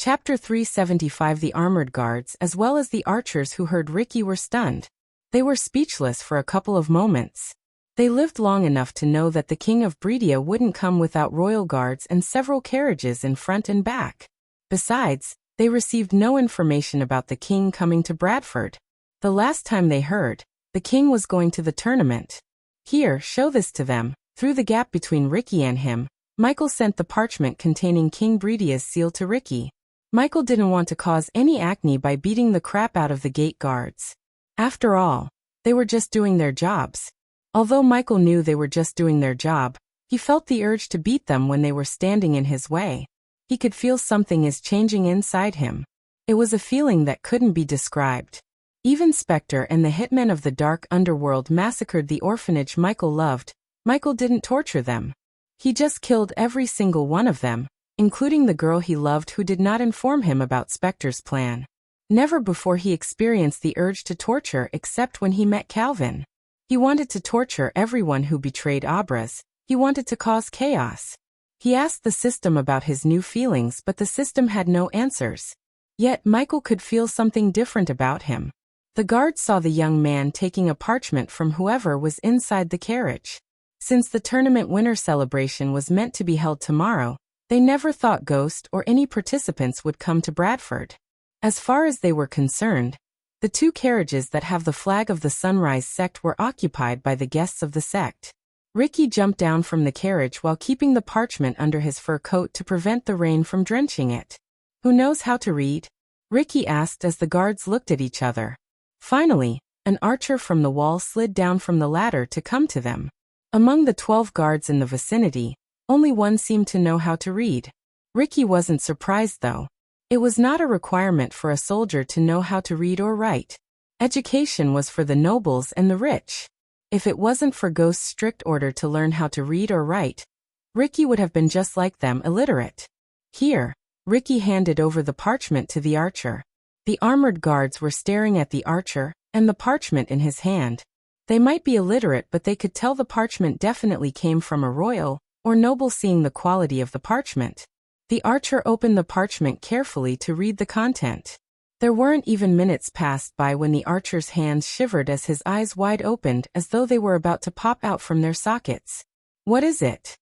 Chapter 375. The armored guards as well as the archers who heard Ricky were stunned. They were speechless for a couple of moments. They lived long enough to know that the king of Bredia wouldn't come without royal guards and several carriages in front and back. Besides, they received no information about the king coming to Bradford. The last time they heard, the king was going to the tournament. Here, show this to them. Through the gap between Ricky and him, Michael sent the parchment containing King Bredia's seal to Ricky. Michael didn't want to cause any acne by beating the crap out of the gate guards. After all, they were just doing their jobs. Although Michael knew they were just doing their job, he felt the urge to beat them when they were standing in his way. He could feel something is changing inside him. It was a feeling that couldn't be described. Even Spectre and the hitmen of the dark underworld massacred the orphanage Michael loved. Michael didn't torture them. He just killed every single one of them, including the girl he loved who did not inform him about Spectre's plan. Never before he experienced the urge to torture except when he met Calvin. He wanted to torture everyone who betrayed Abras. He wanted to cause chaos. He asked the system about his new feelings, but the system had no answers. Yet Michael could feel something different about him. The guards saw the young man taking a parchment from whoever was inside the carriage. Since the tournament winner celebration was meant to be held tomorrow, they never thought Ghost or any participants would come to Bradford. As far as they were concerned, the two carriages that have the flag of the Sunrise sect were occupied by the guests of the sect. Ricky jumped down from the carriage while keeping the parchment under his fur coat to prevent the rain from drenching it. Who knows how to read? Ricky asked as the guards looked at each other. Finally, an archer from the wall slid down from the ladder to come to them. Among the 12 guards in the vicinity, only one seemed to know how to read. Ricky wasn't surprised though. It was not a requirement for a soldier to know how to read or write. Education was for the nobles and the rich. If it wasn't for Ghost's strict order to learn how to read or write, Ricky would have been just like them, illiterate. Here, Ricky handed over the parchment to the archer. The armored guards were staring at the archer and the parchment in his hand. They might be illiterate, but they could tell the parchment definitely came from a royal or noble. Seeing the quality of the parchment, the archer opened the parchment carefully to read the content. There weren't even minutes passed by when the archer's hands shivered as his eyes wide opened as though they were about to pop out from their sockets. "What is it?"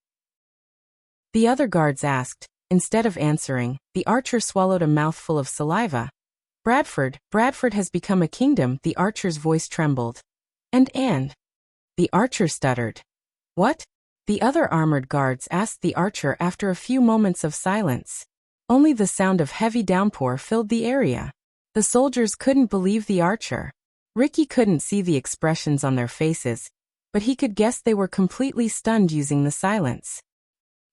the other guards asked. Instead of answering, the archer swallowed a mouthful of saliva. Bradford has become a kingdom." The archer's voice trembled. And the archer stuttered. "What?" the other armored guards asked the archer after a few moments of silence. Only the sound of heavy downpour filled the area. The soldiers couldn't believe the archer. Ricky couldn't see the expressions on their faces, but he could guess they were completely stunned using the silence.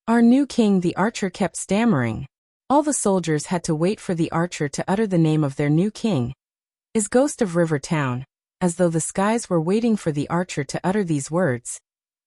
"Our new king," the archer kept stammering. All the soldiers had to wait for the archer to utter the name of their new king. "Is Ghost of River Town," as though the skies were waiting for the archer to utter these words.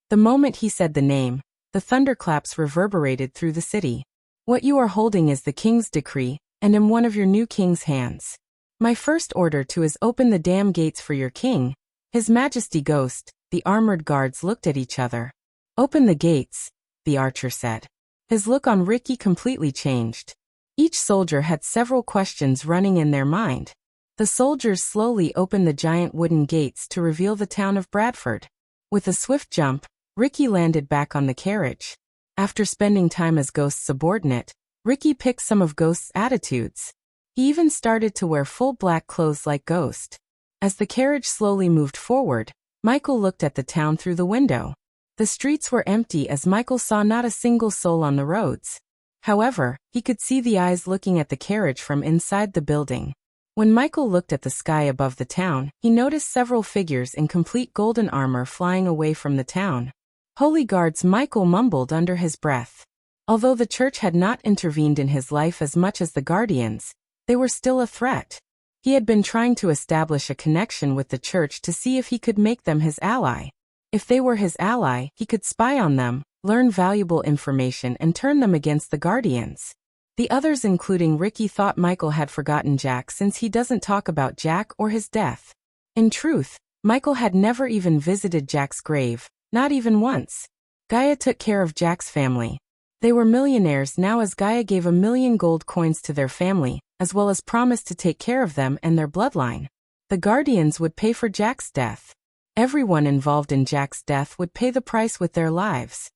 The moment he said the name, the thunderclaps reverberated through the city. "What you are holding is the king's decree, and in one of your new king's hands. My first order to is open the damn gates for your king, His Majesty Ghost." The armored guards looked at each other. "Open the gates," the archer said. His look on Ricky completely changed. Each soldier had several questions running in their mind. The soldiers slowly opened the giant wooden gates to reveal the town of Bradford. With a swift jump, Ricky landed back on the carriage. After spending time as Ghost's subordinate, Ricky picked some of Ghost's attitudes. He even started to wear full black clothes like Ghost. As the carriage slowly moved forward, Michael looked at the town through the window. The streets were empty as Michael saw not a single soul on the roads. However, he could see the eyes looking at the carriage from inside the building. When Michael looked at the sky above the town, he noticed several figures in complete golden armor flying away from the town. "Holy guards," Michael mumbled under his breath. Although the church had not intervened in his life as much as the Guardians, they were still a threat. He had been trying to establish a connection with the church to see if he could make them his ally. If they were his ally, he could spy on them, learn valuable information and turn them against the Guardians. The others, including Ricky, thought Michael had forgotten Jack since he doesn't talk about Jack or his death. In truth, Michael had never even visited Jack's grave, not even once. Gaia took care of Jack's family. They were millionaires now as Gaia gave 1,000,000 gold coins to their family, as well as promised to take care of them and their bloodline. The Guardians would pay for Jack's death. Everyone involved in Jack's death would pay the price with their lives.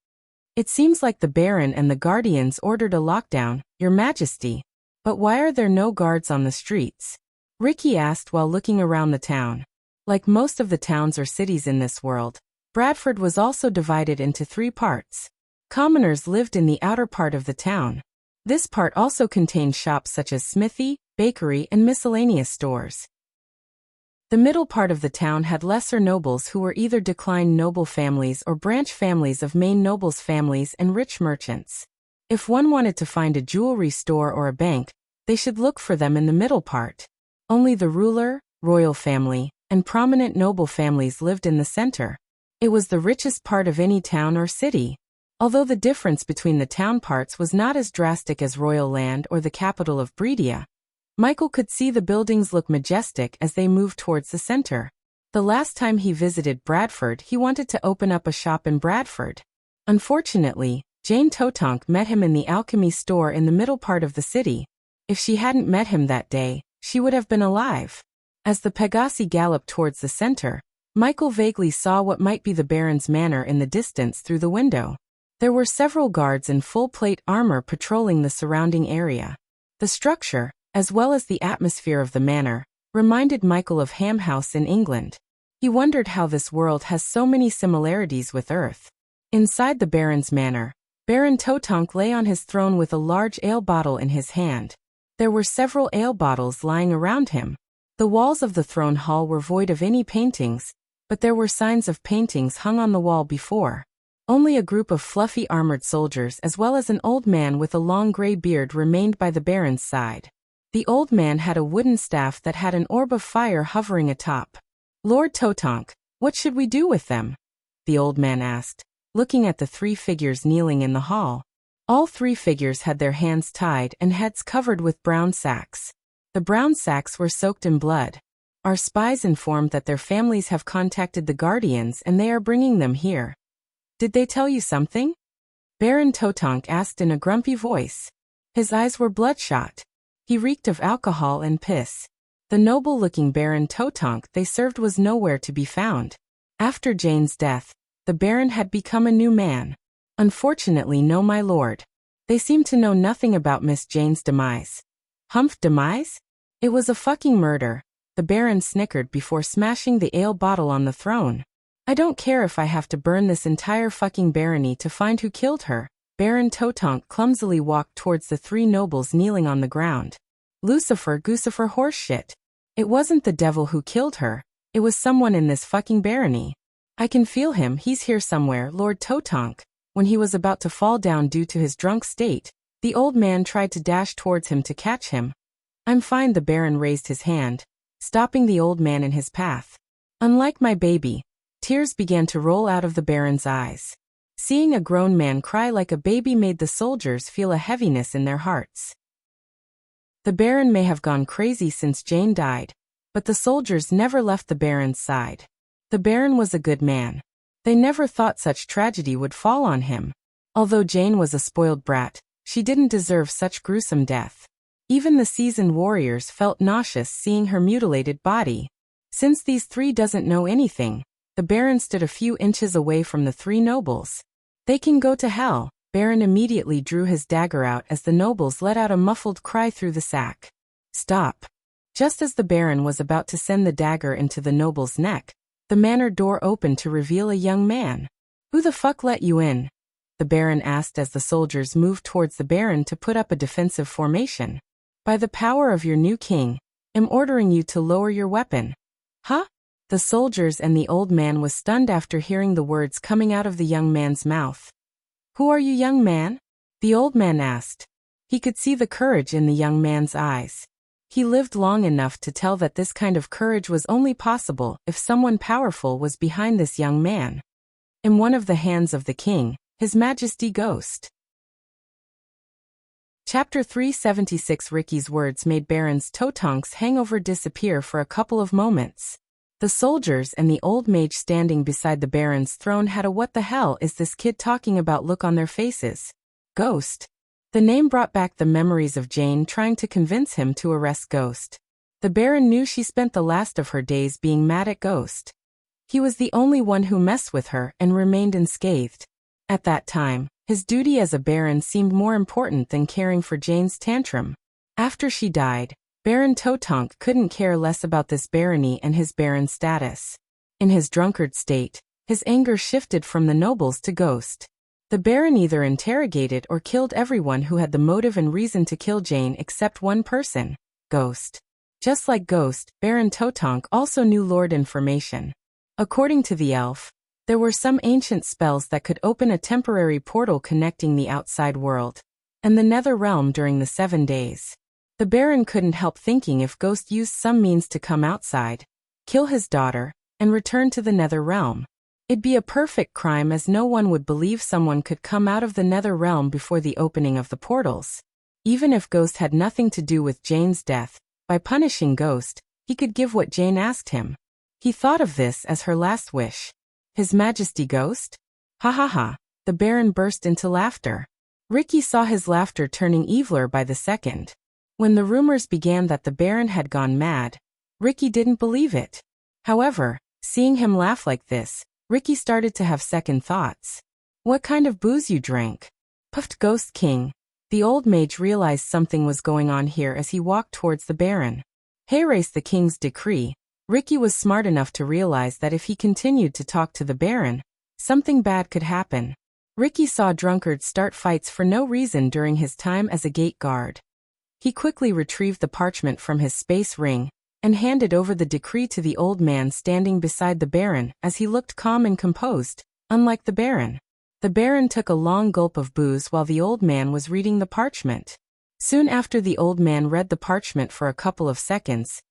It seems like the Baron and the Guardians ordered a lockdown, Your Majesty. But why are there no guards on the streets? Ricky asked while looking around the town. Like most of the towns or cities in this world, Bradford was also divided into 3 parts. Commoners lived in the outer part of the town. This part also contained shops such as smithy, bakery, and miscellaneous stores. The middle part of the town had lesser nobles who were either declined noble families or branch families of main nobles' families and rich merchants. If one wanted to find a jewelry store or a bank, they should look for them in the middle part. Only the ruler, royal family, and prominent noble families lived in the center. It was the richest part of any town or city. Although the difference between the town parts was not as drastic as royal land or the capital of Breedia, Michael could see the buildings look majestic as they moved towards the center. The last time he visited Bradford, he wanted to open up a shop in Bradford. Unfortunately, Jane Totonk met him in the alchemy store in the middle part of the city. If she hadn't met him that day, she would have been alive. As the Pegasi galloped towards the center, Michael vaguely saw what might be the Baron's manor in the distance through the window. There were several guards in full plate armor patrolling the surrounding area. The structure, as well as the atmosphere of the manor, reminded Michael of Ham House in England. He wondered how this world has so many similarities with Earth. Inside the Baron's manor, Baron Totonk lay on his throne with a large ale bottle in his hand. There were several ale bottles lying around him. The walls of the throne hall were void of any paintings, but there were signs of paintings hung on the wall before. Only a group of fluffy armored soldiers as well as an old man with a long gray beard remained by the Baron's side. The old man had a wooden staff that had an orb of fire hovering atop. "Lord Totonk, what should we do with them?" the old man asked, looking at the 3 figures kneeling in the hall. All 3 figures had their hands tied and heads covered with brown sacks. The brown sacks were soaked in blood. Our spies informed that their families have contacted the Guardians and they are bringing them here. "Did they tell you something?" Baron Totonk asked in a grumpy voice. His eyes were bloodshot. He reeked of alcohol and piss. The noble-looking Baron Totonk they served was nowhere to be found. After Jane's death, the Baron had become a new man. "Unfortunately no, my lord. They seem to know nothing about Miss Jane's demise." "Humph, demise? It was a fucking murder," the Baron snickered before smashing the ale bottle on the throne. "I don't care if I have to burn this entire fucking barony to find who killed her." Baron Totonk clumsily walked towards the 3 nobles kneeling on the ground. "Lucifer Goosifer horseshit. It wasn't the devil who killed her, it was someone in this fucking barony. I can feel him, he's here somewhere, Lord Totonk." When he was about to fall down due to his drunk state, the old man tried to dash towards him to catch him. "I'm fine," the Baron raised his hand, stopping the old man in his path. "Unlike my baby." Tears began to roll out of the Baron's eyes. Seeing a grown man cry like a baby made the soldiers feel a heaviness in their hearts. The Baron may have gone crazy since Jane died, but the soldiers never left the Baron's side. The Baron was a good man. They never thought such tragedy would fall on him. Although Jane was a spoiled brat, she didn't deserve such gruesome death. Even the seasoned warriors felt nauseous seeing her mutilated body. Since these 3 doesn't know anything, the Baron stood a few inches away from the 3 nobles. "They can go to hell." Baron immediately drew his dagger out as the nobles let out a muffled cry through the sack. "Stop." Just as the Baron was about to send the dagger into the noble's neck, the manor door opened to reveal a young man. "Who the fuck let you in?" the Baron asked as the soldiers moved towards the Baron to put up a defensive formation. "By the power of your new king, I'm ordering you to lower your weapon." "Huh?" The soldiers and the old man was stunned after hearing the words coming out of the young man's mouth. "Who are you, young man?" the old man asked. He could see the courage in the young man's eyes. He lived long enough to tell that this kind of courage was only possible if someone powerful was behind this young man. "In one of the hands of the king, His Majesty Ghost." Chapter 376. Ricky's words made Baron Totonk's hangover disappear for a couple of moments. The soldiers and the old mage standing beside the Baron's throne had a "what the hell is this kid talking about" look on their faces. Ghost. The name brought back the memories of Jane trying to convince him to arrest Ghost. The Baron knew she spent the last of her days being mad at Ghost. He was the only one who messed with her and remained unscathed. At that time, his duty as a Baron seemed more important than caring for Jane's tantrum. After she died, Baron Totonk couldn't care less about this barony and his Baron status. In his drunkard state, his anger shifted from the nobles to Ghost. The Baron either interrogated or killed everyone who had the motive and reason to kill Jane except one person, Ghost. Just like Ghost, Baron Totonk also knew Lord information. According to the elf, there were some ancient spells that could open a temporary portal connecting the outside world and the Nether Realm during the 7 days. The Baron couldn't help thinking if Ghost used some means to come outside, kill his daughter, and return to the Nether Realm. It'd be a perfect crime as no one would believe someone could come out of the Nether Realm before the opening of the portals. Even if Ghost had nothing to do with Jane's death, by punishing Ghost, he could give what Jane asked him. He thought of this as her last wish. His Majesty Ghost? Ha ha ha, the Baron burst into laughter. Ricky saw his laughter turning eviler by the second. When the rumors began that the Baron had gone mad, Ricky didn't believe it. However, seeing him laugh like this, Ricky started to have second thoughts. What kind of booze you drank? Puffed Ghost King. The old mage realized something was going on here as he walked towards the Baron. Hayraced the king's decree, Ricky was smart enough to realize that if he continued to talk to the Baron, something bad could happen. Ricky saw drunkards start fights for no reason during his time as a gate guard. He quickly retrieved the parchment from his space ring and handed over the decree to the old man standing beside the Baron as he looked calm and composed, unlike the Baron. The Baron took a long gulp of booze while the old man was reading the parchment. Soon after the old man read the parchment for a couple of seconds,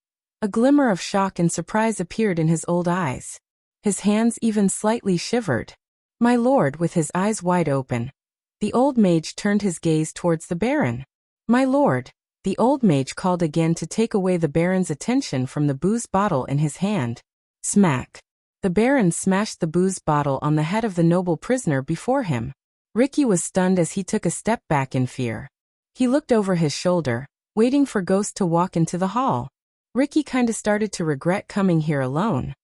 a glimmer of shock and surprise appeared in his old eyes. His hands even slightly shivered. My lord, with his eyes wide open, the old mage turned his gaze towards the Baron. My lord, the old mage called again to take away the Baron's attention from the booze bottle in his hand. Smack. The Baron smashed the booze bottle on the head of the noble prisoner before him. Ricky was stunned as he took a step back in fear. He looked over his shoulder, waiting for Ghost to walk into the hall. Ricky kinda started to regret coming here alone.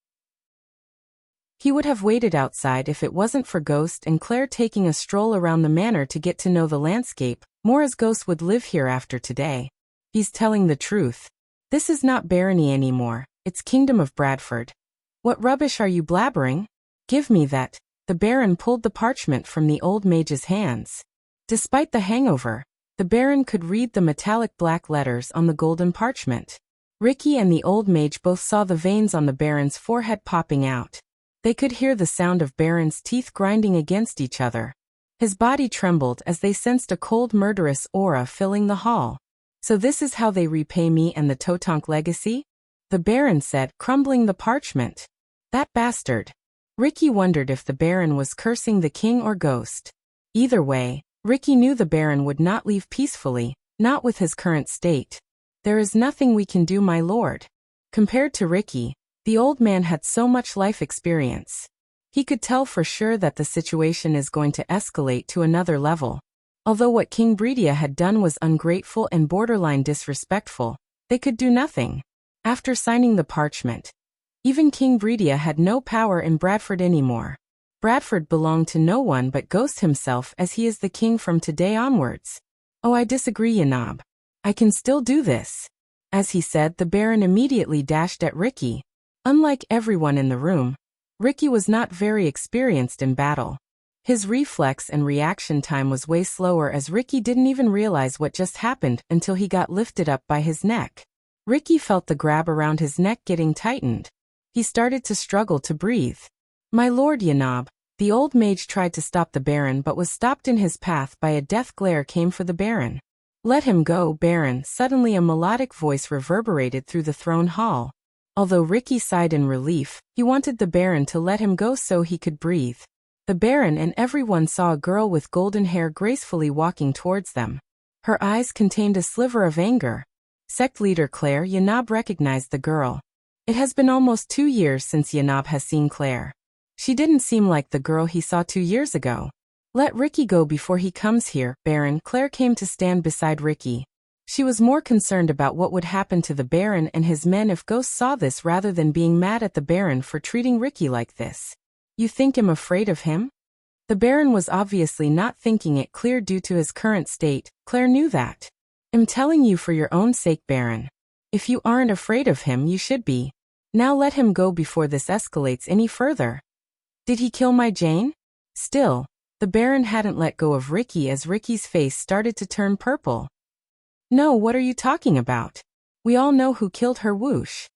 He would have waited outside if it wasn't for Ghost and Claire taking a stroll around the manor to get to know the landscape, more as Ghost would live here after today. He's telling the truth. This is not barony anymore, it's Kingdom of Bradford. What rubbish are you blabbering? Give me that. The Baron pulled the parchment from the old mage's hands. Despite the hangover, the Baron could read the metallic black letters on the golden parchment. Ricky and the old mage both saw the veins on the Baron's forehead popping out. They could hear the sound of Baron's teeth grinding against each other. His body trembled as they sensed a cold murderous aura filling the hall. So this is how they repay me and the Totonk legacy? The Baron said, crumbling the parchment. That bastard. Ricky wondered if the Baron was cursing the king or Ghost. Either way, Ricky knew the Baron would not leave peacefully, not with his current state. There is nothing we can do, my lord. Compared to Ricky, the old man had so much life experience. He could tell for sure that the situation is going to escalate to another level. Although what King Bredia had done was ungrateful and borderline disrespectful, they could do nothing. After signing the parchment, even King Bredia had no power in Bradford anymore. Bradford belonged to no one but Ghost himself, as he is the king from today onwards. Oh, I disagree, Yanab. I can still do this. As he said, the Baron immediately dashed at Ricky. Unlike everyone in the room, Ricky was not very experienced in battle. His reflex and reaction time was way slower, as Ricky didn't even realize what just happened until he got lifted up by his neck. Ricky felt the grab around his neck getting tightened. He started to struggle to breathe. My lord Yanab, the old mage tried to stop the Baron but was stopped in his path by a death glare came for the Baron. Let him go, Baron. Suddenly a melodic voice reverberated through the throne hall. Although Ricky sighed in relief, he wanted the Baron to let him go so he could breathe. The Baron and everyone saw a girl with golden hair gracefully walking towards them. Her eyes contained a sliver of anger. Sect leader Claire. Yanab recognized the girl. It has been almost 2 years since Yanab has seen Claire. She didn't seem like the girl he saw 2 years ago. Let Ricky go before he comes here, Baron. Claire came to stand beside Ricky. She was more concerned about what would happen to the Baron and his men if Ghost saw this rather than being mad at the Baron for treating Ricky like this. You think I'm afraid of him? The Baron was obviously not thinking it clear due to his current state. Claire knew that. I'm telling you for your own sake, Baron. If you aren't afraid of him, you should be. Now let him go before this escalates any further. Did he kill my Jane? Still, the Baron hadn't let go of Ricky as Ricky's face started to turn purple. No, what are you talking about? We all know who killed her. Whoosh.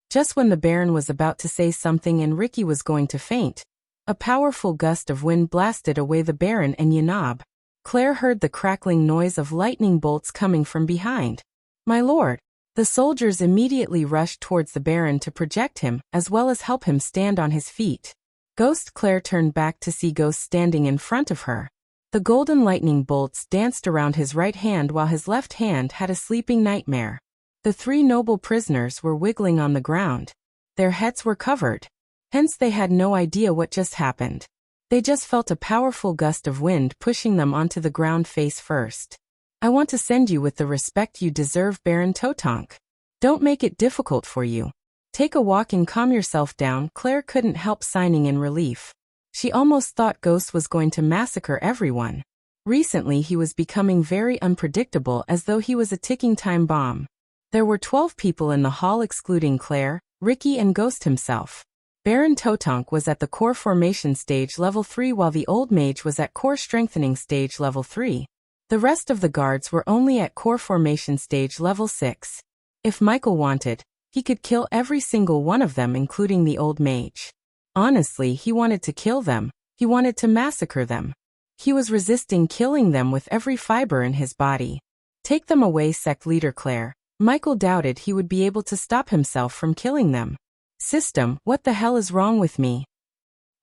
Just when the Baron was about to say something and Ricky was going to faint, a powerful gust of wind blasted away the Baron and Yanab. Claire heard the crackling noise of lightning bolts coming from behind. My lord. The soldiers immediately rushed towards the Baron to protect him, as well as help him stand on his feet. Ghost Claire turned back to see Ghost standing in front of her. The golden lightning bolts danced around his right hand while his left hand had a sleeping nightmare. The three noble prisoners were wiggling on the ground. Their heads were covered. Hence they had no idea what just happened. They just felt a powerful gust of wind pushing them onto the ground face first. I want to send you with the respect you deserve, Baron Totonk. Don't make it difficult for you. Take a walk and calm yourself down. Claire couldn't help signing in relief. She almost thought Ghost was going to massacre everyone. Recently he was becoming very unpredictable, as though he was a ticking time bomb. There were 12 people in the hall excluding Claire, Ricky and Ghost himself. Baron Totonk was at the core formation stage level 3 while the old mage was at core strengthening stage level 3. The rest of the guards were only at core formation stage level 6. If Michael wanted, he could kill every single one of them, including the old mage. Honestly, he wanted to kill them. He wanted to massacre them. He was resisting killing them with every fiber in his body. Take them away, sect leader Claire. Michael doubted he would be able to stop himself from killing them. System, what the hell is wrong with me?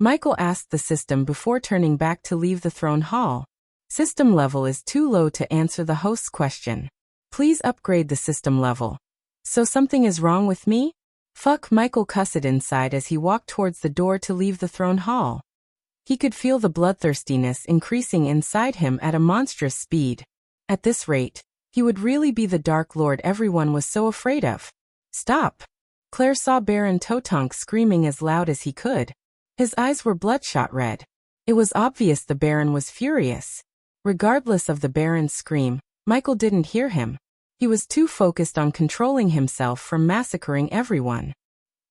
Michael asked the system before turning back to leave the throne hall. System level is too low to answer the host's question. Please upgrade the system level. So something is wrong with me? Fuck, Michael cussed inside as he walked towards the door to leave the throne hall. He could feel the bloodthirstiness increasing inside him at a monstrous speed. At this rate, he would really be the Dark Lord everyone was so afraid of. Stop! Claire saw Baron Totonk screaming as loud as he could. His eyes were bloodshot red. It was obvious the Baron was furious. Regardless of the Baron's scream, Michael didn't hear him. He was too focused on controlling himself from massacring everyone.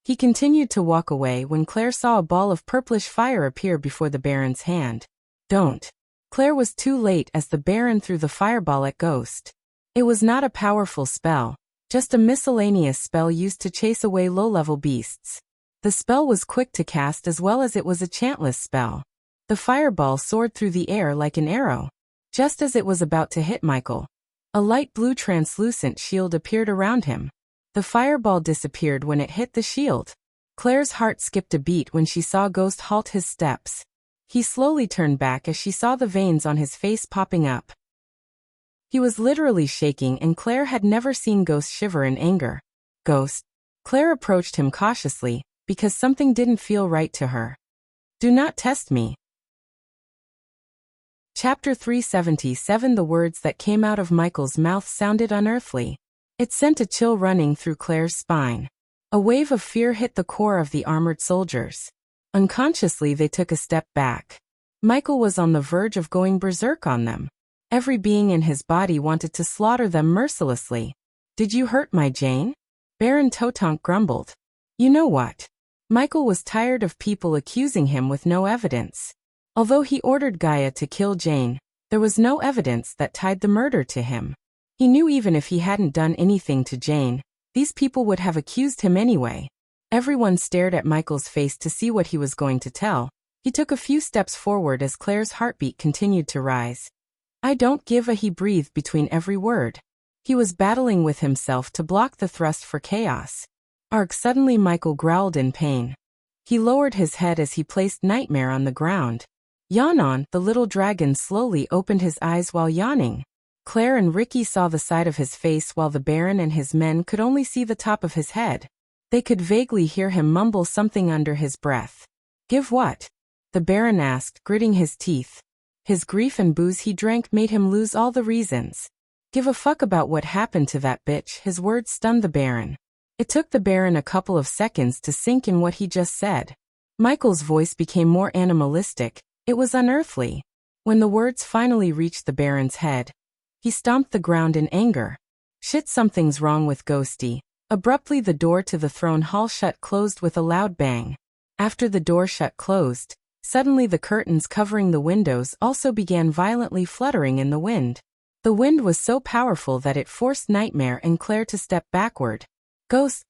He continued to walk away when Claire saw a ball of purplish fire appear before the Baron's hand. Don't. Claire was too late as the Baron threw the fireball at Ghost. It was not a powerful spell, just a miscellaneous spell used to chase away low-level beasts. The spell was quick to cast as well as it was a chantless spell. The fireball soared through the air like an arrow. Just as it was about to hit Michael, a light blue translucent shield appeared around him. The fireball disappeared when it hit the shield. Claire's heart skipped a beat when she saw Ghost halt his steps. He slowly turned back as she saw the veins on his face popping up. He was literally shaking, and Claire had never seen Ghost shiver in anger. Ghost. Claire approached him cautiously, because something didn't feel right to her. Do not test me. Chapter 377. The words that came out of Michael's mouth sounded unearthly. It sent a chill running through Claire's spine. A wave of fear hit the core of the armored soldiers. Unconsciously they took a step back. Michael was on the verge of going berserk on them. Every being in his body wanted to slaughter them mercilessly. Did you hurt my Jane? Baron Totonk grumbled. You know what? Michael was tired of people accusing him with no evidence. Although he ordered Gaia to kill Jane, there was no evidence that tied the murder to him. He knew even if he hadn't done anything to Jane, these people would have accused him anyway. Everyone stared at Michael's face to see what he was going to tell. He took a few steps forward as Claire's heartbeat continued to rise. I don't give a. He breathed between every word. He was battling with himself to block the thrust for chaos. Arg! Suddenly Michael growled in pain. He lowered his head as he placed Nightmare on the ground. Yawn. The little dragon slowly opened his eyes while yawning. Claire and Ricky saw the side of his face while the Baron and his men could only see the top of his head. They could vaguely hear him mumble something under his breath. Give what? The Baron asked, gritting his teeth. His grief and booze he drank made him lose all the reasons. Give a fuck about what happened to that bitch. His words stunned the Baron. It took the Baron a couple of seconds to sink in what he just said. Michael's voice became more animalistic. It was unearthly. When the words finally reached the Baron's head, he stomped the ground in anger. Shit, something's wrong with Ghosty. Abruptly the door to the throne hall shut closed with a loud bang. After the door shut closed, suddenly the curtains covering the windows also began violently fluttering in the wind. The wind was so powerful that it forced Nightmare and Claire to step backward.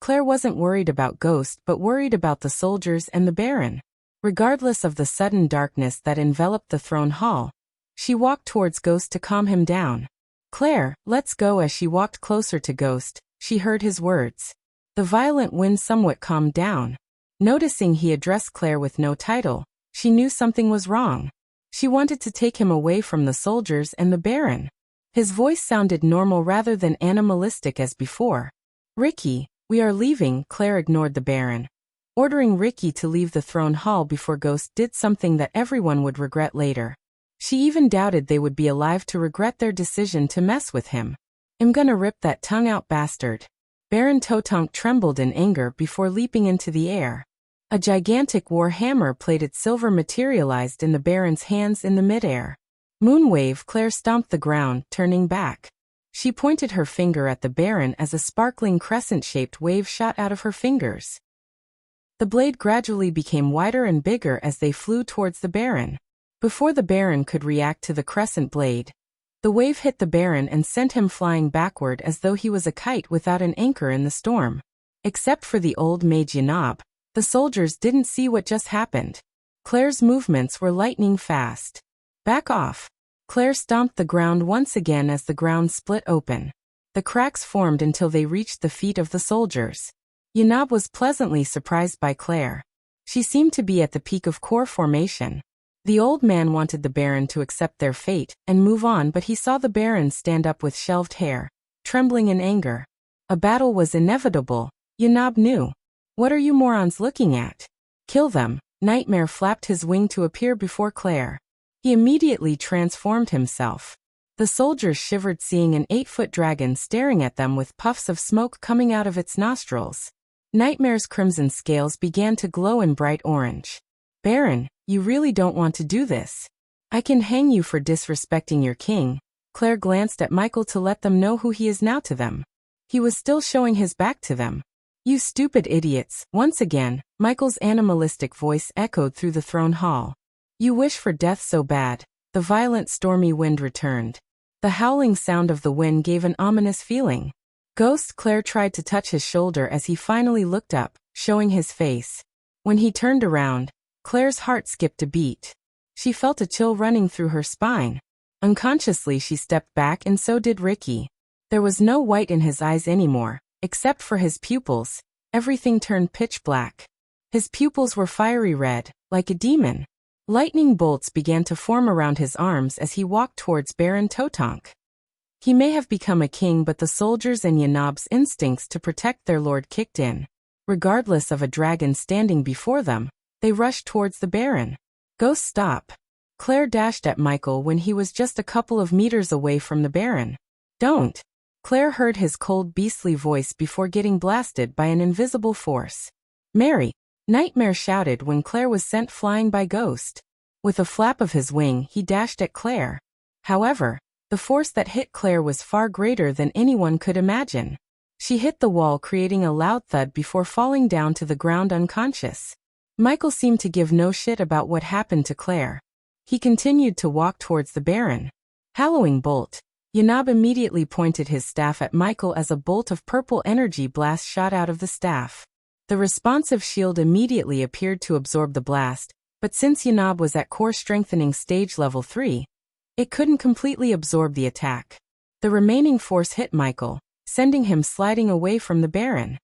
Claire wasn't worried about Ghost but worried about the soldiers and the Baron. Regardless of the sudden darkness that enveloped the throne hall, she walked towards Ghost to calm him down. Claire, let's go. As she walked closer to Ghost, she heard his words. The violent wind somewhat calmed down. Noticing he addressed Claire with no title, she knew something was wrong. She wanted to take him away from the soldiers and the Baron. His voice sounded normal rather than animalistic as before. Ricky, we are leaving. Claire ignored the Baron, ordering Ricky to leave the throne hall before Ghost did something that everyone would regret later. She even doubted they would be alive to regret their decision to mess with him. I'm gonna rip that tongue out, bastard. Baron Totonk trembled in anger before leaping into the air. A gigantic war hammer-plated silver materialized in the Baron's hands in the midair. Moonwave. Claire stomped the ground, turning back. She pointed her finger at the Baron as a sparkling crescent-shaped wave shot out of her fingers. The blade gradually became wider and bigger as they flew towards the Baron. Before the Baron could react to the crescent blade, the wave hit the Baron and sent him flying backward as though he was a kite without an anchor in the storm. Except for the old mage Yanab, the soldiers didn't see what just happened. Claire's movements were lightning fast. Back off. Claire stomped the ground once again as the ground split open. The cracks formed until they reached the feet of the soldiers. Yanab was pleasantly surprised by Claire. She seemed to be at the peak of core formation. The old man wanted the Baron to accept their fate and move on, but he saw the Baron stand up with shelved hair, trembling in anger. A battle was inevitable, Yanab knew. What are you morons looking at? Kill them. Nightmare flapped his wing to appear before Claire. He immediately transformed himself. The soldiers shivered seeing an 8-foot dragon staring at them with puffs of smoke coming out of its nostrils. Nightmare's crimson scales began to glow in bright orange. Baron, you really don't want to do this. I can hang you for disrespecting your king. Claire glanced at Michael to let them know who he is now to them. He was still showing his back to them. You stupid idiots. Once again, Michael's animalistic voice echoed through the throne hall. You wish for death so bad. The violent stormy wind returned. The howling sound of the wind gave an ominous feeling. Ghost. Claire tried to touch his shoulder as he finally looked up, showing his face. When he turned around, Claire's heart skipped a beat. She felt a chill running through her spine. Unconsciously she stepped back and so did Ricky. There was no white in his eyes anymore, except for his pupils. Everything turned pitch black. His pupils were fiery red, like a demon. Lightning bolts began to form around his arms as he walked towards Baron Totonk. He may have become a king, but the soldiers and Yanab's instincts to protect their lord kicked in. Regardless of a dragon standing before them, they rushed towards the Baron. Ghost, stop. Claire dashed at Michael when he was just a couple of meters away from the Baron. Don't. Claire heard his cold beastly voice before getting blasted by an invisible force. Mary! Nightmare shouted when Claire was sent flying by Ghost. With a flap of his wing he dashed at Claire. However, the force that hit Claire was far greater than anyone could imagine. She hit the wall, creating a loud thud before falling down to the ground unconscious. Michael seemed to give no shit about what happened to Claire. He continued to walk towards the Baron. Hallowing bolt. Yanab immediately pointed his staff at Michael as a bolt of purple energy blast shot out of the staff. The responsive shield immediately appeared to absorb the blast, but since Yanab was at core strengthening stage level 3, it couldn't completely absorb the attack. The remaining force hit Michael, sending him sliding away from the Baron.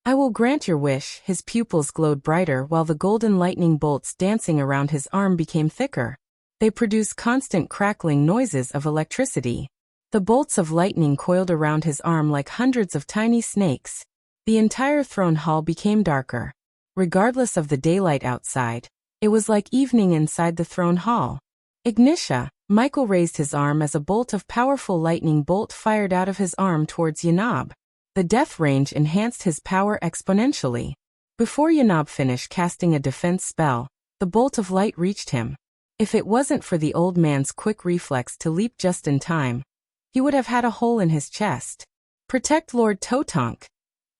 I will grant your wish. His pupils glowed brighter while the golden lightning bolts dancing around his arm became thicker. They produced constant crackling noises of electricity. The bolts of lightning coiled around his arm like hundreds of tiny snakes. The entire throne hall became darker. Regardless of the daylight outside, it was like evening inside the throne hall. Ignitia! Michael raised his arm as a bolt of powerful lightning bolt fired out of his arm towards Yanab. The death range enhanced his power exponentially. Before Yanab finished casting a defense spell, the bolt of light reached him. If it wasn't for the old man's quick reflex to leap just in time, he would have had a hole in his chest. "Protect Lord Totonk!"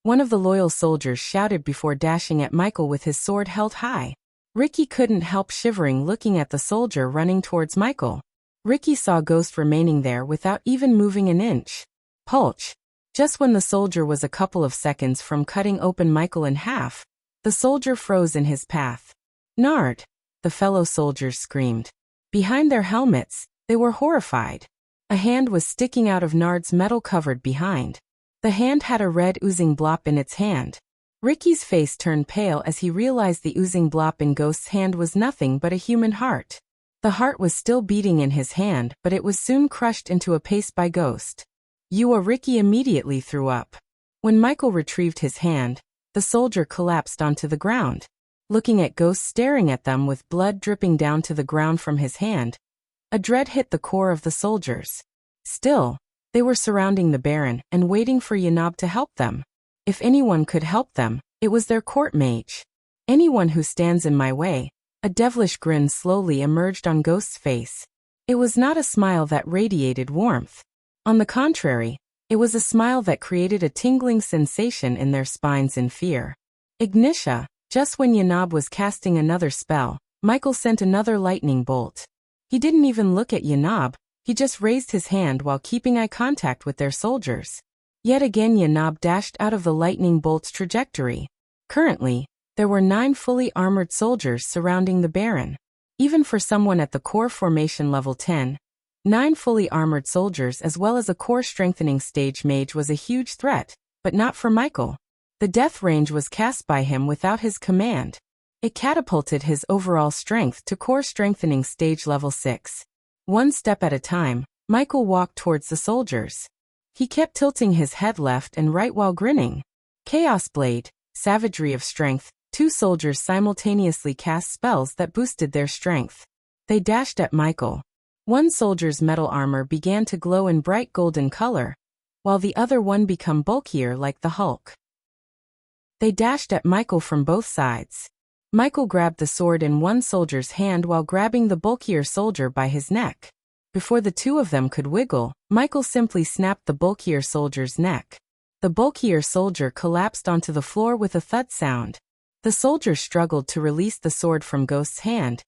one of the loyal soldiers shouted before dashing at Michael with his sword held high. Ricky couldn't help shivering looking at the soldier running towards Michael. Ricky saw Ghost remaining there without even moving an inch. Pulch! Just when the soldier was a couple of seconds from cutting open Michael in half, the soldier froze in his path. "Nard!" the fellow soldiers screamed. Behind their helmets, they were horrified. A hand was sticking out of Nard's metal-covered behind. The hand had a red oozing blop in its hand. Ricky's face turned pale as he realized the oozing blop in Ghost's hand was nothing but a human heart. The heart was still beating in his hand, but it was soon crushed into a paste by Ghost. Ricky immediately threw up. When Michael retrieved his hand, the soldier collapsed onto the ground. Looking at Ghost staring at them with blood dripping down to the ground from his hand, a dread hit the core of the soldiers. Still, they were surrounding the Baron and waiting for Yanab to help them. If anyone could help them, it was their court mage. "Anyone who stands in my way." A devilish grin slowly emerged on Ghost's face. It was not a smile that radiated warmth. On the contrary, it was a smile that created a tingling sensation in their spines in fear. Ignitia! Just when Yanab was casting another spell, Michael sent another lightning bolt. He didn't even look at Yanab, he just raised his hand while keeping eye contact with their soldiers. Yet again Yanab dashed out of the lightning bolt's trajectory. Currently, there were 9 fully armored soldiers surrounding the Baron. Even for someone at the core formation level 10, 9 fully armored soldiers as well as a core strengthening stage mage was a huge threat, but not for Michael. The death range was cast by him without his command. It catapulted his overall strength to core strengthening stage level 6. One step at a time, Michael walked towards the soldiers. He kept tilting his head left and right while grinning. Chaos Blade, Savagery of Strength. 2 soldiers simultaneously cast spells that boosted their strength. They dashed at Michael. One soldier's metal armor began to glow in bright golden color, while the other one became bulkier like the Hulk. They dashed at Michael from both sides. Michael grabbed the sword in one soldier's hand while grabbing the bulkier soldier by his neck. Before the two of them could wiggle, Michael simply snapped the bulkier soldier's neck. The bulkier soldier collapsed onto the floor with a thud sound. The soldier struggled to release the sword from Ghost's hand,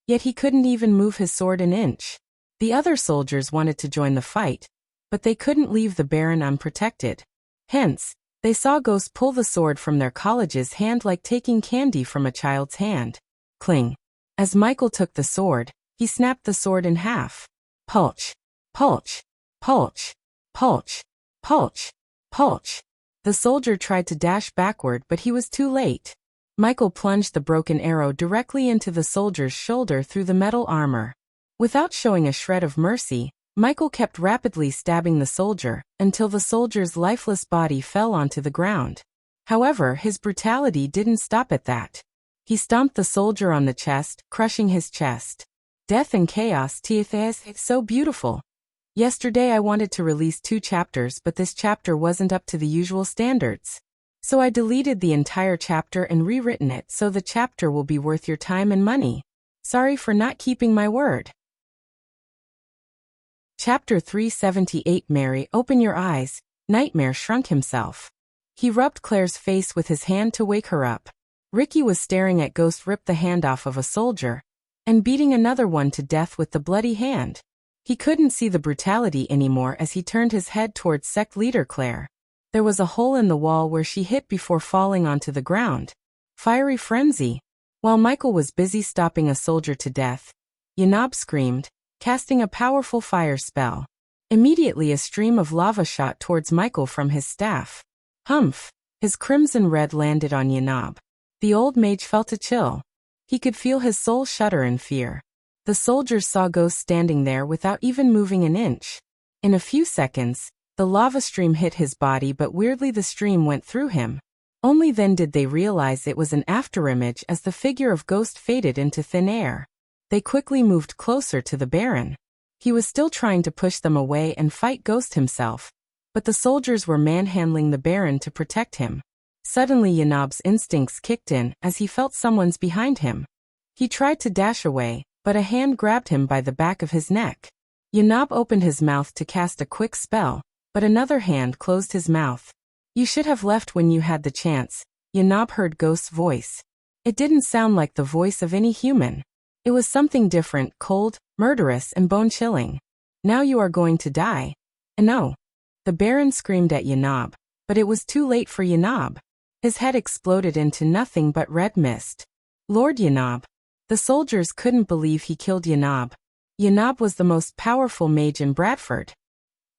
yet he couldn't even move his sword an inch. The other soldiers wanted to join the fight, but they couldn't leave the Baron unprotected. Hence, they saw Ghost pull the sword from their college's hand like taking candy from a child's hand. Cling. As Michael took the sword, he snapped the sword in half. Pulch. Pulch. Pulch. Pulch. Pulch. Pulch. The soldier tried to dash backward, but he was too late. Michael plunged the broken arrow directly into the soldier's shoulder through the metal armor. Without showing a shred of mercy, Michael kept rapidly stabbing the soldier, until the soldier's lifeless body fell onto the ground. However, his brutality didn't stop at that. He stomped the soldier on the chest, crushing his chest. Death and chaos, it's so beautiful. Yesterday I wanted to release 2 chapters, but this chapter wasn't up to the usual standards. So I deleted the entire chapter and rewritten it so the chapter will be worth your time and money. Sorry for not keeping my word. Chapter 378. Mary, open your eyes. Nightmare shrunk himself. He rubbed Claire's face with his hand to wake her up. Ricky was staring at Ghost rip the hand off of a soldier, and beating another one to death with the bloody hand. He couldn't see the brutality anymore as he turned his head towards sect leader Claire. There was a hole in the wall where she hit before falling onto the ground. Fiery frenzy. While Michael was busy stopping a soldier to death, Yanab screamed, casting a powerful fire spell. Immediately a stream of lava shot towards Michael from his staff. Humph! His crimson red landed on Yanab. The old mage felt a chill. He could feel his soul shudder in fear. The soldiers saw Ghost standing there without even moving an inch. In a few seconds, the lava stream hit his body, but weirdly the stream went through him. Only then did they realize it was an afterimage as the figure of Ghost faded into thin air. They quickly moved closer to the Baron. He was still trying to push them away and fight Ghost himself, but the soldiers were manhandling the Baron to protect him. Suddenly Yanob's instincts kicked in as he felt someone's behind him. He tried to dash away, but a hand grabbed him by the back of his neck. Yanob opened his mouth to cast a quick spell, but another hand closed his mouth. "You should have left when you had the chance," Yanob heard Ghost's voice. It didn't sound like the voice of any human. It was something different, cold, murderous and bone-chilling. "Now you are going to die." "No." The Baron screamed at Yanob, but it was too late for Yanob. His head exploded into nothing but red mist. "Lord Yanob." The soldiers couldn't believe he killed Yanob. Yanob was the most powerful mage in Bradford.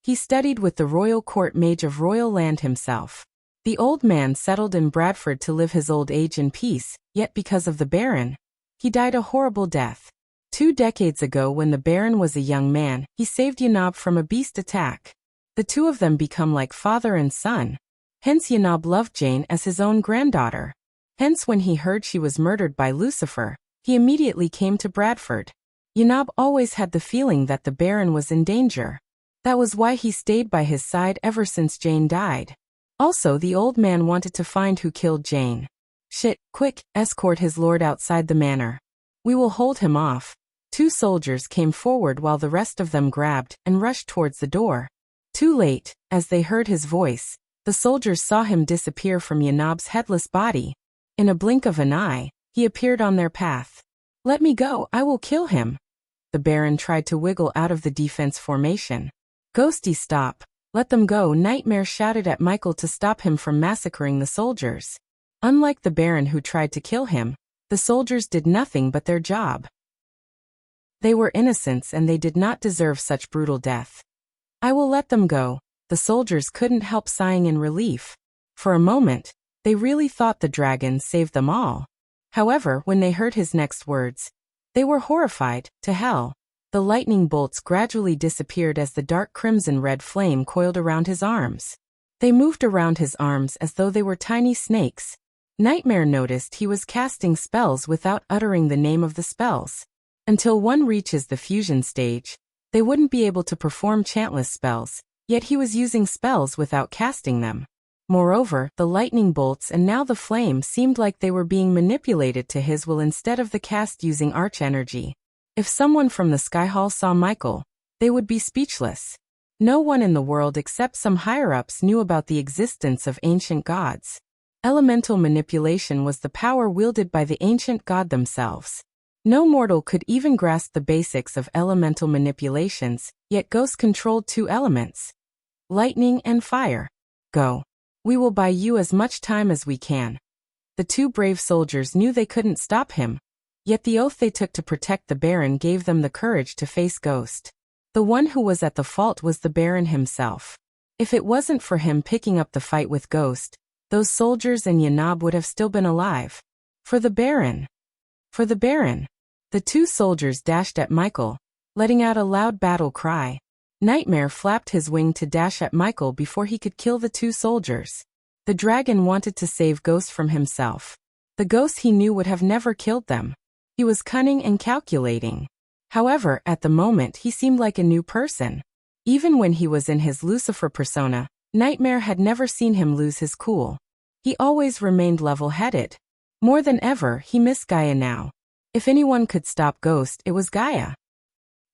He studied with the royal court mage of royal land himself. The old man settled in Bradford to live his old age in peace, yet because of the Baron, he died a horrible death. 2 decades ago when the Baron was a young man, he saved Yanob from a beast attack. The two of them become like father and son. Hence Yanob loved Jane as his own granddaughter. Hence when he heard she was murdered by Lucifer, he immediately came to Bradford. Yanob always had the feeling that the Baron was in danger. That was why he stayed by his side ever since Jane died. Also, the old man wanted to find who killed Jane. "Shit, quick, escort his lord outside the manor. We will hold him off." 2 soldiers came forward while the rest of them grabbed and rushed towards the door. Too late, as they heard his voice, the soldiers saw him disappear from Yanob's headless body. In a blink of an eye, he appeared on their path. "Let me go, I will kill him." The Baron tried to wiggle out of the defense formation. "Ghosty, stop. Let them go." Nightmare shouted at Michael to stop him from massacring the soldiers. Unlike the Baron who tried to kill him, the soldiers did nothing but their job. They were innocents and they did not deserve such brutal death. "I will let them go." The soldiers couldn't help sighing in relief. For a moment, they really thought the dragon saved them all. However, when they heard his next words, they were horrified. "To hell." The lightning bolts gradually disappeared as the dark crimson-red flame coiled around his arms. They moved around his arms as though they were tiny snakes. Nightmare noticed he was casting spells without uttering the name of the spells. Until one reaches the fusion stage, they wouldn't be able to perform chantless spells, yet he was using spells without casting them. Moreover, the lightning bolts and now the flame seemed like they were being manipulated to his will instead of the cast using arch energy. If someone from the Sky Hall saw Michael, they would be speechless. No one in the world except some higher-ups knew about the existence of ancient gods. Elemental manipulation was the power wielded by the ancient god themselves. No mortal could even grasp the basics of elemental manipulations, yet Ghost controlled 2 elements. Lightning and fire. "Go. We will buy you as much time as we can." The 2 brave soldiers knew they couldn't stop him, yet the oath they took to protect the Baron gave them the courage to face Ghost. The one who was at the fault was the Baron himself. If it wasn't for him picking up the fight with Ghost, those soldiers and Yanob would have still been alive. For the Baron. For the Baron. The 2 soldiers dashed at Michael, letting out a loud battle cry. Nightmare flapped his wing to dash at Michael before he could kill the 2 soldiers. The dragon wanted to save Ghost from himself. The Ghost he knew would have never killed them. He was cunning and calculating. However, at the moment he seemed like a new person. Even when he was in his Lucifer persona, Nightmare had never seen him lose his cool. He always remained level-headed. More than ever, he missed Gaia now. If anyone could stop Ghost, it was Gaia.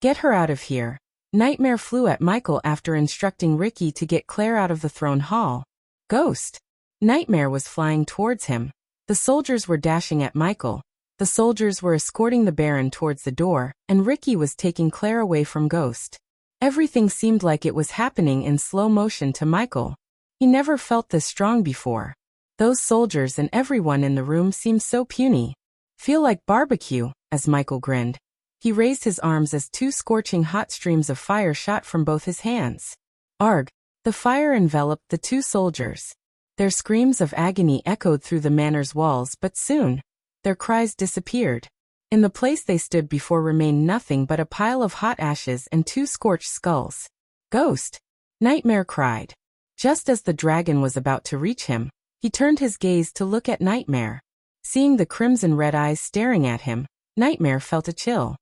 "Get her out of here." Nightmare flew at Michael after instructing Ricky to get Claire out of the throne hall. "Ghost." Nightmare was flying towards him. The soldiers were dashing at Michael. The soldiers were escorting the Baron towards the door, and Ricky was taking Claire away from Ghost. Everything seemed like it was happening in slow motion to Michael. He never felt this strong before. Those soldiers and everyone in the room seemed so puny. "Feel like barbecue," as Michael grinned. He raised his arms as 2 scorching hot streams of fire shot from both his hands. Arg! The fire enveloped the 2 soldiers. Their screams of agony echoed through the manor's walls, but soon, their cries disappeared. In the place they stood before remained nothing but a pile of hot ashes and 2 scorched skulls. "Ghost!" Nightmare cried. Just as the dragon was about to reach him, he turned his gaze to look at Nightmare. Seeing the crimson red eyes staring at him, Nightmare felt a chill.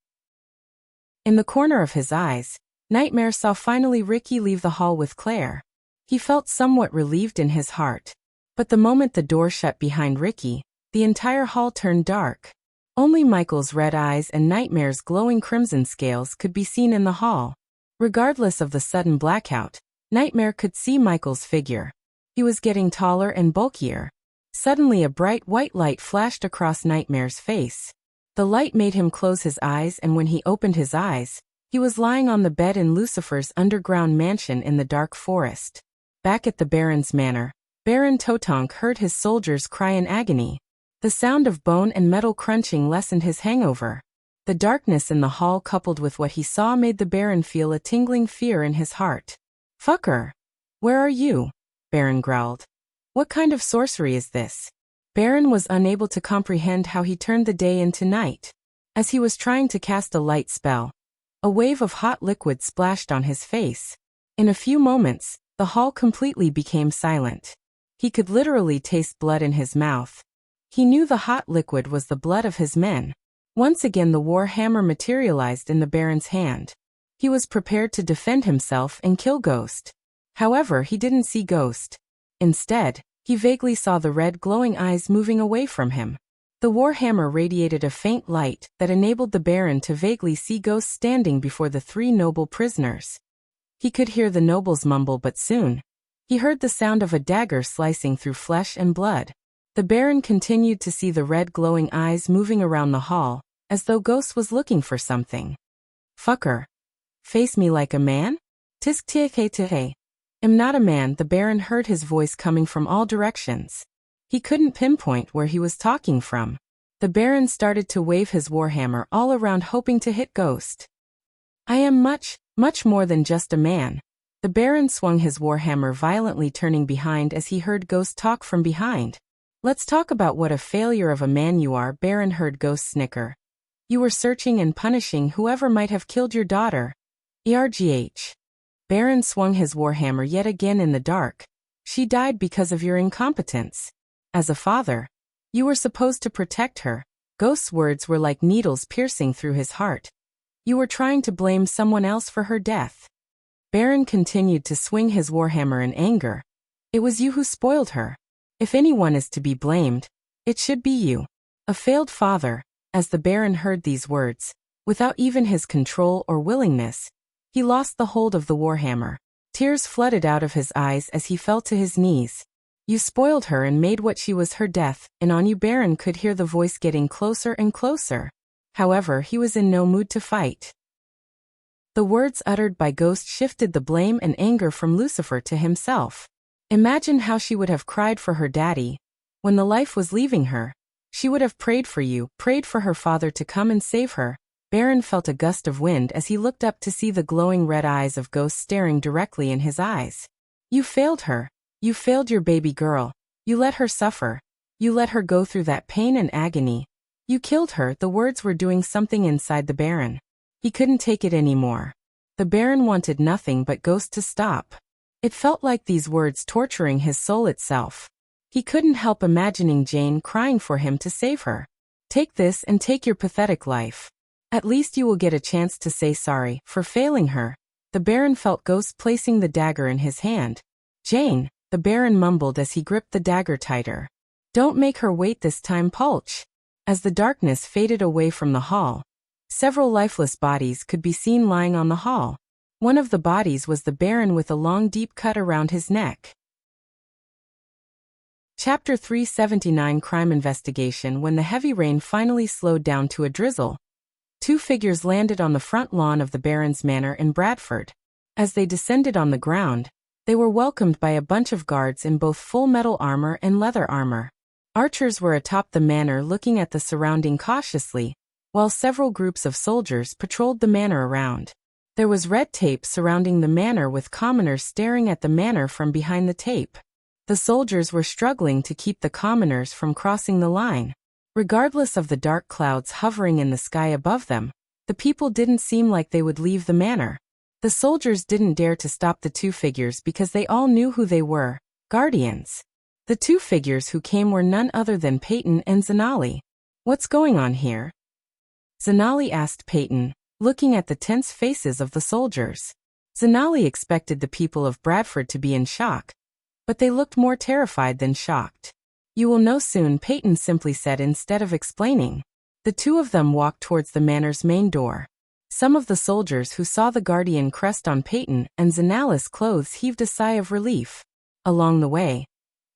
In the corner of his eyes, Nightmare saw finally Ricky leave the hall with Claire. He felt somewhat relieved in his heart. But the moment the door shut behind Ricky, the entire hall turned dark. Only Michael's red eyes and Nightmare's glowing crimson scales could be seen in the hall. Regardless of the sudden blackout, Nightmare could see Michael's figure. He was getting taller and bulkier. Suddenly a bright white light flashed across Nightmare's face. The light made him close his eyes, and when he opened his eyes, he was lying on the bed in Lucifer's underground mansion in the dark forest. Back at the Baron's manor, Baron Totonk heard his soldiers cry in agony. The sound of bone and metal crunching lessened his hangover. The darkness in the hall coupled with what he saw made the Baron feel a tingling fear in his heart. "Fucker! Where are you?" Baron growled. "What kind of sorcery is this?" Baron was unable to comprehend how he turned the day into night. As he was trying to cast a light spell, a wave of hot liquid splashed on his face. In a few moments, the hall completely became silent. He could literally taste blood in his mouth. He knew the hot liquid was the blood of his men. Once again the war hammer materialized in the Baron's hand. He was prepared to defend himself and kill Ghost. However, he didn't see Ghost. Instead, he vaguely saw the red glowing eyes moving away from him. The warhammer radiated a faint light that enabled the Baron to vaguely see Ghost standing before the three noble prisoners. He could hear the nobles mumble, but soon he heard the sound of a dagger slicing through flesh and blood. The Baron continued to see the red glowing eyes moving around the hall, as though Ghost was looking for something. "Fucker. Face me like a man? Tisk tisk. Am not a man." The Baron heard his voice coming from all directions. He couldn't pinpoint where he was talking from. The Baron started to wave his warhammer all around, hoping to hit Ghost. "I am much, much more than just a man." The Baron swung his warhammer violently, turning behind as he heard Ghost talk from behind. "Let's talk about what a failure of a man you are." Baron heard Ghost snicker. "You were searching and punishing whoever might have killed your daughter. ERGH. Baron swung his warhammer yet again in the dark. "She died because of your incompetence. As a father, you were supposed to protect her." Ghost's words were like needles piercing through his heart. "You were trying to blame someone else for her death." Baron continued to swing his warhammer in anger. "It was you who spoiled her. If anyone is to be blamed, it should be you. A failed father." As the Baron heard these words, without even his control or willingness, he lost the hold of the warhammer. Tears flooded out of his eyes as he fell to his knees. "You spoiled her and made what she was her death, and on you." Baron could hear the voice getting closer and closer. However, he was in no mood to fight. The words uttered by Ghost shifted the blame and anger from Lucifer to himself. Imagine how she would have cried for her daddy. When the life was leaving her, she would have prayed for you, prayed for her father to come and save her. Baron felt a gust of wind as he looked up to see the glowing red eyes of Ghost staring directly in his eyes. "You failed her. You failed your baby girl. You let her suffer. You let her go through that pain and agony. You killed her." The words were doing something inside the Baron. He couldn't take it anymore. The Baron wanted nothing but Ghost to stop. It felt like these words torturing his soul itself. He couldn't help imagining Jane crying for him to save her. "Take this and take your pathetic life. At least you will get a chance to say sorry for failing her." The Baron felt Ghost placing the dagger in his hand. "Jane," the Baron mumbled as he gripped the dagger tighter. "Don't make her wait this time, Pulch." As the darkness faded away from the hall, several lifeless bodies could be seen lying on the hall. One of the bodies was the Baron with a long deep cut around his neck. Chapter 379 Crime Investigation. When the heavy rain finally slowed down to a drizzle, two figures landed on the front lawn of the Baron's manor in Bradford. As they descended on the ground, they were welcomed by a bunch of guards in both full metal armor and leather armor. Archers were atop the manor looking at the surrounding cautiously, while several groups of soldiers patrolled the manor around. There was red tape surrounding the manor with commoners staring at the manor from behind the tape. The soldiers were struggling to keep the commoners from crossing the line. Regardless of the dark clouds hovering in the sky above them, the people didn't seem like they would leave the manor. The soldiers didn't dare to stop the two figures because they all knew who they were, guardians. The two figures who came were none other than Peyton and Zanali. "What's going on here?" Zanali asked Peyton. looking at the tense faces of the soldiers. Zanali expected the people of Bradford to be in shock, but they looked more terrified than shocked. "You will know soon," Peyton simply said instead of explaining. The two of them walked towards the manor's main door. Some of the soldiers who saw the guardian crest on Peyton and Zanali's clothes heaved a sigh of relief. Along the way,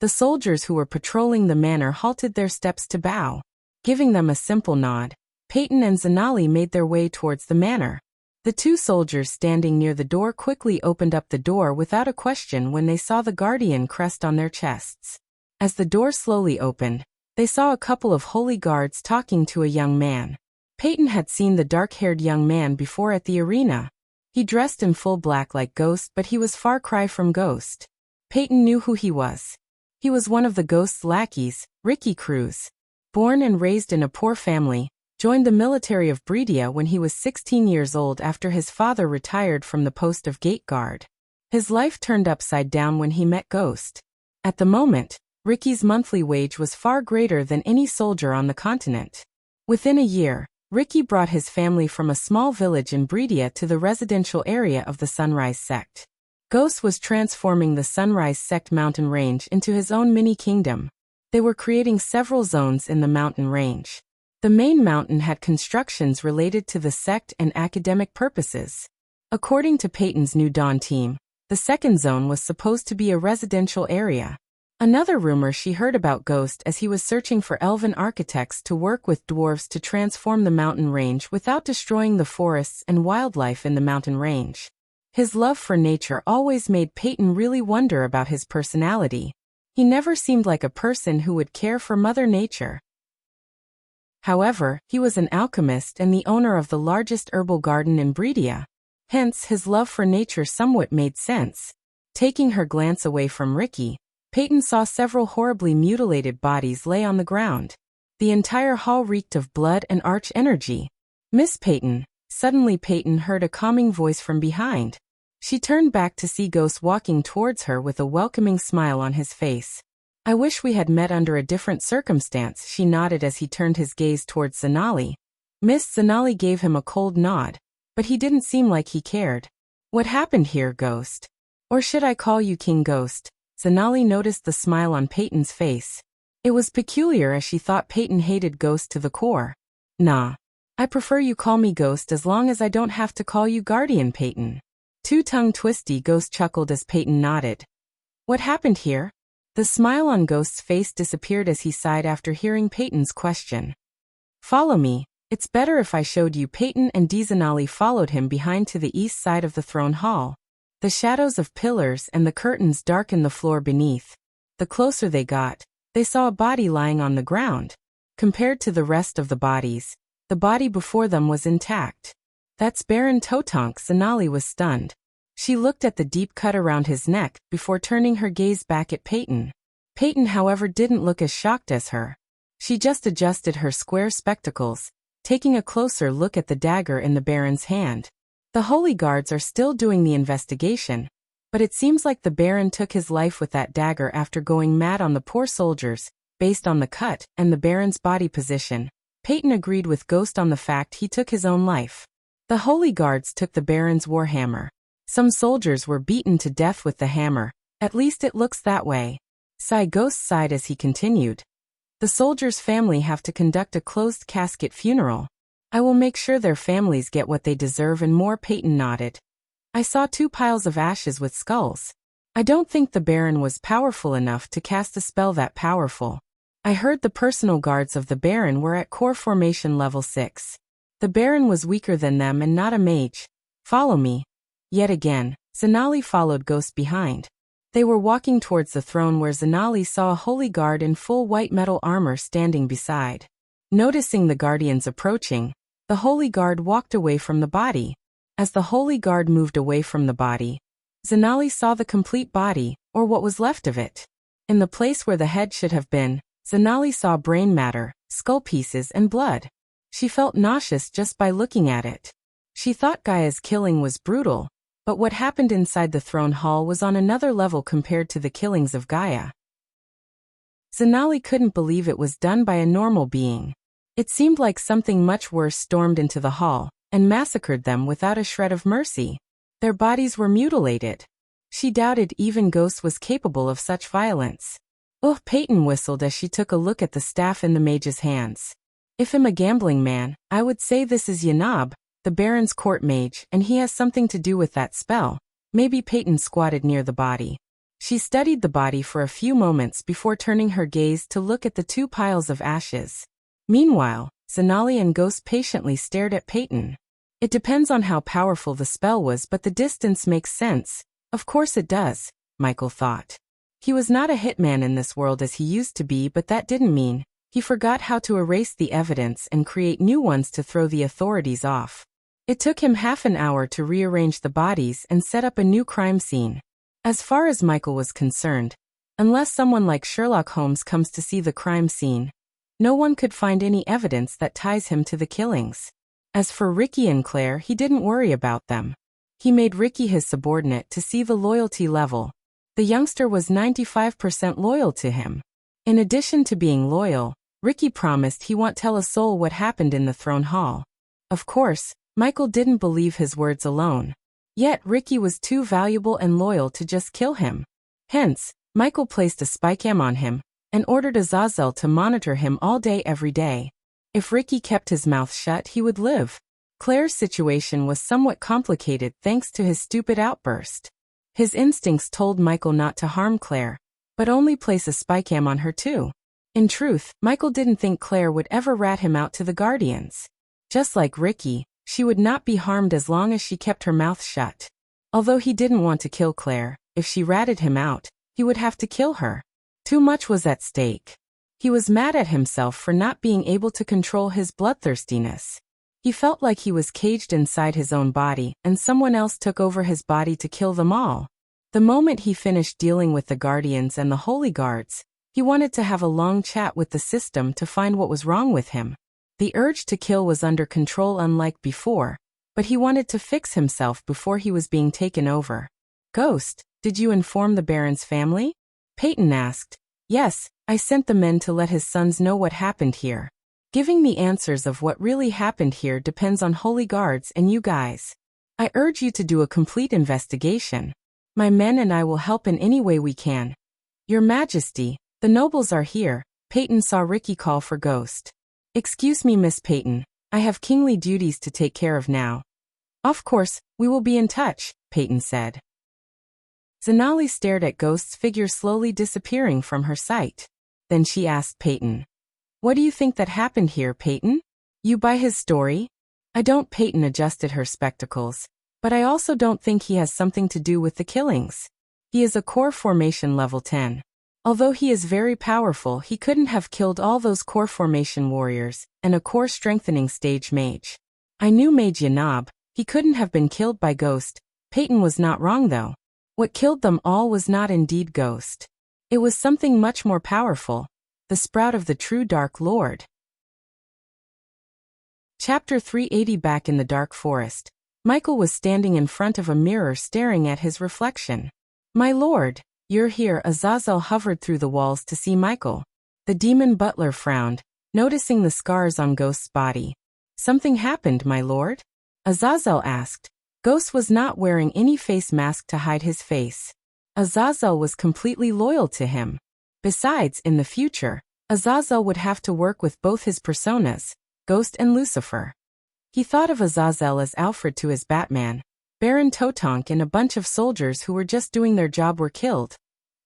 the soldiers who were patrolling the manor halted their steps to bow. Giving them a simple nod, Peyton and Zanali made their way towards the manor. The two soldiers standing near the door quickly opened up the door without a question when they saw the guardian crest on their chests. As the door slowly opened, they saw a couple of holy guards talking to a young man. Peyton had seen the dark-haired young man before at the arena. He dressed in full black like Ghost, but he was far cry from Ghost. Peyton knew who he was. He was one of the Ghost's lackeys, Ricky Cruz. Born and raised in a poor family, joined the military of Bredia when he was 16 years old after his father retired from the post of gate guard. His life turned upside down when he met Ghost. At the moment, Ricky's monthly wage was far greater than any soldier on the continent. Within a year, Ricky brought his family from a small village in Bredia to the residential area of the Sunrise Sect. Ghost was transforming the Sunrise Sect mountain range into his own mini-kingdom. They were creating several zones in the mountain range. The main mountain had constructions related to the sect and academic purposes. According to Peyton's New Dawn team, the second zone was supposed to be a residential area. Another rumor she heard about Ghost as he was searching for elven architects to work with dwarves to transform the mountain range without destroying the forests and wildlife in the mountain range. His love for nature always made Peyton really wonder about his personality. He never seemed like a person who would care for Mother Nature. However, he was an alchemist and the owner of the largest herbal garden in Bredia. Hence, his love for nature somewhat made sense. Taking her glance away from Ricky, Peyton saw several horribly mutilated bodies lay on the ground. The entire hall reeked of blood and arch energy. "Miss Peyton." Suddenly Peyton heard a calming voice from behind. She turned back to see Ghost walking towards her with a welcoming smile on his face. "I wish we had met under a different circumstance," she nodded as he turned his gaze towards Zanali. Miss Zanali gave him a cold nod, but he didn't seem like he cared. "What happened here, Ghost? Or should I call you King Ghost?" Zanali noticed the smile on Peyton's face. It was peculiar as she thought Peyton hated Ghost to the core. "Nah. I prefer you call me Ghost as long as I don't have to call you Guardian, Peyton." Two-tongue twisty, Ghost chuckled as Peyton nodded. "What happened here?" The smile on Ghost's face disappeared as he sighed after hearing Peyton's question. "Follow me. It's better if I showed you." Peyton and Zanali followed him behind to the east side of the throne hall. The shadows of pillars and the curtains darkened the floor beneath. The closer they got, they saw a body lying on the ground. Compared to the rest of the bodies, the body before them was intact. "That's Baron Totonk." Zanali was stunned. She looked at the deep cut around his neck before turning her gaze back at Peyton. Peyton, however, didn't look as shocked as her. She just adjusted her square spectacles, taking a closer look at the dagger in the Baron's hand. "The Holy Guards are still doing the investigation, but it seems like the Baron took his life with that dagger after going mad on the poor soldiers, based on the cut and the Baron's body position." Peyton agreed with Ghost on the fact he took his own life. The Holy Guards took the Baron's warhammer. Some soldiers were beaten to death with the hammer, at least it looks that way. Ghost sighed as he continued. "The soldiers' family have to conduct a closed casket funeral. I will make sure their families get what they deserve and more." Peyton nodded. "I saw 2 piles of ashes with skulls. I don't think the Baron was powerful enough to cast a spell that powerful. I heard the personal guards of the Baron were at core formation level 6. The Baron was weaker than them and not a mage. Follow me." Yet again, Zanali followed Ghost behind. They were walking towards the throne where Zanali saw a holy guard in full white metal armor standing beside. Noticing the guardians approaching, the holy guard walked away from the body. As the holy guard moved away from the body, Zanali saw the complete body, or what was left of it. In the place where the head should have been, Zanali saw brain matter, skull pieces and blood. She felt nauseous just by looking at it. She thought Gaia's killing was brutal, but what happened inside the throne hall was on another level compared to the killings of Gaia. Zanali couldn't believe it was done by a normal being. It seemed like something much worse stormed into the hall, and massacred them without a shred of mercy. Their bodies were mutilated. She doubted even Ghost was capable of such violence. Ugh, Peyton whistled as she took a look at the staff in the mage's hands. If I'm a gambling man, I would say this is Yanab, the Baron's court mage, and he has something to do with that spell. Maybe. Peyton squatted near the body. She studied the body for a few moments before turning her gaze to look at the two piles of ashes. Meanwhile, Zanali and Ghost patiently stared at Peyton. It depends on how powerful the spell was, but the distance makes sense. Of course it does, Michael thought. He was not a hitman in this world as he used to be, but that didn't mean he forgot how to erase the evidence and create new ones to throw the authorities off. It took him half an hour to rearrange the bodies and set up a new crime scene. As far as Michael was concerned, unless someone like Sherlock Holmes comes to see the crime scene, no one could find any evidence that ties him to the killings. As for Ricky and Claire, he didn't worry about them. He made Ricky his subordinate to see the loyalty level. The youngster was 95% loyal to him. In addition to being loyal, Ricky promised he won't tell a soul what happened in the throne hall. Of course, Michael didn't believe his words alone. Yet Ricky was too valuable and loyal to just kill him. Hence, Michael placed a spycam on him and ordered Azazel to monitor him all day every day. If Ricky kept his mouth shut, he would live. Claire's situation was somewhat complicated thanks to his stupid outburst. His instincts told Michael not to harm Claire, but only place a spycam on her too. In truth, Michael didn't think Claire would ever rat him out to the Guardians. Just like Ricky, she would not be harmed as long as she kept her mouth shut. Although he didn't want to kill Claire, if she ratted him out, he would have to kill her. Too much was at stake. He was mad at himself for not being able to control his bloodthirstiness. He felt like he was caged inside his own body, and someone else took over his body to kill them all. The moment he finished dealing with the Guardians and the Holy Guards, he wanted to have a long chat with the system to find what was wrong with him. The urge to kill was under control unlike before, but he wanted to fix himself before he was being taken over. Ghost, did you inform the Baron's family? Peyton asked. Yes, I sent the men to let his sons know what happened here. Giving the answers of what really happened here depends on Holy Guards and you guys. I urge you to do a complete investigation. My men and I will help in any way we can. Your Majesty, the nobles are here. Peyton saw Ricky call for Ghost. Excuse me, Miss Peyton. I have kingly duties to take care of now. Of course, we will be in touch, Peyton said. Zanali stared at Ghost's figure slowly disappearing from her sight. Then she asked Peyton. What do you think that happened here, Peyton? You buy his story? I don't. Peyton adjusted her spectacles. But I also don't think he has something to do with the killings. He is a core formation level 10. Although he is very powerful, he couldn't have killed all those core formation warriors and a core strengthening stage mage. I knew Mage Yanab. He couldn't have been killed by Ghost. Peyton was not wrong though. What killed them all was not indeed Ghost. It was something much more powerful. The sprout of the true Dark Lord. Chapter 380. Back in the dark forest, Michael was standing in front of a mirror staring at his reflection. My lord, you're here. Azazel hovered through the walls to see Michael. The demon butler frowned, noticing the scars on Ghost's body. Something happened, my lord? Azazel asked. Ghost was not wearing any face mask to hide his face. Azazel was completely loyal to him. Besides, in the future, Azazel would have to work with both his personas, Ghost and Lucifer. He thought of Azazel as Alfred to his Batman. Baron Totonk and a bunch of soldiers who were just doing their job were killed.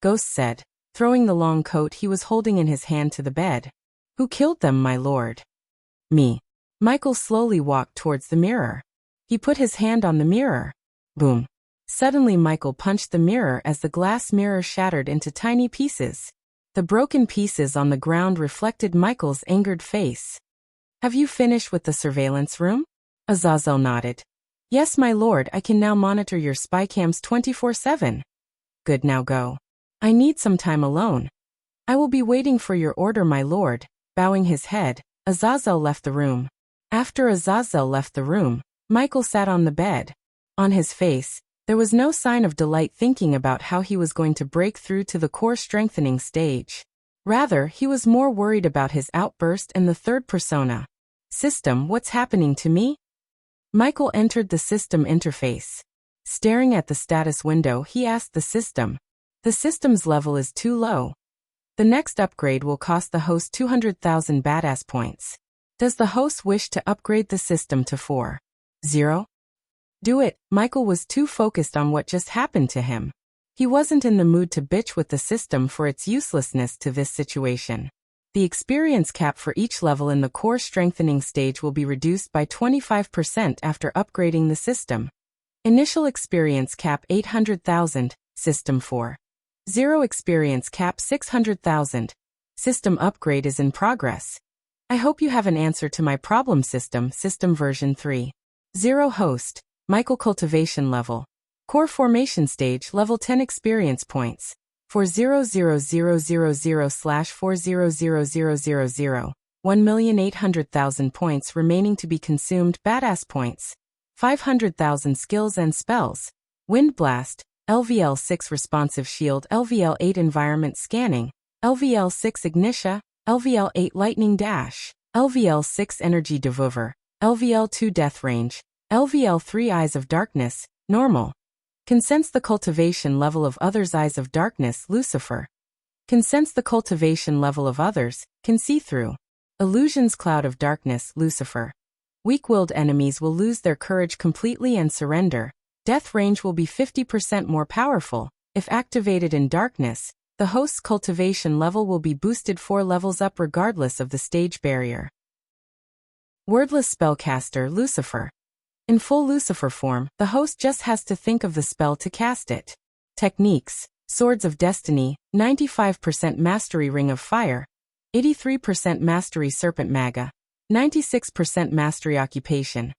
Ghost said, throwing the long coat he was holding in his hand to the bed. Who killed them, my lord? Me. Michael slowly walked towards the mirror. He put his hand on the mirror. Boom. Suddenly Michael punched the mirror as the glass mirror shattered into tiny pieces. The broken pieces on the ground reflected Michael's angered face. Have you finished with the surveillance room? Azazel nodded. Yes, my lord, I can now monitor your spycams 24/7. Good, now go. I need some time alone. I will be waiting for your order, my lord. Bowing his head, Azazel left the room. After Azazel left the room, Michael sat on the bed. On his face, there was no sign of delight thinking about how he was going to break through to the core strengthening stage. Rather, he was more worried about his outburst and the third persona. System, what's happening to me? Michael entered the system interface. Staring at the status window, he asked the system. The system's level is too low. The next upgrade will cost the host 200,000 badass points. Does the host wish to upgrade the system to 4.0? Do it. Michael was too focused on what just happened to him. He wasn't in the mood to bitch with the system for its uselessness to this situation. The experience cap for each level in the core strengthening stage will be reduced by 25% after upgrading the system. Initial experience cap 800,000, System 4.0 experience cap 600,000. System upgrade is in progress. I hope you have an answer to my problem. System version 3.0 host, Michael cultivation level. Core formation stage level 10 experience points. 400,000/400,000. 1,800,000 points remaining to be consumed. Badass points. 500,000 skills and spells. Wind Blast, LVL6 responsive shield, LVL8 environment scanning, LVL6 ignitia, LVL8 lightning dash, LVL6 energy devour, LVL2 death range, LVL3 eyes of darkness, normal. Can sense the cultivation level of others. Eyes of darkness, Lucifer. Can sense the cultivation level of others, can see through. Illusions, cloud of darkness, Lucifer. Weak-willed enemies will lose their courage completely and surrender. Death range will be 50% more powerful. If activated in darkness, the host's cultivation level will be boosted 4 levels up regardless of the stage barrier. Wordless spellcaster, Lucifer. In full Lucifer form, the host just has to think of the spell to cast it. Techniques: Swords of Destiny, 95% Mastery Ring of Fire, 83% Mastery Serpent Maga, 96% Mastery Occupation.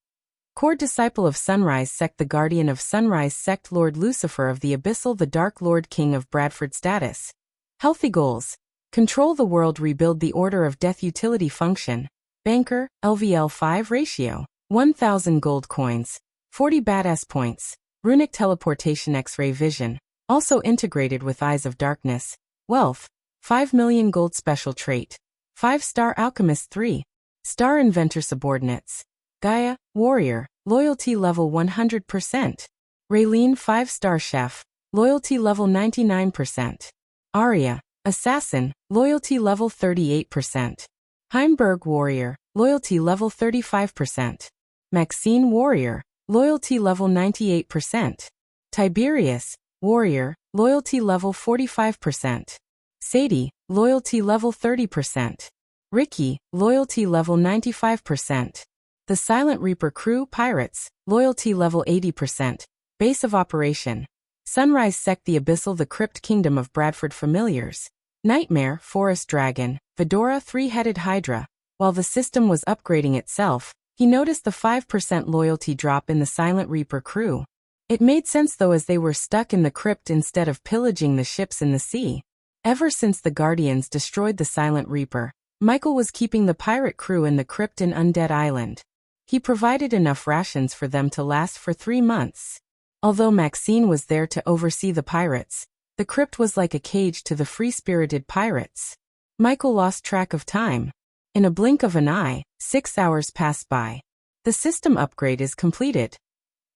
Core Disciple of Sunrise Sect, the Guardian of Sunrise Sect, Lord Lucifer of the Abyssal, the Dark Lord, King of Bradford. Status: Healthy goals: Control the world, rebuild the Order of Death. Utility function: Banker, LVL5 ratio, 1,000 gold coins, 40 badass points, Runic teleportation, X-ray vision, also integrated with Eyes of Darkness, wealth, 5 million gold. Special trait: 5-star Alchemist, 3-star Inventor. Subordinates: Gaia, Warrior, loyalty level 100%. Raylene, 5-star Chef, loyalty level 99%. Arya, Assassin, loyalty level 38%. Heimberg, Warrior, loyalty level 35%. Maxine, Warrior, loyalty level 98%. Tiberius, Warrior, loyalty level 45%. Sadie, loyalty level 30%. Ricky, loyalty level 95%. The Silent Reaper crew, Pirates, loyalty level 80%. Base of operation: Sunrise Sect, the Abyssal, the Crypt Kingdom of Bradford. Familiars: Nightmare, Forest Dragon, Fedora, 3-headed Hydra. While the system was upgrading itself, he noticed the 5% loyalty drop in the Silent Reaper crew. It made sense though, as they were stuck in the crypt instead of pillaging the ships in the sea. Ever since the Guardians destroyed the Silent Reaper, Michael was keeping the pirate crew in the crypt in Undead Island. He provided enough rations for them to last for 3 months. Although Maxine was there to oversee the pirates, the crypt was like a cage to the free-spirited pirates. Michael lost track of time. In a blink of an eye, 6 hours passed by. The system upgrade is completed.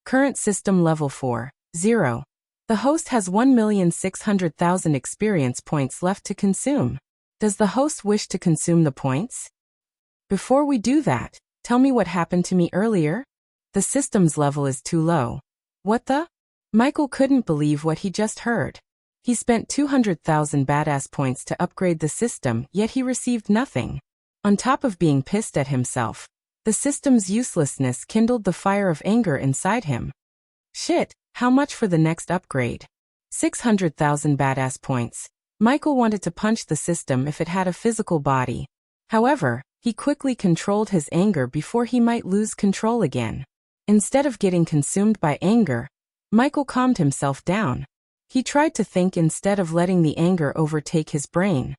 Current system level 4.0. The host has 1,600,000 experience points left to consume. Does the host wish to consume the points? Before we do that, tell me what happened to me earlier? The system's level is too low. What the? Michael couldn't believe what he just heard. He spent 200,000 badass points to upgrade the system, yet he received nothing. On top of being pissed at himself, the system's uselessness kindled the fire of anger inside him. Shit, how much for the next upgrade? 600,000 badass points. Michael wanted to punch the system if it had a physical body. However, he quickly controlled his anger before he might lose control again. Instead of getting consumed by anger, Michael calmed himself down. He tried to think instead of letting the anger overtake his brain.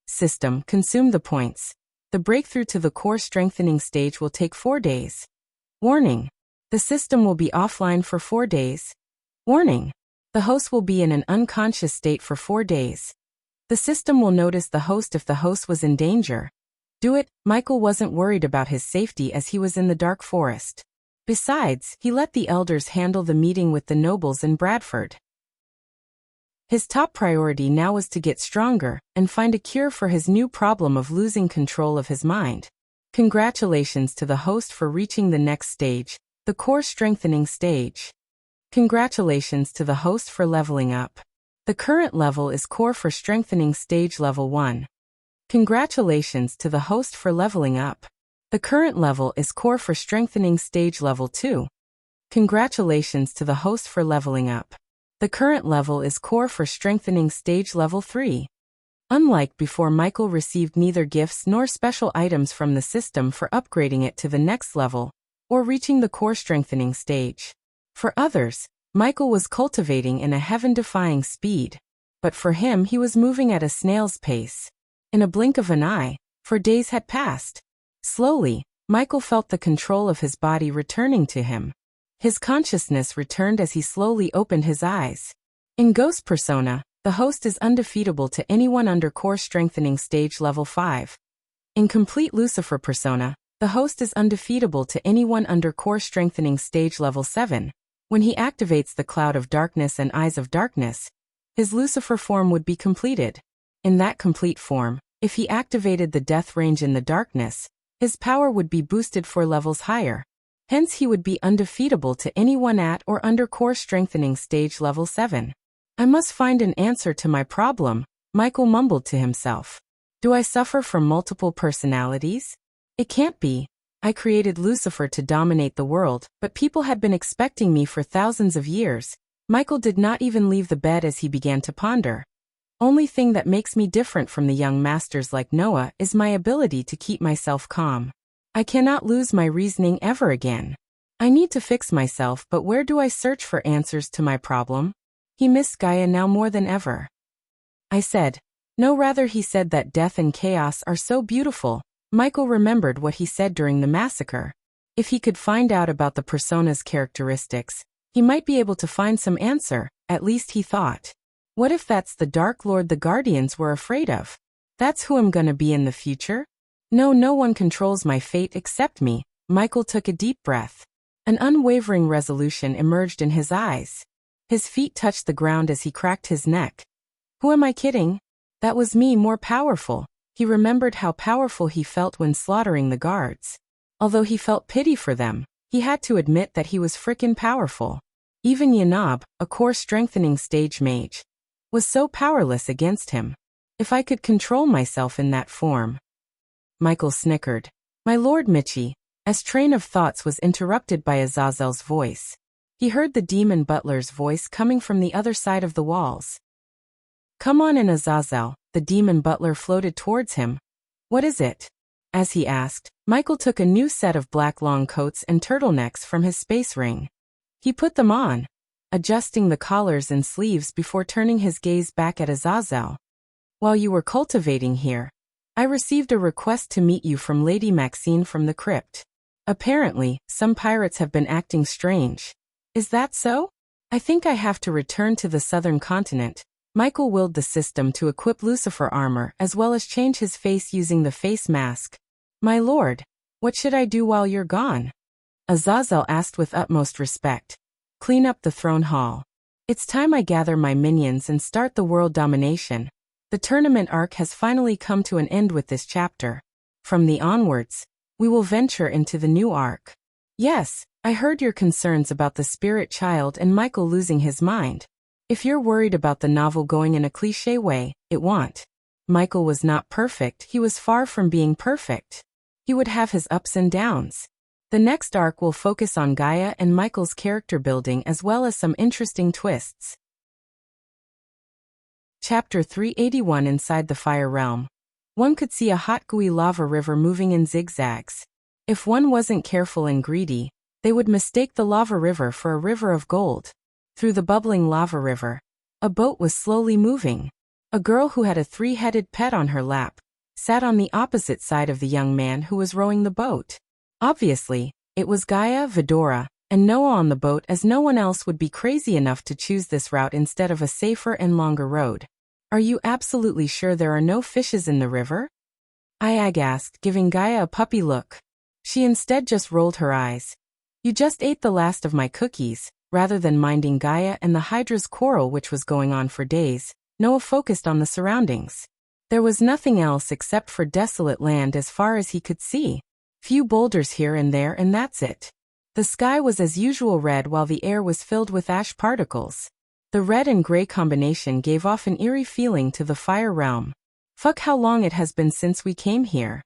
System, consume the points. The breakthrough to the core strengthening stage will take 4 days. Warning. The system will be offline for 4 days. Warning. The host will be in an unconscious state for 4 days. The system will notice the host if the host was in danger. Do it. Michael wasn't worried about his safety as he was in the dark forest. Besides, he let the elders handle the meeting with the nobles in Bradford. His top priority now was to get stronger and find a cure for his new problem of losing control of his mind. Congratulations to the host for reaching the next stage, the core strengthening stage. Congratulations to the host for leveling up. The current level is core for strengthening stage level 1. Congratulations to the host for leveling up. The current level is core for strengthening stage level 2. Congratulations to the host for leveling up. The current level is core for strengthening stage level 3. Unlike before, Michael received neither gifts nor special items from the system for upgrading it to the next level, or reaching the core strengthening stage. For others, Michael was cultivating in a heaven-defying speed. But for him, he was moving at a snail's pace. In a blink of an eye, for days had passed. Slowly, Michael felt the control of his body returning to him. His consciousness returned as he slowly opened his eyes. In Ghost Persona, the host is undefeatable to anyone under core strengthening stage level 5. In Complete Lucifer Persona, the host is undefeatable to anyone under core strengthening stage level 7. When he activates the Cloud of Darkness and Eyes of Darkness, his Lucifer form would be completed. In that complete form, if he activated the death range in the darkness, his power would be boosted 4 levels higher. Hence he would be undefeatable to anyone at or under core strengthening stage level 7. I must find an answer to my problem, Michael mumbled to himself. Do I suffer from multiple personalities? It can't be. I created Lucifer to dominate the world, but people had been expecting me for thousands of years. Michael did not even leave the bed as he began to ponder. Only thing that makes me different from the young masters like Noah is my ability to keep myself calm. I cannot lose my reasoning ever again. I need to fix myself, but where do I search for answers to my problem? He missed Gaia now more than ever. I said. No, rather he said that death and chaos are so beautiful. Michael remembered what he said during the massacre. If he could find out about the persona's characteristics, he might be able to find some answer, at least he thought. What if that's the Dark Lord the Guardians were afraid of? That's who I'm gonna be in the future? No, no one controls my fate except me. Michael took a deep breath. An unwavering resolution emerged in his eyes. His feet touched the ground as he cracked his neck. Who am I kidding? That was me, more powerful. He remembered how powerful he felt when slaughtering the guards. Although he felt pity for them, he had to admit that he was frickin' powerful. Even Yanab, a core strengthening stage mage, was so powerless against him. If I could control myself in that form. Michael snickered. My lord Michi, as train of thoughts was interrupted by Azazel's voice. He heard the demon butler's voice coming from the other side of the walls. Come on in, Azazel. The demon butler floated towards him. What is it? As he asked, Michael took a new set of black long coats and turtlenecks from his space ring. He put them on, adjusting the collars and sleeves before turning his gaze back at Azazel. While you were cultivating here, I received a request to meet you from Lady Maxine from the crypt. Apparently, some pirates have been acting strange. Is that so? I think I have to return to the southern continent. Michael willed the system to equip Lucifer armor as well as change his face using the face mask. My lord, what should I do while you're gone? Azazel asked with utmost respect. Clean up the throne hall. It's time I gather my minions and start the world domination. The tournament arc has finally come to an end with this chapter. From the onwards, we will venture into the new arc. Yes, I heard your concerns about the spirit child and Michael losing his mind. If you're worried about the novel going in a cliché way, it won't. Michael was not perfect, he was far from being perfect. He would have his ups and downs. The next arc will focus on Gaia and Michael's character building as well as some interesting twists. Chapter 381 Inside the Fire Realm. One could see a hot gooey lava river moving in zigzags. If one wasn't careful and greedy, they would mistake the lava river for a river of gold. Through the bubbling lava river, a boat was slowly moving. A girl who had a 3-headed pet on her lap sat on the opposite side of the young man who was rowing the boat. Obviously, it was Gaia, Vidora, and Noah on the boat, as no one else would be crazy enough to choose this route instead of a safer and longer road. Are you absolutely sure there are no fishes in the river? Iag asked, giving Gaia a puppy look. She instead just rolled her eyes. You just ate the last of my cookies." Rather than minding Gaia and the Hydra's quarrel which was going on for days, Noah focused on the surroundings. There was nothing else except for desolate land as far as he could see. Few boulders here and there, and that's it. The sky was as usual red while the air was filled with ash particles. The red and gray combination gave off an eerie feeling to the fire realm. "Fuck, how long it has been since we came here?"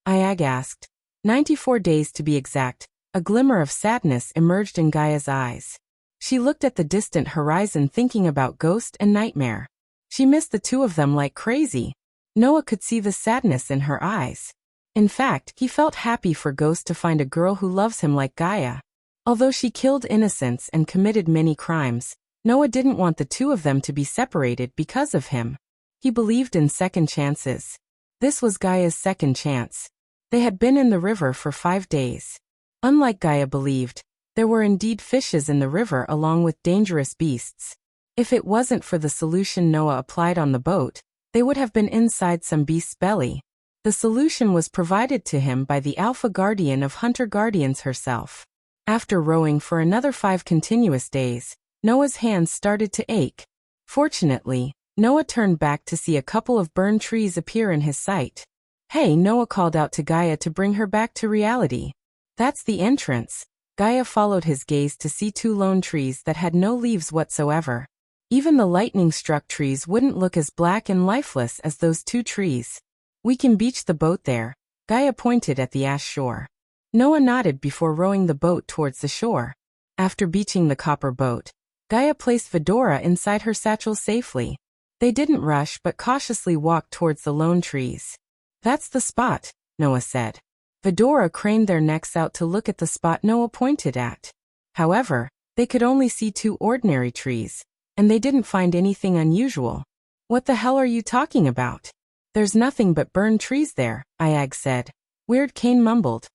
Ayag asked. 94 days to be exact. A glimmer of sadness emerged in Gaia's eyes. She looked at the distant horizon thinking about Ghost and Nightmare. She missed the two of them like crazy. Noah could see the sadness in her eyes. In fact, he felt happy for Ghost to find a girl who loves him like Gaia. Although she killed innocents and committed many crimes, Noah didn't want the two of them to be separated because of him. He believed in second chances. This was Gaia's second chance. They had been in the river for 5 days. Unlike Gaia believed, there were indeed fishes in the river along with dangerous beasts. If it wasn't for the solution Noah applied on the boat, they would have been inside some beast's belly. The solution was provided to him by the Alpha Guardian of Hunter Guardians herself. After rowing for another 5 continuous days, Noah's hands started to ache. Fortunately, Noah turned back to see a couple of burned trees appear in his sight. "Hey," Noah called out to Gaia to bring her back to reality. "That's the entrance." Gaia followed his gaze to see 2 lone trees that had no leaves whatsoever. Even the lightning-struck trees wouldn't look as black and lifeless as those 2 trees. "We can beach the boat there." Gaia pointed at the ash shore. Noah nodded before rowing the boat towards the shore. After beaching the copper boat, Gaia placed Vidora inside her satchel safely. They didn't rush but cautiously walked towards the lone trees. "That's the spot," Noah said. Vidora craned their necks out to look at the spot Noah pointed at. However, they could only see 2 ordinary trees, and they didn't find anything unusual. "What the hell are you talking about?" "There's nothing but burned trees there," Ayag said. "Weird," Kane mumbled.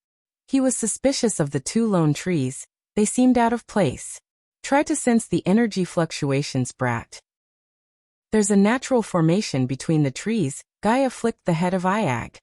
He was suspicious of the 2 lone trees. They seemed out of place. "Try to sense the energy fluctuations, brat. There's a natural formation between the trees." Gaia flicked the head of Ayag.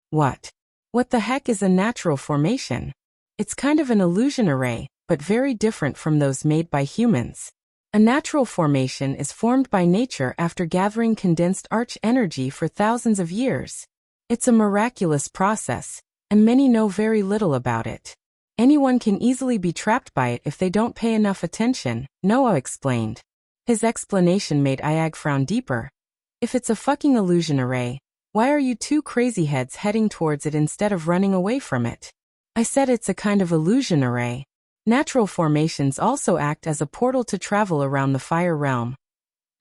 What the heck is a natural formation?" "It's kind of an illusion array, but very different from those made by humans. A natural formation is formed by nature after gathering condensed arch energy for thousands of years. It's a miraculous process, and many know very little about it. Anyone can easily be trapped by it if they don't pay enough attention," Noah explained. His explanation made Ayag frown deeper. "If it's a fucking illusion array, why are you 2 crazy heads heading towards it instead of running away from it?" "I said it's a kind of illusion array. Natural formations also act as a portal to travel around the fire realm."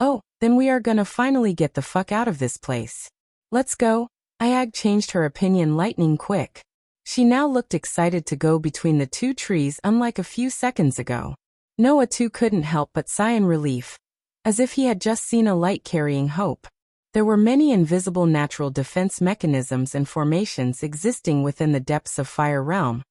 "Oh, then we are gonna finally get the fuck out of this place. Let's go." Ayag changed her opinion lightning quick. She now looked excited to go between the 2 trees unlike a few seconds ago. Noah too couldn't help but sigh in relief, as if he had just seen a light carrying hope. There were many invisible natural defense mechanisms and formations existing within the depths of Fire Realm,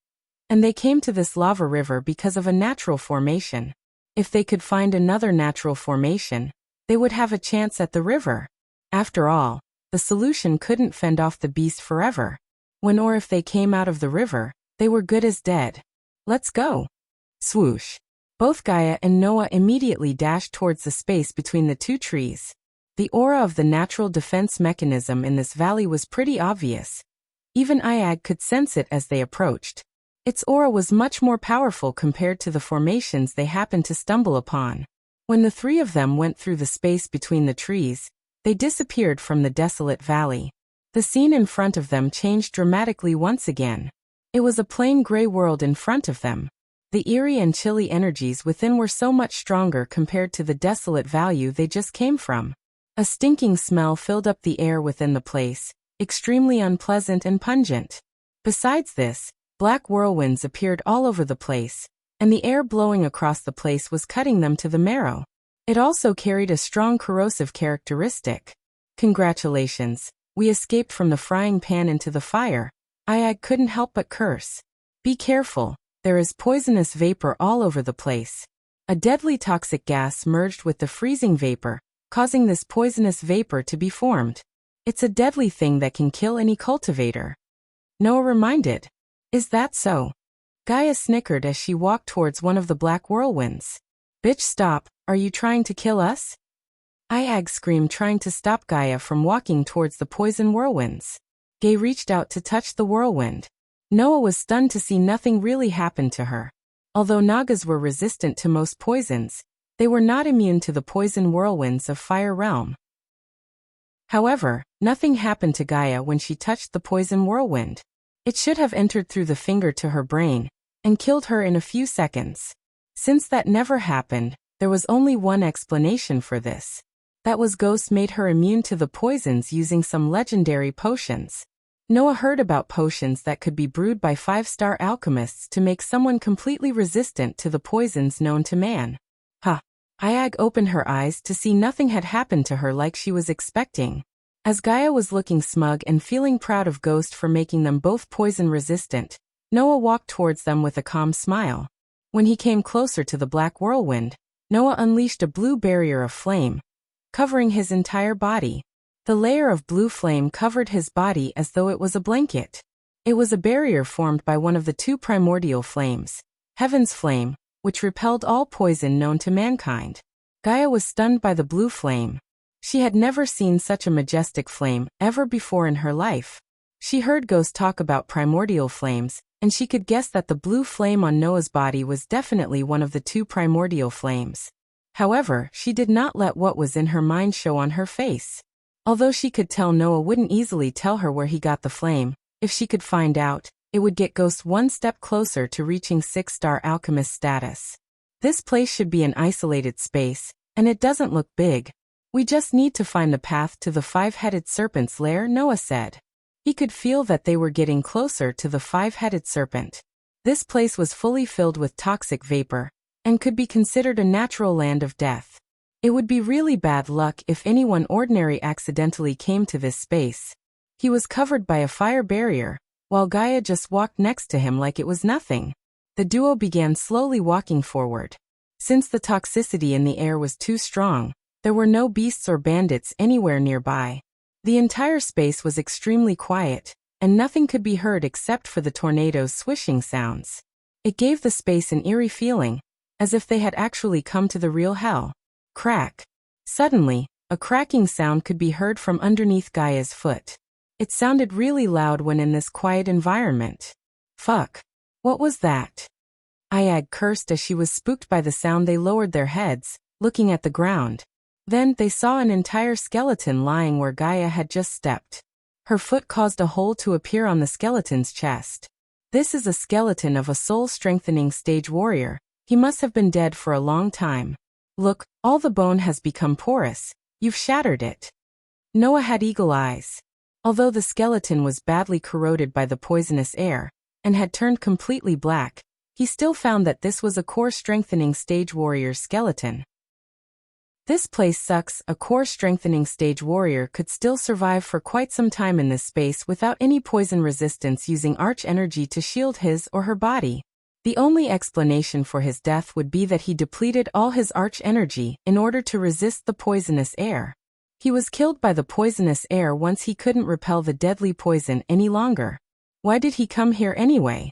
and they came to this lava river because of a natural formation. If they could find another natural formation, they would have a chance at the river. After all, the solution couldn't fend off the beast forever. When or if they came out of the river, they were good as dead. "Let's go." Swoosh. Both Gaia and Noah immediately dashed towards the space between the 2 trees. The aura of the natural defense mechanism in this valley was pretty obvious. Even Ayag could sense it as they approached. Its aura was much more powerful compared to the formations they happened to stumble upon. When the 3 of them went through the space between the trees, they disappeared from the desolate valley. The scene in front of them changed dramatically once again. It was a plain gray world in front of them. The eerie and chilly energies within were so much stronger compared to the desolate valley they just came from. A stinking smell filled up the air within the place, extremely unpleasant and pungent. Besides this, black whirlwinds appeared all over the place, and the air blowing across the place was cutting them to the marrow. It also carried a strong corrosive characteristic. "Congratulations, we escaped from the frying pan into the fire," Ayag couldn't help but curse. "Be careful, there is poisonous vapor all over the place." A deadly toxic gas merged with the freezing vapor, causing this poisonous vapor to be formed. "It's a deadly thing that can kill any cultivator," Noah reminded. "Is that so?" Gaia snickered as she walked towards one of the black whirlwinds. Bitch, stop, are you trying to kill us? Iag screamed, trying to stop Gaia from walking towards the poison whirlwinds. Gay reached out to touch the whirlwind. Noah was stunned to see nothing really happen to her. Although Nagas were resistant to most poisons, they were not immune to the poison whirlwinds of Fire Realm. However, nothing happened to Gaia when she touched the poison whirlwind. It should have entered through the finger to her brain and killed her in a few seconds. Since that never happened, there was only one explanation for this. That was Ghost made her immune to the poisons using some legendary potions. Noah heard about potions that could be brewed by 5-star alchemists to make someone completely resistant to the poisons known to man. Iag opened her eyes to see nothing had happened to her like she was expecting. As Gaia was looking smug and feeling proud of Ghost for making them both poison-resistant, Noah walked towards them with a calm smile. When he came closer to the black whirlwind, Noah unleashed a blue barrier of flame, covering his entire body. The layer of blue flame covered his body as though it was a blanket. It was a barrier formed by one of the 2 primordial flames, Heaven's Flame, which repelled all poison known to mankind. Gaia was stunned by the blue flame. She had never seen such a majestic flame ever before in her life. She heard Ghost talk about primordial flames, and she could guess that the blue flame on Noah's body was definitely one of the 2 primordial flames. However, she did not let what was in her mind show on her face. Although she could tell Noah wouldn't easily tell her where he got the flame, if she could find out, it would get Ghost one step closer to reaching 6-star alchemist status. This place should be an isolated space, and it doesn't look big. We just need to find the path to the 5-headed serpent's lair, Noah said. He could feel that they were getting closer to the 5-headed serpent. This place was fully filled with toxic vapor, and could be considered a natural land of death. It would be really bad luck if anyone ordinary accidentally came to this space. He was covered by a fire barrier, while Gaia just walked next to him like it was nothing. The duo began slowly walking forward. Since the toxicity in the air was too strong, there were no beasts or bandits anywhere nearby. The entire space was extremely quiet, and nothing could be heard except for the tornado's swishing sounds. It gave the space an eerie feeling, as if they had actually come to the real hell. Crack. Suddenly, a cracking sound could be heard from underneath Gaia's foot. It sounded really loud when in this quiet environment. Fuck. What was that? Iag cursed as she was spooked by the sound. They lowered their heads, looking at the ground. Then they saw an entire skeleton lying where Gaia had just stepped. Her foot caused a hole to appear on the skeleton's chest. This is a skeleton of a soul-strengthening stage warrior. He must have been dead for a long time. Look, all the bone has become porous. You've shattered it. Noah had eagle eyes. Although the skeleton was badly corroded by the poisonous air, and had turned completely black, he still found that this was a core-strengthening stage warrior's skeleton. This place sucks. A core-strengthening stage warrior could still survive for quite some time in this space without any poison resistance, using arch energy to shield his or her body. The only explanation for his death would be that he depleted all his arch energy in order to resist the poisonous air. He was killed by the poisonous air once he couldn't repel the deadly poison any longer. Why did he come here anyway?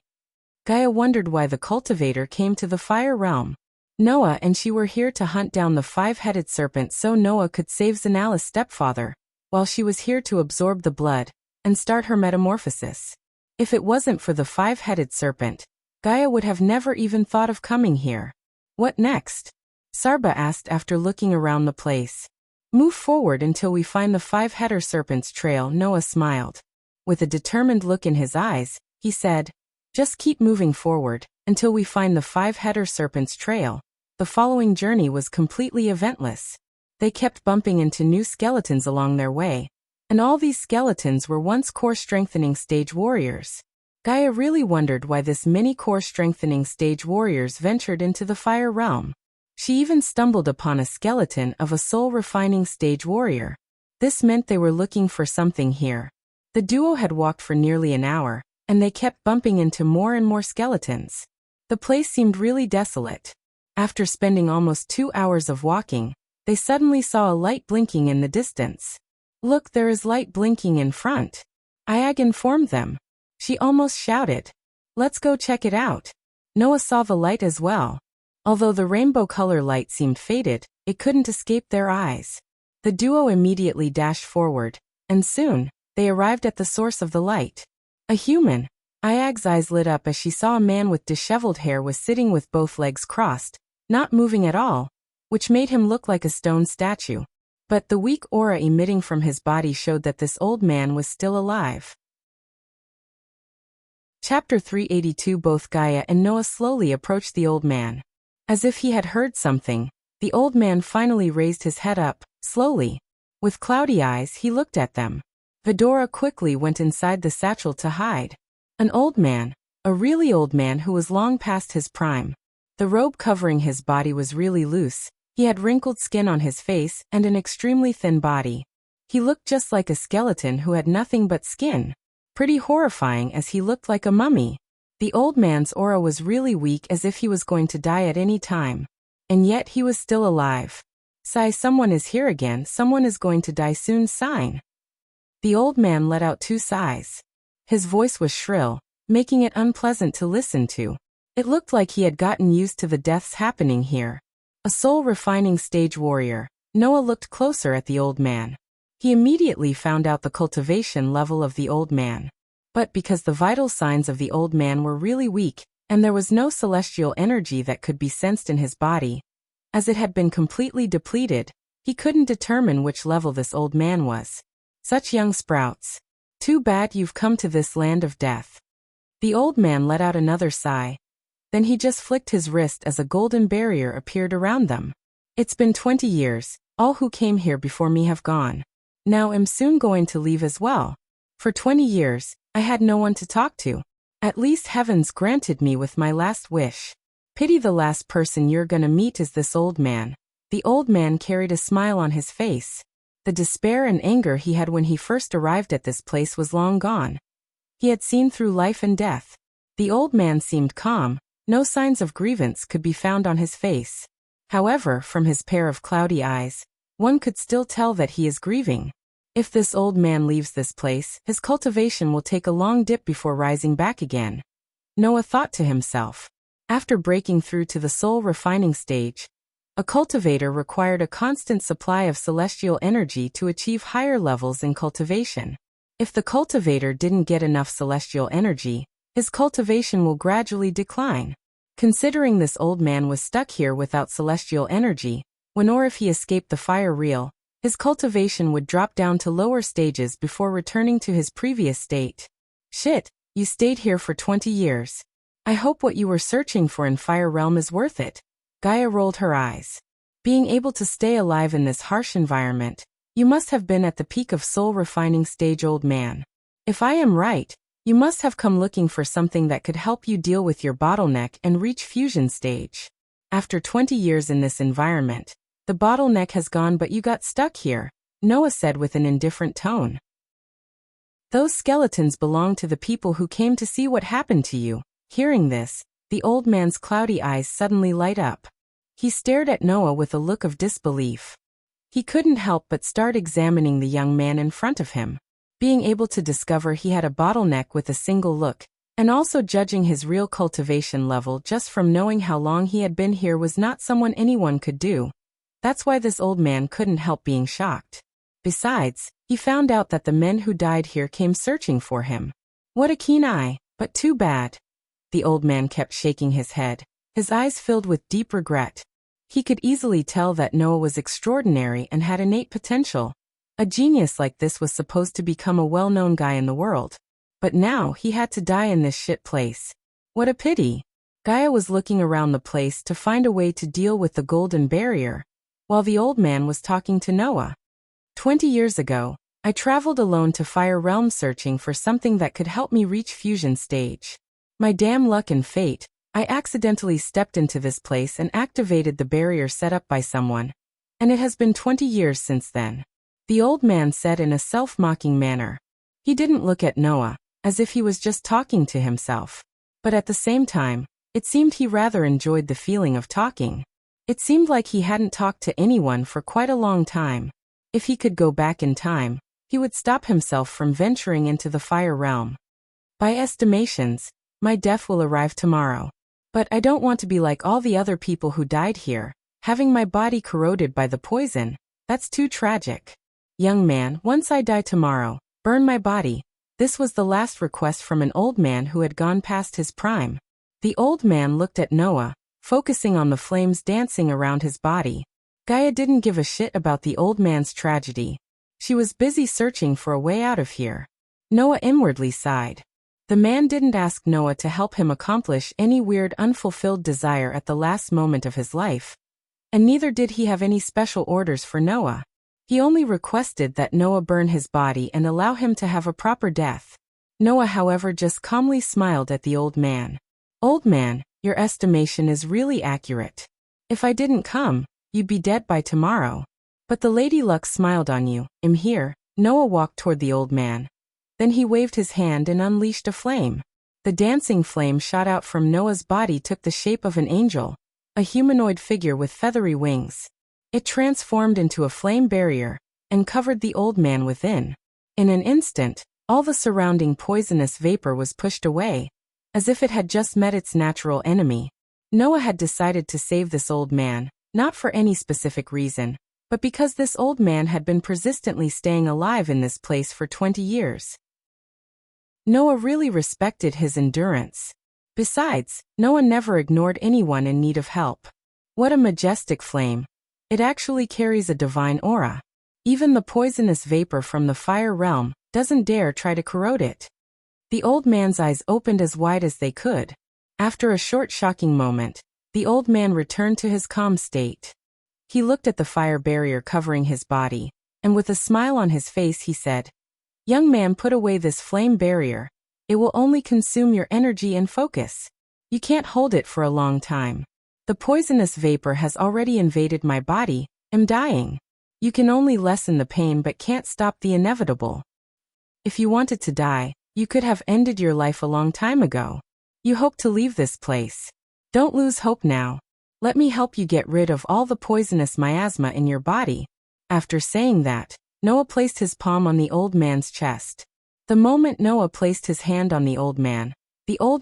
Gaia wondered why the cultivator came to the Fire Realm. Noah and she were here to hunt down the 5-headed serpent so Noah could save Zanala's stepfather, while she was here to absorb the blood and start her metamorphosis. If it wasn't for the 5-headed serpent, Gaia would have never even thought of coming here. What next? Sarba asked after looking around the place. Move forward until we find the 5-header serpent's trail, Noah smiled. With a determined look in his eyes, he said, just keep moving forward until we find the 5-header serpent's trail. The following journey was completely eventless. They kept bumping into new skeletons along their way, and all these skeletons were once core-strengthening stage warriors. Gaia really wondered why this many core-strengthening stage warriors ventured into the Fire Realm. She even stumbled upon a skeleton of a soul-refining stage warrior. This meant they were looking for something here. The duo had walked for nearly an hour, and they kept bumping into more and more skeletons. The place seemed really desolate. After spending almost 2 hours of walking, they suddenly saw a light blinking in the distance. Look, there is light blinking in front. Iag informed them. She almost shouted. Let's go check it out. Noah saw the light as well. Although the rainbow color light seemed faded, it couldn't escape their eyes. The duo immediately dashed forward, and soon, they arrived at the source of the light. A human. Ayag's eyes lit up as she saw a man with disheveled hair was sitting with both legs crossed, not moving at all, which made him look like a stone statue. But the weak aura emitting from his body showed that this old man was still alive. Chapter 382. Both Gaia and Noah slowly approached the old man. As if he had heard something, the old man finally raised his head up, slowly. With cloudy eyes he looked at them. Vidora quickly went inside the satchel to hide. An old man, a really old man who was long past his prime. The robe covering his body was really loose. He had wrinkled skin on his face and an extremely thin body. He looked just like a skeleton who had nothing but skin. Pretty horrifying as he looked like a mummy. The old man's aura was really weak as if he was going to die at any time. And yet he was still alive. Sigh, someone is here again, someone is going to die soon, sign. The old man let out 2 sighs. His voice was shrill, making it unpleasant to listen to. It looked like he had gotten used to the deaths happening here. A soul refining stage warrior, Noah looked closer at the old man. He immediately found out the cultivation level of the old man. But because the vital signs of the old man were really weak, and there was no celestial energy that could be sensed in his body, as it had been completely depleted, he couldn't determine which level this old man was. Such young sprouts. Too bad you've come to this land of death. The old man let out another sigh. Then he just flicked his wrist as a golden barrier appeared around them. It's been 20 years, all who came here before me have gone. Now I'm soon going to leave as well. For 20 years, I had no one to talk to. At least heavens granted me with my last wish. Pity the last person you're gonna meet is this old man. The old man carried a smile on his face. The despair and anger he had when he first arrived at this place was long gone. He had seen through life and death. The old man seemed calm, no signs of grievance could be found on his face. However, from his pair of cloudy eyes, one could still tell that he is grieving. If this old man leaves this place, his cultivation will take a long dip before rising back again. Noah thought to himself. After breaking through to the soul refining stage, a cultivator required a constant supply of celestial energy to achieve higher levels in cultivation. If the cultivator didn't get enough celestial energy, his cultivation will gradually decline. Considering this old man was stuck here without celestial energy, when or if he escaped the fire reel, his cultivation would drop down to lower stages before returning to his previous state. Shit, you stayed here for 20 years. I hope what you were searching for in Fire Realm is worth it. Gaia rolled her eyes. Being able to stay alive in this harsh environment, you must have been at the peak of soul refining stage, old man. If I am right, you must have come looking for something that could help you deal with your bottleneck and reach fusion stage. After 20 years in this environment, the bottleneck has gone but you got stuck here, Noah said with an indifferent tone. Those skeletons belong to the people who came to see what happened to you. Hearing this, the old man's cloudy eyes suddenly light up. He stared at Noah with a look of disbelief. He couldn't help but start examining the young man in front of him. Being able to discover he had a bottleneck with a single look, and also judging his real cultivation level just from knowing how long he had been here was not someone anyone could do. That's why this old man couldn't help being shocked. Besides, he found out that the men who died here came searching for him. What a keen eye, but too bad. The old man kept shaking his head, his eyes filled with deep regret. He could easily tell that Noah was extraordinary and had innate potential. A genius like this was supposed to become a well-known guy in the world. But now he had to die in this shit place. What a pity. Gaia was looking around the place to find a way to deal with the golden barrier, while the old man was talking to Noah. 20 years ago, I traveled alone to Fire Realm searching for something that could help me reach fusion stage. My damn luck and fate, I accidentally stepped into this place and activated the barrier set up by someone. And it has been 20 years since then. The old man said in a self-mocking manner. He didn't look at Noah, as if he was just talking to himself. But at the same time, it seemed he rather enjoyed the feeling of talking. It seemed like he hadn't talked to anyone for quite a long time. If he could go back in time, he would stop himself from venturing into the Fire Realm. By estimations, my death will arrive tomorrow. But I don't want to be like all the other people who died here, having my body corroded by the poison. That's too tragic. Young man, once I die tomorrow, burn my body. This was the last request from an old man who had gone past his prime. The old man looked at Noah, focusing on the flames dancing around his body. Gaia didn't give a shit about the old man's tragedy. She was busy searching for a way out of here. Noah inwardly sighed. The man didn't ask Noah to help him accomplish any weird unfulfilled desire at the last moment of his life. And neither did he have any special orders for Noah. He only requested that Noah burn his body and allow him to have a proper death. Noah, however, just calmly smiled at the old man. Old man, your estimation is really accurate. If I didn't come, you'd be dead by tomorrow. But the Lady Luck smiled on you. I'm here. Noah walked toward the old man. Then he waved his hand and unleashed a flame. The dancing flame shot out from Noah's body took the shape of an angel, a humanoid figure with feathery wings. It transformed into a flame barrier and covered the old man within. In an instant, all the surrounding poisonous vapor was pushed away, as if it had just met its natural enemy. Noah had decided to save this old man, not for any specific reason, but because this old man had been persistently staying alive in this place for 20 years. Noah really respected his endurance. Besides, Noah never ignored anyone in need of help. What a majestic flame. It actually carries a divine aura. Even the poisonous vapor from the fire realm doesn't dare try to corrode it. The old man's eyes opened as wide as they could. After a short shocking moment, the old man returned to his calm state. He looked at the fire barrier covering his body, and with a smile on his face he said, "Young man, put away this flame barrier. It will only consume your energy and focus. You can't hold it for a long time. The poisonous vapor has already invaded my body. I'm dying. You can only lessen the pain but can't stop the inevitable. If you wanted to die, you could have ended your life a long time ago. You hope to leave this place. Don't lose hope now. Let me help you get rid of all the poisonous miasma in your body." After saying that, Noah placed his palm on the old man's chest. The moment Noah placed his hand on the old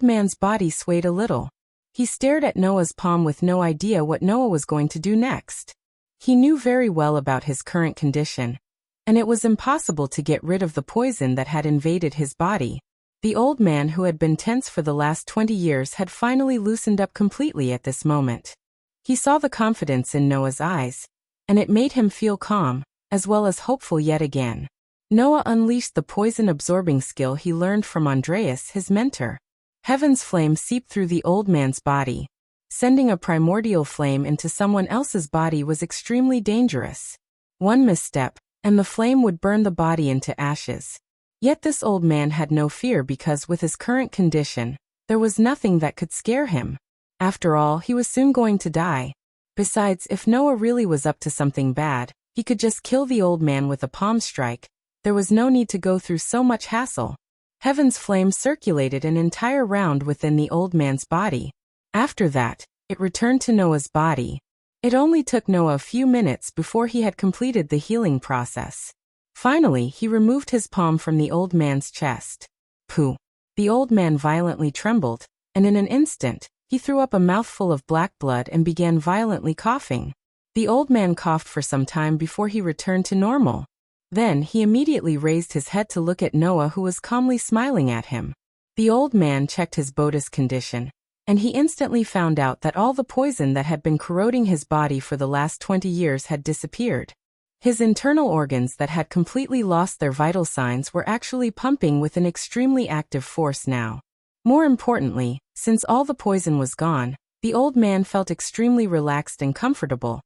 man's body swayed a little. He stared at Noah's palm with no idea what Noah was going to do next. He knew very well about his current condition, and it was impossible to get rid of the poison that had invaded his body. The old man, who had been tense for the last 20 years, had finally loosened up completely at this moment. He saw the confidence in Noah's eyes, and it made him feel calm, as well as hopeful yet again. Noah unleashed the poison-absorbing skill he learned from Andreas, his mentor. Heaven's flame seeped through the old man's body. Sending a primordial flame into someone else's body was extremely dangerous. One misstep, and the flame would burn the body into ashes. Yet this old man had no fear because with his current condition, there was nothing that could scare him. After all, he was soon going to die. Besides, if Noah really was up to something bad, he could just kill the old man with a palm strike. There was no need to go through so much hassle. Heaven's flame circulated an entire round within the old man's body. After that, it returned to Noah's body. It only took Noah a few minutes before he had completed the healing process. Finally, he removed his palm from the old man's chest. Pooh! The old man violently trembled, and in an instant, he threw up a mouthful of black blood and began violently coughing. The old man coughed for some time before he returned to normal. Then he immediately raised his head to look at Noah, who was calmly smiling at him. The old man checked his bodhi's condition, and he instantly found out that all the poison that had been corroding his body for the last 20 years had disappeared. His internal organs that had completely lost their vital signs were actually pumping with an extremely active force now. More importantly, since all the poison was gone, the old man felt extremely relaxed and comfortable,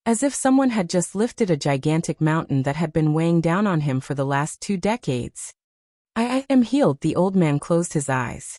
as if someone had just lifted a gigantic mountain that had been weighing down on him for the last 2 decades. I am healed. The old man closed his eyes.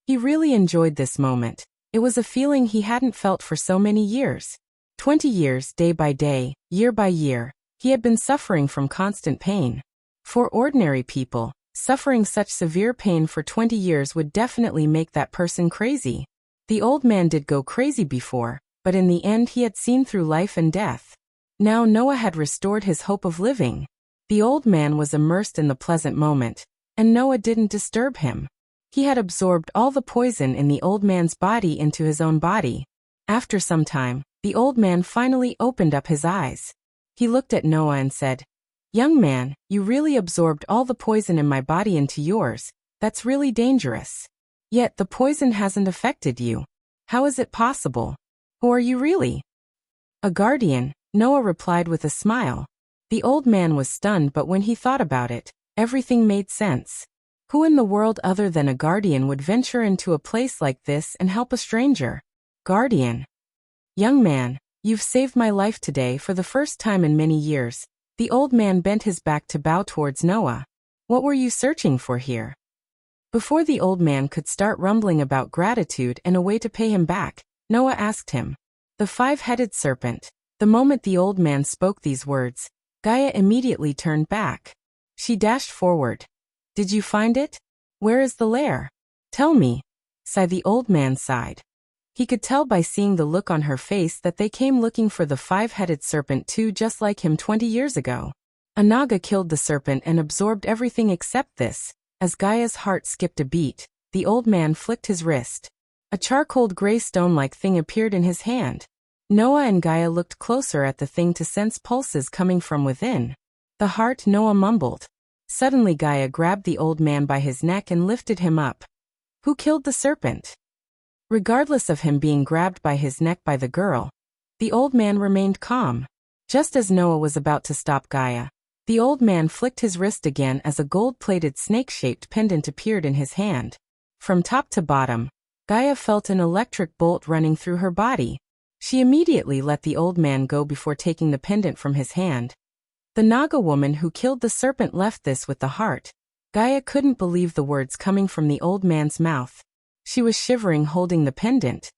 He really enjoyed this moment. It was a feeling he hadn't felt for so many years. 20 years, day by day, year by year, he had been suffering from constant pain. For ordinary people, suffering such severe pain for 20 years would definitely make that person crazy. The old man did go crazy before, but in the end he had seen through life and death. Now Noah had restored his hope of living. The old man was immersed in the pleasant moment, and Noah didn't disturb him. He had absorbed all the poison in the old man's body into his own body. After some time, the old man finally opened up his eyes. He looked at Noah and said, "Young man, you really absorbed all the poison in my body into yours. That's really dangerous. Yet the poison hasn't affected you. How is it possible? Who are you really?" "A guardian," Noah replied with a smile. The old man was stunned, but when he thought about it, everything made sense. Who in the world other than a guardian would venture into a place like this and help a stranger? Guardian. "Young man, you've saved my life today for the first time in many years." The old man bent his back to bow towards Noah. "What were you searching for here?" Before the old man could start rumbling about gratitude and a way to pay him back, Noah asked him. "The five-headed serpent." The moment the old man spoke these words, Gaia immediately turned back. She dashed forward. "Did you find it? Where is the lair? Tell me." The old man sighed. He could tell by seeing the look on her face that they came looking for the five-headed serpent too, just like him 20 years ago. A Naga killed the serpent and absorbed everything except this. As Gaia's heart skipped a beat, the old man flicked his wrist. A charcoaled gray stone-like thing appeared in his hand. Noah and Gaia looked closer at the thing to sense pulses coming from within. "The heart," Noah mumbled. Suddenly Gaia grabbed the old man by his neck and lifted him up. "Who killed the serpent?" Regardless of him being grabbed by his neck by the girl, the old man remained calm. Just as Noah was about to stop Gaia, the old man flicked his wrist again as a gold-plated snake-shaped pendant appeared in his hand. From top to bottom, Gaia felt an electric bolt running through her body. She immediately let the old man go before taking the pendant from his hand. The Naga woman who killed the serpent left this with the heart. Gaia couldn't believe the words coming from the old man's mouth. She was shivering holding the pendant.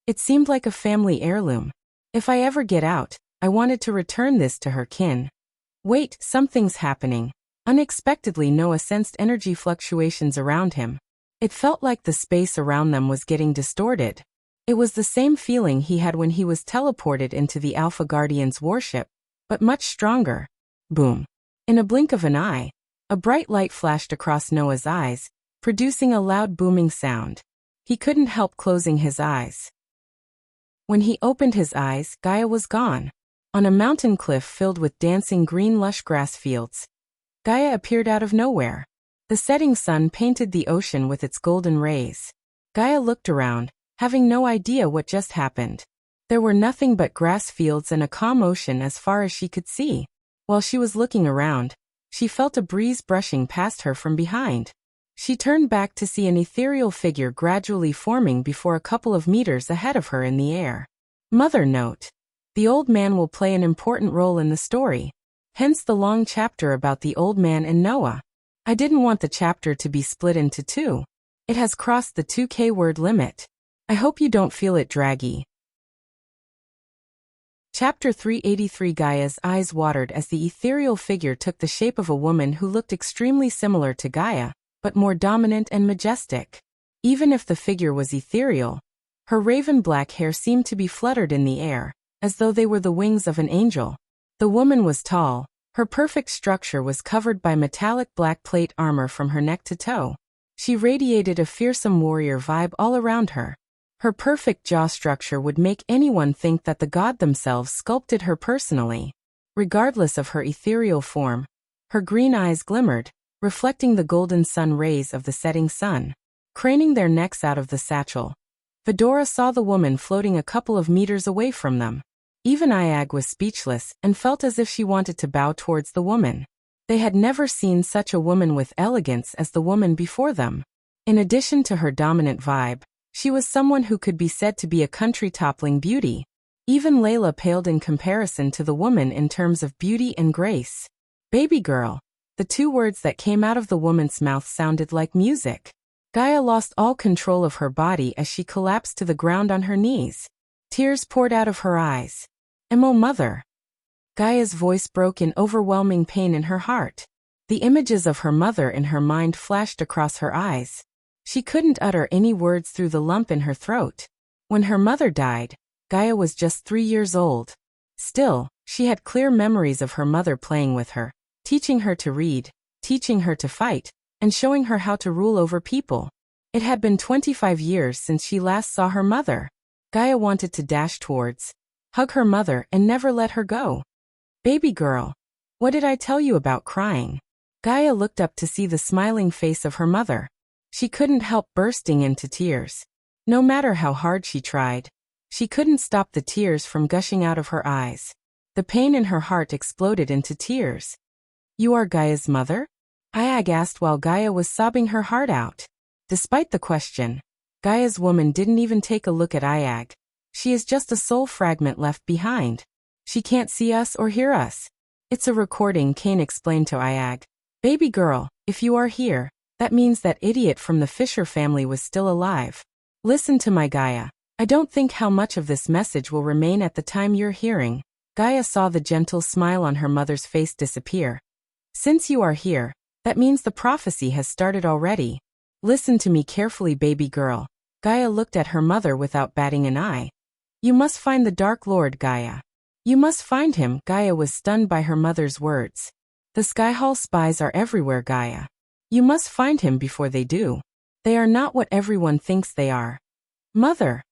It seemed like a family heirloom. "If I ever get out, I wanted to return this to her kin." "Wait, something's happening." Unexpectedly, Noah sensed energy fluctuations around him. It felt like the space around them was getting distorted. It was the same feeling he had when he was teleported into the Alpha Guardian's warship, but much stronger. Boom. In a blink of an eye, a bright light flashed across Noah's eyes, producing a loud booming sound. He couldn't help closing his eyes. When he opened his eyes, Gaia was gone. On a mountain cliff filled with dancing green lush grass fields, Gaia appeared out of nowhere. The setting sun painted the ocean with its golden rays. Gaia looked around, having no idea what just happened. There were nothing but grass fields and a calm ocean as far as she could see. While she was looking around, she felt a breeze brushing past her from behind. She turned back to see an ethereal figure gradually forming before a couple of meters ahead of her in the air. Mother note. The old man will play an important role in the story. Hence the long chapter about the old man and Noah. I didn't want the chapter to be split into two. It has crossed the 2K word limit. I hope you don't feel it draggy. Chapter 383. Gaia's eyes watered as the ethereal figure took the shape of a woman who looked extremely similar to Gaia, but more dominant and majestic. Even if the figure was ethereal, her raven-black hair seemed to be fluttered in the air, as though they were the wings of an angel. The woman was tall. Her perfect structure was covered by metallic black plate armor from her neck to toe. She radiated a fearsome warrior vibe all around her. Her perfect jaw structure would make anyone think that the god themselves sculpted her personally. Regardless of her ethereal form, her green eyes glimmered, reflecting the golden sun rays of the setting sun. Craning their necks out of the satchel, Fedora saw the woman floating a couple of meters away from them. Even Iag was speechless and felt as if she wanted to bow towards the woman. They had never seen such a woman with elegance as the woman before them. In addition to her dominant vibe, she was someone who could be said to be a country-toppling beauty. Even Layla paled in comparison to the woman in terms of beauty and grace. Baby girl. The two words that came out of the woman's mouth sounded like music. Gaia lost all control of her body as she collapsed to the ground on her knees. Tears poured out of her eyes. "Oh, mother." Gaia's voice broke in overwhelming pain in her heart. The images of her mother in her mind flashed across her eyes. She couldn't utter any words through the lump in her throat. When her mother died, Gaia was just 3 years old. Still, she had clear memories of her mother playing with her, teaching her to read, teaching her to fight, and showing her how to rule over people. It had been 25 years since she last saw her mother. Gaia wanted to dash towards, hug her mother and never let her go. Baby girl, what did I tell you about crying? Gaia looked up to see the smiling face of her mother. She couldn't help bursting into tears. No matter how hard she tried, she couldn't stop the tears from gushing out of her eyes. The pain in her heart exploded into tears. You are Gaia's mother? Ayag asked while Gaia was sobbing her heart out. Despite the question, Gaia's woman didn't even take a look at Ayag. She is just a soul fragment left behind. She can't see us or hear us. It's a recording, Cain explained to Ayag. Baby girl, if you are here, that means that idiot from the Fisher family was still alive. Listen to my Gaia. I don't think how much of this message will remain at the time you're hearing. Gaia saw the gentle smile on her mother's face disappear. Since you are here, that means the prophecy has started already. Listen to me carefully, baby girl. Gaia looked at her mother without batting an eye. You must find the Dark Lord, Gaia. You must find him. Gaia was stunned by her mother's words. The Skyhall spies are everywhere, Gaia. You must find him before they do. They are not what everyone thinks they are. Mother,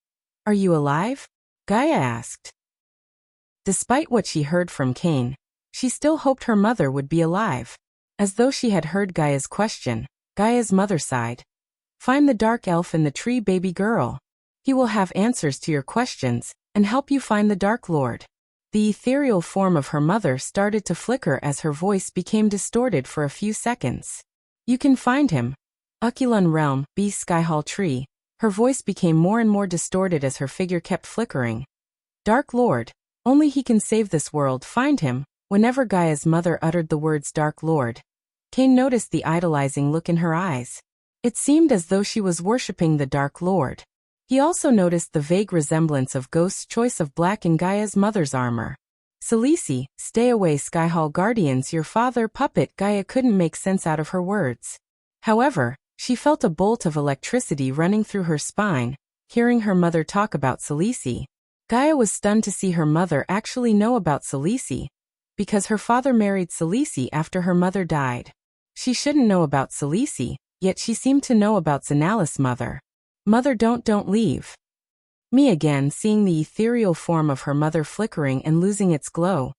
are you alive? Gaia asked. Despite what she heard from Cain, she still hoped her mother would be alive. As though she had heard Gaia's question, Gaia's mother sighed. Find the dark elf in the tree, baby girl. He will have answers to your questions and help you find the Dark Lord. The ethereal form of her mother started to flicker as her voice became distorted for a few seconds. You can find him. Ukulun Realm, B Skyhall Tree. Her voice became more and more distorted as her figure kept flickering. Dark Lord. Only he can save this world. Find him. Whenever Gaia's mother uttered the words Dark Lord, Cain noticed the idolizing look in her eyes. It seemed as though she was worshipping the Dark Lord. He also noticed the vague resemblance of Ghost's choice of black in Gaia's mother's armor. Selisi, stay away, Skyhall Guardians, your father puppet. Gaia couldn't make sense out of her words. However, she felt a bolt of electricity running through her spine, hearing her mother talk about Selisi. Gaia was stunned to see her mother actually know about Selisi, because her father married Selisi after her mother died. She shouldn't know about Selisi, yet she seemed to know about Zanala's mother. Mother, don't leave. Me again, seeing the ethereal form of her mother flickering and losing its glow.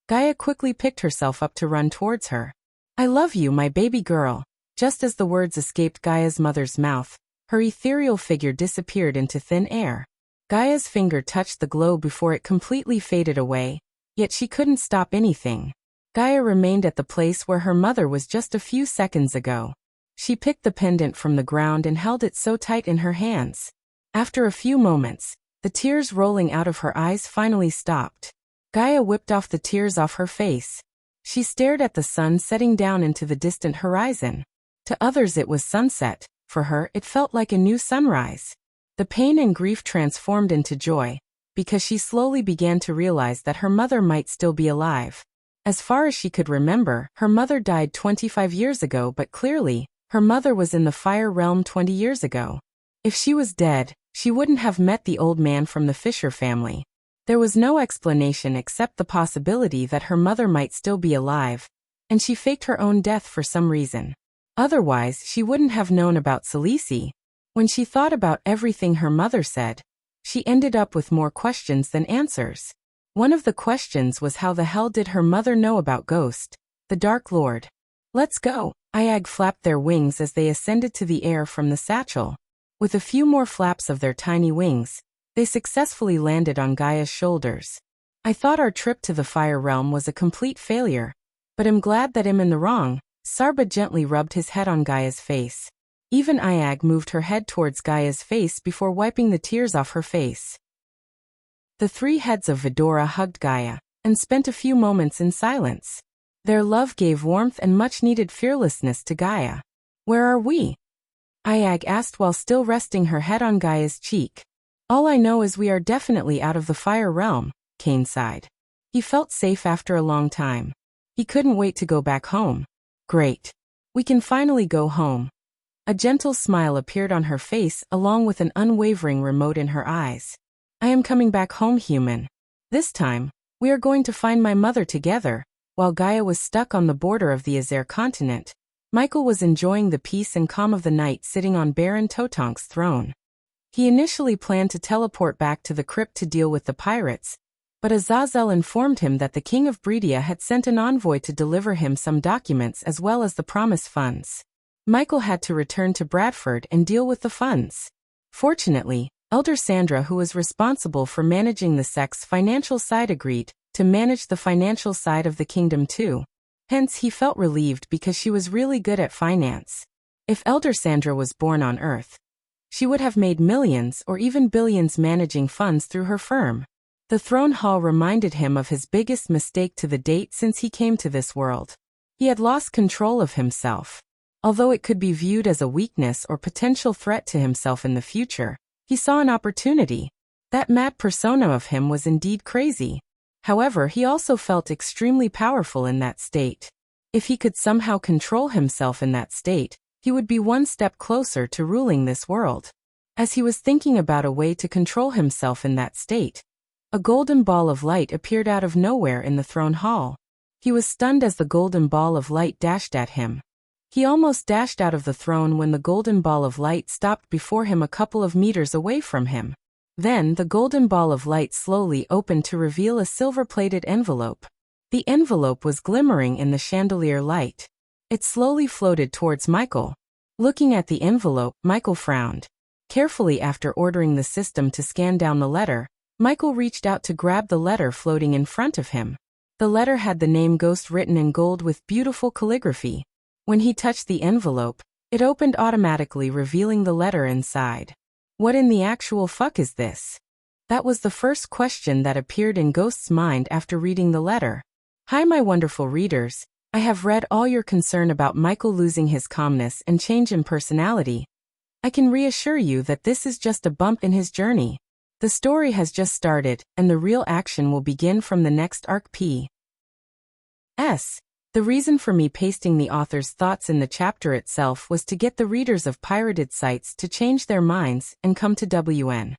Gaia quickly picked herself up to run towards her. I love you, my baby girl. Just as the words escaped Gaia's mother's mouth, her ethereal figure disappeared into thin air. Gaia's finger touched the glow before it completely faded away, yet she couldn't stop anything. Gaia remained at the place where her mother was just a few seconds ago. She picked the pendant from the ground and held it so tight in her hands. After a few moments, the tears rolling out of her eyes finally stopped. Gaia whipped off the tears off her face. She stared at the sun setting down into the distant horizon. To others it was sunset, for her it felt like a new sunrise. The pain and grief transformed into joy, because she slowly began to realize that her mother might still be alive. As far as she could remember, her mother died 25 years ago, but clearly, her mother was in the fire realm 20 years ago. If she was dead, she wouldn't have met the old man from the Fisher family. There was no explanation except the possibility that her mother might still be alive, and she faked her own death for some reason. Otherwise, she wouldn't have known about Selisi. When she thought about everything her mother said, she ended up with more questions than answers. One of the questions was how the hell did her mother know about Ghost, the Dark Lord? Let's go. Ayag flapped their wings as they ascended to the air from the satchel. With a few more flaps of their tiny wings, they successfully landed on Gaia's shoulders. I thought our trip to the fire realm was a complete failure, but I'm glad that I'm in the wrong. Sarba gently rubbed his head on Gaia's face. Even Ayag moved her head towards Gaia's face before wiping the tears off her face. The three heads of Vidora hugged Gaia, and spent a few moments in silence. Their love gave warmth and much-needed fearlessness to Gaia. Where are we? Ayag asked while still resting her head on Gaia's cheek. All I know is we are definitely out of the fire realm, Cain sighed. He felt safe after a long time. He couldn't wait to go back home. Great. We can finally go home. A gentle smile appeared on her face along with an unwavering remote in her eyes. I am coming back home, human. This time, we are going to find my mother together. While Gaia was stuck on the border of the Azer continent, Michael was enjoying the peace and calm of the night sitting on Baron Totonk's throne. He initially planned to teleport back to the crypt to deal with the pirates, but Azazel informed him that the King of Bredia had sent an envoy to deliver him some documents as well as the promised funds. Michael had to return to Bradford and deal with the funds. Fortunately, Elder Sandra, who was responsible for managing the sect's financial side, agreed to manage the financial side of the kingdom too. Hence he felt relieved because she was really good at finance. If Elder Sandra was born on Earth, she would have made millions or even billions managing funds through her firm. The throne hall reminded him of his biggest mistake to the date since he came to this world. He had lost control of himself. Although it could be viewed as a weakness or potential threat to himself in the future, he saw an opportunity. That mad persona of him was indeed crazy. However, he also felt extremely powerful in that state. If he could somehow control himself in that state, he would be one step closer to ruling this world. As he was thinking about a way to control himself in that state, a golden ball of light appeared out of nowhere in the throne hall. He was stunned as the golden ball of light dashed at him. He almost dashed out of the throne when the golden ball of light stopped before him a couple of meters away from him. Then the golden ball of light slowly opened to reveal a silver-plated envelope. The envelope was glimmering in the chandelier light. It slowly floated towards Michael. Looking at the envelope, Michael frowned. Carefully, after ordering the system to scan down the letter, Michael reached out to grab the letter floating in front of him. The letter had the name Ghost written in gold with beautiful calligraphy. When he touched the envelope, it opened automatically, revealing the letter inside. What in the actual fuck is this? That was the first question that appeared in Ghost's mind after reading the letter. Hi, my wonderful readers. I have read all your concern about Michael losing his calmness and change in personality. I can reassure you that this is just a bump in his journey. The story has just started, and the real action will begin from the next arc. P.S. The reason for me pasting the author's thoughts in the chapter itself was to get the readers of pirated sites to change their minds and come to WN.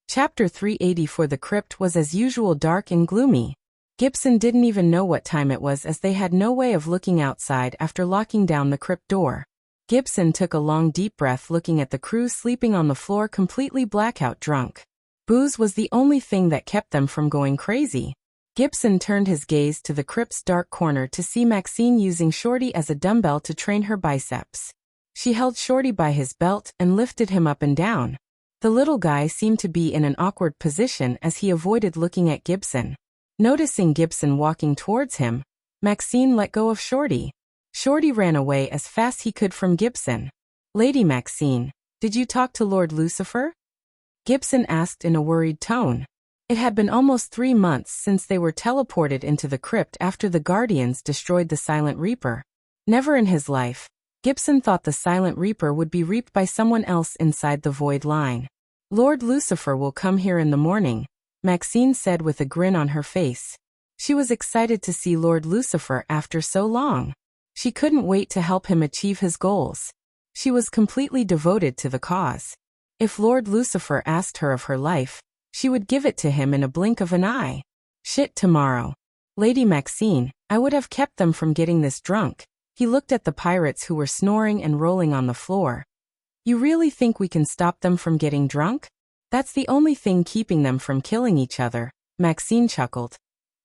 Chapter 380 for the crypt was as usual dark and gloomy. Gibson didn't even know what time it was as they had no way of looking outside after locking down the crypt door. Gibson took a long deep breath looking at the crew sleeping on the floor completely blackout drunk. Booze was the only thing that kept them from going crazy. Gibson turned his gaze to the crypt's dark corner to see Maxine using Shorty as a dumbbell to train her biceps. She held Shorty by his belt and lifted him up and down. The little guy seemed to be in an awkward position as he avoided looking at Gibson. Noticing Gibson walking towards him, Maxine let go of Shorty. Shorty ran away as fast he could from Gibson. Lady Maxine, did you talk to Lord Lucifer? Gibson asked in a worried tone. It had been almost 3 months since they were teleported into the crypt after the Guardians destroyed the Silent Reaper. Never in his life, Gibson thought the Silent Reaper would be reaped by someone else inside the void line. Lord Lucifer will come here in the morning, Maxine said with a grin on her face. She was excited to see Lord Lucifer after so long. She couldn't wait to help him achieve his goals. She was completely devoted to the cause. If Lord Lucifer asked her of her life, she would give it to him in a blink of an eye. Shit, tomorrow. Lady Maxine, I would have kept them from getting this drunk. He looked at the pirates who were snoring and rolling on the floor. You really think we can stop them from getting drunk? That's the only thing keeping them from killing each other, Maxine chuckled.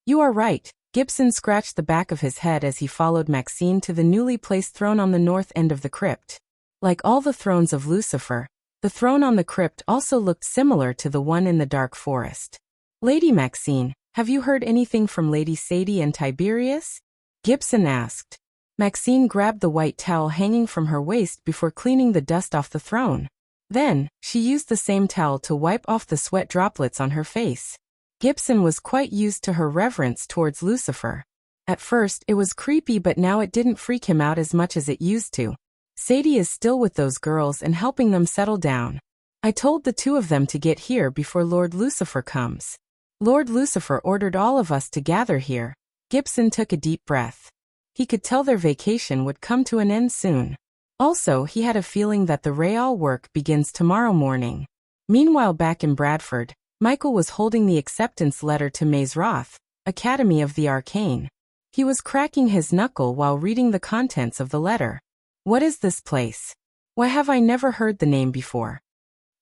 You are right. Gibson scratched the back of his head as he followed Maxine to the newly placed throne on the north end of the crypt. Like all the thrones of Lucifer, the throne on the crypt also looked similar to the one in the dark forest. Lady Maxine, have you heard anything from Lady Sadie and Tiberius? Gibson asked. Maxine grabbed the white towel hanging from her waist before cleaning the dust off the throne. Then, she used the same towel to wipe off the sweat droplets on her face. Gibson was quite used to her reverence towards Lucifer. At first, it was creepy, but now it didn't freak him out as much as it used to. Sadie is still with those girls and helping them settle down. I told the 2 of them to get here before Lord Lucifer comes. Lord Lucifer ordered all of us to gather here. Gibson took a deep breath. He could tell their vacation would come to an end soon. Also, he had a feeling that the Real work begins tomorrow morning. Meanwhile, back in Bradford, Michael was holding the acceptance letter to Maze Roth, Academy of the Arcane. He was cracking his knuckle while reading the contents of the letter. What is this place? Why have I never heard the name before?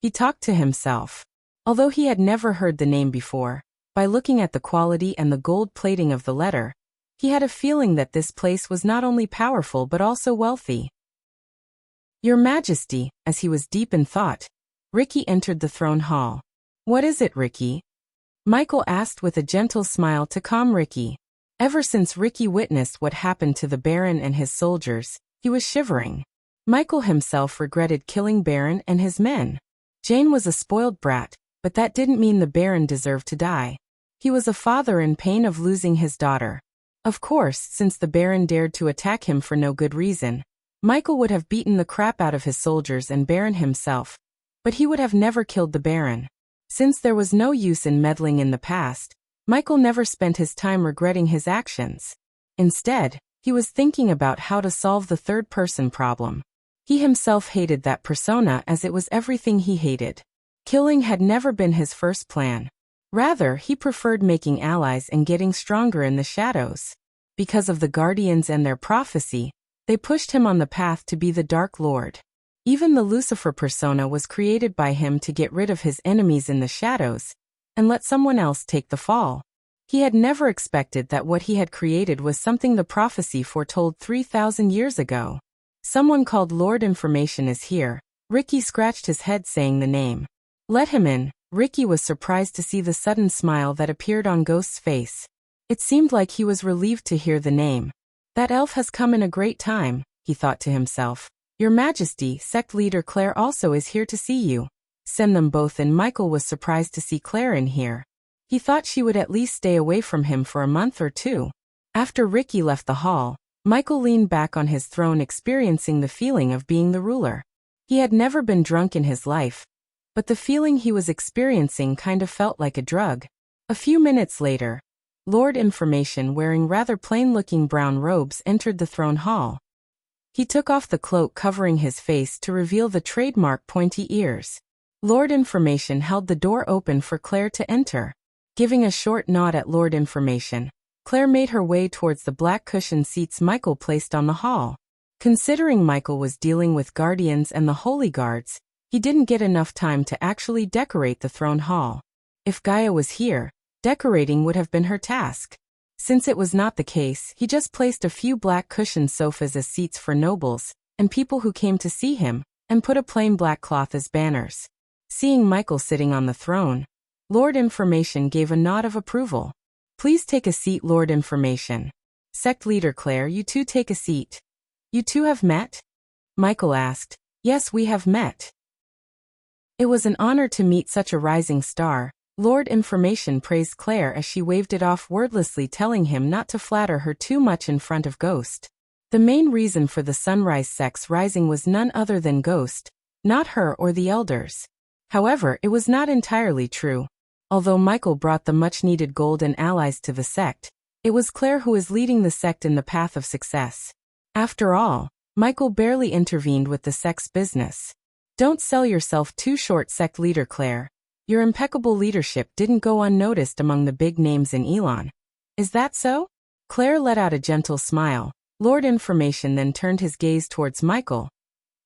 He talked to himself. Although he had never heard the name before, by looking at the quality and the gold plating of the letter, he had a feeling that this place was not only powerful but also wealthy. Your Majesty, as he was deep in thought, Ricky entered the throne hall. What is it, Ricky? Michael asked with a gentle smile to calm Ricky. Ever since Ricky witnessed what happened to the Baron and his soldiers, he was shivering. Michael himself regretted killing Baron and his men. Jane was a spoiled brat, but that didn't mean the Baron deserved to die. He was a father in pain of losing his daughter. Of course, since the Baron dared to attack him for no good reason, Michael would have beaten the crap out of his soldiers and Baron himself, but he would have never killed the Baron. Since there was no use in meddling in the past, Michael never spent his time regretting his actions. Instead, he was thinking about how to solve the third-person problem. He himself hated that persona as it was everything he hated. Killing had never been his first plan. Rather, he preferred making allies and getting stronger in the shadows. Because of the Guardians and their prophecy, they pushed him on the path to be the Dark Lord. Even the Lucifer persona was created by him to get rid of his enemies in the shadows and let someone else take the fall. He had never expected that what he had created was something the prophecy foretold 3,000 years ago. Someone called Lord Information is here. Ricky scratched his head saying the name. Let him in. Ricky was surprised to see the sudden smile that appeared on Ghost's face. It seemed like he was relieved to hear the name. That elf has come in a great time, he thought to himself. Your Majesty, sect leader Claire also is here to see you. Send them both in. Michael was surprised to see Claire in here. He thought she would at least stay away from him for a month or two. After Ricky left the hall, Michael leaned back on his throne experiencing the feeling of being the ruler. He had never been drunk in his life, but the feeling he was experiencing kind of felt like a drug. A few minutes later, Lord Information wearing rather plain-looking brown robes entered the throne hall. He took off the cloak covering his face to reveal the trademark pointy ears. Lord Information held the door open for Claire to enter. Giving a short nod at Lord Information, Claire made her way towards the black cushion seats Michael placed on the hall. Considering Michael was dealing with Guardians and the Holy Guards, he didn't get enough time to actually decorate the throne hall. If Gaia was here, decorating would have been her task. Since it was not the case, he just placed a few black cushioned sofas as seats for nobles and people who came to see him, and put a plain black cloth as banners. Seeing Michael sitting on the throne, Lord Information gave a nod of approval. Please take a seat, Lord Information. Sect leader Claire, you two take a seat. You two have met? Michael asked. Yes, we have met. It was an honor to meet such a rising star. Lord Information praised Claire as she waved it off wordlessly, telling him not to flatter her too much in front of Ghost. The main reason for the Sunrise Sect's rising was none other than Ghost, not her or the elders. However, it was not entirely true. Although Michael brought the much-needed gold and allies to the sect, it was Claire who was leading the sect in the path of success. After all, Michael barely intervened with the sect's business. Don't sell yourself too short, sect leader Claire. Your impeccable leadership didn't go unnoticed among the big names in Elon. Is that so? Claire let out a gentle smile. Lord Information then turned his gaze towards Michael.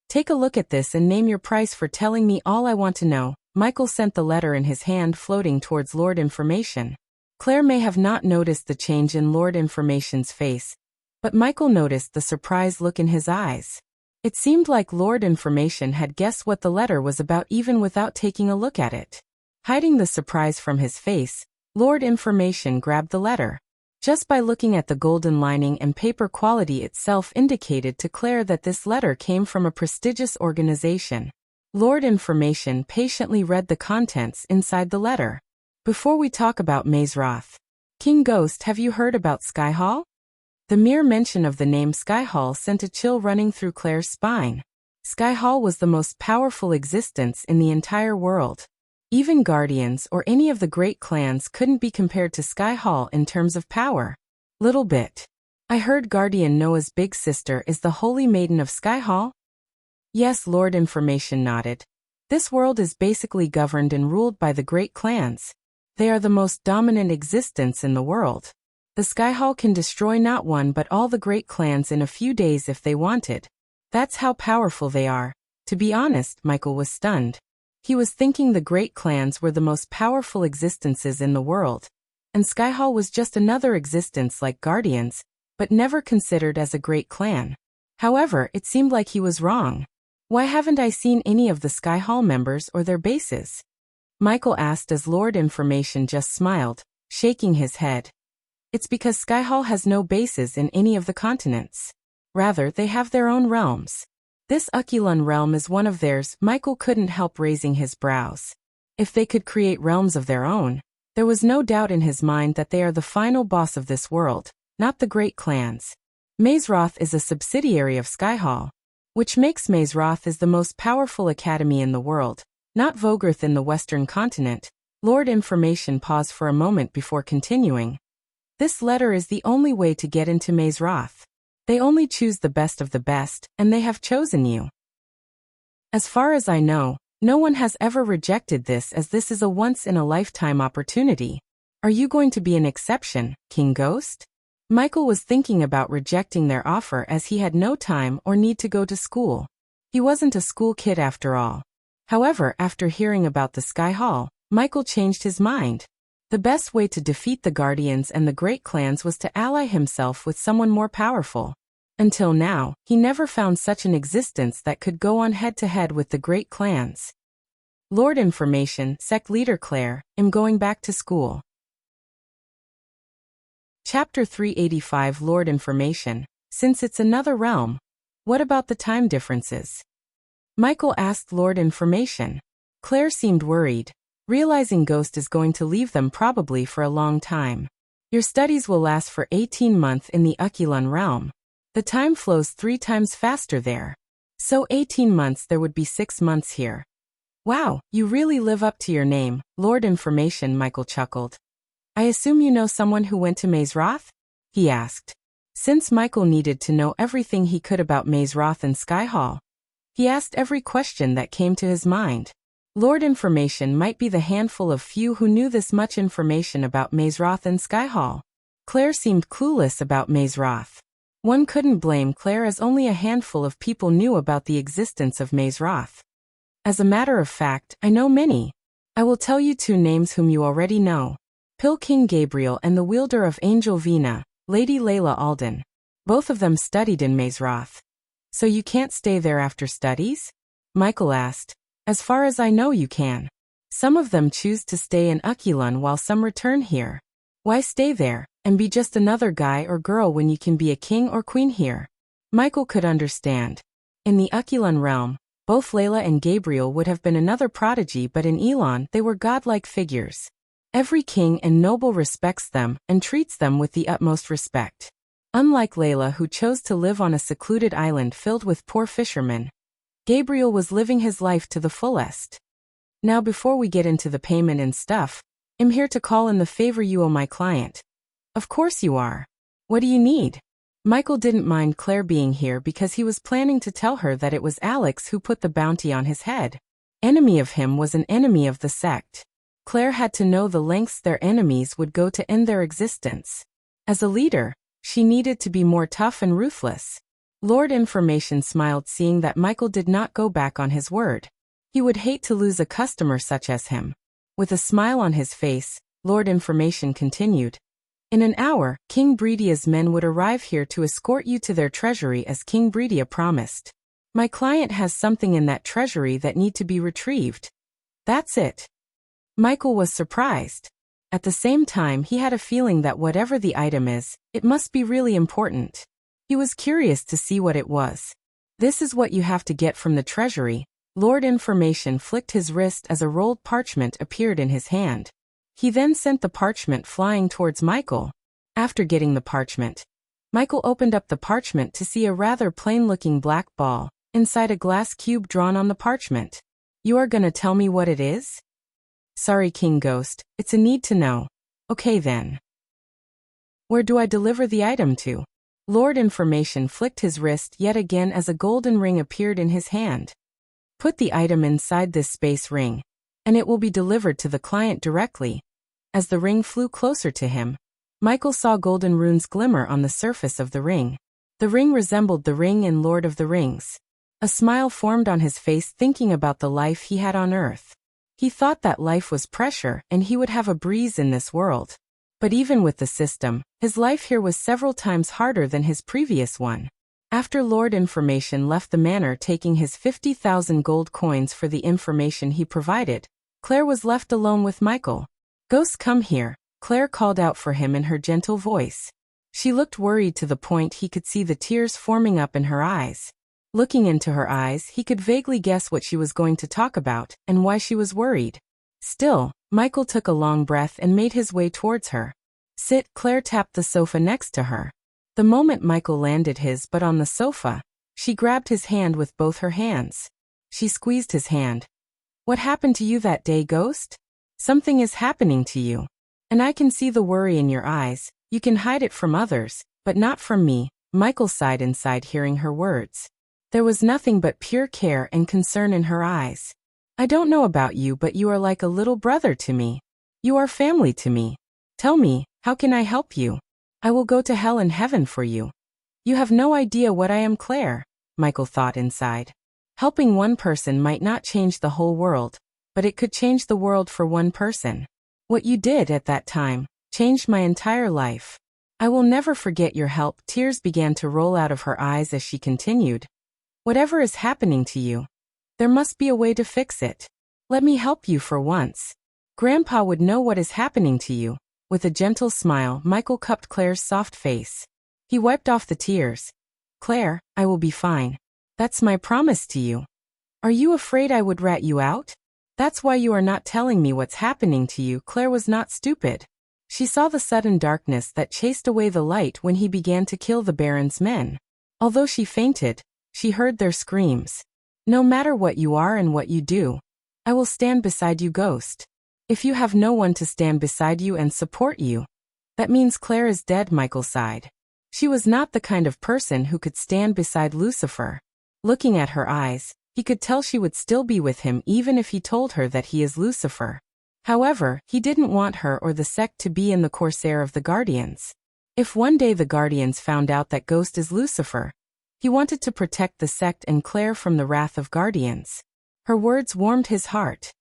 Take a look at this and name your price for telling me all I want to know. Michael sent the letter in his hand floating towards Lord Information. Claire may have not noticed the change in Lord Information's face, but Michael noticed the surprised look in his eyes. It seemed like Lord Information had guessed what the letter was about even without taking a look at it. Hiding the surprise from his face, Lord Information grabbed the letter. Just by looking at the golden lining and paper quality itself indicated to Claire that this letter came from a prestigious organization. Lord Information patiently read the contents inside the letter. Before we talk about Mazeroth, King Ghost, have you heard about Skyhall? The mere mention of the name Skyhall sent a chill running through Claire's spine. Skyhall was the most powerful existence in the entire world. Even Guardians or any of the great clans couldn't be compared to Skyhall in terms of power. Little bit. I heard Guardian Noah's big sister is the Holy Maiden of Skyhall? Yes, Lord Information nodded. This world is basically governed and ruled by the great clans. They are the most dominant existence in the world. The Sky Hall can destroy not one but all the great clans in a few days if they wanted. That's how powerful they are. To be honest, Michael was stunned. He was thinking the great clans were the most powerful existences in the world, and Sky Hall was just another existence like Guardians, but never considered as a great clan. However, it seemed like he was wrong. Why haven't I seen any of the Sky Hall members or their bases? Michael asked as Lord Information just smiled, shaking his head. It's because Sky Hall has no bases in any of the continents. Rather, they have their own realms. This Ukulun realm is one of theirs. Michael couldn't help raising his brows. If they could create realms of their own, there was no doubt in his mind that they are the final boss of this world, not the great clans. Mazeroth is a subsidiary of Sky Hall, which makes Mazeroth is the most powerful academy in the world, not Vogurth in the western continent. Lord Information paused for a moment before continuing. This letter is the only way to get into Mazeroth. They only choose the best of the best, and they have chosen you. As far as I know, no one has ever rejected this, as this is a once-in-a-lifetime opportunity. Are you going to be an exception, King Ghost? Michael was thinking about rejecting their offer as he had no time or need to go to school. He wasn't a school kid after all. However, after hearing about the Sky Hall, Michael changed his mind. The best way to defeat the Guardians and the great clans was to ally himself with someone more powerful. Until now, he never found such an existence that could go on head-to-head with the great clans. Lord Information, Sect Leader Claire, am going back to school. Chapter 385 Lord Information, since it's another realm, what about the time differences? Michael asked Lord Information. Claire seemed worried, realizing Ghost is going to leave them probably for a long time. Your studies will last for 18 months in the Ukulun realm. The time flows 3 times faster there. So 18 months there would be 6 months here. Wow, you really live up to your name, Lord Information, Michael chuckled. I assume you know someone who went to Mazeroth? He asked. Since Michael needed to know everything he could about Mazeroth and Sky Hall, he asked every question that came to his mind. Lord Information might be the handful of few who knew this much information about Mazeroth and Sky Hall. Claire seemed clueless about Mazeroth. One couldn't blame Claire, as only a handful of people knew about the existence of Mazeroth. As a matter of fact, I know many. I will tell you 2 names whom you already know. Pill King Gabriel and the wielder of Angel Vina, Lady Layla Alden. Both of them studied in Mazeroth. So you can't stay there after studies? Michael asked. As far as I know, you can. Some of them choose to stay in Ukulun while some return here. Why stay there and be just another guy or girl when you can be a king or queen here? Michael could understand. In the Ukulun realm, both Layla and Gabriel would have been another prodigy, but in Elon they were godlike figures. Every king and noble respects them and treats them with the utmost respect. Unlike Layla, who chose to live on a secluded island filled with poor fishermen, Gabriel was living his life to the fullest. Now, before we get into the payment and stuff, I'm here to call in the favor you owe my client. Of course you are. What do you need? Michael didn't mind Claire being here because he was planning to tell her that it was Alex who put the bounty on his head. Enemy of him was an enemy of the sect. Claire had to know the lengths their enemies would go to end their existence. As a leader, she needed to be more tough and ruthless. Lord Information smiled, seeing that Michael did not go back on his word. He would hate to lose a customer such as him. With a smile on his face, Lord Information continued. In an hour, King Bredia's men would arrive here to escort you to their treasury as King Bredia promised. My client has something in that treasury that need to be retrieved. That's it. Michael was surprised. At the same time, he had a feeling that whatever the item is, it must be really important. He was curious to see what it was. This is what you have to get from the treasury. Lord Information flicked his wrist as a rolled parchment appeared in his hand. He then sent the parchment flying towards Michael. After getting the parchment, Michael opened up the parchment to see a rather plain-looking black ball inside a glass cube drawn on the parchment. You are gonna tell me what it is? Sorry, King Ghost, it's a need to know. Okay then. Where do I deliver the item to? Lord Information flicked his wrist yet again as a golden ring appeared in his hand. Put the item inside this space ring, and it will be delivered to the client directly. As the ring flew closer to him, Michael saw golden runes glimmer on the surface of the ring. The ring resembled the ring in Lord of the Rings. A smile formed on his face thinking about the life he had on Earth. He thought that life was pressure and he would have a breeze in this world. But even with the system, his life here was several times harder than his previous one. After Lord Information left the manor taking his 50,000 gold coins for the information he provided, Claire was left alone with Michael. "Ghost, come here," Claire called out for him in her gentle voice. She looked worried to the point he could see the tears forming up in her eyes. Looking into her eyes, he could vaguely guess what she was going to talk about and why she was worried. Still, Michael took a long breath and made his way towards her. "Sit," Claire tapped the sofa next to her. The moment Michael landed his butt on the sofa, she grabbed his hand with both her hands. She squeezed his hand. "What happened to you that day, Ghost? Something is happening to you. And I can see the worry in your eyes. You can hide it from others, but not from me." Michael sighed inside hearing her words. There was nothing but pure care and concern in her eyes. "I don't know about you, but you are like a little brother to me. You are family to me. Tell me, how can I help you? I will go to hell and heaven for you." "You have no idea what I am, Claire," Michael thought inside. Helping one person might not change the whole world, but it could change the world for one person. "What you did at that time changed my entire life. I will never forget your help." Tears began to roll out of her eyes as she continued. "Whatever is happening to you, there must be a way to fix it. Let me help you for once. Grandpa would know what is happening to you." With a gentle smile, Michael cupped Claire's soft face. He wiped off the tears. "Claire, I will be fine. That's my promise to you. Are you afraid I would rat you out? That's why you are not telling me what's happening to you." Claire was not stupid. She saw the sudden darkness that chased away the light when he began to kill the Baron's men. Although she fainted, she heard their screams. "No matter what you are and what you do, I will stand beside you, Ghost. If you have no one to stand beside you and support you, that means Claire is dead." Michael sighed. She was not the kind of person who could stand beside Lucifer. Looking at her eyes, he could tell she would still be with him even if he told her that he is Lucifer. However, he didn't want her or the sect to be in the corsair of the Guardians. If one day the Guardians found out that Ghost is Lucifer, he wanted to protect the sect and Claire from the wrath of Guardians. Her words warmed his heart.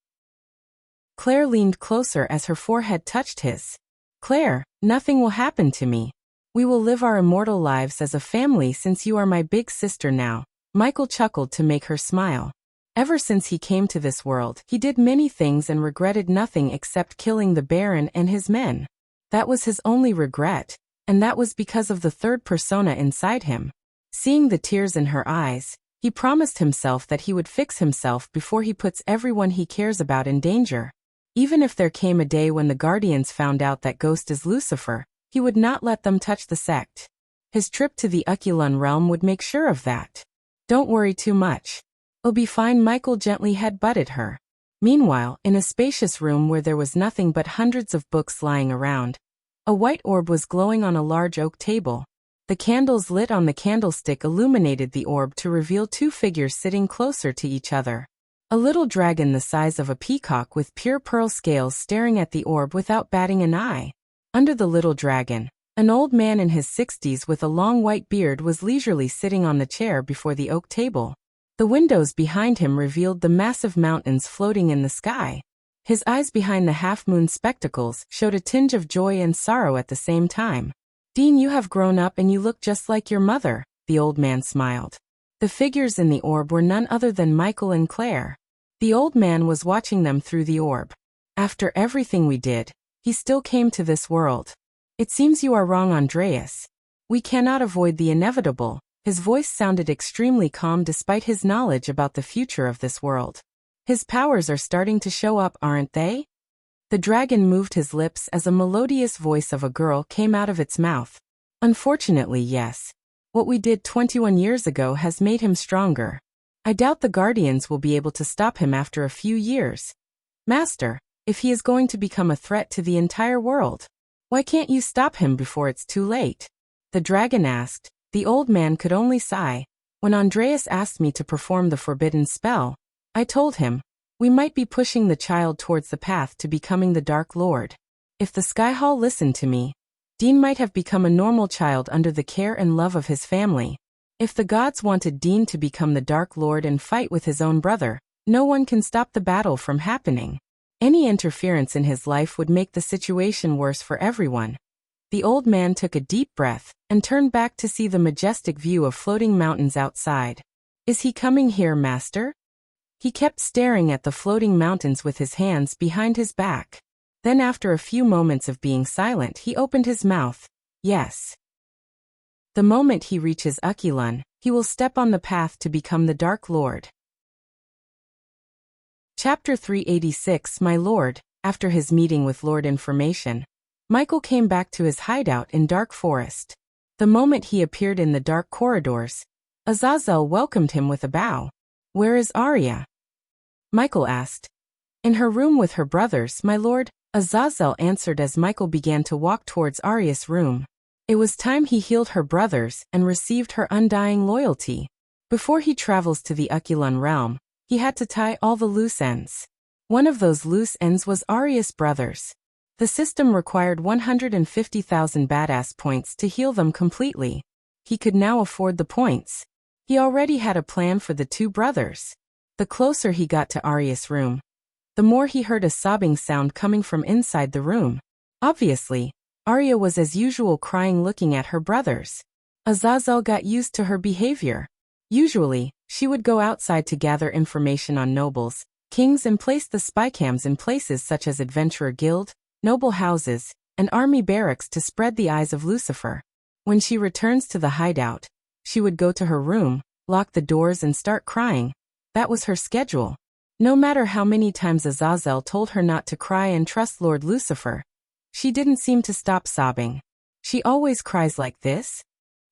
Claire leaned closer as her forehead touched his. "Claire, nothing will happen to me. We will live our immortal lives as a family since you are my big sister now." Michael chuckled to make her smile. Ever since he came to this world, he did many things and regretted nothing except killing the Baron and his men. That was his only regret, and that was because of the third persona inside him. Seeing the tears in her eyes, he promised himself that he would fix himself before he puts everyone he cares about in danger. Even if there came a day when the Guardians found out that Ghost is Lucifer, he would not let them touch the sect. His trip to the Ukulun realm would make sure of that. "Don't worry too much. It'll be fine." Michael gently head-butted her. Meanwhile, in a spacious room where there was nothing but hundreds of books lying around, a white orb was glowing on a large oak table. The candles lit on the candlestick illuminated the orb to reveal two figures sitting closer to each other. A little dragon the size of a peacock with pure pearl scales staring at the orb without batting an eye. Under the little dragon, an old man in his 60s with a long white beard was leisurely sitting on the chair before the oak table. The windows behind him revealed the massive mountains floating in the sky. His eyes behind the half-moon spectacles showed a tinge of joy and sorrow at the same time. "Dean, you have grown up and you look just like your mother," the old man smiled. The figures in the orb were none other than Michael and Claire. The old man was watching them through the orb. "After everything we did, he still came to this world. It seems you are wrong, Andreas. We cannot avoid the inevitable." His voice sounded extremely calm despite his knowledge about the future of this world. "His powers are starting to show up, aren't they?" The dragon moved his lips as a melodious voice of a girl came out of its mouth. "Unfortunately, yes. What we did 21 years ago has made him stronger. I doubt the Guardians will be able to stop him after a few years. Master, if he is going to become a threat to the entire world, why can't you stop him before it's too late?" The dragon asked. The old man could only sigh. "When Andreas asked me to perform the forbidden spell, I told him, we might be pushing the child towards the path to becoming the Dark Lord. If the Sky Hall listened to me, Dean might have become a normal child under the care and love of his family. If the gods wanted Dean to become the Dark Lord and fight with his own brother, no one can stop the battle from happening. Any interference in his life would make the situation worse for everyone. The old man took a deep breath and turned back to see the majestic view of floating mountains outside. Is he coming here, master? He kept staring at the floating mountains with his hands behind his back. Then after a few moments of being silent, he opened his mouth. Yes. The moment he reaches Ukilun, he will step on the path to become the Dark Lord. Chapter 386 My Lord. After his meeting with Lord Information, Michael came back to his hideout in Dark Forest. The moment he appeared in the dark corridors, Azazel welcomed him with a bow. Where is Arya? Michael asked. In her room with her brothers, my lord, Azazel answered as Michael began to walk towards Arya's room. It was time he healed her brothers and received her undying loyalty. Before he travels to the Ukilun realm, he had to tie all the loose ends. One of those loose ends was Arya's brothers. The system required 150,000 badass points to heal them completely. He could now afford the points. He already had a plan for the two brothers. The closer he got to Arya's room, the more he heard a sobbing sound coming from inside the room. Obviously, Arya was as usual crying looking at her brothers. Azazel got used to her behavior. Usually, she would go outside to gather information on nobles, kings and place the spycams in places such as Adventurer Guild, noble houses, and army barracks to spread the eyes of Lucifer. When she returns to the hideout, she would go to her room, lock the doors and start crying. That was her schedule. No matter how many times Azazel told her not to cry and trust Lord Lucifer, she didn't seem to stop sobbing. She always cries like this?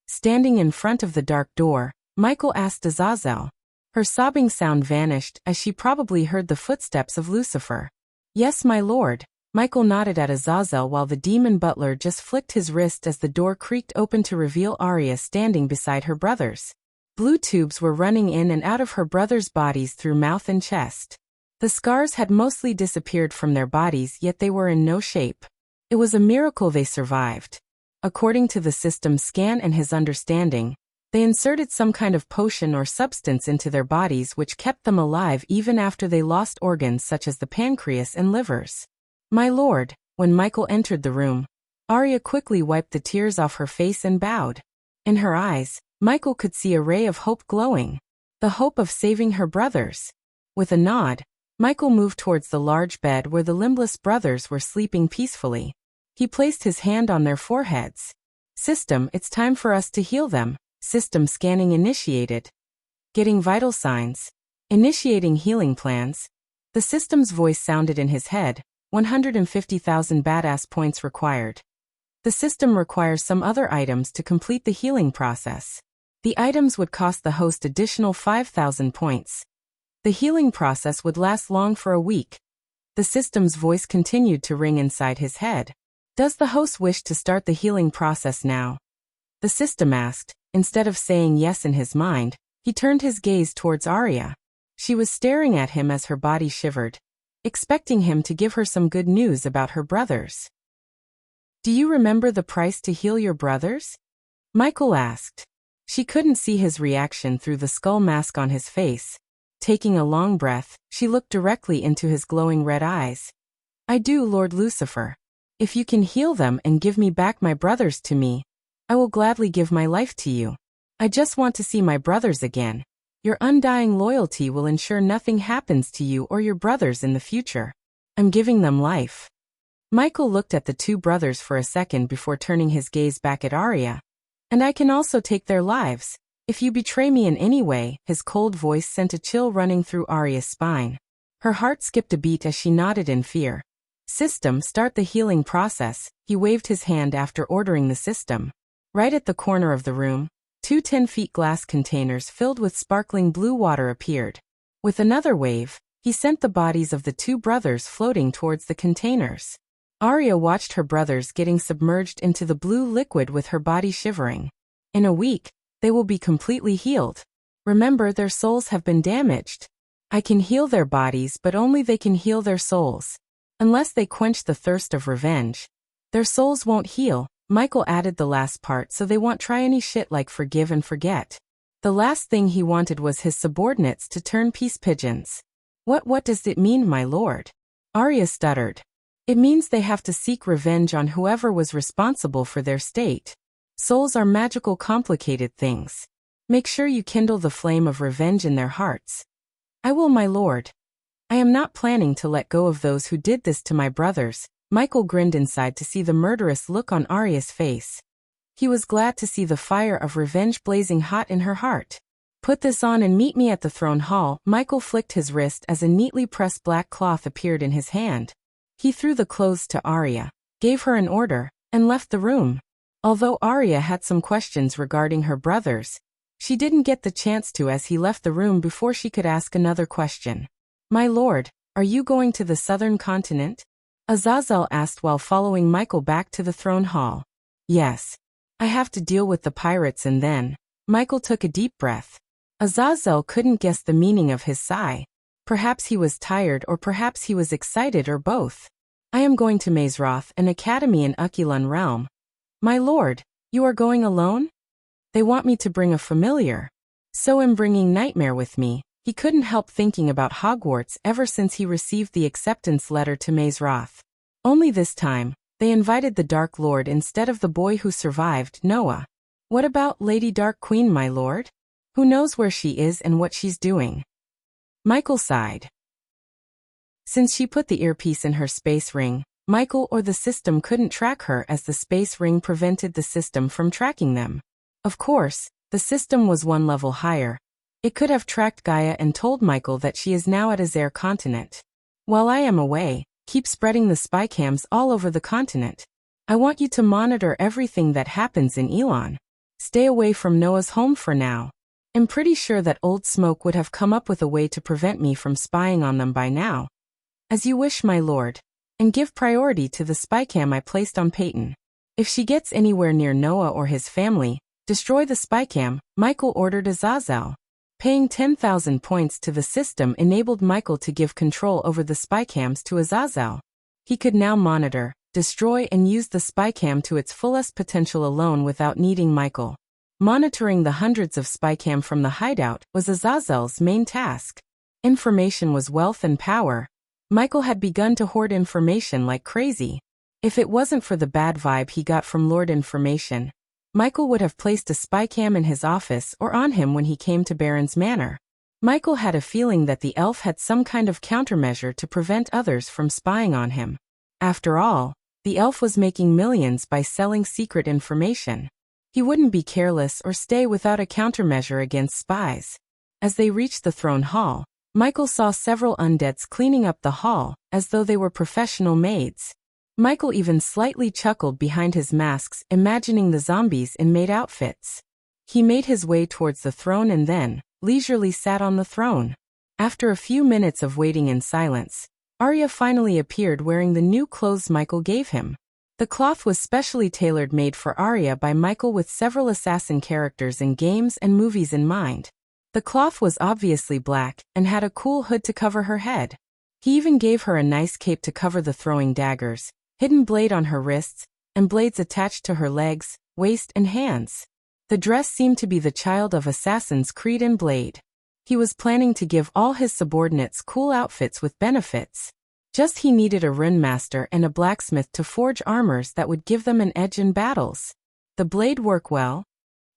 Standing in front of the dark door, Michael asked Azazel. Her sobbing sound vanished as she probably heard the footsteps of Lucifer. Yes, my lord. Michael nodded at Azazel while the demon butler just flicked his wrist as the door creaked open to reveal Arya standing beside her brothers. Blue tubes were running in and out of her brothers' bodies through mouth and chest. The scars had mostly disappeared from their bodies, yet they were in no shape. It was a miracle they survived. According to the system's scan and his understanding, they inserted some kind of potion or substance into their bodies which kept them alive even after they lost organs such as the pancreas and livers. My lord, when Michael entered the room, Arya quickly wiped the tears off her face and bowed. In her eyes, Michael could see a ray of hope glowing. The hope of saving her brothers. With a nod, Michael moved towards the large bed where the limbless brothers were sleeping peacefully. He placed his hand on their foreheads. System, it's time for us to heal them. System scanning initiated. Getting vital signs. Initiating healing plans. The system's voice sounded in his head. 150,000 badass points required. The system requires some other items to complete the healing process. The items would cost the host additional 5,000 points. The healing process would last long for a week. The system's voice continued to ring inside his head. Does the host wish to start the healing process now? The system asked. Instead of saying yes in his mind, he turned his gaze towards Arya. She was staring at him as her body shivered, expecting him to give her some good news about her brothers. Do you remember the price to heal your brothers? Michael asked. She couldn't see his reaction through the skull mask on his face. Taking a long breath, she looked directly into his glowing red eyes. I do, Lord Lucifer. If you can heal them and give me back my brothers to me, I will gladly give my life to you. I just want to see my brothers again. Your undying loyalty will ensure nothing happens to you or your brothers in the future. I'm giving them life. Michael looked at the two brothers for a second before turning his gaze back at Arya. And I can also take their lives. If you betray me in any way, his cold voice sent a chill running through Arya's spine. Her heart skipped a beat as she nodded in fear. System, start the healing process. He waved his hand after ordering the system. Right at the corner of the room, two 10-feet glass containers filled with sparkling blue water appeared. With another wave, he sent the bodies of the two brothers floating towards the containers. Arya watched her brothers getting submerged into the blue liquid with her body shivering. In a week, they will be completely healed. Remember, their souls have been damaged. I can heal their bodies, but only they can heal their souls. Unless they quench the thirst of revenge, their souls won't heal. Michael added the last part so they won't try any shit like forgive and forget. The last thing he wanted was his subordinates to turn peace pigeons. What does it mean, my lord? Arya stuttered. It means they have to seek revenge on whoever was responsible for their state. Souls are magical, complicated things. Make sure you kindle the flame of revenge in their hearts. I will, my lord. I am not planning to let go of those who did this to my brothers. Michael grinned inside to see the murderous look on Arya's face. He was glad to see the fire of revenge blazing hot in her heart. Put this on and meet me at the throne hall. Michael flicked his wrist as a neatly pressed black cloth appeared in his hand. He threw the clothes to Arya, gave her an order, and left the room. Although Arya had some questions regarding her brothers, she didn't get the chance to as he left the room before she could ask another question. My lord, are you going to the southern continent? Azazel asked while following Michael back to the throne hall. Yes. I have to deal with the pirates and then. Michael took a deep breath. Azazel couldn't guess the meaning of his sigh. Perhaps he was tired or perhaps he was excited or both. I am going to Mazeroth, an academy in Ukulun realm. My lord, you are going alone? They want me to bring a familiar. So am bringing Nightmare with me. He couldn't help thinking about Hogwarts ever since he received the acceptance letter to Mazeroth. Only this time, they invited the Dark Lord instead of the boy who survived, Noah. What about Lady Dark Queen, my lord? Who knows where she is and what she's doing? Michael sighed. Since she put the earpiece in her space ring, Michael or the system couldn't track her as the space ring prevented the system from tracking them. Of course, the system was one level higher. It could have tracked Gaia and told Michael that she is now at Azare continent. While I am away, keep spreading the spy cams all over the continent. I want you to monitor everything that happens in Elon. Stay away from Noah's home for now. I'm pretty sure that Old Smoke would have come up with a way to prevent me from spying on them by now. As you wish, my lord. And give priority to the spy cam I placed on Peyton. If she gets anywhere near Noah or his family, destroy the spy cam, Michael ordered Azazel. Paying 10,000 points to the system enabled Michael to give control over the spy cams to Azazel. He could now monitor, destroy and use the spy cam to its fullest potential alone without needing Michael. Monitoring the hundreds of spy cam from the hideout was Azazel's main task. Information was wealth and power. Michael had begun to hoard information like crazy. If it wasn't for the bad vibe he got from Lord Information, Michael would have placed a spy cam in his office or on him when he came to Baron's Manor. Michael had a feeling that the elf had some kind of countermeasure to prevent others from spying on him. After all, the elf was making millions by selling secret information. He wouldn't be careless or stay without a countermeasure against spies. As they reached the throne hall, Michael saw several undeads cleaning up the hall, as though they were professional maids. Michael even slightly chuckled behind his masks, imagining the zombies in maid outfits. He made his way towards the throne and then, leisurely sat on the throne. After a few minutes of waiting in silence, Arya finally appeared wearing the new clothes Michael gave him. The cloth was specially tailor-made for Arya by Michael with several assassin characters in games and movies in mind. The cloth was obviously black and had a cool hood to cover her head. He even gave her a nice cape to cover the throwing daggers, hidden blade on her wrists, and blades attached to her legs, waist and hands. The dress seemed to be the child of Assassin's Creed and Blade. He was planning to give all his subordinates cool outfits with benefits. Just he needed a runemaster and a blacksmith to forge armors that would give them an edge in battles. The blade work well?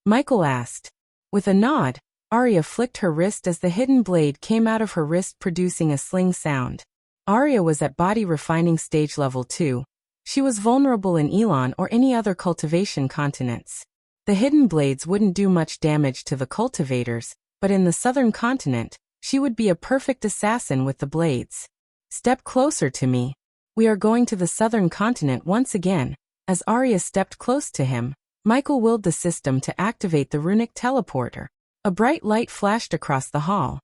Michael asked. With a nod, Arya flicked her wrist as the hidden blade came out of her wrist producing a sling sound. Arya was at body refining stage level 2. She was vulnerable in Elon or any other cultivation continents. The hidden blades wouldn't do much damage to the cultivators, but in the southern continent, she would be a perfect assassin with the blades. Step closer to me. We are going to the southern continent once again. As Arya stepped close to him, Michael willed the system to activate the runic teleporter. A bright light flashed across the hall.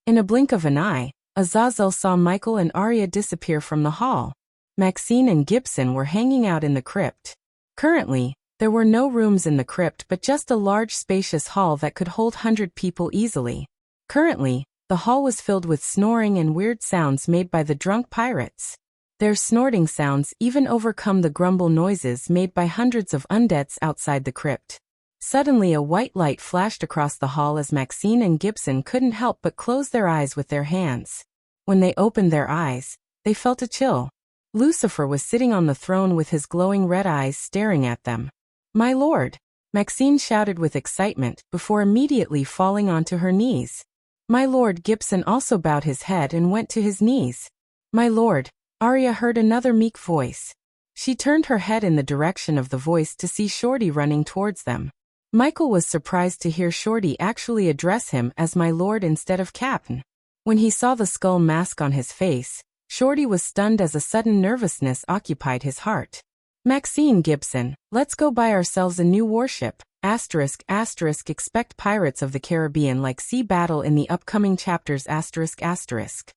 In a blink of an eye, Azazel saw Michael and Arya disappear from the hall. Maxine and Gibson were hanging out in the crypt. Currently, there were no rooms in the crypt but just a large spacious hall that could hold 100 people easily. Currently, the hall was filled with snoring and weird sounds made by the drunk pirates. Their snorting sounds even overcome the grumble noises made by hundreds of undeads outside the crypt. Suddenly a white light flashed across the hall as Maxine and Gibson couldn't help but close their eyes with their hands. When they opened their eyes, they felt a chill. Lucifer was sitting on the throne with his glowing red eyes staring at them. "My lord!" Maxine shouted with excitement before immediately falling onto her knees. "My lord!" Gibson also bowed his head and went to his knees. "My lord!" Arya heard another meek voice. She turned her head in the direction of the voice to see Shorty running towards them. Michael was surprised to hear Shorty actually address him as my lord instead of Captain. When he saw the skull mask on his face, Shorty was stunned as a sudden nervousness occupied his heart. "Maxine Gibson, let's go buy ourselves a new warship. **** Expect Pirates of the Caribbean like sea battle in the upcoming chapters. ***.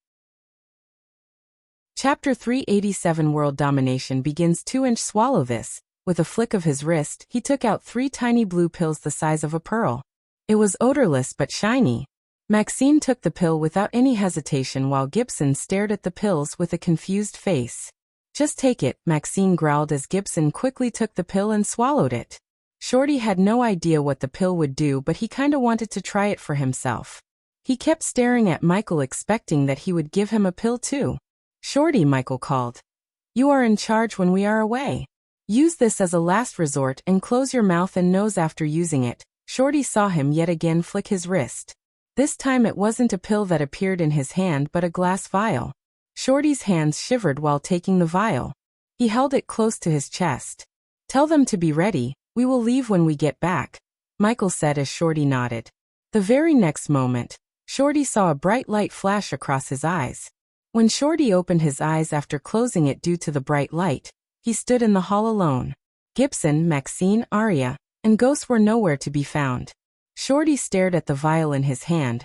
Chapter 387 World Domination begins. 2-inch swallow this. With a flick of his wrist, he took out 3 tiny blue pills the size of a pearl. It was odorless but shiny. Maxine took the pill without any hesitation while Gibson stared at the pills with a confused face. "Just take it," Maxine growled as Gibson quickly took the pill and swallowed it. Shorty had no idea what the pill would do, but he kinda wanted to try it for himself. He kept staring at Michael expecting that he would give him a pill too. "Shorty," Michael called. "You are in charge when we are away. Use this as a last resort and close your mouth and nose after using it." Shorty saw him yet again flick his wrist. This time it wasn't a pill that appeared in his hand but a glass vial. Shorty's hands shivered while taking the vial. He held it close to his chest. "Tell them to be ready, we will leave when we get back," Michael said as Shorty nodded. The very next moment, Shorty saw a bright light flash across his eyes. When Shorty opened his eyes after closing it due to the bright light, he stood in the hall alone. Gibson, Maxine, Arya, and Ghost were nowhere to be found. Shorty stared at the vial in his hand,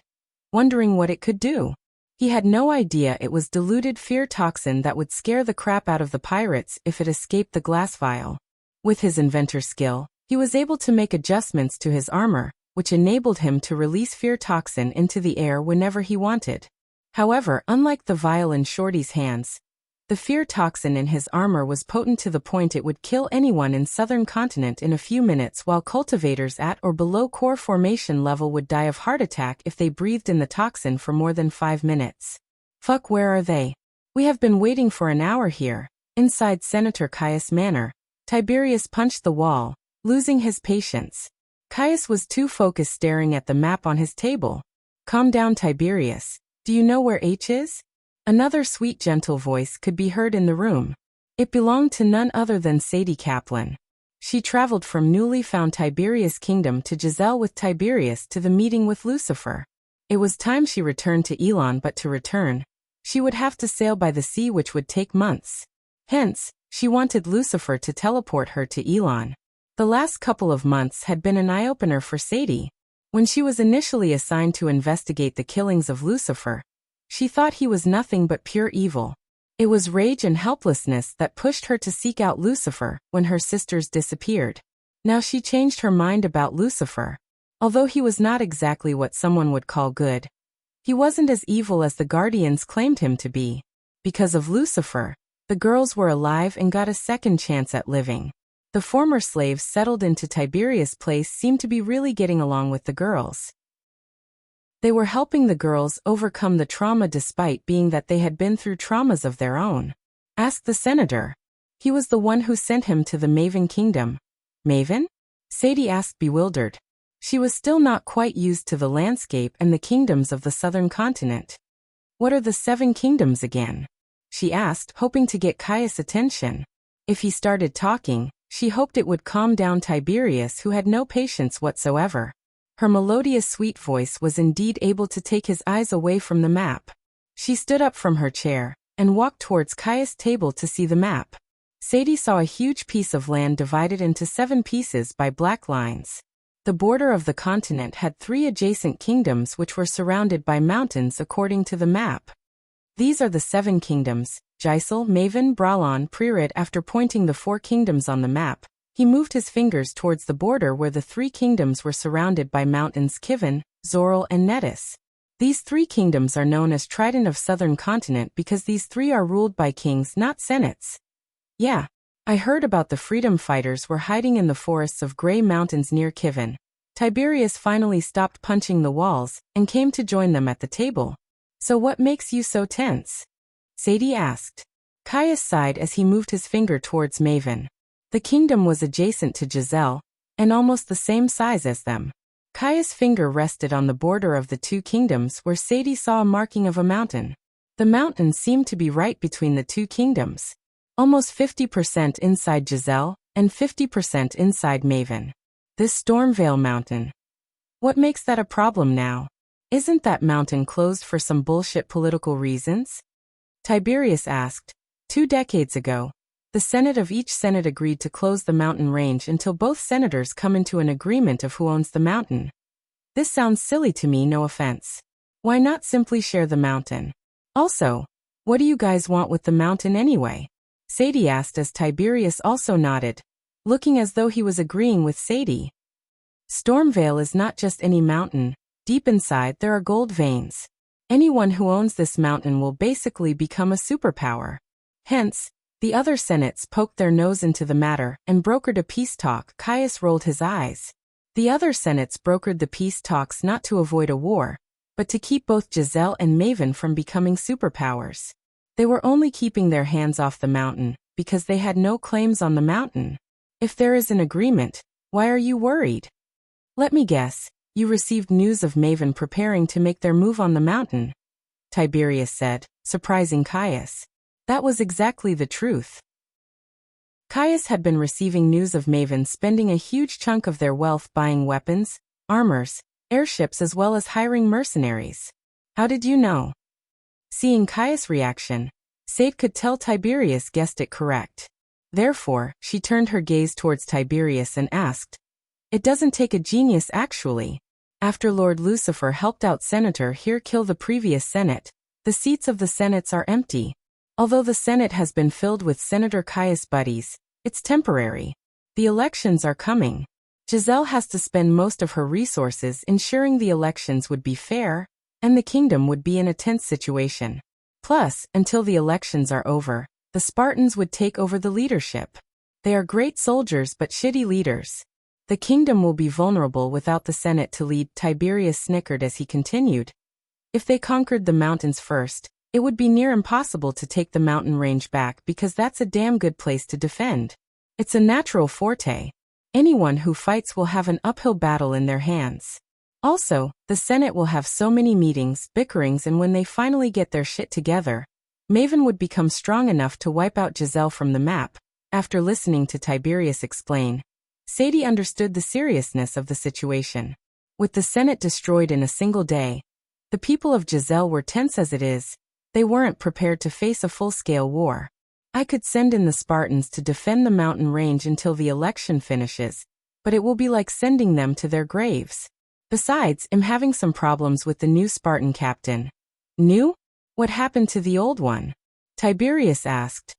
wondering what it could do. He had no idea it was diluted fear toxin that would scare the crap out of the pirates if it escaped the glass vial. With his inventor skill, he was able to make adjustments to his armor, which enabled him to release fear toxin into the air whenever he wanted. However, unlike the vial in Shorty's hands, the fear toxin in his armor was potent to the point it would kill anyone in southern continent in a few minutes, while cultivators at or below core formation level would die of heart attack if they breathed in the toxin for more than 5 minutes. "Fuck, where are they? We have been waiting for an hour here." Inside Senator Caius Manor, Tiberius punched the wall, losing his patience. Caius was too focused staring at the map on his table. "Calm down, Tiberius. Do you know where H is?" Another sweet gentle voice could be heard in the room. It belonged to none other than Sadie Kaplan. She traveled from newly found Tiberius Kingdom to Giselle with Tiberius to the meeting with Lucifer. It was time she returned to Elon, but to return, she would have to sail by the sea, which would take months. Hence, she wanted Lucifer to teleport her to Elon. The last couple of months had been an eye-opener for Sadie. When she was initially assigned to investigate the killings of Lucifer, she thought he was nothing but pure evil. It was rage and helplessness that pushed her to seek out Lucifer when her sisters disappeared. Now she changed her mind about Lucifer. Although he was not exactly what someone would call good, he wasn't as evil as the Guardians claimed him to be. Because of Lucifer, the girls were alive and got a second chance at living. The former slaves settled into Tiberius' place seemed to be really getting along with the girls. They were helping the girls overcome the trauma despite being that they had been through traumas of their own. Asked the senator. He was the one who sent him to the Maven Kingdom. Maven? Sadie asked, bewildered. She was still not quite used to the landscape and the kingdoms of the southern continent. "What are the 7 kingdoms again?" she asked, hoping to get Caius' attention. If he started talking, she hoped it would calm down Tiberius, who had no patience whatsoever. Her melodious sweet voice was indeed able to take his eyes away from the map. She stood up from her chair and walked towards Caius' table to see the map. Sadie saw a huge piece of land divided into 7 pieces by black lines. The border of the continent had 3 adjacent kingdoms which were surrounded by mountains according to the map. These are the 7 kingdoms: Giselle, Maven, Bralon, Pririd. After pointing the 4 kingdoms on the map, he moved his fingers towards the border where the 3 kingdoms were surrounded by mountains: Kivin, Zoral, and Netis. These 3 kingdoms are known as Trident of Southern Continent because these 3 are ruled by kings, not senates. Yeah, I heard about the freedom fighters were hiding in the forests of Grey Mountains near Kivin. Tiberius finally stopped punching the walls and came to join them at the table. So what makes you so tense? Sadie asked. Caius sighed as he moved his finger towards Maven. The kingdom was adjacent to Giselle, and almost the same size as them. Caius' finger rested on the border of the 2 kingdoms where Sadie saw a marking of a mountain. The mountain seemed to be right between the 2 kingdoms. Almost 50% inside Giselle, and 50% inside Maven. This Stormvale mountain. What makes that a problem now? Isn't that mountain closed for some bullshit political reasons? Tiberius asked. 2 decades ago, the Senate of each Senate agreed to close the mountain range until both senators come into an agreement of who owns the mountain. This sounds silly to me, no offense. Why not simply share the mountain? Also, what do you guys want with the mountain anyway? Sadie asked as Tiberius also nodded, looking as though he was agreeing with Sadie. Stormvale is not just any mountain. Deep inside there are gold veins. Anyone who owns this mountain will basically become a superpower. Hence, the other senates poked their nose into the matter and brokered a peace talk. Caius rolled his eyes. The other senates brokered the peace talks not to avoid a war, but to keep both Giselle and Maven from becoming superpowers. They were only keeping their hands off the mountain because they had no claims on the mountain. If there is an agreement, why are you worried? Let me guess, you received news of Maven preparing to make their move on the mountain, Tiberius said, surprising Caius. That was exactly the truth. Caius had been receiving news of Maven spending a huge chunk of their wealth buying weapons, armors, airships as well as hiring mercenaries. How did you know? Seeing Caius' reaction, Sade could tell Tiberius guessed it correct. Therefore, she turned her gaze towards Tiberius and asked, "It doesn't take a genius actually. After Lord Lucifer helped out Senator here kill the previous Senate, the seats of the Senates are empty. Although the Senate has been filled with Senator Caius' buddies, it's temporary. The elections are coming. Giselle has to spend most of her resources ensuring the elections would be fair, and the kingdom would be in a tense situation. Plus, until the elections are over, the Spartans would take over the leadership. They are great soldiers but shitty leaders. The kingdom will be vulnerable without the Senate to lead." Tiberius snickered as he continued. If they conquered the mountains first, it would be near impossible to take the mountain range back because that's a damn good place to defend. It's a natural forte. Anyone who fights will have an uphill battle in their hands. Also, the Senate will have so many meetings, bickerings, and when they finally get their shit together, Maven would become strong enough to wipe out Giselle from the map. After listening to Tiberius explain, Sadie understood the seriousness of the situation. With the Senate destroyed in a single day, the people of Giselle were tense as it is. They weren't prepared to face a full-scale war. I could send in the Spartans to defend the mountain range until the election finishes, but it will be like sending them to their graves. Besides, I'm having some problems with the new Spartan captain. New? What happened to the old one? Tiberius asked.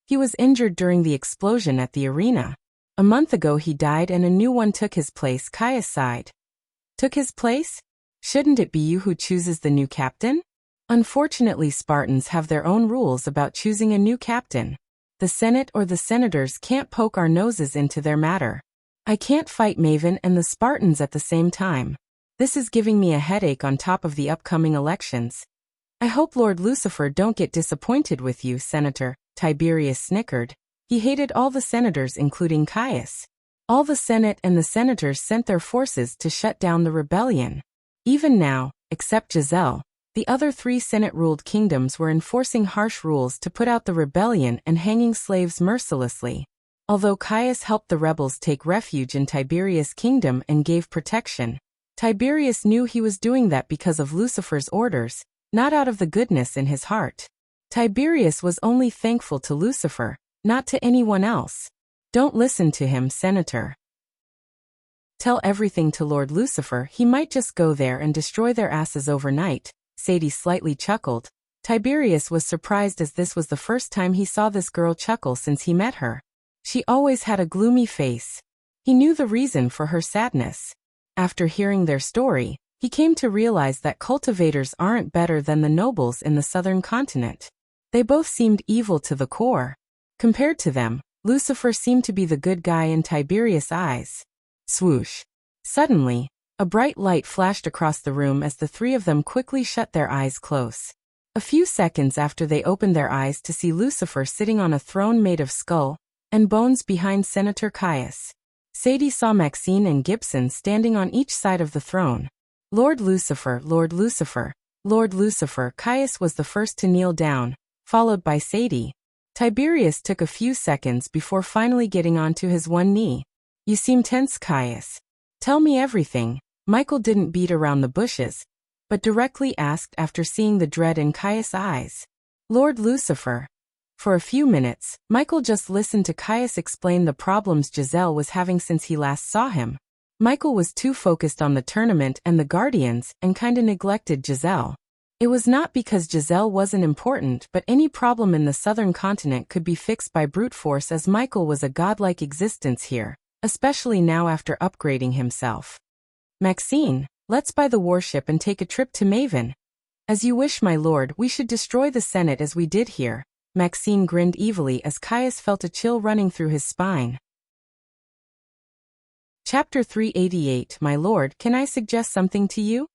He was injured during the explosion at the arena. A month ago he died and a new one took his place. Caius sighed. Took his place? Shouldn't it be you who chooses the new captain? Unfortunately, Spartans have their own rules about choosing a new captain. The Senate or the senators can't poke our noses into their matter. I can't fight Maven and the Spartans at the same time. This is giving me a headache on top of the upcoming elections. I hope Lord Lucifer don't get disappointed with you, Senator. Tiberius snickered. He hated all the senators including Caius. All the Senate and the senators sent their forces to shut down the rebellion. Even now, except Giselle, the other 3 Senate-ruled kingdoms were enforcing harsh rules to put out the rebellion and hanging slaves mercilessly. Although Caius helped the rebels take refuge in Tiberius' kingdom and gave protection, Tiberius knew he was doing that because of Lucifer's orders, not out of the goodness in his heart. Tiberius was only thankful to Lucifer, not to anyone else. Don't listen to him, Senator. Tell everything to Lord Lucifer. He might just go there and destroy their asses overnight. Sadie slightly chuckled. Tiberius was surprised as this was the first time he saw this girl chuckle since he met her. She always had a gloomy face. He knew the reason for her sadness. After hearing their story, He came to realize that cultivators aren't better than the nobles in the southern continent. They both seemed evil to the core. Compared to them, Lucifer seemed to be the good guy in Tiberius' eyes. Swoosh. Suddenly, a bright light flashed across the room as the three of them quickly shut their eyes close. A few seconds after they opened their eyes to see Lucifer sitting on a throne made of skull and bones behind Senator Caius. Sadie saw Maxine and Gibson standing on each side of the throne. Lord Lucifer, Lord Lucifer, Lord Lucifer. Caius was the first to kneel down, followed by Sadie. Tiberius took a few seconds before finally getting onto his one knee. You seem tense, Caius. Tell me everything. Michael didn't beat around the bushes, but directly asked after seeing the dread in Caius' eyes. Lord Lucifer. For a few minutes, Michael just listened to Caius explain the problems Giselle was having since he last saw him. Michael was too focused on the tournament and the Guardians and kinda neglected Giselle. It was not because Giselle wasn't important, but any problem in the southern continent could be fixed by brute force, as Michael was a godlike existence here, especially now after upgrading himself. Maxine, let's buy the warship and take a trip to Maven. As you wish, my lord. We should destroy the Senate as we did here. Maxine grinned evilly as Caius felt a chill running through his spine. Chapter 388. My lord, can I suggest something to you?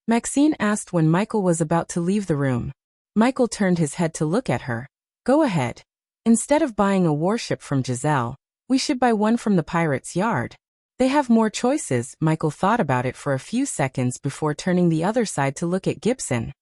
Maxine asked when Michael was about to leave the room. Michael turned his head to look at her. Go ahead. Instead of buying a warship from Giselle, we should buy one from the pirates' yard. They have more choices. Michael thought about it for a few seconds before turning the other side to look at Gibson.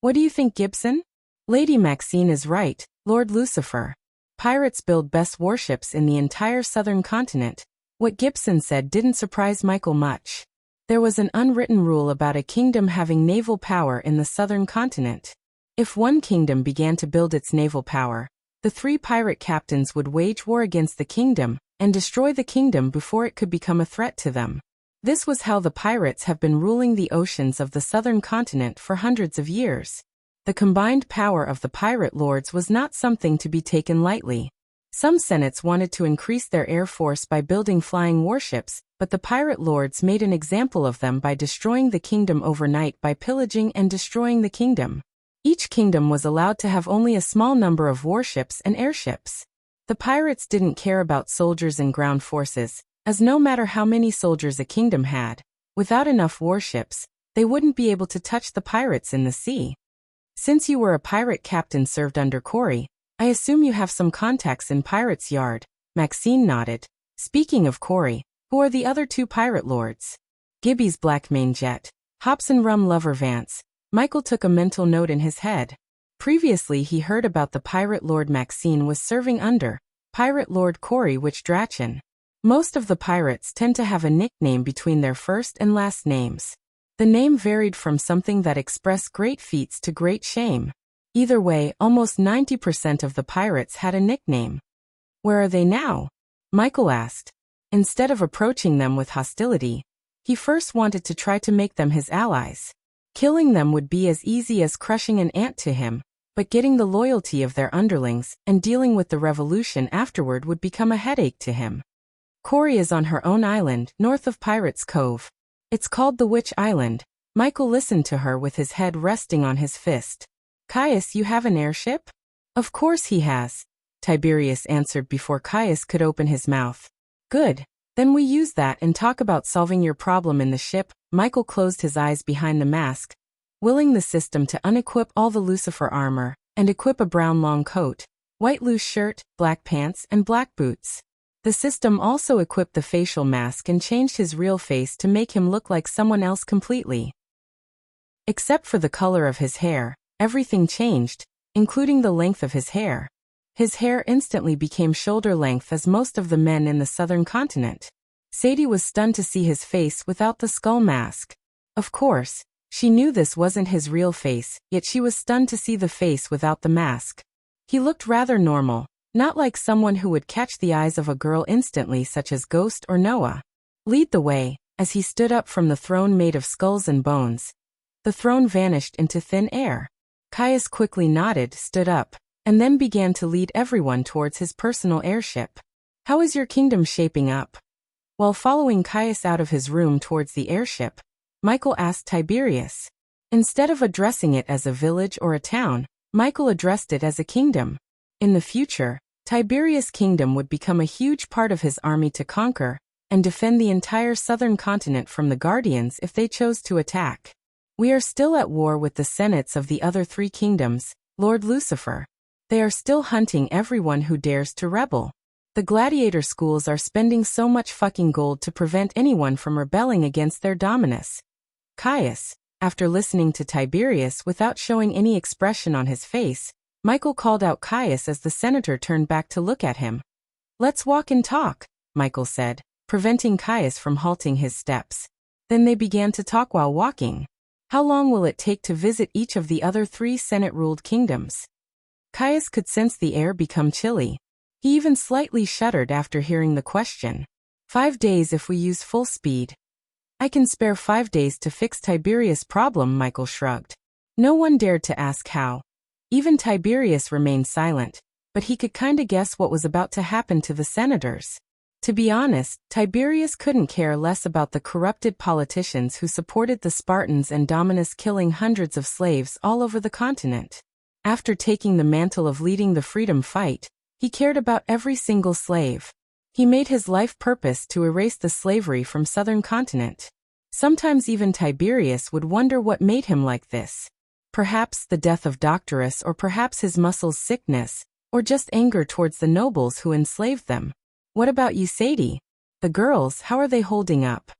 What do you think, Gibson? Lady Maxine is right, Lord Lucifer. Pirates build best warships in the entire southern continent. What Gibson said didn't surprise Michael much. There was an unwritten rule about a kingdom having naval power in the southern continent. If one kingdom began to build its naval power, the three pirate captains would wage war against the kingdom and destroy the kingdom before it could become a threat to them. This was how the pirates have been ruling the oceans of the southern continent for hundreds of years. The combined power of the pirate lords was not something to be taken lightly. Some senates wanted to increase their air force by building flying warships, but the pirate lords made an example of them by destroying the kingdom overnight by pillaging and destroying the kingdom. Each kingdom was allowed to have only a small number of warships and airships. The pirates didn't care about soldiers and ground forces, as no matter how many soldiers a kingdom had, without enough warships, they wouldn't be able to touch the pirates in the sea. Since you were a pirate captain served under Corey, I assume you have some contacts in Pirate's Yard. Maxine nodded. Speaking of Corey, who are the other two pirate lords? Gibby's Blackmane Jet, Hobson Rum Lover Vance. Michael took a mental note in his head. Previously he heard about the pirate lord Maxine was serving under Pirate Lord Corey Witchdrachen. Most of the pirates tend to have a nickname between their first and last names. The name varied from something that expressed great feats to great shame. Either way, almost 90% of the pirates had a nickname. Where are they now? Michael asked. Instead of approaching them with hostility, he first wanted to try to make them his allies. Killing them would be as easy as crushing an ant to him, but getting the loyalty of their underlings and dealing with the revolution afterward would become a headache to him. Corey is on her own island, north of Pirates Cove. It's called the Witch Island. Michael listened to her with his head resting on his fist. Caius, you have an airship? Of course he has, Tiberius answered before Caius could open his mouth. Good. Then we use that and talk about solving your problem in the ship. Michael closed his eyes behind the mask, willing the system to unequip all the Lucifer armor and equip a brown long coat, white loose shirt, black pants, and black boots. The system also equipped the facial mask and changed his real face to make him look like someone else completely. Except for the color of his hair, everything changed, including the length of his hair. His hair instantly became shoulder length as most of the men in the southern continent. Sadie was stunned to see his face without the skull mask. Of course, she knew this wasn't his real face, yet she was stunned to see the face without the mask. He looked rather normal, not like someone who would catch the eyes of a girl instantly, such as Ghost or Noah. Lead the way. As he stood up from the throne made of skulls and bones, the throne vanished into thin air. Caius quickly nodded, stood up, and then began to lead everyone towards his personal airship. How is your kingdom shaping up? While following Caius out of his room towards the airship, Michael asked Tiberius. Instead of addressing it as a village or a town, Michael addressed it as a kingdom. In the future, Tiberius' kingdom would become a huge part of his army to conquer and defend the entire southern continent from the Guardians if they chose to attack. We are still at war with the senates of the other 3 kingdoms, Lord Lucifer. They are still hunting everyone who dares to rebel. The gladiator schools are spending so much fucking gold to prevent anyone from rebelling against their dominus. Caius, after listening to Tiberius without showing any expression on his face, Michael called out Caius as the senator turned back to look at him. "Let's walk and talk," Michael said, preventing Caius from halting his steps. Then they began to talk while walking. How long will it take to visit each of the other 3 Senate-ruled kingdoms? Caius could sense the air become chilly. He even slightly shuddered after hearing the question. 5 days if we use full speed. I can spare 5 days to fix Tiberius' problem, Michael shrugged. No one dared to ask how. Even Tiberius remained silent, but he could kinda guess what was about to happen to the senators. To be honest, Tiberius couldn't care less about the corrupted politicians who supported the Spartans and Dominus killing hundreds of slaves all over the continent. After taking the mantle of leading the freedom fight, he cared about every single slave. He made his life purpose to erase the slavery from southern continent. Sometimes even Tiberius would wonder what made him like this. Perhaps the death of Doctorus, or perhaps his muscles' sickness, or just anger towards the nobles who enslaved them. What about you, Sadie? The girls, how are they holding up?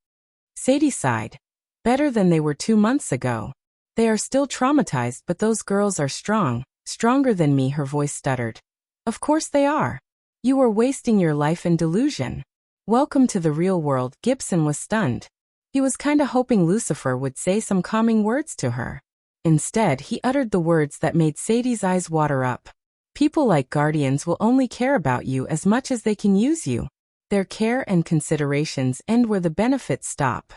Sadie sighed. Better than they were 2 months ago. They are still traumatized, but those girls are strong, stronger than me, her voice stuttered. Of course they are. You were wasting your life in delusion. Welcome to the real world. Gibson was stunned. He was kinda hoping Lucifer would say some calming words to her. Instead, he uttered the words that made Sadie's eyes water up. People like guardians will only care about you as much as they can use you. Their care and considerations end where the benefits stop.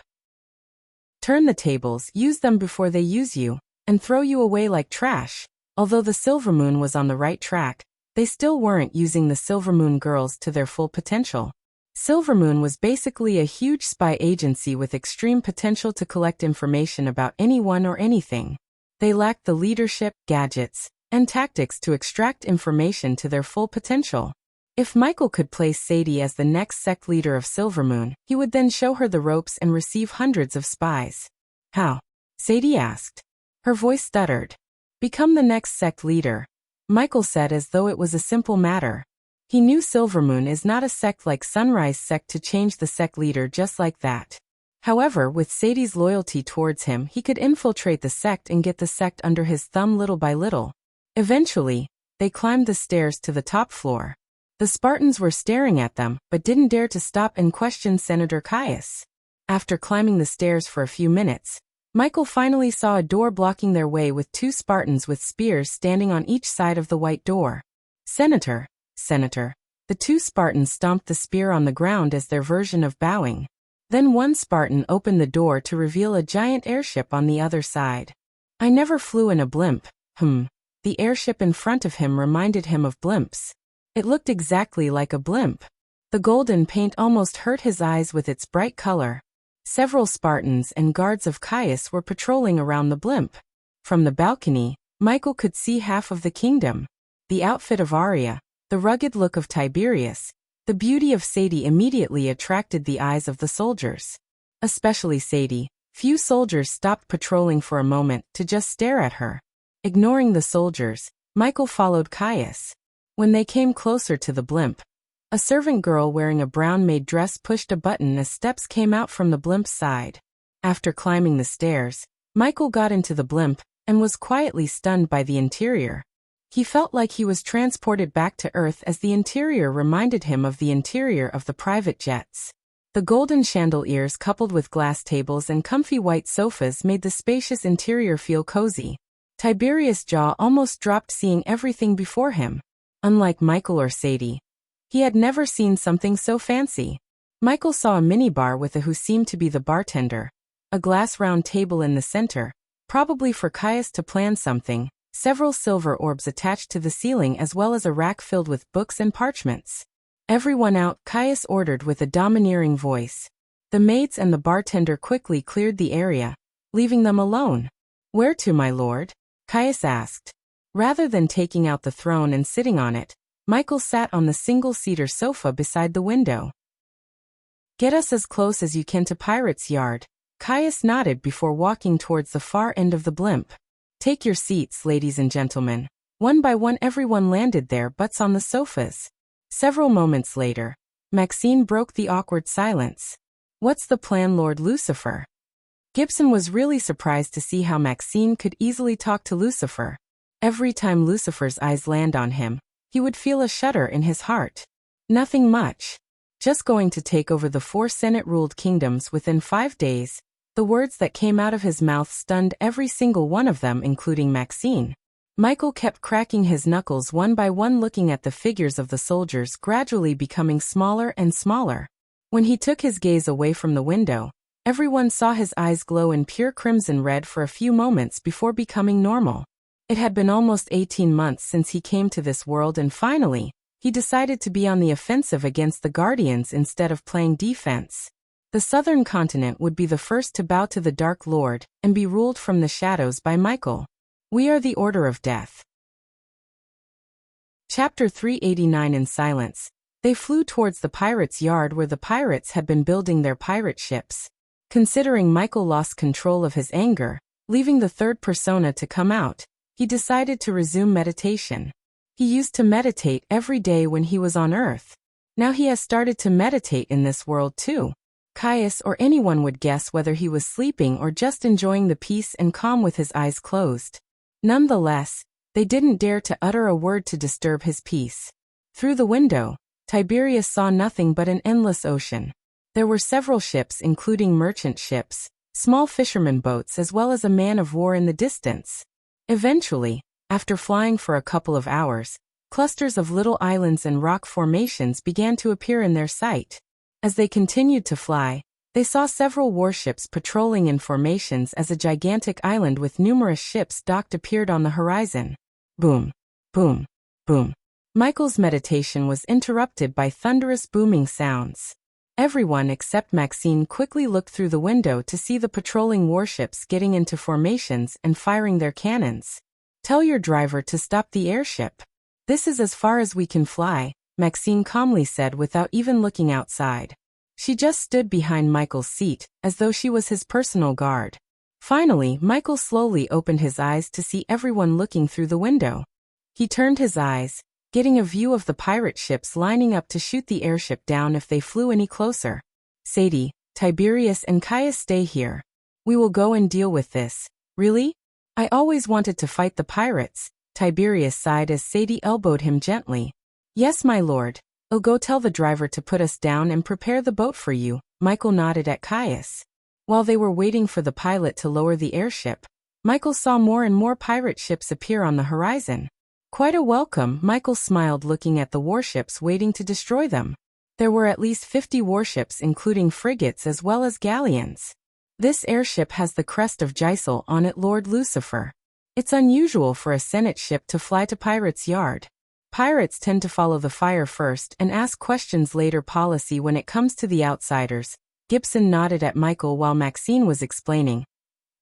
Turn the tables, use them before they use you, and throw you away like trash. Although the Silvermoon was on the right track, they still weren't using the Silvermoon girls to their full potential. Silvermoon was basically a huge spy agency with extreme potential to collect information about anyone or anything. They lacked the leadership, gadgets, and tactics to extract information to their full potential. If Michael could place Sadie as the next sect leader of Silvermoon, he would then show her the ropes and receive hundreds of spies. How? Sadie asked. Her voice stuttered. Become the next sect leader, Michael said, as though it was a simple matter. He knew Silvermoon is not a sect like Sunrise sect to change the sect leader just like that. However, with Sadie's loyalty towards him, he could infiltrate the sect and get the sect under his thumb little by little. Eventually, they climbed the stairs to the top floor. The Spartans were staring at them, but didn't dare to stop and question Senator Caius. After climbing the stairs for a few minutes, Michael finally saw a door blocking their way with 2 Spartans with spears standing on each side of the white door. Senator. The 2 Spartans stomped the spear on the ground as their version of bowing. Then one Spartan opened the door to reveal a giant airship on the other side. I never flew in a blimp. The airship in front of him reminded him of blimps. It looked exactly like a blimp. The golden paint almost hurt his eyes with its bright color. Several Spartans and guards of Caius were patrolling around the blimp. From the balcony, Michael could see half of the kingdom. The outfit of Arya, the rugged look of Tiberius, the beauty of Sadie immediately attracted the eyes of the soldiers. Especially Sadie. Few soldiers stopped patrolling for a moment to just stare at her. Ignoring the soldiers, Michael followed Caius. When they came closer to the blimp, a servant girl wearing a brown maid dress pushed a button as steps came out from the blimp's side. After climbing the stairs, Michael got into the blimp and was quietly stunned by the interior. He felt like he was transported back to Earth as the interior reminded him of the interior of the private jets. The golden chandeliers coupled with glass tables and comfy white sofas made the spacious interior feel cozy. Tiberius' jaw almost dropped seeing everything before him. Unlike Michael or Sadie, he had never seen something so fancy. Michael saw a minibar with a who seemed to be the bartender, a glass round table in the center, probably for Caius to plan something, several silver orbs attached to the ceiling as well as a rack filled with books and parchments. Everyone out, Caius ordered with a domineering voice. The maids and the bartender quickly cleared the area, leaving them alone. "Where to, my lord?" Caius asked. Rather than taking out the throne and sitting on it, Michael sat on the single-seater sofa beside the window. "Get us as close as you can to Pirate's Yard." Caius nodded before walking towards the far end of the blimp. "Take your seats, ladies and gentlemen." One by one everyone landed their butts on the sofas. Several moments later, Maxine broke the awkward silence. "What's the plan, Lord Lucifer?" Gibson was really surprised to see how Maxine could easily talk to Lucifer. Every time Lucifer's eyes land on him, he would feel a shudder in his heart. "Nothing much. Just going to take over the 4 Senate-ruled kingdoms within 5 days." The words that came out of his mouth stunned every single one of them, including Maxine. Michael kept cracking his knuckles one by one, looking at the figures of the soldiers gradually becoming smaller and smaller. When he took his gaze away from the window, everyone saw his eyes glow in pure crimson red for a few moments before becoming normal. It had been almost 18 months since he came to this world, and finally, he decided to be on the offensive against the Guardians instead of playing defense. The southern continent would be the first to bow to the Dark Lord and be ruled from the shadows by Michael. We are the Order of Death. Chapter 389. In silence, they flew towards the pirates' yard where the pirates had been building their pirate ships. Considering Michael lost control of his anger, leaving the third persona to come out, he decided to resume meditation. He used to meditate every day when he was on Earth. Now he has started to meditate in this world too. Caius or anyone would guess whether he was sleeping or just enjoying the peace and calm with his eyes closed. Nonetheless, they didn't dare to utter a word to disturb his peace. Through the window, Tiberius saw nothing but an endless ocean. There were several ships, including merchant ships, small fishermen boats, as well as a man of war in the distance. Eventually, after flying for a couple of hours, clusters of little islands and rock formations began to appear in their sight. As they continued to fly, they saw several warships patrolling in formations as a gigantic island with numerous ships docked appeared on the horizon. Boom, boom, boom. Michael's meditation was interrupted by thunderous booming sounds. Everyone except Maxine quickly looked through the window to see the patrolling warships getting into formations and firing their cannons. "Tell your driver to stop the airship. This is as far as we can fly," Maxine calmly said without even looking outside. She just stood behind Michael's seat, as though she was his personal guard. Finally, Michael slowly opened his eyes to see everyone looking through the window. He turned his eyes, getting a view of the pirate ships lining up to shoot the airship down if they flew any closer. "Sadie, Tiberius and Caius, stay here. We will go and deal with this." "Really? I always wanted to fight the pirates," Tiberius sighed as Sadie elbowed him gently. "Yes, my lord. I'll go tell the driver to put us down and prepare the boat for you," Michael nodded at Caius. While they were waiting for the pilot to lower the airship, Michael saw more and more pirate ships appear on the horizon. Quite a welcome, Michael smiled, looking at the warships waiting to destroy them. There were at least 50 warships, including frigates as well as galleons. "This airship has the crest of Gisel on it, Lord Lucifer. It's unusual for a Senate ship to fly to Pirate's Yard. Pirates tend to follow the fire first and ask questions later policy when it comes to the outsiders." Gibson nodded at Michael while Maxine was explaining.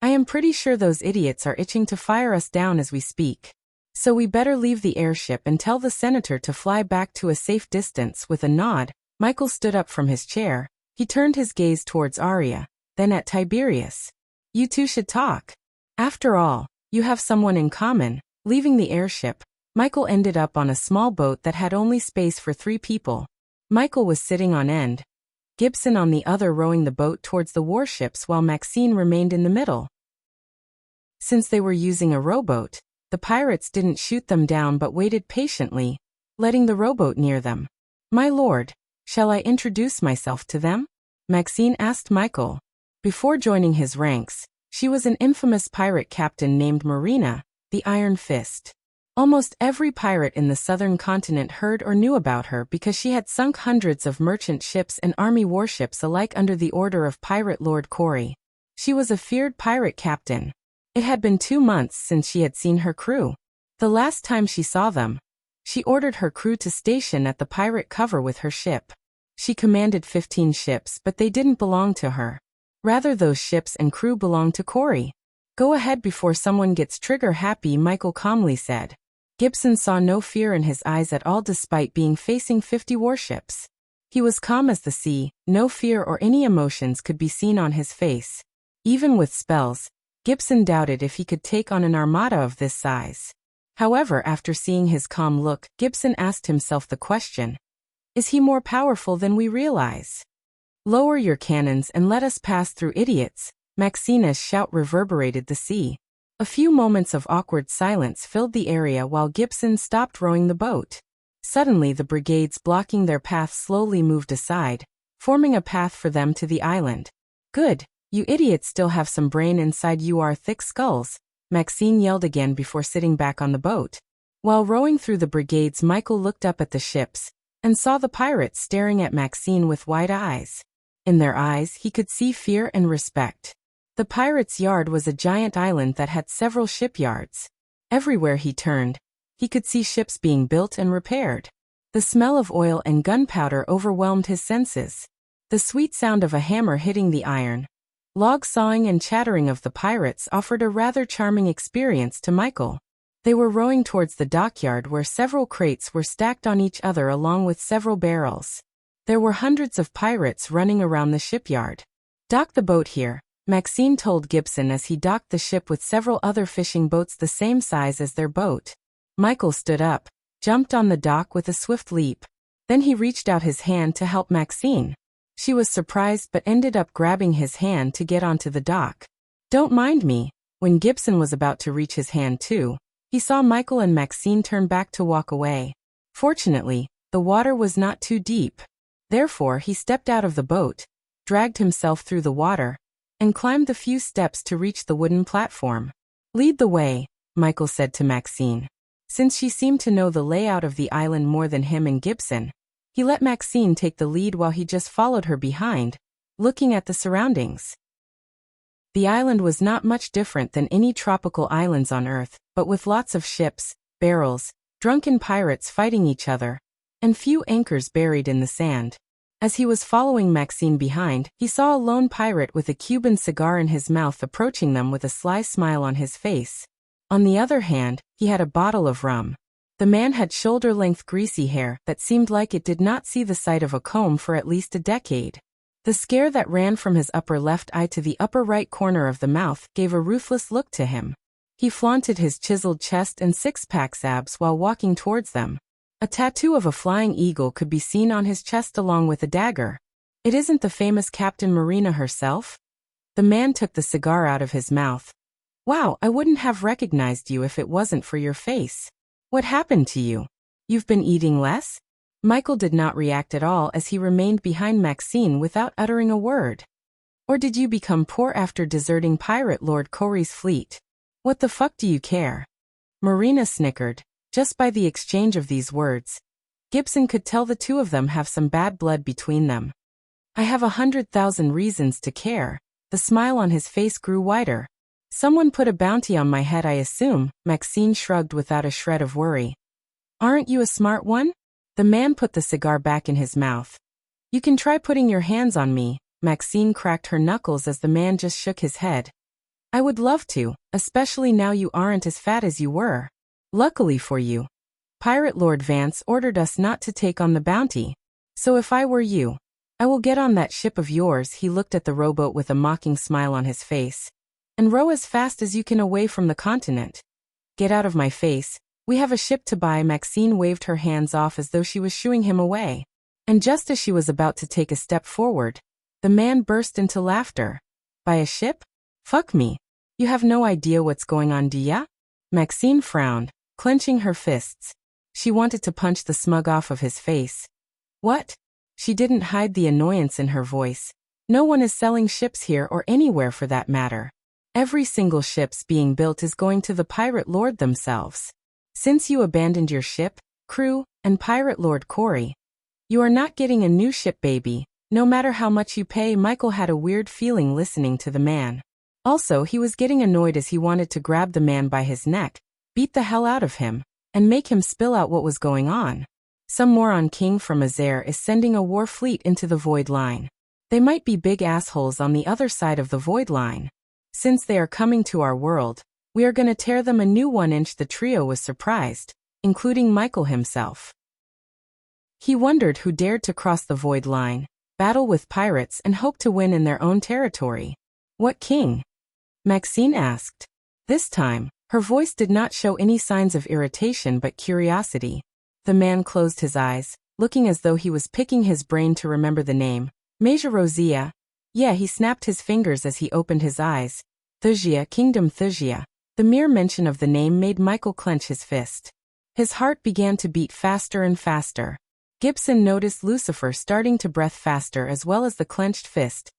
"I am pretty sure those idiots are itching to fire us down as we speak. So we better leave the airship and tell the senator to fly back to a safe distance." With a nod, Michael stood up from his chair. He turned his gaze towards Arya, then at Tiberius. "You two should talk. After all, you have someone in common." Leaving the airship, Michael ended up on a small boat that had only space for 3 people. Michael was sitting on end, Gibson on the other, rowing the boat towards the warships while Maxine remained in the middle. Since they were using a rowboat, the pirates didn't shoot them down but waited patiently, letting the rowboat near them. "My lord, shall I introduce myself to them?" Maxine asked Michael. Before joining his ranks, she was an infamous pirate captain named Marina, the Iron Fist. Almost every pirate in the southern continent heard or knew about her because she had sunk hundreds of merchant ships and army warships alike under the order of Pirate Lord Corey. She was a feared pirate captain. It had been 2 months since she had seen her crew. The last time she saw them, she ordered her crew to station at the pirate cover with her ship. She commanded 15 ships, but they didn't belong to her. Rather, those ships and crew belonged to Corey. Go ahead before someone gets trigger-happy, Michael calmly said. Gibson saw no fear in his eyes at all despite being facing 50 warships. He was calm as the sea, no fear or any emotions could be seen on his face. Even with spells, Gibson doubted if he could take on an armada of this size. However, after seeing his calm look, Gibson asked himself the question, is he more powerful than we realize? Lower your cannons and let us pass through, idiots, Maxina's shout reverberated the sea. A few moments of awkward silence filled the area while Gibson stopped rowing the boat. Suddenly the brigades blocking their path slowly moved aside, forming a path for them to the island. Good, you idiots still have some brain inside you, are thick skulls, Maxine yelled again before sitting back on the boat. While rowing through the brigades, Michael looked up at the ships and saw the pirates staring at Maxine with wide eyes. In their eyes he could see fear and respect. The pirates' yard was a giant island that had several shipyards. Everywhere he turned, he could see ships being built and repaired. The smell of oil and gunpowder overwhelmed his senses. The sweet sound of a hammer hitting the iron, log sawing and chattering of the pirates offered a rather charming experience to Michael. They were rowing towards the dockyard where several crates were stacked on each other along with several barrels. There were hundreds of pirates running around the shipyard. Dock the boat here, Maxine told Gibson as he docked the ship with several other fishing boats the same size as their boat. Michael stood up, jumped on the dock with a swift leap. Then he reached out his hand to help Maxine. She was surprised but ended up grabbing his hand to get onto the dock. Don't mind me. When Gibson was about to reach his hand too, he saw Michael and Maxine turn back to walk away. Fortunately, the water was not too deep. Therefore, he stepped out of the boat, dragged himself through the water, and climbed the few steps to reach the wooden platform. Lead the way, Michael said to Maxine. Since she seemed to know the layout of the island more than him and Gibson, he let Maxine take the lead while he just followed her behind, looking at the surroundings. The island was not much different than any tropical islands on Earth, but with lots of ships, barrels, drunken pirates fighting each other, and few anchors buried in the sand. As he was following Maxine behind, he saw a lone pirate with a Cuban cigar in his mouth approaching them with a sly smile on his face. On the other hand, he had a bottle of rum. The man had shoulder-length greasy hair that seemed like it did not see the sight of a comb for at least a decade. The scare that ran from his upper left eye to the upper right corner of the mouth gave a ruthless look to him. He flaunted his chiseled chest and six-pack abs while walking towards them. A tattoo of a flying eagle could be seen on his chest along with a dagger. It isn't the famous Captain Marina herself? The man took the cigar out of his mouth. Wow, I wouldn't have recognized you if it wasn't for your face. What happened to you? You've been eating less? Michael did not react at all as he remained behind Maxine without uttering a word. Or did you become poor after deserting Pirate Lord Corey's fleet? What the fuck do you care? Marina snickered. Just by the exchange of these words, Gibson could tell the two of them have some bad blood between them. I have 100,000 reasons to care. The smile on his face grew wider. Someone put a bounty on my head, I assume, Maxine shrugged without a shred of worry. Aren't you a smart one? The man put the cigar back in his mouth. You can try putting your hands on me, Maxine cracked her knuckles as the man just shook his head. I would love to, especially now you aren't as fat as you were. Luckily for you, Pirate Lord Vance ordered us not to take on the bounty. So if I were you, I will get on that ship of yours. He looked at the rowboat with a mocking smile on his face. And row as fast as you can away from the continent. Get out of my face. We have a ship to buy. Maxine waved her hands off as though she was shooing him away. And just as she was about to take a step forward, the man burst into laughter. Buy a ship? Fuck me. You have no idea what's going on, do ya? Maxine frowned, clenching her fists. She wanted to punch the smug off of his face. What? She didn't hide the annoyance in her voice. No one is selling ships here or anywhere for that matter. Every single ship's being built is going to the Pirate Lord themselves. Since you abandoned your ship, crew, and Pirate Lord Corey, you are not getting a new ship, baby, no matter how much you pay. Michael had a weird feeling listening to the man. Also, he was getting annoyed as he wanted to grab the man by his neck, beat the hell out of him, and make him spill out what was going on. Some moron king from Azer is sending a war fleet into the Void Line. They might be big assholes on the other side of the Void Line. Since they are coming to our world, we are gonna tear them a new 1-inch. The trio was surprised, including Michael himself. He wondered who dared to cross the Void Line, battle with pirates and hope to win in their own territory. What king? Maxine asked. This time, her voice did not show any signs of irritation but curiosity. The man closed his eyes, looking as though he was picking his brain to remember the name. Major Rosia. Yeah, he snapped his fingers as he opened his eyes. Thusia, Kingdom Thusia. The mere mention of the name made Michael clench his fist. His heart began to beat faster and faster. Gibson noticed Lucifer starting to breath faster as well as the clenched fist.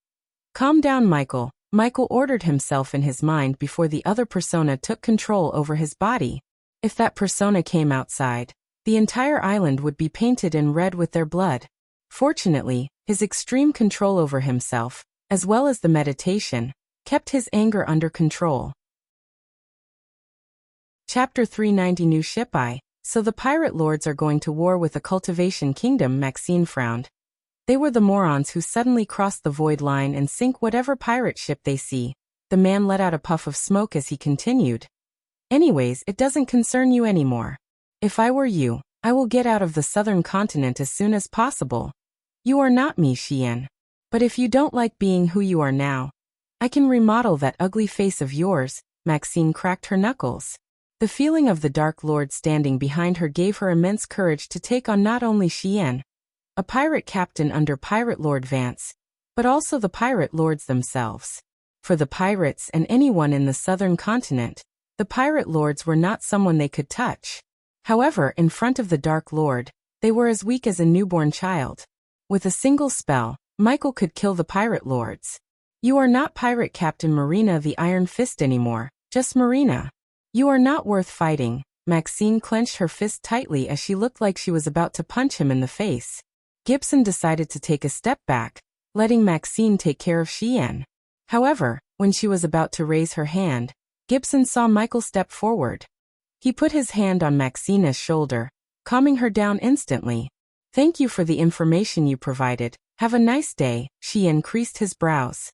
Calm down, Michael. Michael ordered himself in his mind before the other persona took control over his body. If that persona came outside, the entire island would be painted in red with their blood. Fortunately, his extreme control over himself, as well as the meditation, kept his anger under control. Chapter 390 New Ship I. So the pirate lords are going to war with the cultivation kingdom. Maxine frowned. They were the morons who suddenly cross the Void Line and sink whatever pirate ship they see. The man let out a puff of smoke as he continued. Anyways, it doesn't concern you anymore. If I were you, I will get out of the southern continent as soon as possible. You are not me, Xian. But if you don't like being who you are now, I can remodel that ugly face of yours. Maxine cracked her knuckles. The feeling of the Dark Lord standing behind her gave her immense courage to take on not only Xian, a pirate captain under Pirate Lord Vance, but also the pirate lords themselves. For the pirates and anyone in the southern continent, the pirate lords were not someone they could touch. However, in front of the Dark Lord, they were as weak as a newborn child. With a single spell, Michael could kill the pirate lords. You are not Pirate Captain Marina the Iron Fist anymore, just Marina. You are not worth fighting. Maxine clenched her fist tightly as she looked like she was about to punch him in the face. Gibson decided to take a step back, letting Maxine take care of Xian. However, when she was about to raise her hand, Gibson saw Michael step forward. He put his hand on Maxine's shoulder, calming her down instantly. Thank you for the information you provided. Have a nice day. Xian creased his brows.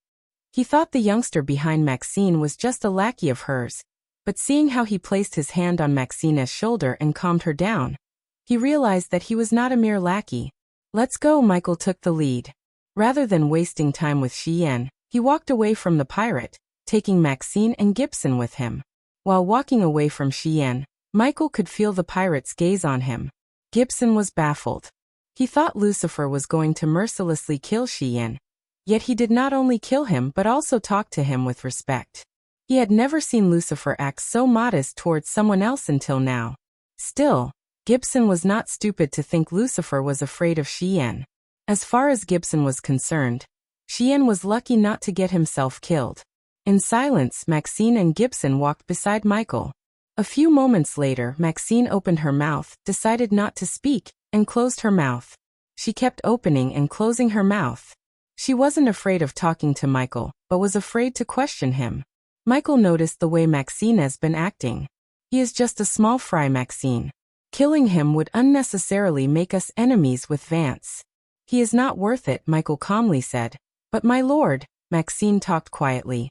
He thought the youngster behind Maxine was just a lackey of hers. But seeing how he placed his hand on Maxine's shoulder and calmed her down, he realized that he was not a mere lackey. Let's go. Michael took the lead. Rather than wasting time with Xian, he walked away from the pirate, taking Maxine and Gibson with him. While walking away from Xian, Michael could feel the pirate's gaze on him. Gibson was baffled. He thought Lucifer was going to mercilessly kill Xian, yet he did not only kill him but also talk to him with respect. He had never seen Lucifer act so modest towards someone else until now. Still, Gibson was not stupid to think Lucifer was afraid of Xian. As far as Gibson was concerned, Xian was lucky not to get himself killed. In silence, Maxine and Gibson walked beside Michael. A few moments later, Maxine opened her mouth, decided not to speak, and closed her mouth. She kept opening and closing her mouth. She wasn't afraid of talking to Michael, but was afraid to question him. Michael noticed the way Maxine has been acting. He is just a small fry, Maxine. Killing him would unnecessarily make us enemies with Vance. He is not worth it, Michael calmly said. But my lord, Maxine talked quietly.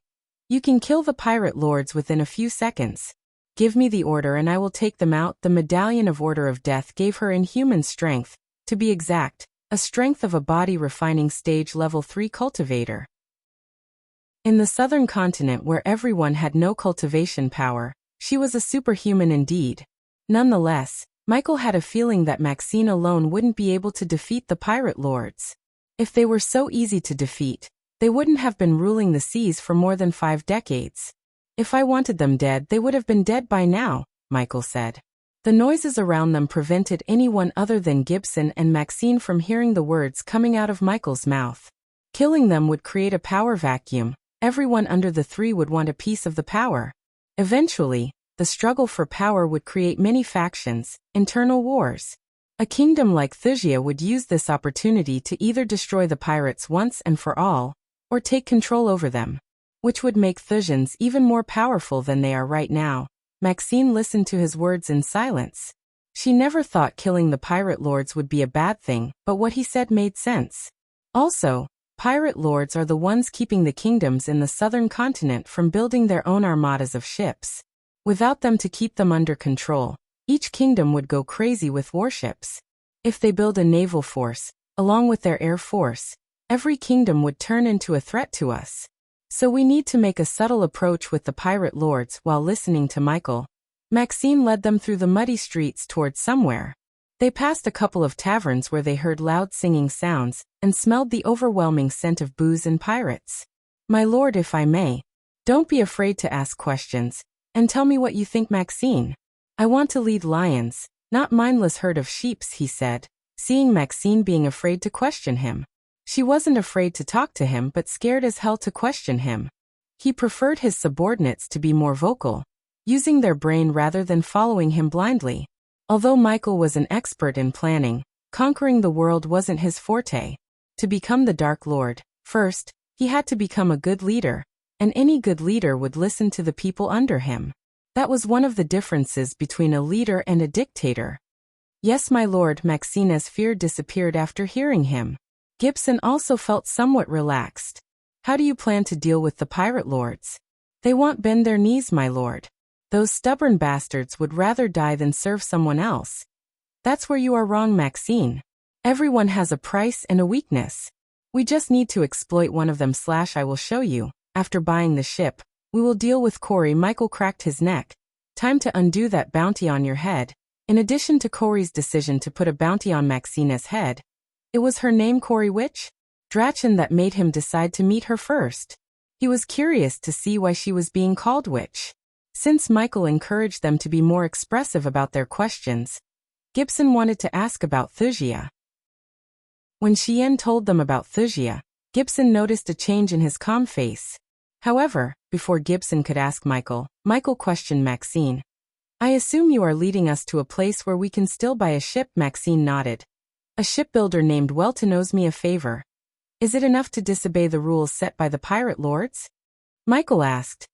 You can kill the pirate lords within a few seconds. Give me the order and I will take them out. The medallion of Order of Death gave her inhuman strength, to be exact, a strength of a body refining stage level 3 cultivator. In the southern continent where everyone had no cultivation power, she was a superhuman indeed. Nonetheless, Michael had a feeling that Maxine alone wouldn't be able to defeat the pirate lords. If they were so easy to defeat, they wouldn't have been ruling the seas for more than 5 decades. If I wanted them dead, they would have been dead by now, Michael said. The noises around them prevented anyone other than Gibson and Maxine from hearing the words coming out of Michael's mouth. Killing them would create a power vacuum. Everyone under the three would want a piece of the power. Eventually, the struggle for power would create many factions, internal wars. A kingdom like Thusia would use this opportunity to either destroy the pirates once and for all, or take control over them, which would make Thusians even more powerful than they are right now. Maxine listened to his words in silence. She never thought killing the pirate lords would be a bad thing, but what he said made sense. Also, pirate lords are the ones keeping the kingdoms in the southern continent from building their own armadas of ships. Without them to keep them under control, each kingdom would go crazy with warships. If they build a naval force, along with their air force, every kingdom would turn into a threat to us. So we need to make a subtle approach with the pirate lords while listening to Michael. Maxine led them through the muddy streets towards somewhere. They passed a couple of taverns where they heard loud singing sounds and smelled the overwhelming scent of booze and pirates. "My lord, if I may, don't be afraid to ask questions, and tell me what you think, Maxine. I want to lead lions, not mindless herd of sheeps," he said, seeing Maxine being afraid to question him. She wasn't afraid to talk to him but scared as hell to question him. He preferred his subordinates to be more vocal, using their brain rather than following him blindly. Although Michael was an expert in planning, conquering the world wasn't his forte. To become the Dark Lord, first, he had to become a good leader, and any good leader would listen to the people under him. That was one of the differences between a leader and a dictator. "Yes, my lord," Maxine's fear disappeared after hearing him. Gibson also felt somewhat relaxed. "How do you plan to deal with the pirate lords?" "They won't bend their knees, my lord. Those stubborn bastards would rather die than serve someone else." "That's where you are wrong, Maxine. Everyone has a price and a weakness. We just need to exploit one of them. I will show you. After buying the ship, we will deal with Corey." Michael cracked his neck. "Time to undo that bounty on your head." In addition to Corey's decision to put a bounty on Maxine's head, it was her name, Corey Witch? Drachen, that made him decide to meet her first. He was curious to see why she was being called Witch. Since Michael encouraged them to be more expressive about their questions, Gibson wanted to ask about Thusia. When Chien told them about Thusia, Gibson noticed a change in his calm face. However, before Gibson could ask Michael questioned Maxine. "I assume you are leading us to a place where we can still buy a ship?" Maxine nodded. "A shipbuilder named Welton owes me a favor." "Is it enough to disobey the rules set by the pirate lords?" Michael asked.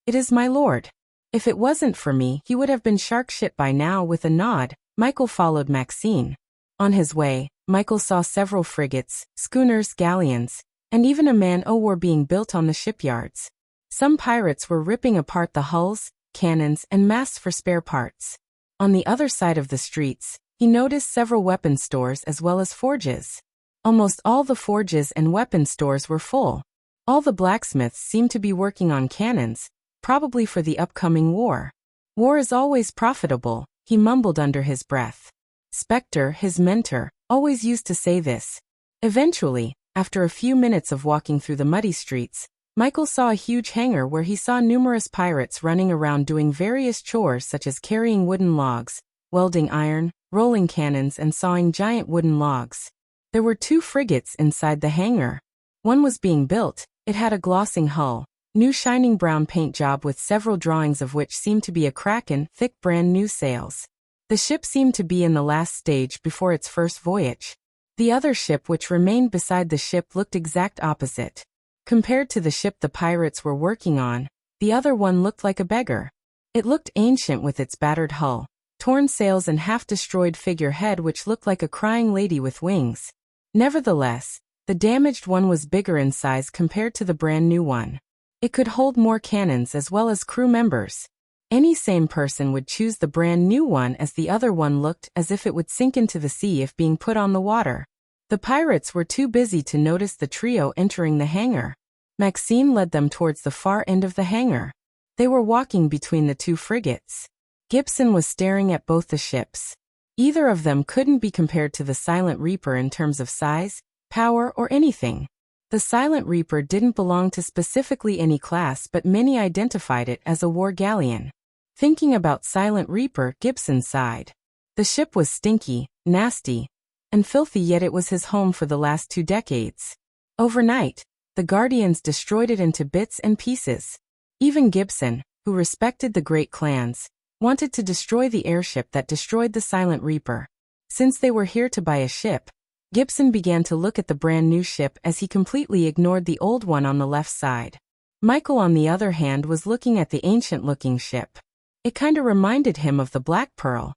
"It is, my lord. If it wasn't for me, he would have been shark shit by now." With a nod, Michael followed Maxine. On his way, Michael saw several frigates, schooners, galleons, and even a man-o-war being built on the shipyards. Some pirates were ripping apart the hulls, cannons, and masts for spare parts. On the other side of the streets, he noticed several weapon stores as well as forges. Almost all the forges and weapon stores were full. All the blacksmiths seemed to be working on cannons, probably for the upcoming war. "War is always profitable," he mumbled under his breath. Spectre, his mentor, always used to say this. Eventually, after a few minutes of walking through the muddy streets, Michael saw a huge hangar where he saw numerous pirates running around doing various chores such as carrying wooden logs, welding iron, rolling cannons, and sawing giant wooden logs. There were 2 frigates inside the hangar. One was being built. It had a glossing hull, new shining brown paint job with several drawings of which seemed to be a kraken, thick brand new sails. The ship seemed to be in the last stage before its first voyage. The other ship which remained beside the ship looked exact opposite. Compared to the ship the pirates were working on, the other one looked like a beggar. It looked ancient with its battered hull, torn sails, and half-destroyed figurehead which looked like a crying lady with wings. Nevertheless, the damaged one was bigger in size compared to the brand new one. It could hold more cannons as well as crew members. Any sane person would choose the brand new one, as the other one looked as if it would sink into the sea if being put on the water. The pirates were too busy to notice the trio entering the hangar. Maxine led them towards the far end of the hangar. They were walking between the 2 frigates. Gibson was staring at both the ships. Either of them couldn't be compared to the Silent Reaper in terms of size, power, or anything. The Silent Reaper didn't belong to specifically any class, but many identified it as a war galleon. Thinking about Silent Reaper, Gibson sighed. The ship was stinky, nasty, and filthy, yet it was his home for the last 2 decades. Overnight, the Guardians destroyed it into bits and pieces. Even Gibson, who respected the great clans, wanted to destroy the airship that destroyed the Silent Reaper. Since they were here to buy a ship, Gibson began to look at the brand new ship as he completely ignored the old one on the left side. Michael, on the other hand, was looking at the ancient-looking ship. It kinda reminded him of the Black Pearl.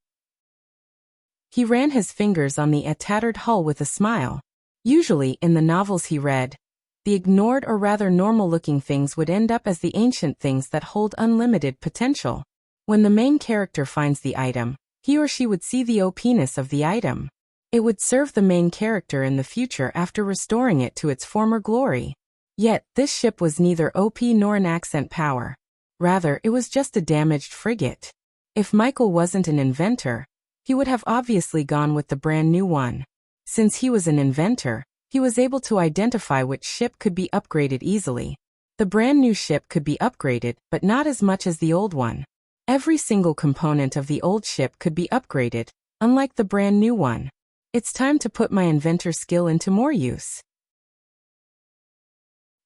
He ran his fingers on the tattered hull with a smile. Usually, in the novels he read, the ignored or rather normal-looking things would end up as the ancient things that hold unlimited potential. When the main character finds the item, he or she would see the OP-ness of the item. It would serve the main character in the future after restoring it to its former glory. Yet, this ship was neither OP nor an accent power. Rather, it was just a damaged frigate. If Michael wasn't an inventor, he would have obviously gone with the brand new one. Since he was an inventor, he was able to identify which ship could be upgraded easily. The brand new ship could be upgraded, but not as much as the old one. Every single component of the old ship could be upgraded, unlike the brand new one. It's time to put my inventor skill into more use.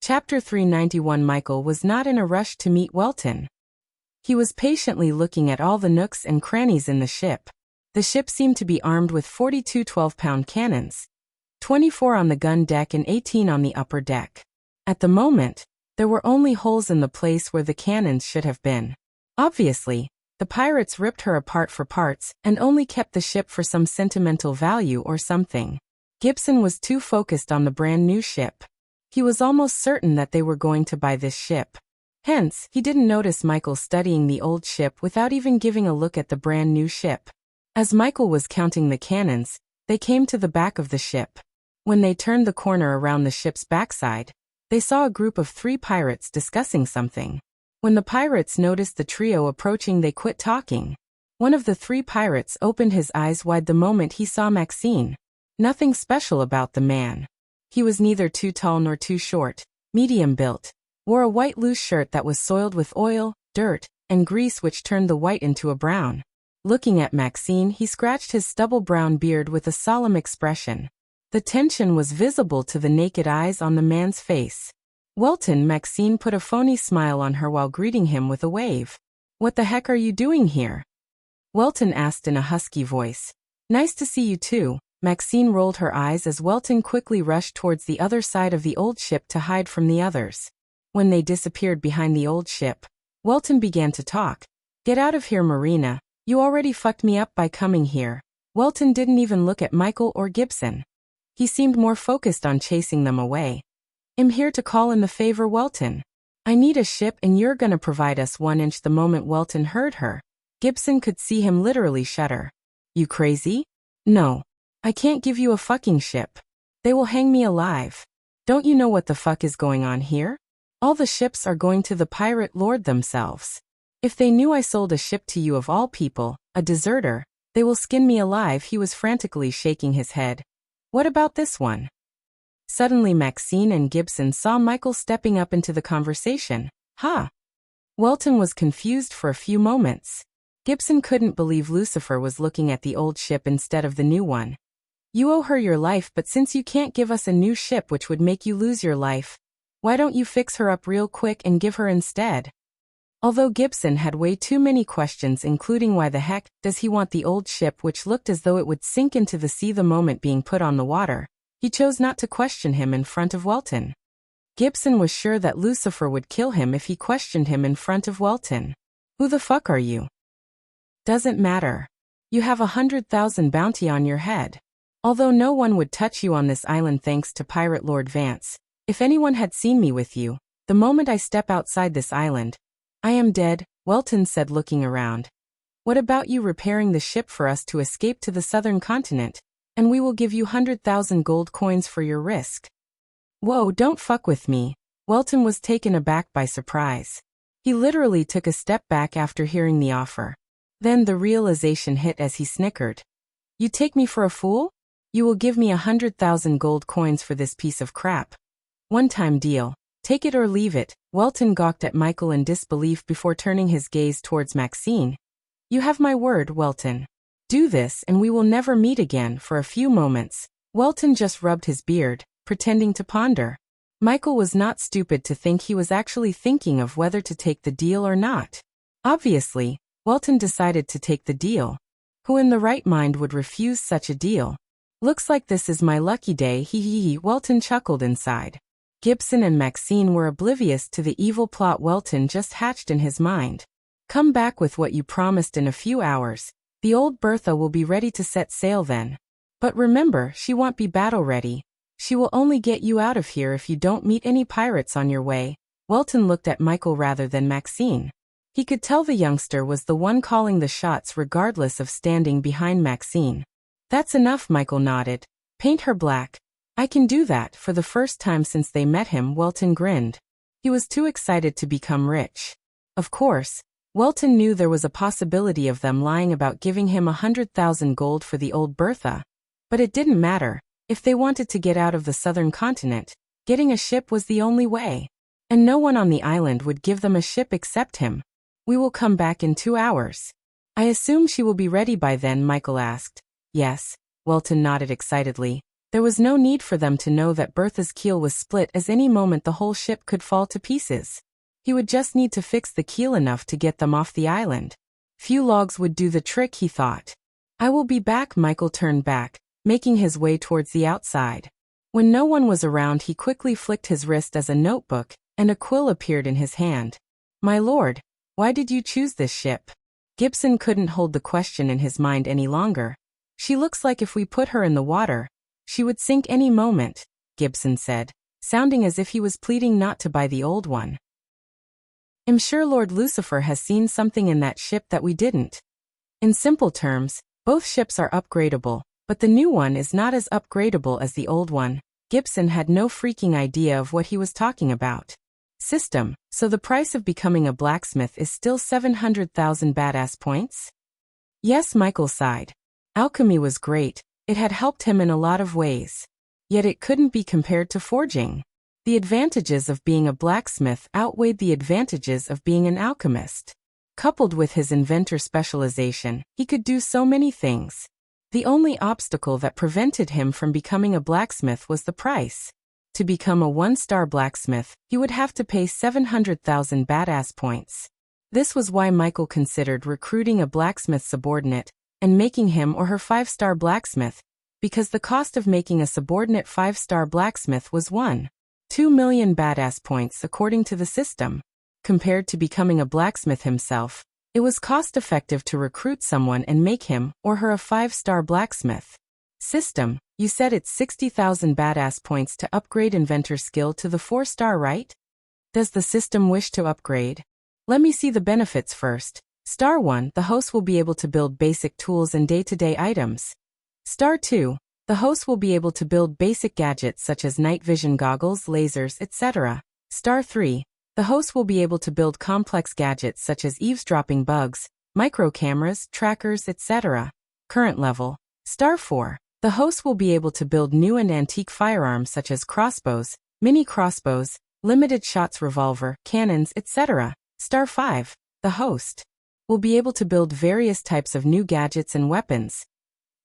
Chapter 391. Michael was not in a rush to meet Welton. He was patiently looking at all the nooks and crannies in the ship. The ship seemed to be armed with 42 12-pound cannons, 24 on the gun deck and 18 on the upper deck. At the moment, there were only holes in the place where the cannons should have been. Obviously, the pirates ripped her apart for parts and only kept the ship for some sentimental value or something. Gibson was too focused on the brand new ship. He was almost certain that they were going to buy this ship. Hence, he didn't notice Michael studying the old ship without even giving a look at the brand new ship. As Michael was counting the cannons, they came to the back of the ship. When they turned the corner around the ship's backside, they saw a group of 3 pirates discussing something. When the pirates noticed the trio approaching, they quit talking. One of the 3 pirates opened his eyes wide the moment he saw Maxine. Nothing special about the man. He was neither too tall nor too short, medium built, wore a white loose shirt that was soiled with oil, dirt, and grease which turned the white into a brown. Looking at Maxine, he scratched his stubble-brown beard with a solemn expression. The tension was visible to the naked eyes on the man's face. Welton. Maxine put a phony smile on her while greeting him with a wave. "What the heck are you doing here?" Welton asked in a husky voice. "Nice to see you too." Maxine rolled her eyes as Welton quickly rushed towards the other side of the old ship to hide from the others. When they disappeared behind the old ship, Welton began to talk. "Get out of here, Marina. You already fucked me up by coming here." Welton didn't even look at Michael or Gibson. He seemed more focused on chasing them away. "I'm here to call in the favor, Welton. I need a ship and you're gonna provide us 1 inch." The moment Welton heard her, Gibson could see him literally shudder. "You crazy? No. I can't give you a fucking ship. They will hang me alive. Don't you know what the fuck is going on here? All the ships are going to the pirate lord themselves. If they knew I sold a ship to you of all people, a deserter, they will skin me alive." He was frantically shaking his head. "What about this one?" Suddenly Maxine and Gibson saw Michael stepping up into the conversation. "Huh?" Welton was confused for a few moments. Gibson couldn't believe Lucifer was looking at the old ship instead of the new one. "You owe her your life, but since you can't give us a new ship which would make you lose your life, why don't you fix her up real quick and give her instead?" Although Gibson had way too many questions, including why the heck does he want the old ship which looked as though it would sink into the sea the moment being put on the water, he chose not to question him in front of Welton. Gibson was sure that Lucifer would kill him if he questioned him in front of Welton. "Who the fuck are you?" "Doesn't matter. You have 100,000 bounty on your head. Although no one would touch you on this island thanks to Pirate Lord Vance, if anyone had seen me with you, the moment I step outside this island, I am dead," Welton said, looking around. "What about you repairing the ship for us to escape to the southern continent, and we will give you 100,000 gold coins for your risk." "Whoa, don't fuck with me." Welton was taken aback by surprise. He literally took a step back after hearing the offer. Then the realization hit as he snickered. "You take me for a fool? You will give me 100,000 gold coins for this piece of crap. One-time deal. Take it or leave it." Welton gawked at Michael in disbelief before turning his gaze towards Maxine. "You have my word, Welton. Do this and we will never meet again." For a few moments, Welton just rubbed his beard, pretending to ponder. Michael was not stupid to think he was actually thinking of whether to take the deal or not. Obviously, Welton decided to take the deal. Who in the right mind would refuse such a deal? "Looks like this is my lucky day, hee hee hee," Welton chuckled inside. Gibson and Maxine were oblivious to the evil plot Welton just hatched in his mind. "Come back with what you promised in a few hours, The old Bertha will be ready to set sail then. But remember, she won't be battle-ready. She will only get you out of here if you don't meet any pirates on your way." Welton looked at Michael rather than Maxine. He could tell the youngster was the one calling the shots regardless of standing behind Maxine. "That's enough," Michael nodded. "Paint her black." "I can do that." For the first time since they met him, Welton grinned. He was too excited to become rich. Of course, Welton knew there was a possibility of them lying about giving him 100,000 gold for the old Bertha. But it didn't matter. If they wanted to get out of the southern continent, getting a ship was the only way. And no one on the island would give them a ship except him. "We will come back in 2 hours. I assume she will be ready by then?" Michael asked. "Yes," Welton nodded excitedly. There was no need for them to know that Bertha's keel was split, as any moment the whole ship could fall to pieces. He would just need to fix the keel enough to get them off the island. Few logs would do the trick, he thought. "I will be back." Michael turned back, making his way towards the outside. When no one was around, he quickly flicked his wrist as a notebook, and a quill appeared in his hand. "My lord, why did you choose this ship?" Gibson couldn't hold the question in his mind any longer. "She looks like if we put her in the water, she would sink any moment," Gibson said, sounding as if he was pleading not to buy the old one. "I'm sure Lord Lucifer has seen something in that ship that we didn't." In simple terms, both ships are upgradable, but the new one is not as upgradable as the old one. Gibson had no freaking idea of what he was talking about. System, so the price of becoming a blacksmith is still 700,000 badass points? Yes, Michael sighed. Alchemy was great, it had helped him in a lot of ways. Yet it couldn't be compared to forging. The advantages of being a blacksmith outweighed the advantages of being an alchemist. Coupled with his inventor specialization, he could do so many things. The only obstacle that prevented him from becoming a blacksmith was the price. To become a 1-star blacksmith, he would have to pay 700,000 badass points. This was why Michael considered recruiting a blacksmith subordinate and making him or her 5-star blacksmith, because the cost of making a subordinate 5-star blacksmith was 1.2 million badass points according to the system. Compared to becoming a blacksmith himself, it was cost-effective to recruit someone and make him or her a 5-star blacksmith. System, you said it's 60,000 badass points to upgrade inventor skill to the 4-star, right? Does the system wish to upgrade? Let me see the benefits first. Star 1, the host will be able to build basic tools and day-to-day items. Star 2, the host will be able to build basic gadgets such as night vision goggles, lasers, etc. Star 3, the host will be able to build complex gadgets such as eavesdropping bugs, micro cameras, trackers, etc. Current level. Star 4, the host will be able to build new and antique firearms such as crossbows, mini crossbows, limited shots revolver, cannons, etc. Star 5, the host will be able to build various types of new gadgets and weapons.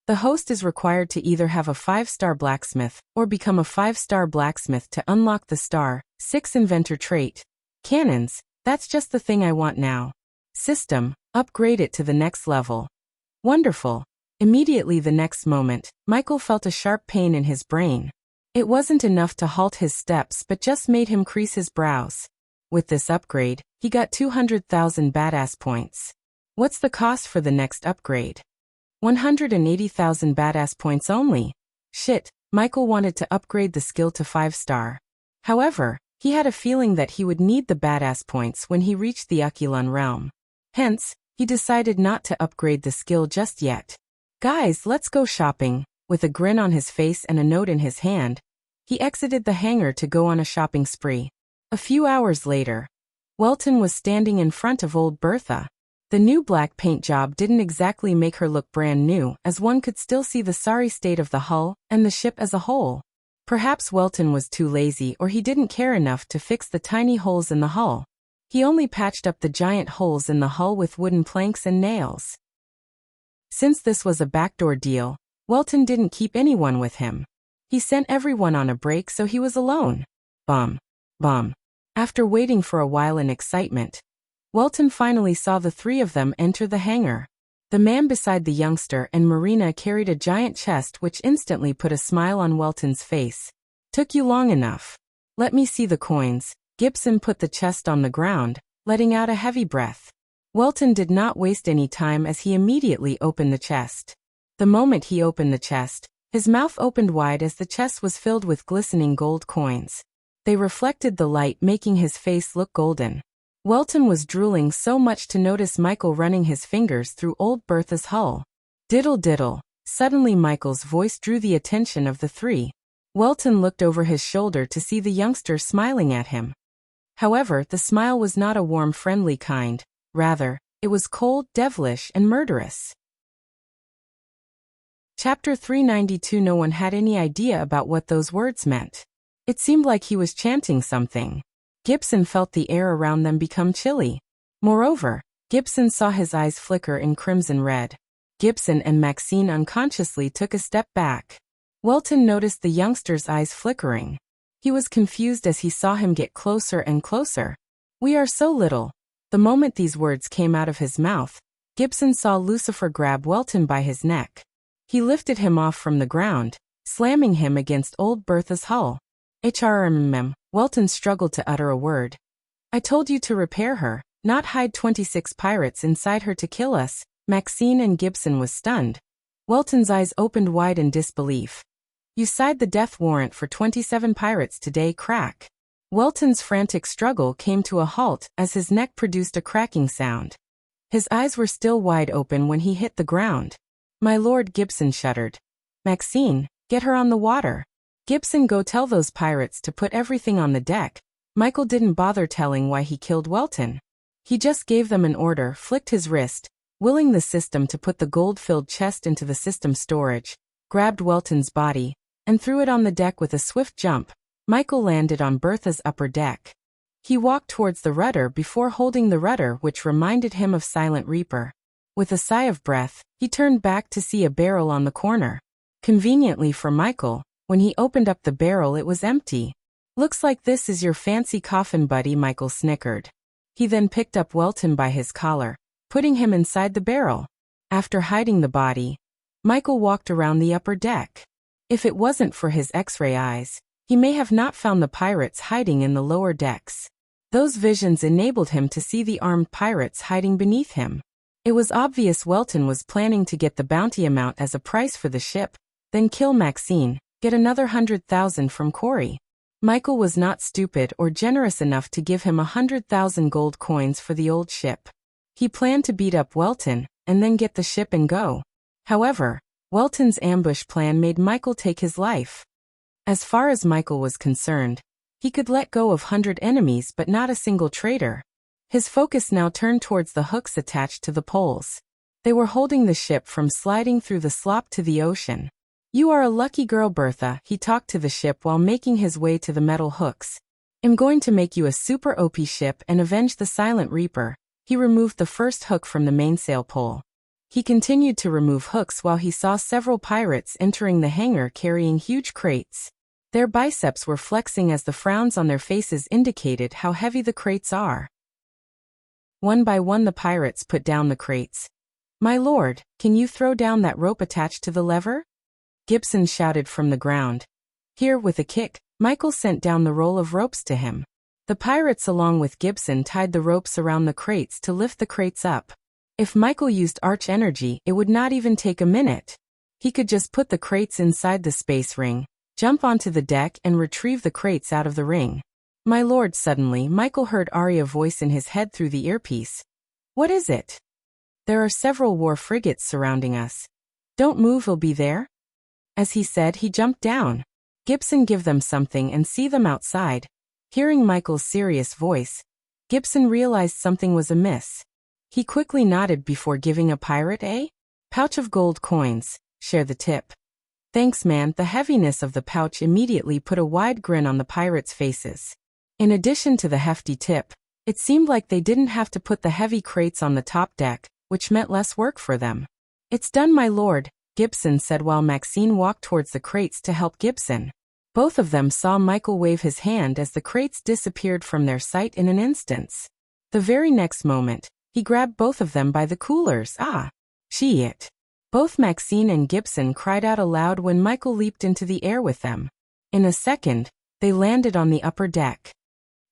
The host is required to either have a 5-star blacksmith or become a 5-star blacksmith to unlock the Star 6 inventor trait. Cannons, that's just the thing I want now. System, upgrade it to the next level. Wonderful. Immediately the next moment, Michael felt a sharp pain in his brain. It wasn't enough to halt his steps but just made him crease his brows. With this upgrade, he got 200,000 badass points. What's the cost for the next upgrade? 180,000 badass points only. Shit, Michael wanted to upgrade the skill to 5-star. However, he had a feeling that he would need the badass points when he reached the Akulon realm. Hence, he decided not to upgrade the skill just yet. Guys, let's go shopping. With a grin on his face and a note in his hand, he exited the hangar to go on a shopping spree. A few hours later, Welton was standing in front of old Bertha. The new black paint job didn't exactly make her look brand new, as one could still see the sorry state of the hull and the ship as a whole. Perhaps Welton was too lazy or he didn't care enough to fix the tiny holes in the hull. He only patched up the giant holes in the hull with wooden planks and nails. Since this was a backdoor deal, Welton didn't keep anyone with him. He sent everyone on a break so he was alone. Bum. Bum. After waiting for a while in excitement, Welton finally saw the three of them enter the hangar. The man beside the youngster and Marina carried a giant chest which instantly put a smile on Welton's face. Took you long enough. Let me see the coins. Gibson put the chest on the ground, letting out a heavy breath. Welton did not waste any time as he immediately opened the chest. The moment he opened the chest, his mouth opened wide as the chest was filled with glistening gold coins. They reflected the light, making his face look golden. Welton was drooling so much to notice Michael running his fingers through old Bertha's hull. Diddle diddle. Suddenly Michael's voice drew the attention of the three. Welton looked over his shoulder to see the youngster smiling at him. However, the smile was not a warm, friendly kind. Rather, it was cold, devilish, and murderous. Chapter 392. No one had any idea about what those words meant. It seemed like he was chanting something. Gibson felt the air around them become chilly. Moreover, Gibson saw his eyes flicker in crimson red. Gibson and Maxine unconsciously took a step back. Welton noticed the youngster's eyes flickering. He was confused as he saw him get closer and closer. "We are so little." The moment these words came out of his mouth, Gibson saw Lucifer grab Welton by his neck. He lifted him off from the ground, slamming him against old Bertha's hull. Welton struggled to utter a word. "I told you to repair her, not hide 26 pirates inside her to kill us." Maxine and Gibson was stunned. Welton's eyes opened wide in disbelief. "You signed the death warrant for 27 pirates today, crack." Welton's frantic struggle came to a halt as his neck produced a cracking sound. His eyes were still wide open when he hit the ground. "My lord," Gibson shuddered. "Maxine, get her on the water." "Gibson, go tell those pirates to put everything on the deck." Michael didn't bother telling why he killed Welton. He just gave them an order, flicked his wrist, willing the system to put the gold-filled chest into the system storage, grabbed Welton's body, and threw it on the deck with a swift jump. Michael landed on Bertha's upper deck. He walked towards the rudder before holding the rudder, which reminded him of Silent Reaper. With a sigh of breath, he turned back to see a barrel on the corner. Conveniently for Michael, when he opened up the barrel it was empty. "Looks like this is your fancy coffin, buddy," Michael snickered. He then picked up Welton by his collar, putting him inside the barrel. After hiding the body, Michael walked around the upper deck. If it wasn't for his X-ray eyes, he may have not found the pirates hiding in the lower decks. Those visions enabled him to see the armed pirates hiding beneath him. It was obvious Welton was planning to get the bounty amount as a price for the ship, then kill Maxine, get another 100,000 from Corey. Michael was not stupid or generous enough to give him 100,000 gold coins for the old ship. He planned to beat up Welton, and then get the ship and go. However, Welton's ambush plan made Michael take his life. As far as Michael was concerned, he could let go of 100 enemies but not a single traitor. His focus now turned towards the hooks attached to the poles. They were holding the ship from sliding through the slop to the ocean. "You are a lucky girl, Bertha," he talked to the ship while making his way to the metal hooks. "I'm going to make you a super OP ship and avenge the Silent Reaper." He removed the first hook from the mainsail pole. He continued to remove hooks while he saw several pirates entering the hangar carrying huge crates. Their biceps were flexing as the frowns on their faces indicated how heavy the crates are. One by one the pirates put down the crates. "My lord, can you throw down that rope attached to the lever?" Gibson shouted from the ground. Here, with a kick, Michael sent down the roll of ropes to him. The pirates along with Gibson tied the ropes around the crates to lift the crates up. If Michael used arch energy, it would not even take a minute. He could just put the crates inside the space ring, jump onto the deck and retrieve the crates out of the ring. "My lord," suddenly Michael heard Arya's voice in his head through the earpiece. "What is it?" "There are several war frigates surrounding us. Don't move, we'll be there." As he said, he jumped down. "Gibson, give them something and see them outside." Hearing Michael's serious voice, Gibson realized something was amiss. He quickly nodded before giving a pirate a pouch of gold coins. "Share the tip." "Thanks, man." The heaviness of the pouch immediately put a wide grin on the pirates' faces. In addition to the hefty tip, it seemed like they didn't have to put the heavy crates on the top deck, which meant less work for them. "It's done, my lord," Gibson said while Maxine walked towards the crates to help Gibson. Both of them saw Michael wave his hand as the crates disappeared from their sight in an instant. The very next moment, he grabbed both of them by the coolers. "Ah! Shit!" Both Maxine and Gibson cried out aloud when Michael leaped into the air with them. In a second, they landed on the upper deck.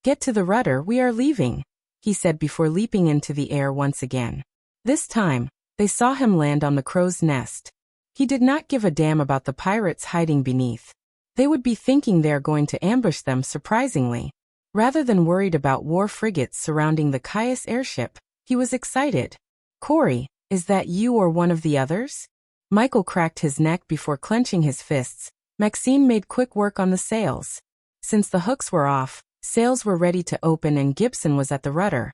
"Get to the rudder, we are leaving." he said before leaping into the air once again. This time, they saw him land on the crow's nest. He did not give a damn about the pirates hiding beneath. They would be thinking they are going to ambush them surprisingly. Rather than worried about war frigates surrounding the Caius airship, he was excited. "Corey, is that you or one of the others?" Michael cracked his neck before clenching his fists. Maxine made quick work on the sails. Since the hooks were off, sails were ready to open and Gibson was at the rudder.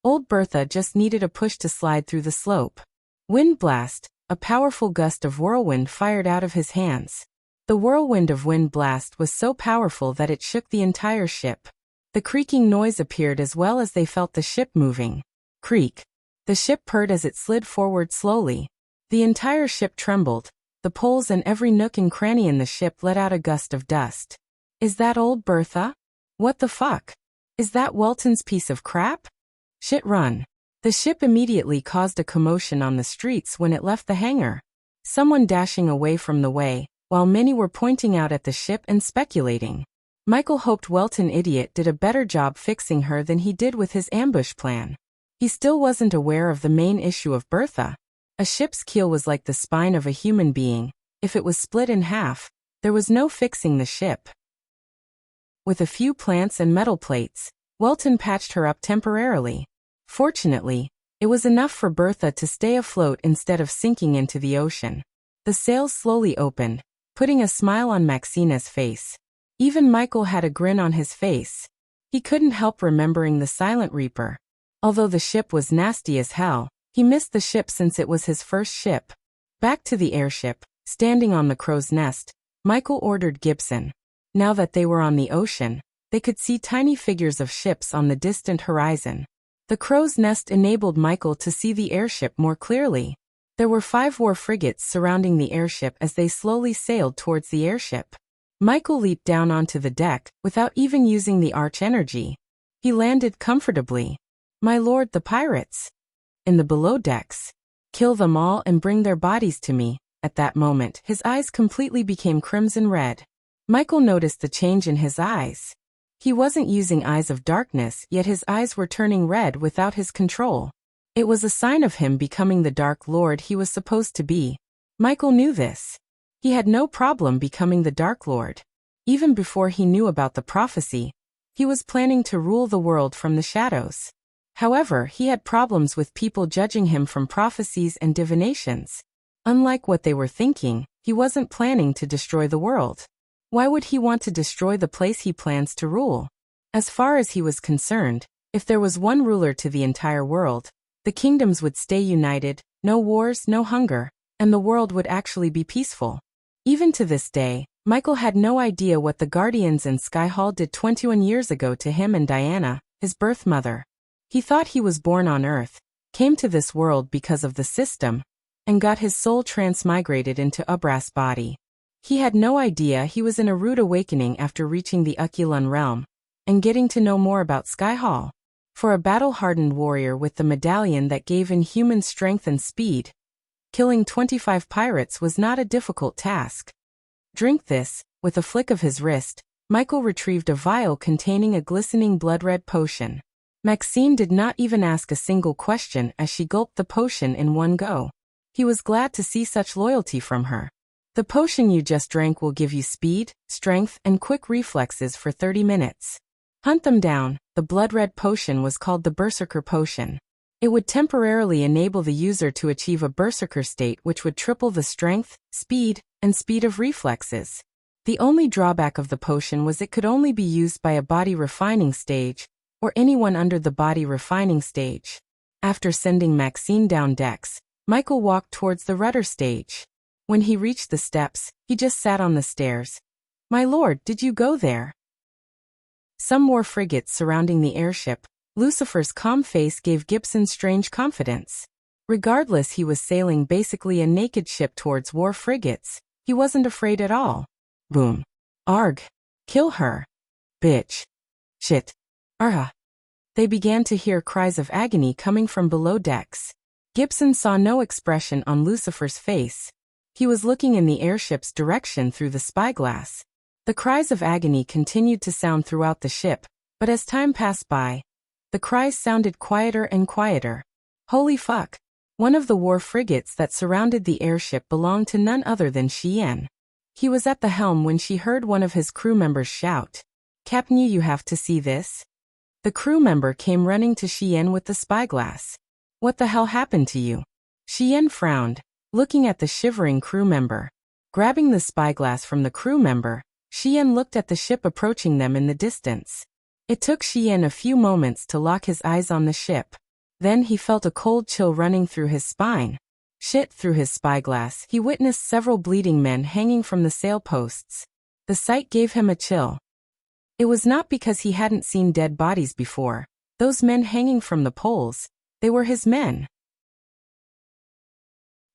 Old Bertha just needed a push to slide through the slope. Wind blast, a powerful gust of whirlwind fired out of his hands. The whirlwind of wind blast was so powerful that it shook the entire ship. The creaking noise appeared as well as they felt the ship moving. Creak. The ship purred as it slid forward slowly. The entire ship trembled. The poles and every nook and cranny in the ship let out a gust of dust. "Is that old Bertha? What the fuck? Is that Welton's piece of crap? Shit, run." The ship immediately caused a commotion on the streets when it left the hangar. Someone dashing away from the way, while many were pointing out at the ship and speculating. Michael hoped Welton idiot did a better job fixing her than he did with his ambush plan. He still wasn't aware of the main issue of Bertha. A ship's keel was like the spine of a human being. If it was split in half, there was no fixing the ship. With a few plants and metal plates, Welton patched her up temporarily. Fortunately, it was enough for Bertha to stay afloat instead of sinking into the ocean. The sails slowly opened, putting a smile on Maxina's face. Even Michael had a grin on his face. He couldn't help remembering the Silent Reaper. Although the ship was nasty as hell, he missed the ship since it was his first ship. Back to the airship, standing on the crow's nest, Michael ordered Gibson. Now that they were on the ocean, they could see tiny figures of ships on the distant horizon. The crow's nest enabled Michael to see the airship more clearly. There were 5 war frigates surrounding the airship as they slowly sailed towards the airship. Michael leaped down onto the deck without even using the arch energy. He landed comfortably. "My lord, the pirates. In the below decks. Kill them all and bring their bodies to me." At that moment, his eyes completely became crimson red. Michael noticed the change in his eyes. He wasn't using eyes of darkness, yet his eyes were turning red without his control. It was a sign of him becoming the Dark Lord he was supposed to be. Michael knew this. He had no problem becoming the Dark Lord. Even before he knew about the prophecy, he was planning to rule the world from the shadows. However, he had problems with people judging him from prophecies and divinations. Unlike what they were thinking, he wasn't planning to destroy the world. Why would he want to destroy the place he plans to rule? As far as he was concerned, if there was one ruler to the entire world, the kingdoms would stay united, no wars, no hunger, and the world would actually be peaceful. Even to this day, Michael had no idea what the Guardians and Skyhall did 21 years ago to him and Diana, his birth mother. He thought he was born on Earth, came to this world because of the system, and got his soul transmigrated into Ubra's body. He had no idea he was in a rude awakening after reaching the Ukulun realm, and getting to know more about Skyhall. For a battle-hardened warrior with the medallion that gave inhuman strength and speed, killing 25 pirates was not a difficult task. "Drink this." With a flick of his wrist, Michael retrieved a vial containing a glistening blood-red potion. Maxine did not even ask a single question as she gulped the potion in one go. He was glad to see such loyalty from her. "The potion you just drank will give you speed, strength, and quick reflexes for 30 minutes. Hunt them down." The blood-red potion was called the Berserker Potion. It would temporarily enable the user to achieve a Berserker state which would triple the strength, speed, and speed of reflexes. The only drawback of the potion was it could only be used by a body refining stage, or anyone under the body refining stage. After sending Maxine down decks, Michael walked towards the rudder stage. When he reached the steps, he just sat on the stairs. "My lord, did you go there?" Some more frigates surrounding the airship. Lucifer's calm face gave Gibson strange confidence. Regardless, he was sailing basically a naked ship towards war frigates. He wasn't afraid at all. Boom. Arg. Kill her. Bitch. Shit. Argh. They began to hear cries of agony coming from below decks. Gibson saw no expression on Lucifer's face. He was looking in the airship's direction through the spyglass. The cries of agony continued to sound throughout the ship, but as time passed by, The cries sounded quieter and quieter. Holy fuck! One of the war frigates that surrounded the airship belonged to none other than Xian. He was at the helm when she heard one of his crew members shout, "Captain, you have to see this." The crew member came running to Xian with the spyglass. "What the hell happened to you?" Xian frowned, looking at the shivering crew member. Grabbing the spyglass from the crew member, Xian looked at the ship approaching them in the distance. It took Xian a few moments to lock his eyes on the ship. Then he felt a cold chill running through his spine. Shit, through his spyglass, he witnessed several bleeding men hanging from the sail posts. The sight gave him a chill. It was not because he hadn't seen dead bodies before. Those men hanging from the poles, they were his men.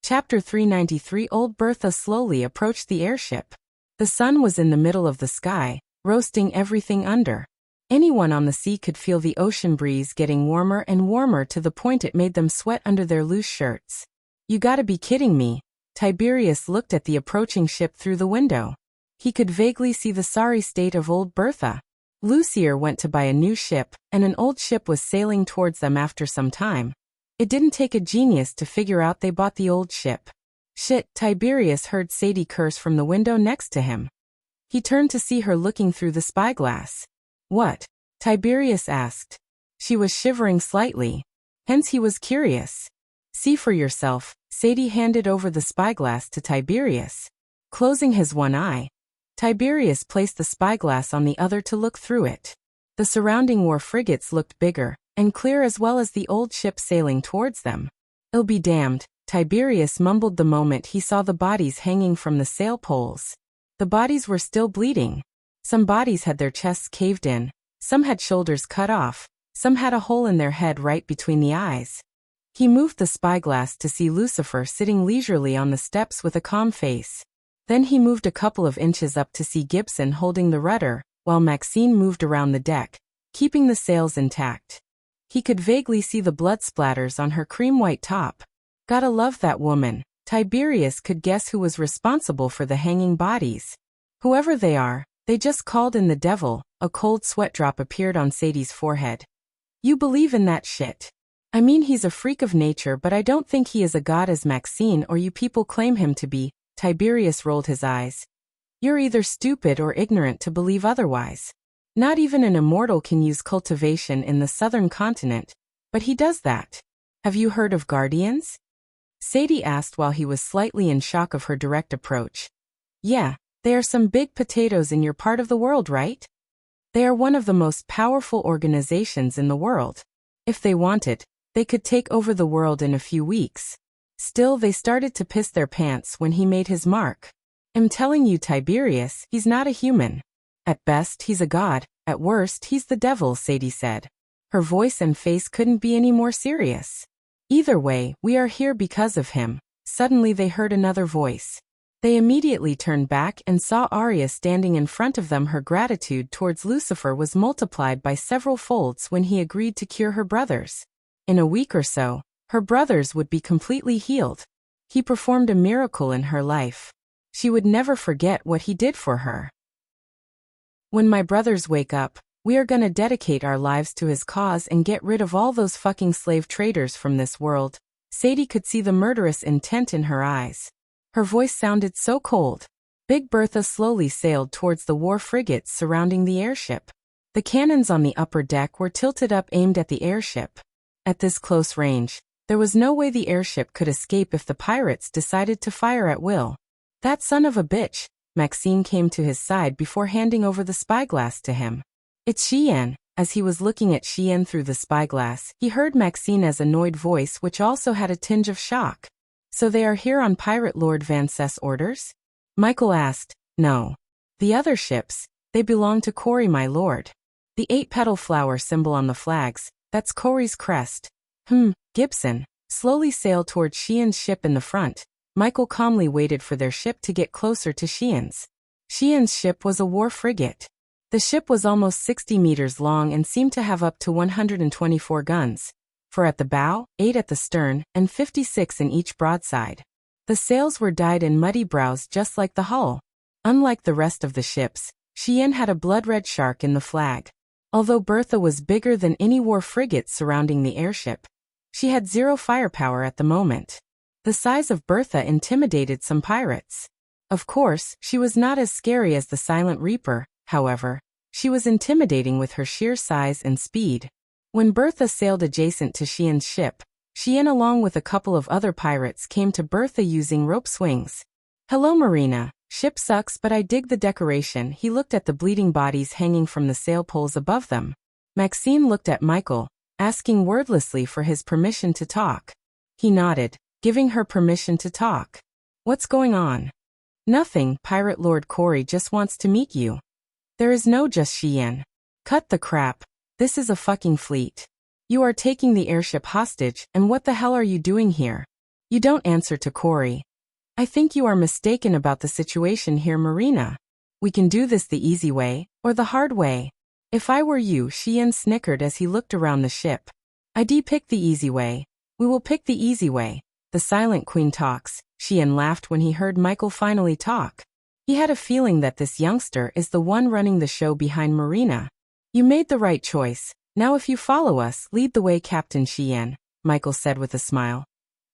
Chapter 393. Old Bertha slowly approached the airship. The sun was in the middle of the sky, roasting everything under. Anyone on the sea could feel the ocean breeze getting warmer and warmer to the point it made them sweat under their loose shirts. "You gotta be kidding me." Tiberius looked at the approaching ship through the window. He could vaguely see the sorry state of old Bertha. Lucier went to buy a new ship, and an old ship was sailing towards them after some time. It didn't take a genius to figure out they bought the old ship. Shit, Tiberius heard Sadie curse from the window next to him. He turned to see her looking through the spyglass. "What?" Tiberius asked. She was shivering slightly. Hence he was curious. "See for yourself." Sadie handed over the spyglass to Tiberius. Closing his one eye, Tiberius placed the spyglass on the other to look through it. The surrounding war frigates looked bigger and clear, as well as the old ship sailing towards them. "I'll be damned," Tiberius mumbled the moment he saw the bodies hanging from the sail poles. The bodies were still bleeding. Some bodies had their chests caved in, some had shoulders cut off, some had a hole in their head right between the eyes. He moved the spyglass to see Lucifer sitting leisurely on the steps with a calm face. Then he moved a couple of inches up to see Gibson holding the rudder, while Maxine moved around the deck, keeping the sails intact. He could vaguely see the blood splatters on her cream-white top. Gotta love that woman. Tiberius could guess who was responsible for the hanging bodies. Whoever they are, they just called in the devil. A cold sweat drop appeared on Sadie's forehead. "You believe in that shit?" "I mean, he's a freak of nature, but I don't think he is a god as Maxine or you people claim him to be." Tiberius rolled his eyes. "You're either stupid or ignorant to believe otherwise. Not even an immortal can use cultivation in the southern continent, but he does that. Have you heard of guardians?" Sadie asked while he was slightly in shock of her direct approach. "Yeah, they are some big potatoes in your part of the world, right? They are one of the most powerful organizations in the world. If they wanted, they could take over the world in a few weeks. Still, they started to piss their pants when he made his mark. I'm telling you, Tiberius, he's not a human. At best, he's a god. At worst, he's the devil," Sadie said. Her voice and face couldn't be any more serious. "Either way, we are here because of him." Suddenly they heard another voice. They immediately turned back and saw Arya standing in front of them. Her gratitude towards Lucifer was multiplied by several folds when he agreed to cure her brothers. In a week or so, her brothers would be completely healed. He performed a miracle in her life. She would never forget what he did for her. "When my brothers wake up, we are gonna dedicate our lives to his cause and get rid of all those fucking slave traders from this world." Sadie could see the murderous intent in her eyes. Her voice sounded so cold. Big Bertha slowly sailed towards the war frigates surrounding the airship. The cannons on the upper deck were tilted up, aimed at the airship. At this close range, there was no way the airship could escape if the pirates decided to fire at will. "That son of a bitch." Maxine came to his side before handing over the spyglass to him. "It's Xian." As he was looking at Xian through the spyglass, he heard Maxine's annoyed voice, which also had a tinge of shock. "So they are here on Pirate Lord Vancess' orders?" Michael asked. "No. The other ships, they belong to Corey, my lord. The 8-petal flower symbol on the flags, that's Corey's crest." Gibson slowly sailed towards Xian's ship in the front. Michael calmly waited for their ship to get closer to Xian's. Xian's ship was a war frigate. The ship was almost 60 meters long and seemed to have up to 124 guns. 4 at the bow, 8 at the stern, and 56 in each broadside. The sails were dyed in muddy browns just like the hull. Unlike the rest of the ships, Xian had a blood-red shark in the flag. Although Bertha was bigger than any war frigates surrounding the airship, she had zero firepower at the moment. The size of Bertha intimidated some pirates. Of course, she was not as scary as the Silent Reaper, however. She was intimidating with her sheer size and speed. When Bertha sailed adjacent to Xian's ship, Xian along with a couple of other pirates came to Bertha using rope swings. "Hello, Marina. Ship sucks, but I dig the decoration." He looked at the bleeding bodies hanging from the sail poles above them. Maxine looked at Michael, asking wordlessly for his permission to talk. He nodded, giving her permission to talk. "What's going on?" "Nothing, Pirate Lord Corey just wants to meet you." "There is no just Xian." "Cut the crap. This is a fucking fleet. You are taking the airship hostage, and what the hell are you doing here?" "You don't answer to Corey." "I think you are mistaken about the situation here, Marina. We can do this the easy way, or the hard way." "If I were you," Xian snickered as he looked around the ship. "I'd pick the easy way." "We will pick the easy way. The Silent Queen talks." Xian laughed when he heard Michael finally talk. He had a feeling that this youngster is the one running the show behind Marina. "You made the right choice. Now if you follow us, lead the way, Captain Xian," Michael said with a smile.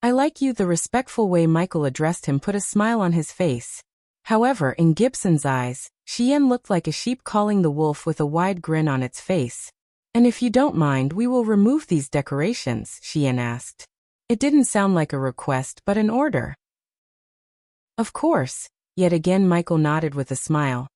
"I like you." The respectful way Michael addressed him put a smile on his face. However, in Gibson's eyes, Xian looked like a sheep calling the wolf with a wide grin on its face. "And if you don't mind, we will remove these decorations," Xian asked. It didn't sound like a request but an order. "Of course." Yet again Michael nodded with a smile.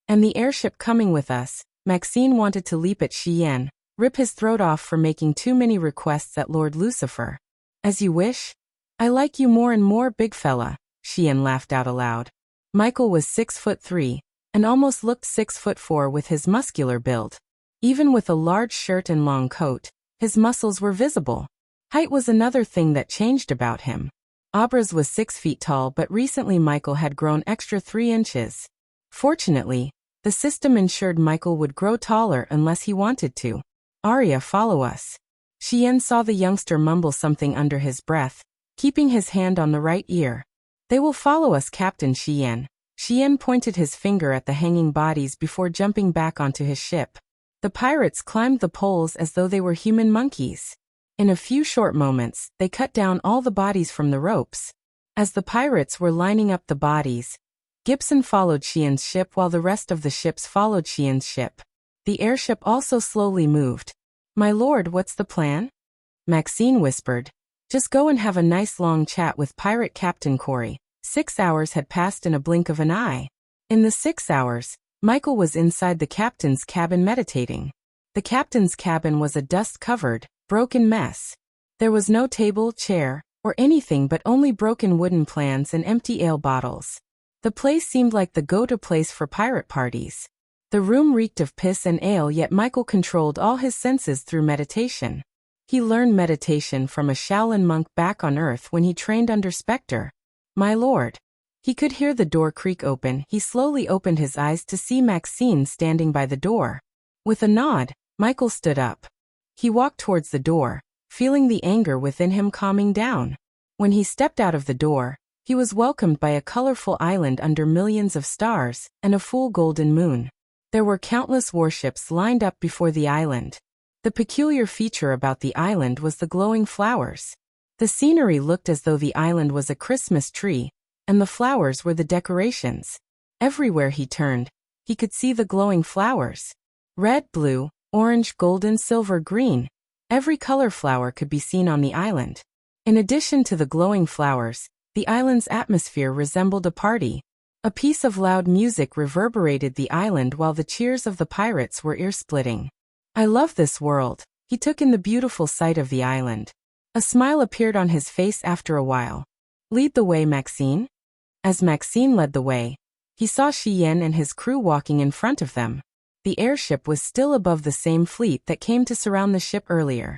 "And the airship coming with us." Maxine wanted to leap at Xian, rip his throat off for making too many requests at Lord Lucifer. "As you wish. I like you more and more, big fella." Xian laughed out aloud. Michael was 6'3", and almost looked 6'4" with his muscular build. Even with a large shirt and long coat, his muscles were visible. Height was another thing that changed about him. Abraz was 6 feet tall, but recently Michael had grown extra 3 inches. Fortunately, the system ensured Michael would grow taller unless he wanted to. "Arya, follow us." Xian saw the youngster mumble something under his breath, keeping his hand on the right ear. "They will follow us, Captain Xian." Xian pointed his finger at the hanging bodies before jumping back onto his ship. The pirates climbed the poles as though they were human monkeys. In a few short moments, they cut down all the bodies from the ropes. As the pirates were lining up the bodies, Gibson followed Xian's ship while the rest of the ships followed Xian's ship. The airship also slowly moved. "My lord, what's the plan?" Maxine whispered. "Just go and have a nice long chat with Pirate Captain Corey." 6 hours had passed in a blink of an eye. In the 6 hours, Michael was inside the captain's cabin meditating. The captain's cabin was a dust-covered, broken mess. There was no table, chair, or anything but only broken wooden plans and empty ale bottles. The place seemed like the go-to place for pirate parties. The room reeked of piss and ale, yet Michael controlled all his senses through meditation. He learned meditation from a Shaolin monk back on Earth when he trained under Spectre. "My lord." He could hear the door creak open. He slowly opened his eyes to see Maxine standing by the door. With a nod, Michael stood up. He walked towards the door, feeling the anger within him calming down. When he stepped out of the door, he was welcomed by a colorful island under millions of stars and a full golden moon. There were countless warships lined up before the island. The peculiar feature about the island was the glowing flowers. The scenery looked as though the island was a Christmas tree, and the flowers were the decorations. Everywhere he turned, he could see the glowing flowers. Red, blue, orange, golden, silver, green. Every color flower could be seen on the island. In addition to the glowing flowers, the island's atmosphere resembled a party. A piece of loud music reverberated the island while the cheers of the pirates were ear-splitting. "I love this world." He took in the beautiful sight of the island. A smile appeared on his face after a while. "Lead the way, Maxine." As Maxine led the way, he saw Xian and his crew walking in front of them. The airship was still above the same fleet that came to surround the ship earlier.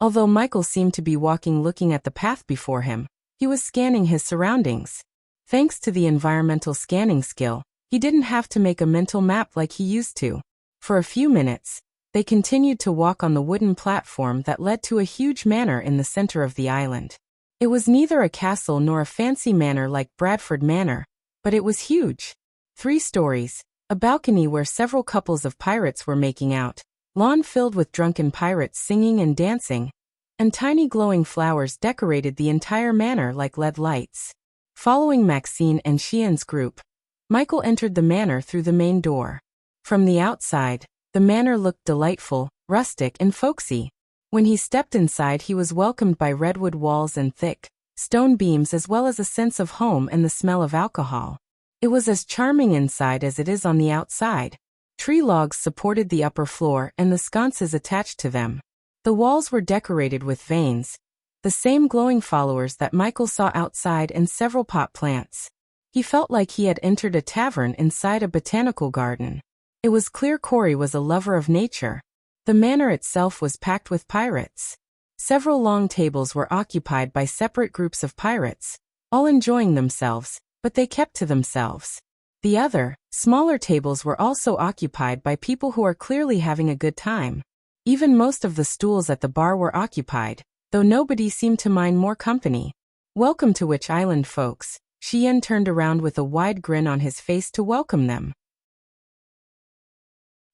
Although Michael seemed to be walking looking at the path before him, he was scanning his surroundings. Thanks to the environmental scanning skill, he didn't have to make a mental map like he used to. For a few minutes, they continued to walk on the wooden platform that led to a huge manor in the center of the island. It was neither a castle nor a fancy manor like Bradford Manor, but it was huge. 3 stories, A balcony where several couples of pirates were making out, lawn filled with drunken pirates singing and dancing, and tiny glowing flowers decorated the entire manor like LED lights. Following Maxine and Xian's group, Michael entered the manor through the main door. From the outside, the manor looked delightful, rustic and folksy. When he stepped inside, he was welcomed by redwood walls and thick stone beams, as well as a sense of home and the smell of alcohol. It was as charming inside as it is on the outside. Tree logs supported the upper floor and the sconces attached to them. The walls were decorated with vanes, the same glowing flowers that Michael saw outside, and several pot plants. He felt like he had entered a tavern inside a botanical garden. It was clear Corey was a lover of nature. The manor itself was packed with pirates. Several long tables were occupied by separate groups of pirates, all enjoying themselves, but they kept to themselves. The other, smaller tables were also occupied by people who are clearly having a good time. Even most of the stools at the bar were occupied, though nobody seemed to mind more company. "Welcome to Witch Island, folks." Xian turned around with a wide grin on his face to welcome them.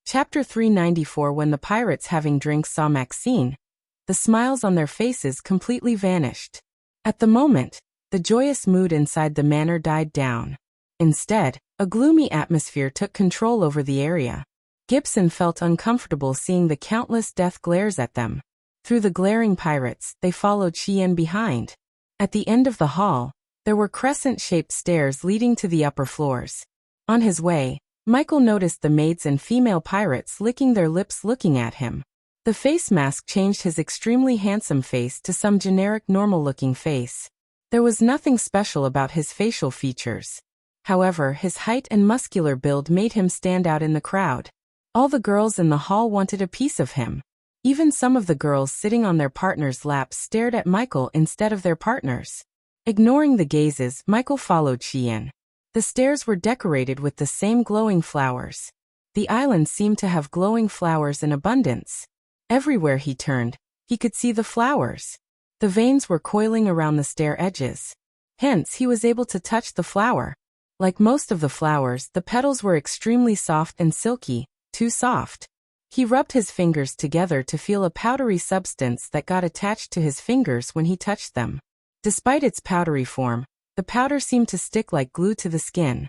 Chapter 394. When the pirates having drinks saw Maxine, the smiles on their faces completely vanished. At the moment, the joyous mood inside the manor died down. Instead, a gloomy atmosphere took control over the area. Gibson felt uncomfortable seeing the countless death glares at them. Through the glaring pirates, they followed Xian behind. At the end of the hall, there were crescent-shaped stairs leading to the upper floors. On his way, Michael noticed the maids and female pirates licking their lips looking at him. The face mask changed his extremely handsome face to some generic normal-looking face. There was nothing special about his facial features. However, his height and muscular build made him stand out in the crowd. All the girls in the hall wanted a piece of him. Even some of the girls sitting on their partners' laps stared at Michael instead of their partners. Ignoring the gazes, Michael followed Xian. The stairs were decorated with the same glowing flowers. The island seemed to have glowing flowers in abundance. Everywhere he turned, he could see the flowers. The veins were coiling around the stair edges. Hence, he was able to touch the flower. Like most of the flowers, the petals were extremely soft and silky, too soft. He rubbed his fingers together to feel a powdery substance that got attached to his fingers when he touched them. Despite its powdery form, the powder seemed to stick like glue to the skin.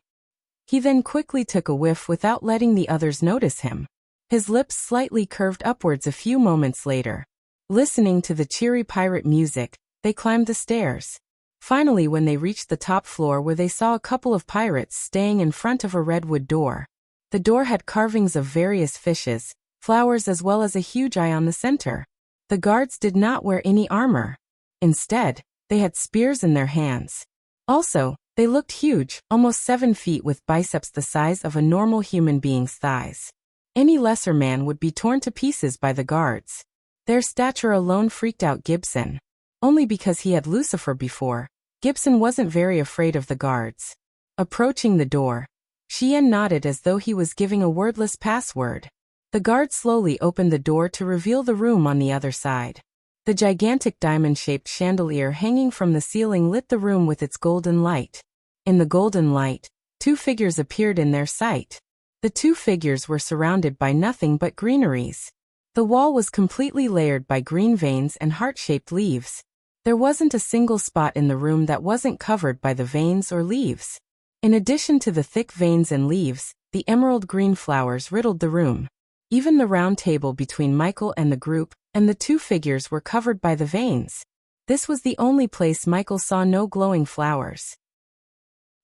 He then quickly took a whiff without letting the others notice him. His lips slightly curved upwards a few moments later. Listening to the cheery pirate music, they climbed the stairs. Finally, when they reached the top floor, where they saw a couple of pirates staying in front of a redwood door. The door had carvings of various fishes, flowers, as well as a huge eye on the center. The guards did not wear any armor. Instead, they had spears in their hands. Also, they looked huge, almost 7 feet, with biceps the size of a normal human being's thighs. Any lesser man would be torn to pieces by the guards. Their stature alone freaked out Gibson. Only because he had Lucifer before, Gibson wasn't very afraid of the guards. Approaching the door, Xian nodded as though he was giving a wordless password. The guard slowly opened the door to reveal the room on the other side. The gigantic diamond-shaped chandelier hanging from the ceiling lit the room with its golden light. In the golden light, 2 figures appeared in their sight. The 2 figures were surrounded by nothing but greeneries. The wall was completely layered by green veins and heart-shaped leaves. There wasn't a single spot in the room that wasn't covered by the veins or leaves. In addition to the thick veins and leaves, the emerald green flowers riddled the room. Even the round table between Michael and the group and the 2 figures were covered by the veins. This was the only place Michael saw no glowing flowers.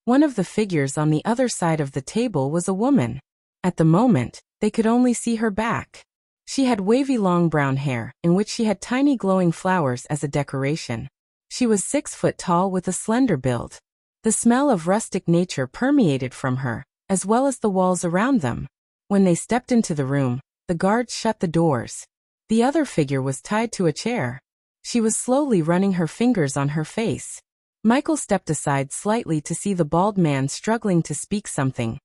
One of the figures on the other side of the table was a woman. At the moment, they could only see her back. She had wavy long brown hair, in which she had tiny glowing flowers as a decoration. She was 6 foot tall with a slender build. The smell of rustic nature permeated from her, as well as the walls around them. When they stepped into the room, the guards shut the doors. The other figure was tied to a chair. She was slowly running her fingers on her face. Michael stepped aside slightly to see the bald man struggling to speak something,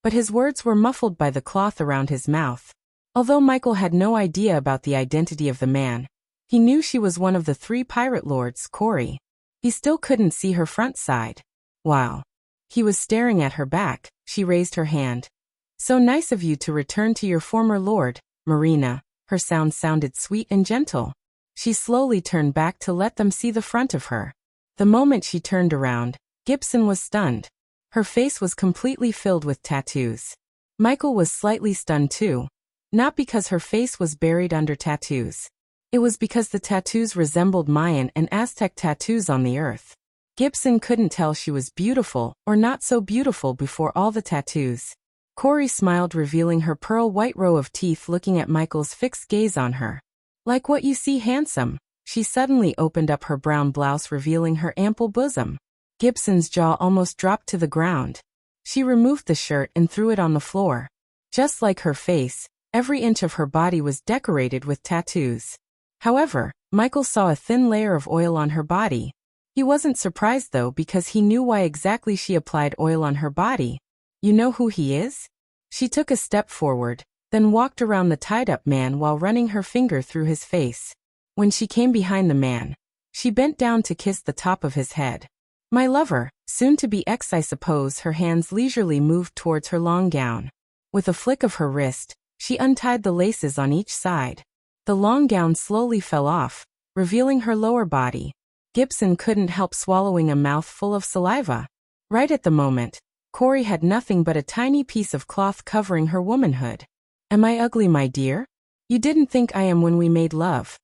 but his words were muffled by the cloth around his mouth. Although Michael had no idea about the identity of the man, he knew she was one of the 3 pirate lords, Corey. He still couldn't see her front side. While he was staring at her back, she raised her hand. So nice of you to return to your former lord, Marina. Her sound sounded sweet and gentle. She slowly turned back to let them see the front of her. The moment she turned around, Gibson was stunned. Her face was completely filled with tattoos. Michael was slightly stunned too. Not because her face was buried under tattoos. It was because the tattoos resembled Mayan and Aztec tattoos on the earth. Gibson couldn't tell she was beautiful or not so beautiful before all the tattoos. Corey smiled, revealing her pearl-white row of teeth, looking at Michael's fixed gaze on her. Like what you see, handsome. She suddenly opened up her brown blouse, revealing her ample bosom. Gibson's jaw almost dropped to the ground. She removed the shirt and threw it on the floor. Just like her face, every inch of her body was decorated with tattoos. However, Michael saw a thin layer of oil on her body. He wasn't surprised though, because he knew why exactly she applied oil on her body. You know who he is? She took a step forward, then walked around the tied-up man while running her finger through his face. When she came behind the man, she bent down to kiss the top of his head. My lover, soon to be ex, I suppose. Her hands leisurely moved towards her long gown. With a flick of her wrist, she untied the laces on each side. The long gown slowly fell off, revealing her lower body. Gibson couldn't help swallowing a mouthful of saliva. Right at the moment, Corey had nothing but a tiny piece of cloth covering her womanhood. Am I ugly, my dear? You didn't think I am when we made love.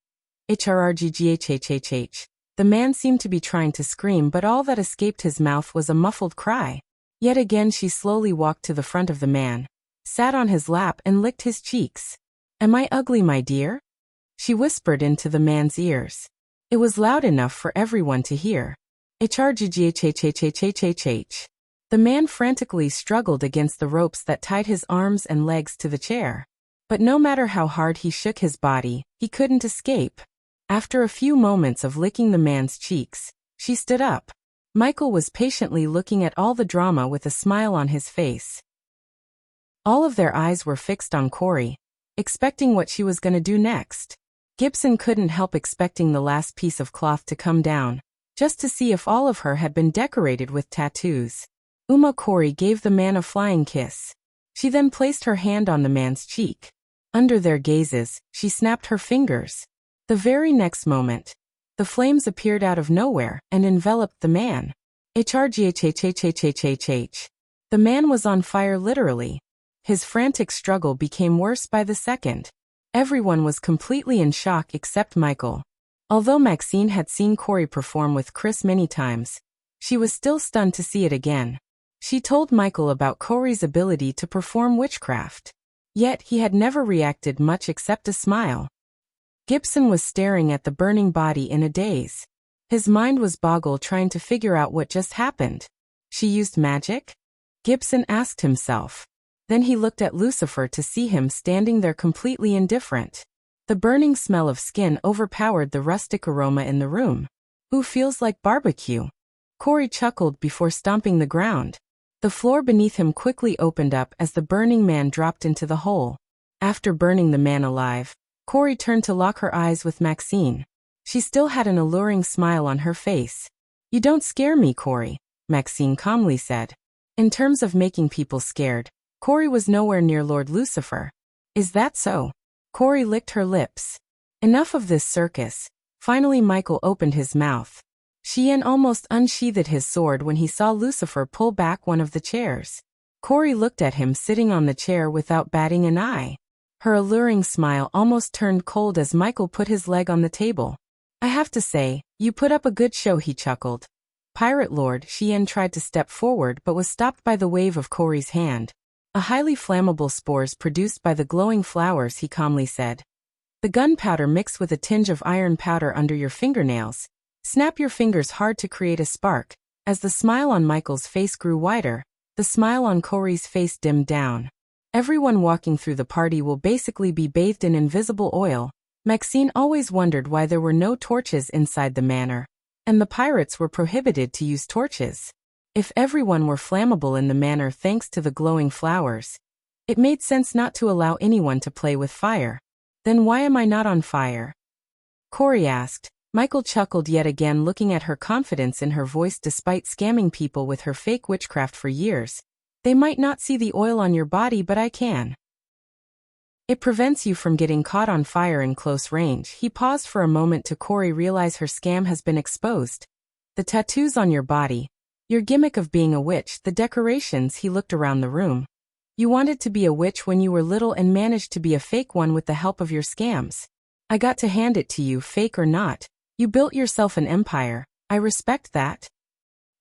HRRGGHHHH. The man seemed to be trying to scream, but all that escaped his mouth was a muffled cry. Yet again she slowly walked to the front of the man, sat on his lap and licked his cheeks. Am I ugly, my dear? She whispered into the man's ears. It was loud enough for everyone to hear. HRGGHHHHHH. The man frantically struggled against the ropes that tied his arms and legs to the chair. But no matter how hard he shook his body, he couldn't escape. After a few moments of licking the man's cheeks, she stood up. Michael was patiently looking at all the drama with a smile on his face. All of their eyes were fixed on Corey, expecting what she was going to do next. Gibson couldn't help expecting the last piece of cloth to come down, just to see if all of her had been decorated with tattoos. Corey gave the man a flying kiss. She then placed her hand on the man's cheek. Under their gazes, she snapped her fingers. The very next moment, the flames appeared out of nowhere and enveloped the man. HRGHHHHHH. The man was on fire literally. His frantic struggle became worse by the second. Everyone was completely in shock except Michael. Although Maxine had seen Corey perform with Chris many times, she was still stunned to see it again. She told Michael about Corey's ability to perform witchcraft. Yet he had never reacted much except a smile. Gibson was staring at the burning body in a daze. His mind was boggled, trying to figure out what just happened. She used magic? Gibson asked himself. Then he looked at Lucifer to see him standing there completely indifferent. The burning smell of skin overpowered the rustic aroma in the room. Who feels like barbecue? Corey chuckled before stomping the ground. The floor beneath him quickly opened up as the burning man dropped into the hole. After burning the man alive, Corey turned to lock her eyes with Maxine. She still had an alluring smile on her face. You don't scare me, Corey, Maxine calmly said. In terms of making people scared, Corey was nowhere near Lord Lucifer. Is that so? Corey licked her lips. Enough of this circus. Finally Michael opened his mouth. Sheehan almost unsheathed his sword when he saw Lucifer pull back one of the chairs. Corey looked at him sitting on the chair without batting an eye. Her alluring smile almost turned cold as Michael put his leg on the table. I have to say, you put up a good show, he chuckled. Pirate Lord Sheehan tried to step forward but was stopped by the wave of Corey's hand. A highly flammable spores produced by the glowing flowers, he calmly said. The gunpowder mixed with a tinge of iron powder under your fingernails. Snap your fingers hard to create a spark. As the smile on Michael's face grew wider, the smile on Corey's face dimmed down. Everyone walking through the party will basically be bathed in invisible oil. Maxine always wondered why there were no torches inside the manor, and the pirates were prohibited to use torches. If everyone were flammable in the manor thanks to the glowing flowers, it made sense not to allow anyone to play with fire. Then why am I not on fire? Corey asked. Michael chuckled yet again, looking at her confidence in her voice despite scamming people with her fake witchcraft for years. They might not see the oil on your body, but I can. It prevents you from getting caught on fire in close range. He paused for a moment to Corey realize her scam has been exposed. The tattoos on your body, your gimmick of being a witch, the decorations. He looked around the room. You wanted to be a witch when you were little and managed to be a fake one with the help of your scams. I got to hand it to you, fake or not. You built yourself an empire. I respect that.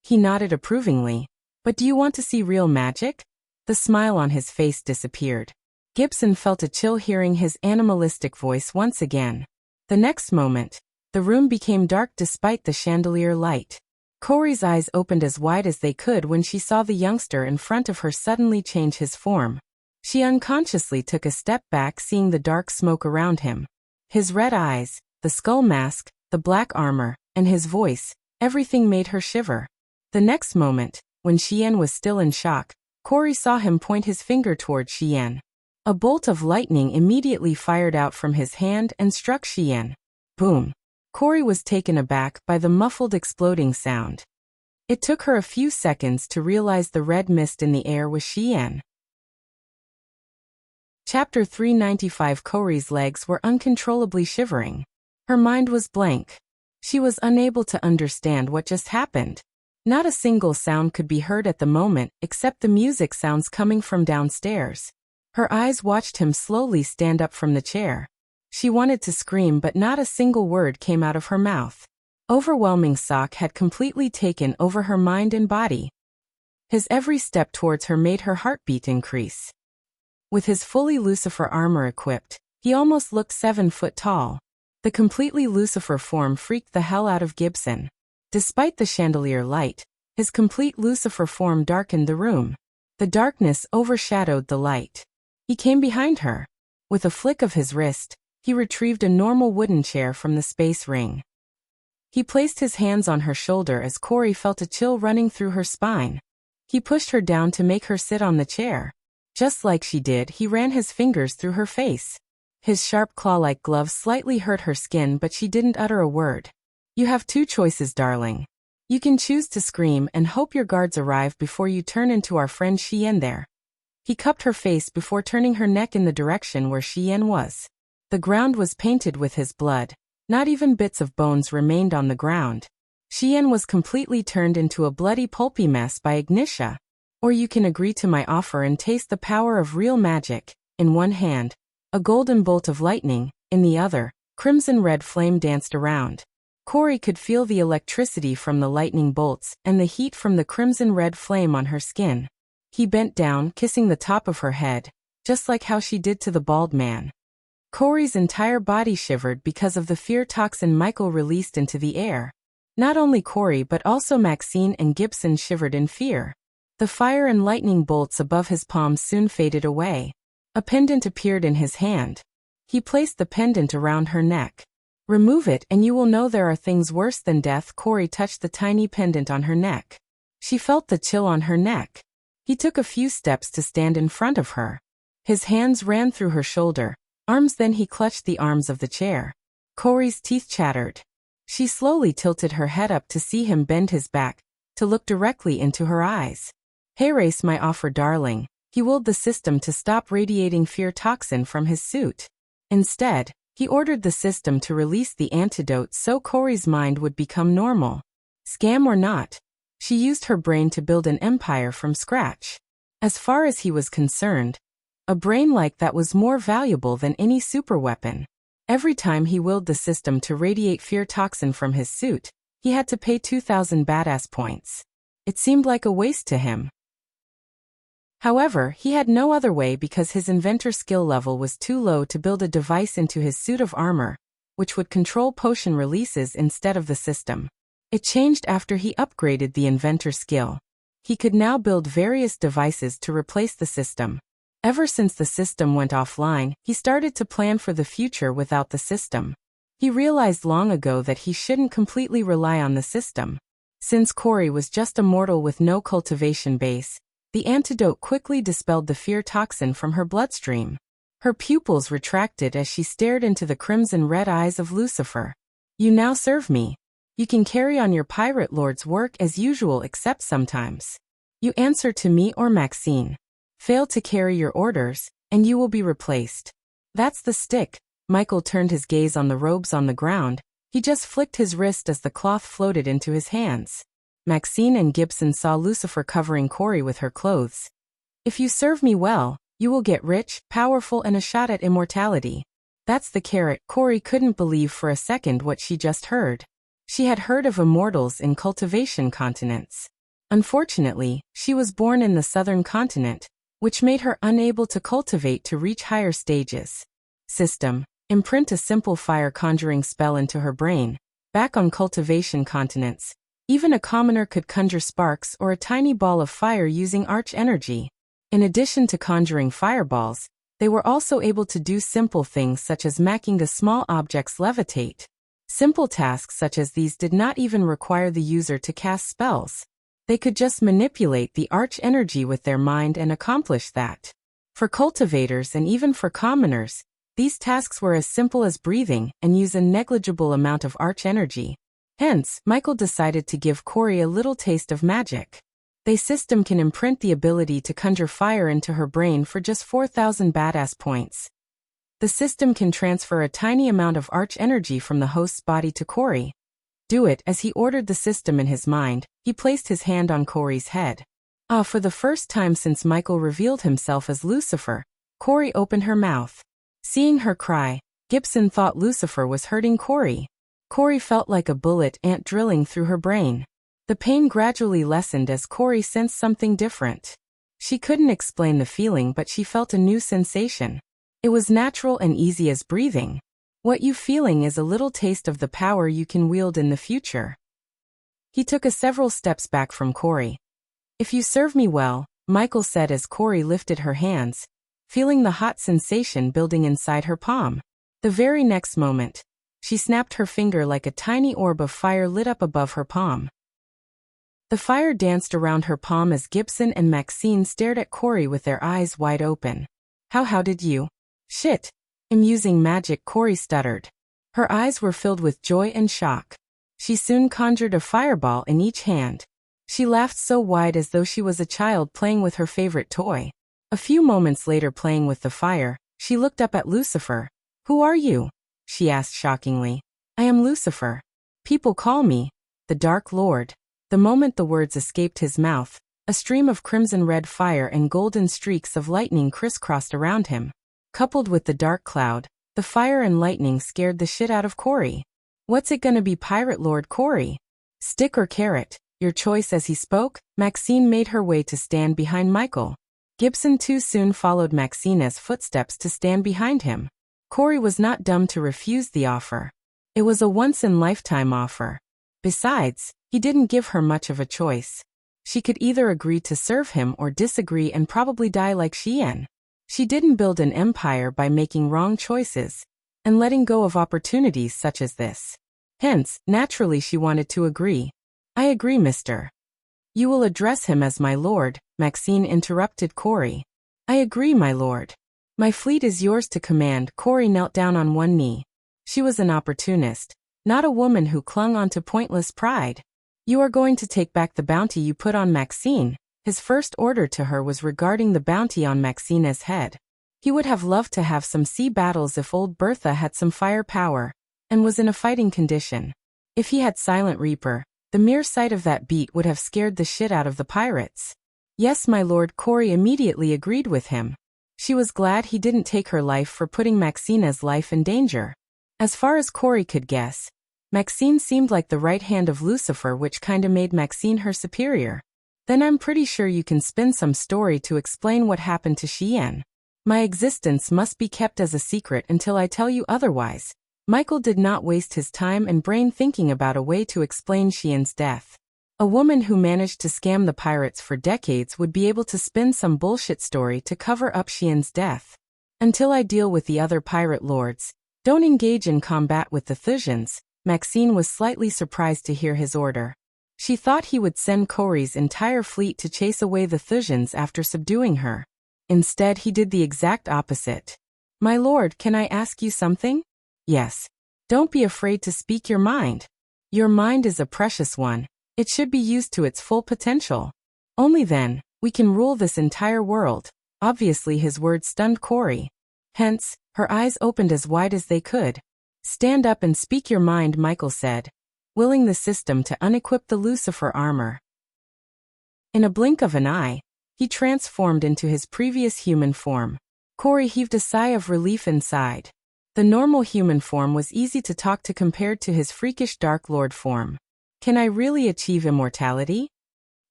He nodded approvingly. But do you want to see real magic? The smile on his face disappeared. Gibson felt a chill hearing his animalistic voice once again. The next moment, the room became dark despite the chandelier light. Corey's eyes opened as wide as they could when she saw the youngster in front of her suddenly change his form. She unconsciously took a step back, seeing the dark smoke around him. His red eyes, the skull mask, the black armor, and his voice, everything made her shiver. The next moment, when Xian was still in shock, Corey saw him point his finger toward Xian. A bolt of lightning immediately fired out from his hand and struck Xian. Boom! Corey was taken aback by the muffled exploding sound. It took her a few seconds to realize the red mist in the air was Xian. Chapter 395. Corey's legs were uncontrollably shivering. Her mind was blank. She was unable to understand what just happened. Not a single sound could be heard at the moment except the music sounds coming from downstairs. Her eyes watched him slowly stand up from the chair. She wanted to scream, but not a single word came out of her mouth. Overwhelming shock had completely taken over her mind and body. His every step towards her made her heartbeat increase. With his fully Lucifer armor equipped, he almost looked 7 foot tall. The completely Lucifer form freaked the hell out of Gibson. Despite the chandelier light, his complete Lucifer form darkened the room. The darkness overshadowed the light. He came behind her. With a flick of his wrist, he retrieved a normal wooden chair from the space ring. He placed his hands on her shoulder as Corey felt a chill running through her spine. He pushed her down to make her sit on the chair. Just like she did, he ran his fingers through her face. His sharp claw-like gloves slightly hurt her skin, but she didn't utter a word. You have 2 choices, darling. You can choose to scream and hope your guards arrive before you turn into our friend Xian there. He cupped her face before turning her neck in the direction where Xian was. The ground was painted with his blood. Not even bits of bones remained on the ground. Xian was completely turned into a bloody pulpy mess by Ignitia. Or you can agree to my offer and taste the power of real magic. In one hand, a golden bolt of lightning, in the other, crimson red flame danced around. Corey could feel the electricity from the lightning bolts and the heat from the crimson red flame on her skin. He bent down, kissing the top of her head, just like how she did to the bald man. Corey's entire body shivered because of the fear toxin Michael released into the air. Not only Corey but also Maxine and Gibson shivered in fear. The fire and lightning bolts above his palms soon faded away. A pendant appeared in his hand. He placed the pendant around her neck. Remove it and you will know there are things worse than death. Corey touched the tiny pendant on her neck. She felt the chill on her neck. He took a few steps to stand in front of her. His hands ran through her shoulder, arms, then he clutched the arms of the chair. Corey's teeth chattered. She slowly tilted her head up to see him bend his back, to look directly into her eyes. Erase my offer, darling. He willed the system to stop radiating fear toxin from his suit. Instead, he ordered the system to release the antidote so Corey's mind would become normal. Scam or not, she used her brain to build an empire from scratch. As far as he was concerned, a brain like that was more valuable than any superweapon. Every time he willed the system to radiate fear toxin from his suit, he had to pay 2,000 badass points. It seemed like a waste to him. However, he had no other way because his inventor skill level was too low to build a device into his suit of armor, which would control potion releases instead of the system. It changed after he upgraded the inventor skill. He could now build various devices to replace the system. Ever since the system went offline, he started to plan for the future without the system. He realized long ago that he shouldn't completely rely on the system. Since Corey was just a mortal with no cultivation base, the antidote quickly dispelled the fear toxin from her bloodstream. Her pupils retracted as she stared into the crimson red eyes of Lucifer. You now serve me. You can carry on your pirate lord's work as usual except sometimes. You answer to me or Maxine. Fail to carry your orders, and you will be replaced. That's the stick. Michael turned his gaze on the robes on the ground. He just flicked his wrist as the cloth floated into his hands. Maxine and Gibson saw Lucifer covering Corey with her clothes. If you serve me well, you will get rich, powerful, and a shot at immortality. That's the carrot. Corey couldn't believe for a second what she just heard. She had heard of immortals in cultivation continents. Unfortunately, she was born in the southern continent, which made her unable to cultivate to reach higher stages. System. Imprint a simple fire conjuring spell into her brain. Back on cultivation continents, even a commoner could conjure sparks or a tiny ball of fire using arch energy. In addition to conjuring fireballs, they were also able to do simple things such as making the small objects levitate. Simple tasks such as these did not even require the user to cast spells. They could just manipulate the arch energy with their mind and accomplish that. For cultivators and even for commoners, these tasks were as simple as breathing and use a negligible amount of arch energy. Hence, Michael decided to give Corey a little taste of magic. The system can imprint the ability to conjure fire into her brain for just 4,000 badass points. The system can transfer a tiny amount of arch energy from the host's body to Corey. Do it. As he ordered the system in his mind, he placed his hand on Corey's head. For the first time since Michael revealed himself as Lucifer, Corey opened her mouth. Seeing her cry, Gibson thought Lucifer was hurting Corey. Corey felt like a bullet ant drilling through her brain. The pain gradually lessened as Corey sensed something different. She couldn't explain the feeling, but she felt a new sensation. It was natural and easy as breathing. What you feeling is a little taste of the power you can wield in the future. He took several steps back from Corey. If you serve me well, Michael said as Corey lifted her hands, feeling the hot sensation building inside her palm. The very next moment, she snapped her finger like a tiny orb of fire lit up above her palm. The fire danced around her palm as Gibson and Maxine stared at Corey with their eyes wide open. How did you? Shit. I'm using magic, Corey stuttered. Her eyes were filled with joy and shock. She soon conjured a fireball in each hand. She laughed so wide as though she was a child playing with her favorite toy. A few moments later, playing with the fire, she looked up at Lucifer. Who are you? She asked shockingly. I am Lucifer. People call me the Dark Lord. The moment the words escaped his mouth, a stream of crimson-red fire and golden streaks of lightning crisscrossed around him. Coupled with the dark cloud, the fire and lightning scared the shit out of Corey. What's it gonna be, Pirate Lord Corey? Stick or carrot? Your choice. As he spoke, Maxine made her way to stand behind Michael. Gibson too soon followed Maxine's footsteps to stand behind him. Corey was not dumb to refuse the offer. It was a once-in-lifetime offer. Besides, he didn't give her much of a choice. She could either agree to serve him or disagree and probably die like Xian. She didn't build an empire by making wrong choices and letting go of opportunities such as this. Hence, naturally she wanted to agree. I agree, mister. You will address him as my lord, Maxine interrupted Corey. I agree, my lord. My fleet is yours to command. Corey knelt down on one knee. She was an opportunist, not a woman who clung onto pointless pride. You are going to take back the bounty you put on Maxine. His first order to her was regarding the bounty on Maxine's head. He would have loved to have some sea battles if old Bertha had some firepower and was in a fighting condition. If he had Silent Reaper, the mere sight of that beat would have scared the shit out of the pirates. Yes, my lord. Corey immediately agreed with him. She was glad he didn't take her life for putting Maxine's life in danger. As far as Corey could guess, Maxine seemed like the right hand of Lucifer, which kinda made Maxine her superior. Then I'm pretty sure you can spin some story to explain what happened to Xian. My existence must be kept as a secret until I tell you otherwise. Michael did not waste his time and brain thinking about a way to explain Xian's death. A woman who managed to scam the pirates for decades would be able to spin some bullshit story to cover up Xian's death. Until I deal with the other pirate lords, don't engage in combat with the Thusians. Maxine was slightly surprised to hear his order. She thought he would send Corey's entire fleet to chase away the Thusians after subduing her. Instead, he did the exact opposite. My lord, can I ask you something? Yes. Don't be afraid to speak your mind. Your mind is a precious one. It should be used to its full potential. Only then, we can rule this entire world. Obviously his words stunned Corey. Hence, her eyes opened as wide as they could. Stand up and speak your mind, Michael said, willing the system to unequip the Lucifer armor. In a blink of an eye, he transformed into his previous human form. Corey heaved a sigh of relief inside. The normal human form was easy to talk to compared to his freakish Dark Lord form. Can I really achieve immortality?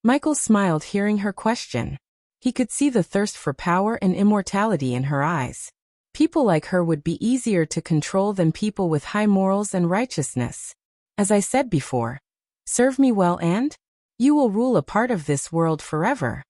Michael smiled hearing her question. He could see the thirst for power and immortality in her eyes. People like her would be easier to control than people with high morals and righteousness. As I said before, serve me well and you will rule a part of this world forever.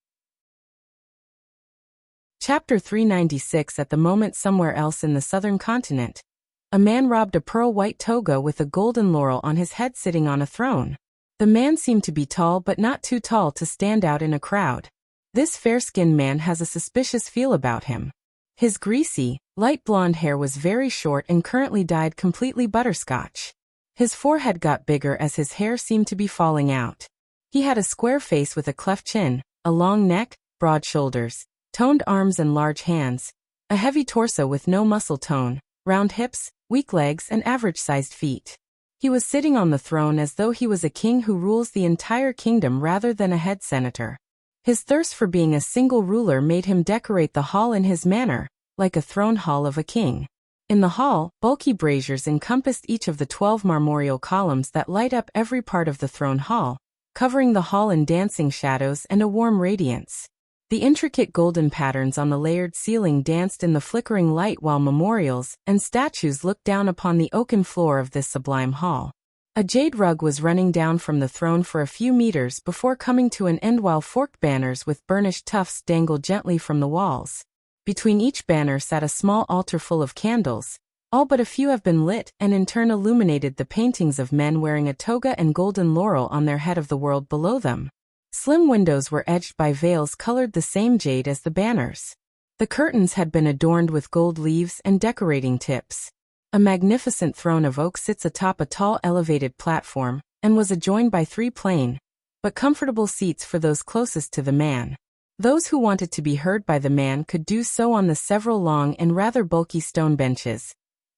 Chapter 396. At the moment somewhere else in the southern continent, a man robbed a pearl-white toga with a golden laurel on his head sitting on a throne. The man seemed to be tall but not too tall to stand out in a crowd. This fair-skinned man has a suspicious feel about him. His greasy, light blonde hair was very short and currently dyed completely butterscotch. His forehead got bigger as his hair seemed to be falling out. He had a square face with a cleft chin, a long neck, broad shoulders, toned arms and large hands, a heavy torso with no muscle tone, round hips, weak legs and average-sized feet. He was sitting on the throne as though he was a king who rules the entire kingdom rather than a head senator. His thirst for being a single ruler made him decorate the hall in his manner, like a throne hall of a king. In the hall, bulky braziers encompassed each of the 12 marmoreal columns that light up every part of the throne hall, covering the hall in dancing shadows and a warm radiance. The intricate golden patterns on the layered ceiling danced in the flickering light while memorials and statues looked down upon the oaken floor of this sublime hall. A jade rug was running down from the throne for a few meters before coming to an end while forked banners with burnished tufts dangled gently from the walls. Between each banner sat a small altar full of candles. All but a few have been lit and in turn illuminated the paintings of men wearing a toga and golden laurel on their head of the world below them. Slim windows were edged by veils colored the same jade as the banners. The curtains had been adorned with gold leaves and decorating tips. A magnificent throne of oak sits atop a tall elevated platform, and was adjoined by 3 plain, but comfortable seats for those closest to the man. Those who wanted to be heard by the man could do so on the several long and rather bulky stone benches,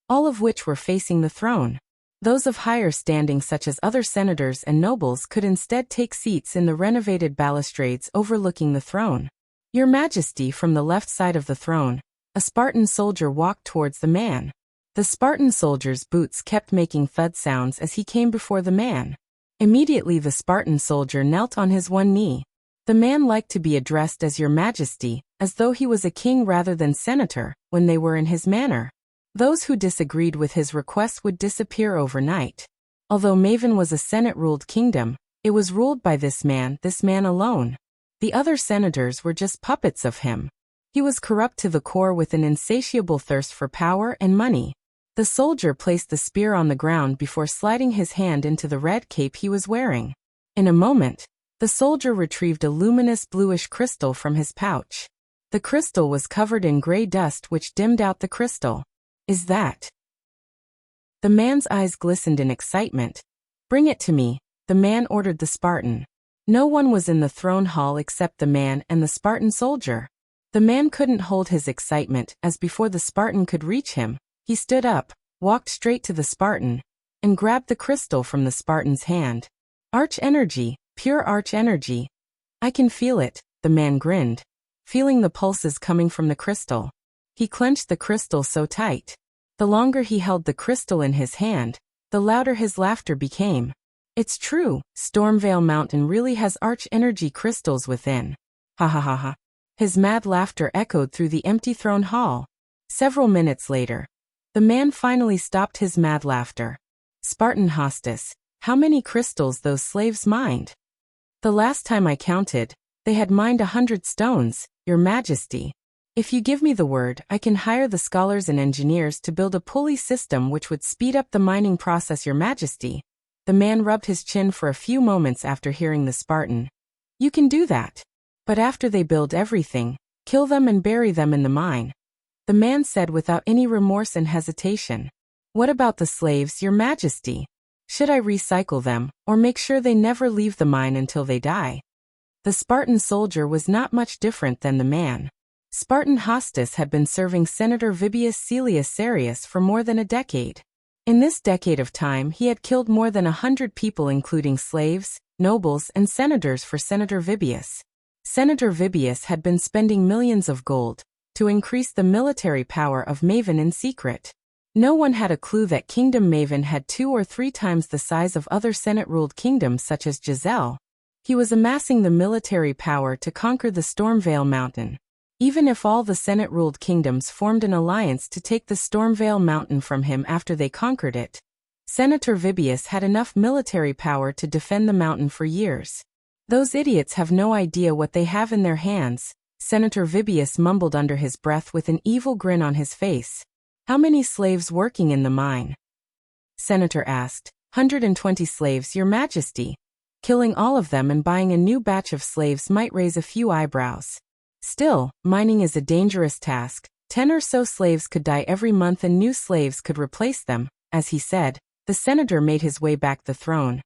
all of which were facing the throne. Those of higher standing such as other senators and nobles could instead take seats in the renovated balustrades overlooking the throne. Your Majesty, from the left side of the throne, a Spartan soldier walked towards the man. The Spartan soldier's boots kept making thud sounds as he came before the man. Immediately the Spartan soldier knelt on his one knee. The man liked to be addressed as Your Majesty, as though he was a king rather than senator, when they were in his manner. Those who disagreed with his request would disappear overnight. Although Maven was a Senate-ruled kingdom, it was ruled by this man alone. The other senators were just puppets of him. He was corrupt to the core with an insatiable thirst for power and money. The soldier placed the spear on the ground before sliding his hand into the red cape he was wearing. In a moment, the soldier retrieved a luminous bluish crystal from his pouch. The crystal was covered in gray dust which dimmed out the crystal. Is that? The man's eyes glistened in excitement. Bring it to me, the man ordered the Spartan. No one was in the throne hall except the man and the Spartan soldier. The man couldn't hold his excitement as before the Spartan could reach him, he stood up, walked straight to the Spartan, and grabbed the crystal from the Spartan's hand. Arch energy, pure arch energy. I can feel it, the man grinned, feeling the pulses coming from the crystal. He clenched the crystal so tight. The longer he held the crystal in his hand, the louder his laughter became. It's true, Stormvale Mountain really has arch energy crystals within. Ha ha ha ha. His mad laughter echoed through the empty throne hall. Several minutes later, the man finally stopped his mad laughter. Spartan hostess, how many crystals those slaves mined? The last time I counted, they had mined 100 stones, Your Majesty. If you give me the word, I can hire the scholars and engineers to build a pulley system which would speed up the mining process, Your Majesty. The man rubbed his chin for a few moments after hearing the Spartan. You can do that. But after they build everything, kill them and bury them in the mine. The man said without any remorse and hesitation. What about the slaves, Your Majesty? Should I recycle them, or make sure they never leave the mine until they die? The Spartan soldier was not much different than the man. Spartan Hostus had been serving Senator Vibius Caelius Serius for more than a decade. In this decade of time he had killed more than 100 people including slaves, nobles, and senators for Senator Vibius. Senator Vibius had been spending millions of gold to increase the military power of Maven in secret. No one had a clue that Kingdom Maven had 2 or 3 times the size of other Senate-ruled kingdoms such as Giselle. He was amassing the military power to conquer the Stormvale Mountain. Even if all the Senate-ruled kingdoms formed an alliance to take the Stormvale Mountain from him after they conquered it, Senator Vibius had enough military power to defend the mountain for years. Those idiots have no idea what they have in their hands, Senator Vibius mumbled under his breath with an evil grin on his face. How many slaves working in the mine? Senator asked. 120 slaves, Your Majesty. Killing all of them and buying a new batch of slaves might raise a few eyebrows. Still, mining is a dangerous task. 10 or so slaves could die every month and new slaves could replace them. As he said, the senator made his way back the throne.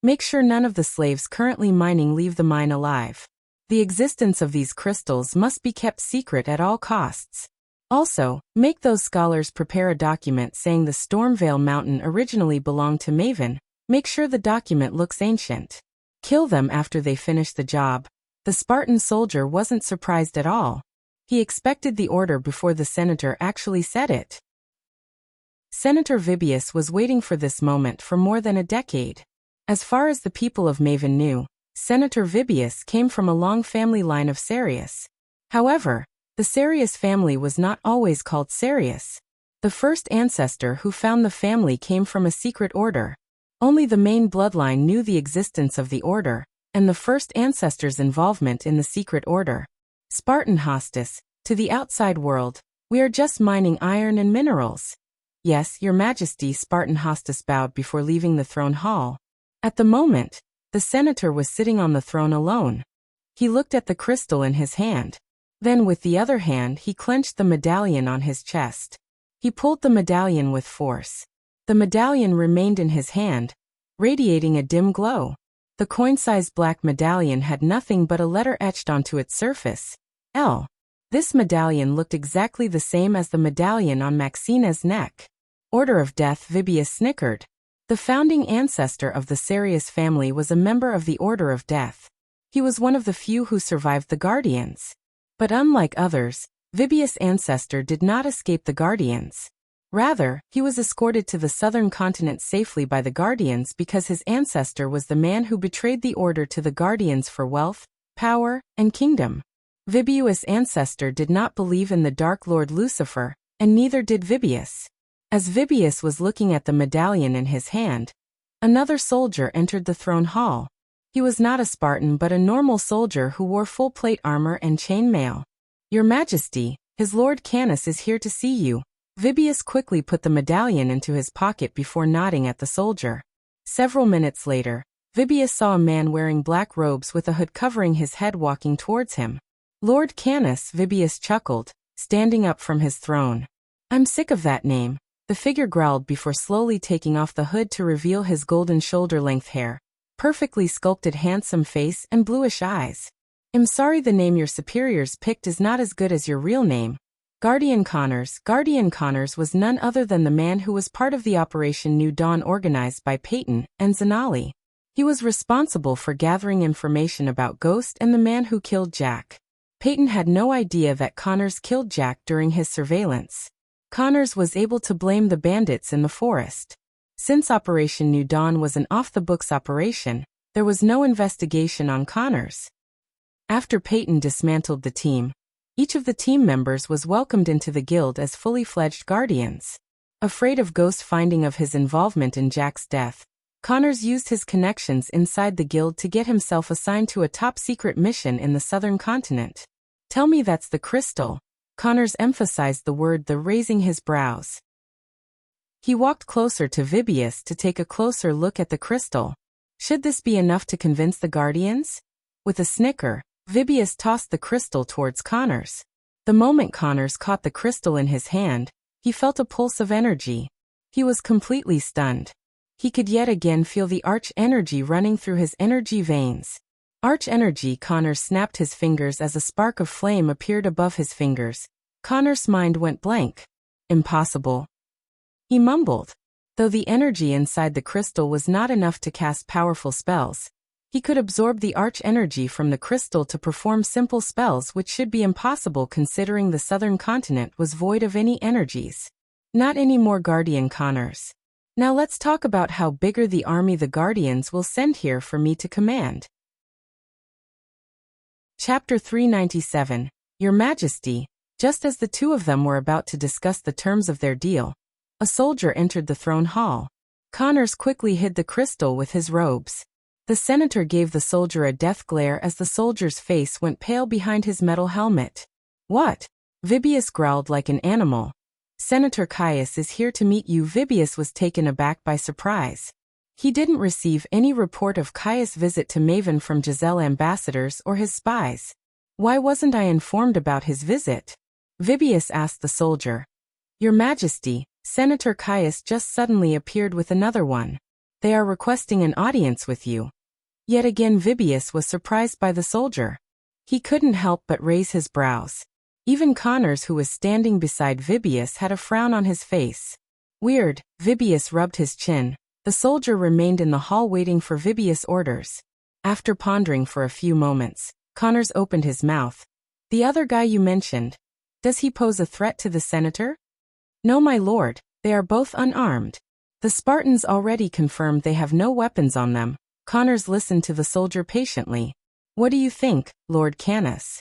Make sure none of the slaves currently mining leave the mine alive. The existence of these crystals must be kept secret at all costs. Also, make those scholars prepare a document saying the Stormvale Mountain originally belonged to Maven. Make sure the document looks ancient. Kill them after they finish the job. The Spartan soldier wasn't surprised at all. He expected the order before the senator actually said it. Senator Vibius was waiting for this moment for more than a decade. As far as the people of Maven knew, Senator Vibius came from a long family line of Serius. However, the Serius family was not always called Serius. The first ancestor who found the family came from a secret order. Only the main bloodline knew the existence of the order, and the first ancestor's involvement in the secret order. Spartan Hostus, to the outside world, we are just mining iron and minerals. Yes, Your Majesty, Spartan Hostus bowed before leaving the throne hall. At the moment, the senator was sitting on the throne alone. He looked at the crystal in his hand. Then with the other hand he clenched the medallion on his chest. He pulled the medallion with force. The medallion remained in his hand, radiating a dim glow. The coin-sized black medallion had nothing but a letter etched onto its surface, L. This medallion looked exactly the same as the medallion on Maxina's neck. Order of Death, Vibius snickered. The founding ancestor of the Serius family was a member of the Order of Death. He was one of the few who survived the Guardians. But unlike others, Vibius' ancestor did not escape the Guardians. Rather, he was escorted to the southern continent safely by the Guardians because his ancestor was the man who betrayed the Order to the Guardians for wealth, power, and kingdom. Vibius' ancestor did not believe in the Dark Lord Lucifer, and neither did Vibius. As Vibius was looking at the medallion in his hand, another soldier entered the throne hall. He was not a Spartan but a normal soldier who wore full plate armor and chainmail. Your Majesty, His Lord Canis is here to see you. Vibius quickly put the medallion into his pocket before nodding at the soldier. Several minutes later, Vibius saw a man wearing black robes with a hood covering his head walking towards him. Lord Canis, Vibius chuckled, standing up from his throne. I'm sick of that name. The figure growled before slowly taking off the hood to reveal his golden shoulder-length hair, perfectly sculpted handsome face and bluish eyes. I'm sorry, the name your superiors picked is not as good as your real name. Guardian Connors. Guardian Connors was none other than the man who was part of the Operation New Dawn organized by Peyton and Zanali. He was responsible for gathering information about Ghost and the man who killed Jack. Peyton had no idea that Connors killed Jack during his surveillance. Connors was able to blame the bandits in the forest. Since Operation New Dawn was an off-the-books operation, there was no investigation on Connors. After Peyton dismantled the team, each of the team members was welcomed into the guild as fully fledged guardians. Afraid of Ghost finding of his involvement in Jack's death, Connors used his connections inside the guild to get himself assigned to a top-secret mission in the southern continent. Tell me that's the crystal. Connors emphasized the word "the," raising his brows. He walked closer to Vibius to take a closer look at the crystal. Should this be enough to convince the Guardians? With a snicker, Vibius tossed the crystal towards Connors. The moment Connors caught the crystal in his hand, he felt a pulse of energy. He was completely stunned. He could yet again feel the arch energy running through his energy veins. Arch energy. Connors snapped his fingers as a spark of flame appeared above his fingers. Connors' mind went blank. Impossible, he mumbled. Though the energy inside the crystal was not enough to cast powerful spells, he could absorb the arch energy from the crystal to perform simple spells, which should be impossible considering the southern continent was void of any energies. Not anymore, Guardian Connors. Now let's talk about how bigger the army the Guardians will send here for me to command. Chapter 397. Your Majesty. Just as the two of them were about to discuss the terms of their deal, a soldier entered the throne hall. Connors quickly hid the crystal with his robes. The senator gave the soldier a death glare as the soldier's face went pale behind his metal helmet. What? Vibius growled like an animal. Senator Caius is here to meet you. Vibius was taken aback by surprise. He didn't receive any report of Caius' visit to Maven from Giselle ambassadors or his spies. Why wasn't I informed about his visit? Vibius asked the soldier. Your Majesty, Senator Caius just suddenly appeared with another one. They are requesting an audience with you. Yet again Vibius was surprised by the soldier. He couldn't help but raise his brows. Even Connors, who was standing beside Vibius, had a frown on his face. Weird, Vibius rubbed his chin. The soldier remained in the hall waiting for Vibius' orders. After pondering for a few moments, Connors opened his mouth. The other guy you mentioned. Does he pose a threat to the senator? No, my lord, they are both unarmed. The Spartans already confirmed they have no weapons on them. Connors listened to the soldier patiently. What do you think, Lord Canis?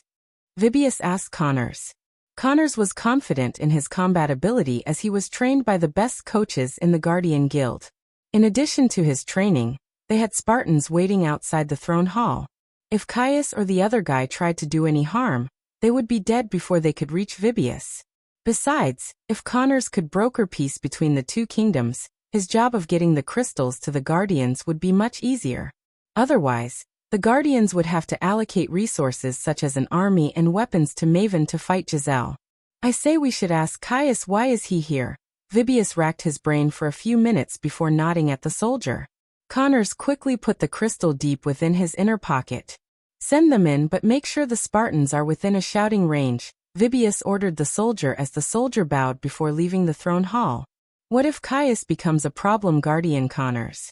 Vibius asked Connors. Connors was confident in his combat ability as he was trained by the best coaches in the Guardian Guild. In addition to his training, they had Spartans waiting outside the throne hall. If Caius or the other guy tried to do any harm, they would be dead before they could reach Vibius. Besides, if Connors could broker peace between the two kingdoms, his job of getting the crystals to the Guardians would be much easier. Otherwise, the Guardians would have to allocate resources such as an army and weapons to Maven to fight Giselle. I say we should ask Caius, why is he here? Vibius racked his brain for a few minutes before nodding at the soldier. Connors quickly put the crystal deep within his inner pocket. Send them in, but make sure the Spartans are within a shouting range, Vibius ordered the soldier as the soldier bowed before leaving the throne hall. What if Caius becomes a problem, Guardian Connors?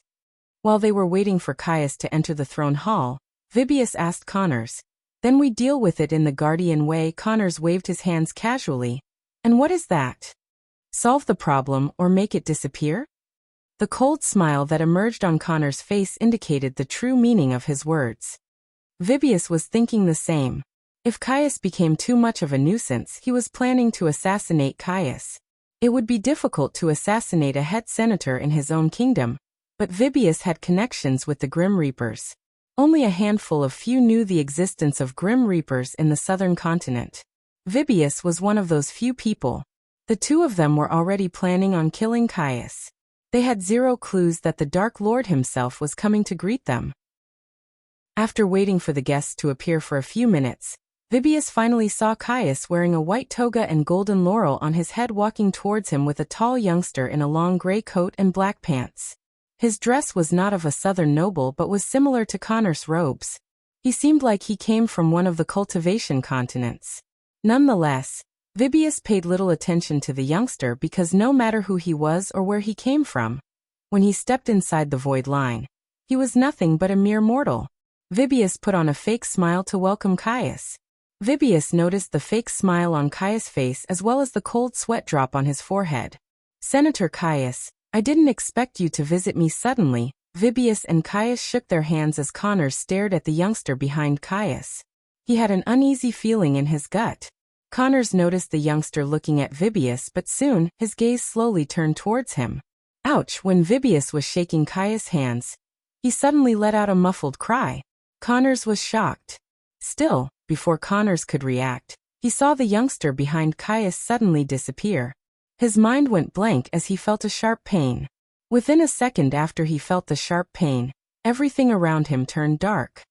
While they were waiting for Caius to enter the throne hall, Vibius asked Connors. Then we deal with it in the Guardian way. Connors waved his hands casually. And what is that? Solve the problem or make it disappear? The cold smile that emerged on Connors' face indicated the true meaning of his words. Vibius was thinking the same. If Caius became too much of a nuisance, he was planning to assassinate Caius. It would be difficult to assassinate a head senator in his own kingdom, but Vibius had connections with the Grim Reapers. Only a handful of few knew the existence of Grim Reapers in the southern continent. Vibius was one of those few people. The two of them were already planning on killing Caius. They had zero clues that the Dark Lord himself was coming to greet them. After waiting for the guests to appear for a few minutes, Vibius finally saw Caius wearing a white toga and golden laurel on his head, walking towards him with a tall youngster in a long gray coat and black pants. His dress was not of a southern noble but was similar to Connors' robes. He seemed like he came from one of the cultivation continents. Nonetheless, Vibius paid little attention to the youngster because no matter who he was or where he came from, when he stepped inside the void line, he was nothing but a mere mortal. Vibius put on a fake smile to welcome Caius. Vibius noticed the fake smile on Caius' face as well as the cold sweat drop on his forehead. Senator Caius, I didn't expect you to visit me suddenly. Vibius and Caius shook their hands as Connors stared at the youngster behind Caius. He had an uneasy feeling in his gut. Connors noticed the youngster looking at Vibius, but soon, his gaze slowly turned towards him. Ouch! When Vibius was shaking Caius' hands, he suddenly let out a muffled cry. Connors was shocked. Still, before Connors could react, he saw the youngster behind Caius suddenly disappear. His mind went blank as he felt a sharp pain. Within a second after he felt the sharp pain, everything around him turned dark.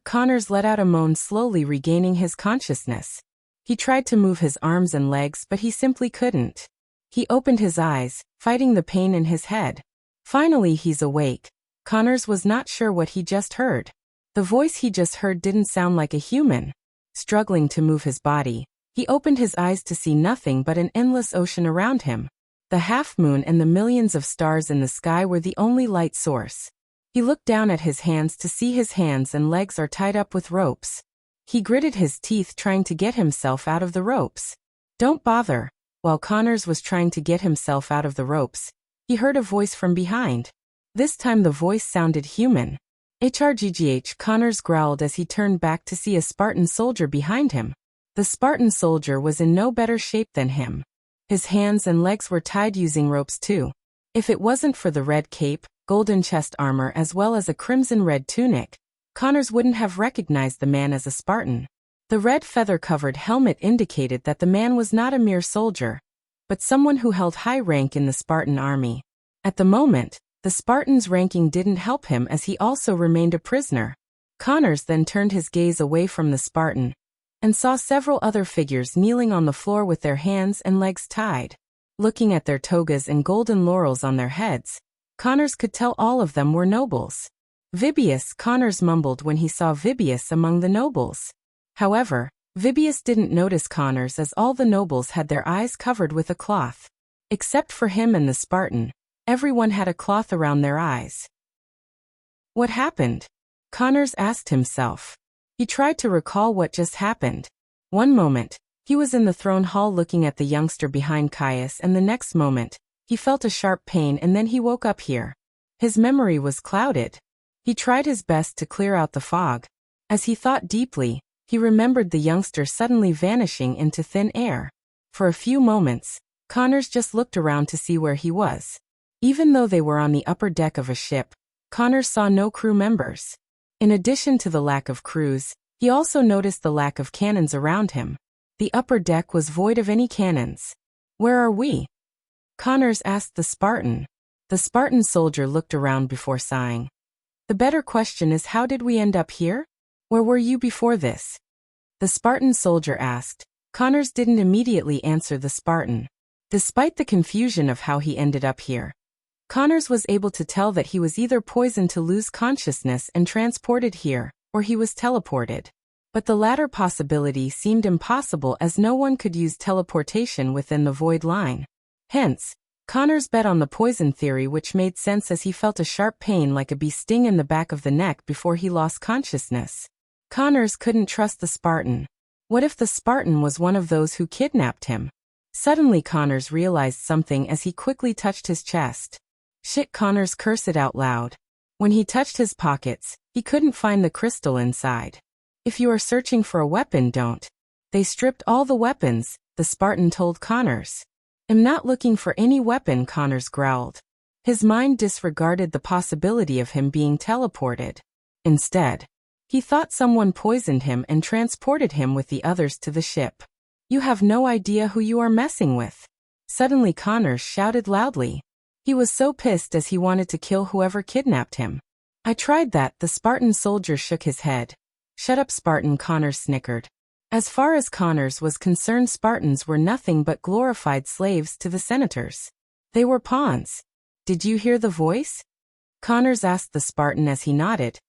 Connors let out a moan, slowly regaining his consciousness. He tried to move his arms and legs, but he simply couldn't. He opened his eyes, fighting the pain in his head. Finally, he's awake. Connors was not sure what he just heard. The voice he just heard didn't sound like a human. Struggling to move his body, he opened his eyes to see nothing but an endless ocean around him. The half-moon and the millions of stars in the sky were the only light source. He looked down at his hands to see his hands and legs are tied up with ropes. He gritted his teeth trying to get himself out of the ropes. Don't bother. While Connors was trying to get himself out of the ropes, he heard a voice from behind. This time the voice sounded human. HRGGH, Connors growled as he turned back to see a Spartan soldier behind him. The Spartan soldier was in no better shape than him. His hands and legs were tied using ropes too. If it wasn't for the red cape, golden chest armor as well as a crimson-red tunic, Connors wouldn't have recognized the man as a Spartan. The red feather-covered helmet indicated that the man was not a mere soldier, but someone who held high rank in the Spartan army. At the moment, the Spartan's ranking didn't help him as he also remained a prisoner. Connors then turned his gaze away from the Spartan and saw several other figures kneeling on the floor with their hands and legs tied. Looking at their togas and golden laurels on their heads, Connors could tell all of them were nobles. Vibius, Connors mumbled when he saw Vibius among the nobles. However, Vibius didn't notice Connors as all the nobles had their eyes covered with a cloth. Except for him and the Spartan, everyone had a cloth around their eyes. What happened? Connors asked himself. He tried to recall what just happened. One moment, he was in the throne hall looking at the youngster behind Caius, and the next moment, he felt a sharp pain and then he woke up here. His memory was clouded. He tried his best to clear out the fog. As he thought deeply, he remembered the youngster suddenly vanishing into thin air. For a few moments, Connors just looked around to see where he was. Even though they were on the upper deck of a ship, Connors saw no crew members. In addition to the lack of crews, he also noticed the lack of cannons around him. The upper deck was void of any cannons. Where are we? Connors asked the Spartan. The Spartan soldier looked around before sighing. The better question is, how did we end up here? Where were you before this? The Spartan soldier asked. Connors didn't immediately answer the Spartan. Despite the confusion of how he ended up here, Connors was able to tell that he was either poisoned to lose consciousness and transported here, or he was teleported. But the latter possibility seemed impossible as no one could use teleportation within the void line. Hence, Connors bet on the poison theory, which made sense as he felt a sharp pain like a bee sting in the back of the neck before he lost consciousness. Connors couldn't trust the Spartan. What if the Spartan was one of those who kidnapped him? Suddenly Connors realized something as he quickly touched his chest. Shit, Connors cursed it out loud. When he touched his pockets, he couldn't find the crystal inside. If you are searching for a weapon, don't. They stripped all the weapons, the Spartan told Connors. I'm not looking for any weapon, Connors growled. His mind disregarded the possibility of him being teleported. Instead, he thought someone poisoned him and transported him with the others to the ship. You have no idea who you are messing with. Suddenly Connors shouted loudly. He was so pissed as he wanted to kill whoever kidnapped him. I tried that, the Spartan soldier shook his head. Shut up, Spartan, Connors snickered. As far as Connors was concerned, Spartans were nothing but glorified slaves to the senators. They were pawns. Did you hear the voice? Connors asked the Spartan as he nodded.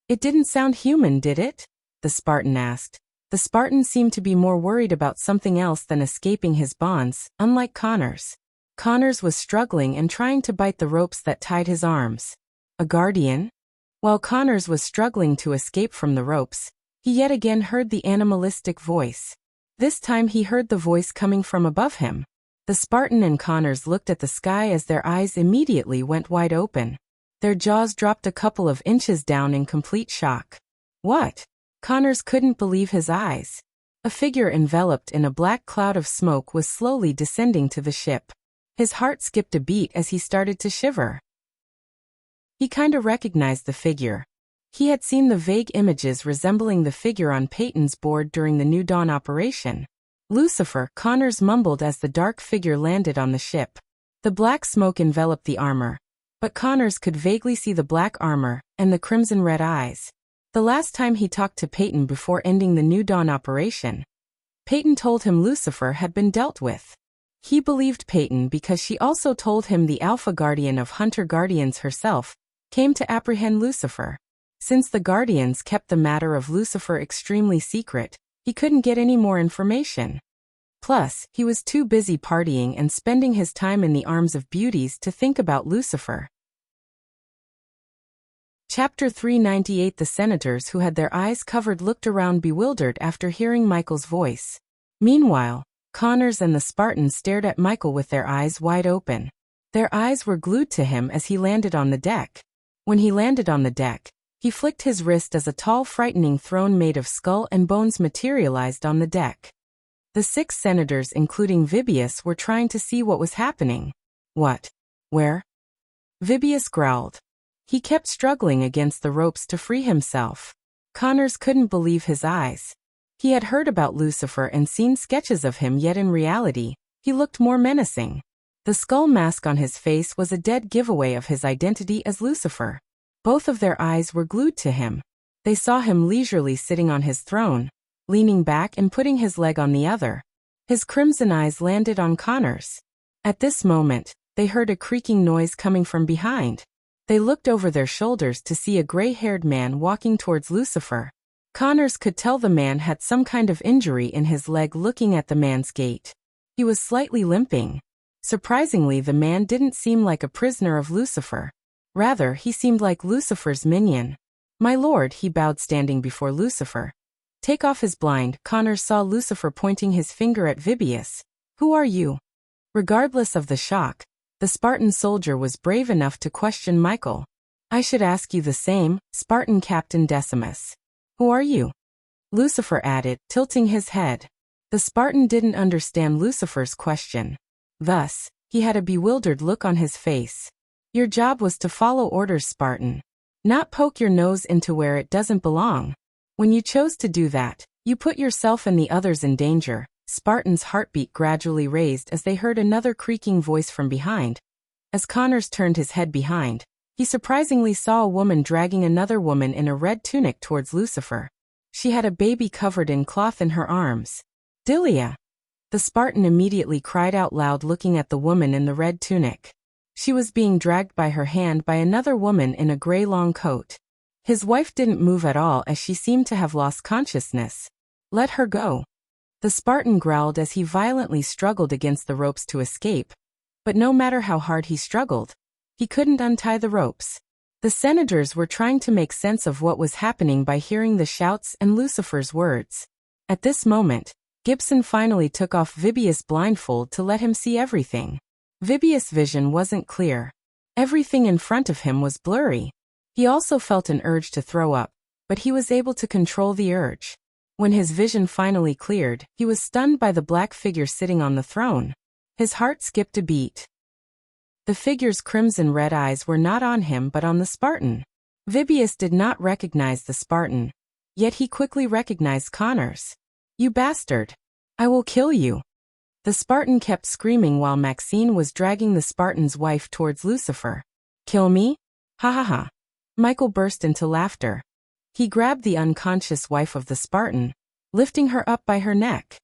It didn't sound human, did it? The Spartan asked. The Spartan seemed to be more worried about something else than escaping his bonds, unlike Connors. Connors was struggling and trying to bite the ropes that tied his arms. A guardian? While Connors was struggling to escape from the ropes, he yet again heard the animalistic voice. This time he heard the voice coming from above him. The Spartan and Connors looked at the sky as their eyes immediately went wide open. Their jaws dropped a couple of inches down in complete shock. What? Connors couldn't believe his eyes. A figure enveloped in a black cloud of smoke was slowly descending to the ship. His heart skipped a beat as he started to shiver. He kinda recognized the figure. He had seen the vague images resembling the figure on Peyton's board during the New Dawn operation. Lucifer, Connors mumbled as the dark figure landed on the ship. The black smoke enveloped the armor, but Connors could vaguely see the black armor and the crimson-red eyes. The last time he talked to Peyton before ending the New Dawn operation, Peyton told him Lucifer had been dealt with. He believed Peyton because she also told him the Alpha Guardian of Hunter Guardians herself came to apprehend Lucifer. Since the Guardians kept the matter of Lucifer extremely secret, he couldn't get any more information. Plus, he was too busy partying and spending his time in the arms of beauties to think about Lucifer. Chapter 398. The senators who had their eyes covered looked around bewildered after hearing Michael's voice. Meanwhile, Connors and the Spartan stared at Michael with their eyes wide open. Their eyes were glued to him as he landed on the deck. When he landed on the deck, he flicked his wrist as a tall, frightening throne made of skull and bones materialized on the deck. The 6 senators, including Vibius, were trying to see what was happening. What? Where? Vibius growled. He kept struggling against the ropes to free himself. Connors couldn't believe his eyes. He had heard about Lucifer and seen sketches of him, yet in reality, he looked more menacing. The skull mask on his face was a dead giveaway of his identity as Lucifer. Both of their eyes were glued to him. They saw him leisurely sitting on his throne, leaning back and putting his leg on the other. His crimson eyes landed on Connors. At this moment, they heard a creaking noise coming from behind. They looked over their shoulders to see a gray-haired man walking towards Lucifer. Connors could tell the man had some kind of injury in his leg looking at the man's gait. He was slightly limping. Surprisingly, the man didn't seem like a prisoner of Lucifer. Rather, he seemed like Lucifer's minion. "My lord," he bowed, standing before Lucifer. "Take off his blind." Connors saw Lucifer pointing his finger at Vibius. "Who are you?" Regardless of the shock, the Spartan soldier was brave enough to question Michael. "I should ask you the same, Spartan Captain Decimus. Who are you?" Lucifer added, tilting his head. The Spartan didn't understand Lucifer's question. Thus, he had a bewildered look on his face. "Your job was to follow orders, Spartan. Not poke your nose into where it doesn't belong. When you chose to do that, you put yourself and the others in danger." Spartan's heartbeat gradually raised as they heard another creaking voice from behind. As Connors turned his head behind, he surprisingly saw a woman dragging another woman in a red tunic towards Lucifer. She had a baby covered in cloth in her arms. "Dilia!" The Spartan immediately cried out loud, looking at the woman in the red tunic. She was being dragged by her hand by another woman in a gray long coat. His wife didn't move at all as she seemed to have lost consciousness. "Let her go." The Spartan growled as he violently struggled against the ropes to escape. But no matter how hard he struggled, he couldn't untie the ropes. The senators were trying to make sense of what was happening by hearing the shouts and Lucifer's words. At this moment, Gibson finally took off Vibius' blindfold to let him see everything. Vibius' vision wasn't clear. Everything in front of him was blurry. He also felt an urge to throw up, but he was able to control the urge. When his vision finally cleared, he was stunned by the black figure sitting on the throne. His heart skipped a beat. The figure's crimson-red eyes were not on him but on the Spartan. Vibius did not recognize the Spartan, yet he quickly recognized Connors. "You bastard! I will kill you!" The Spartan kept screaming while Maxine was dragging the Spartan's wife towards Lucifer. "Kill me? Ha ha ha!" Michael burst into laughter. He grabbed the unconscious wife of the Spartan, lifting her up by her neck.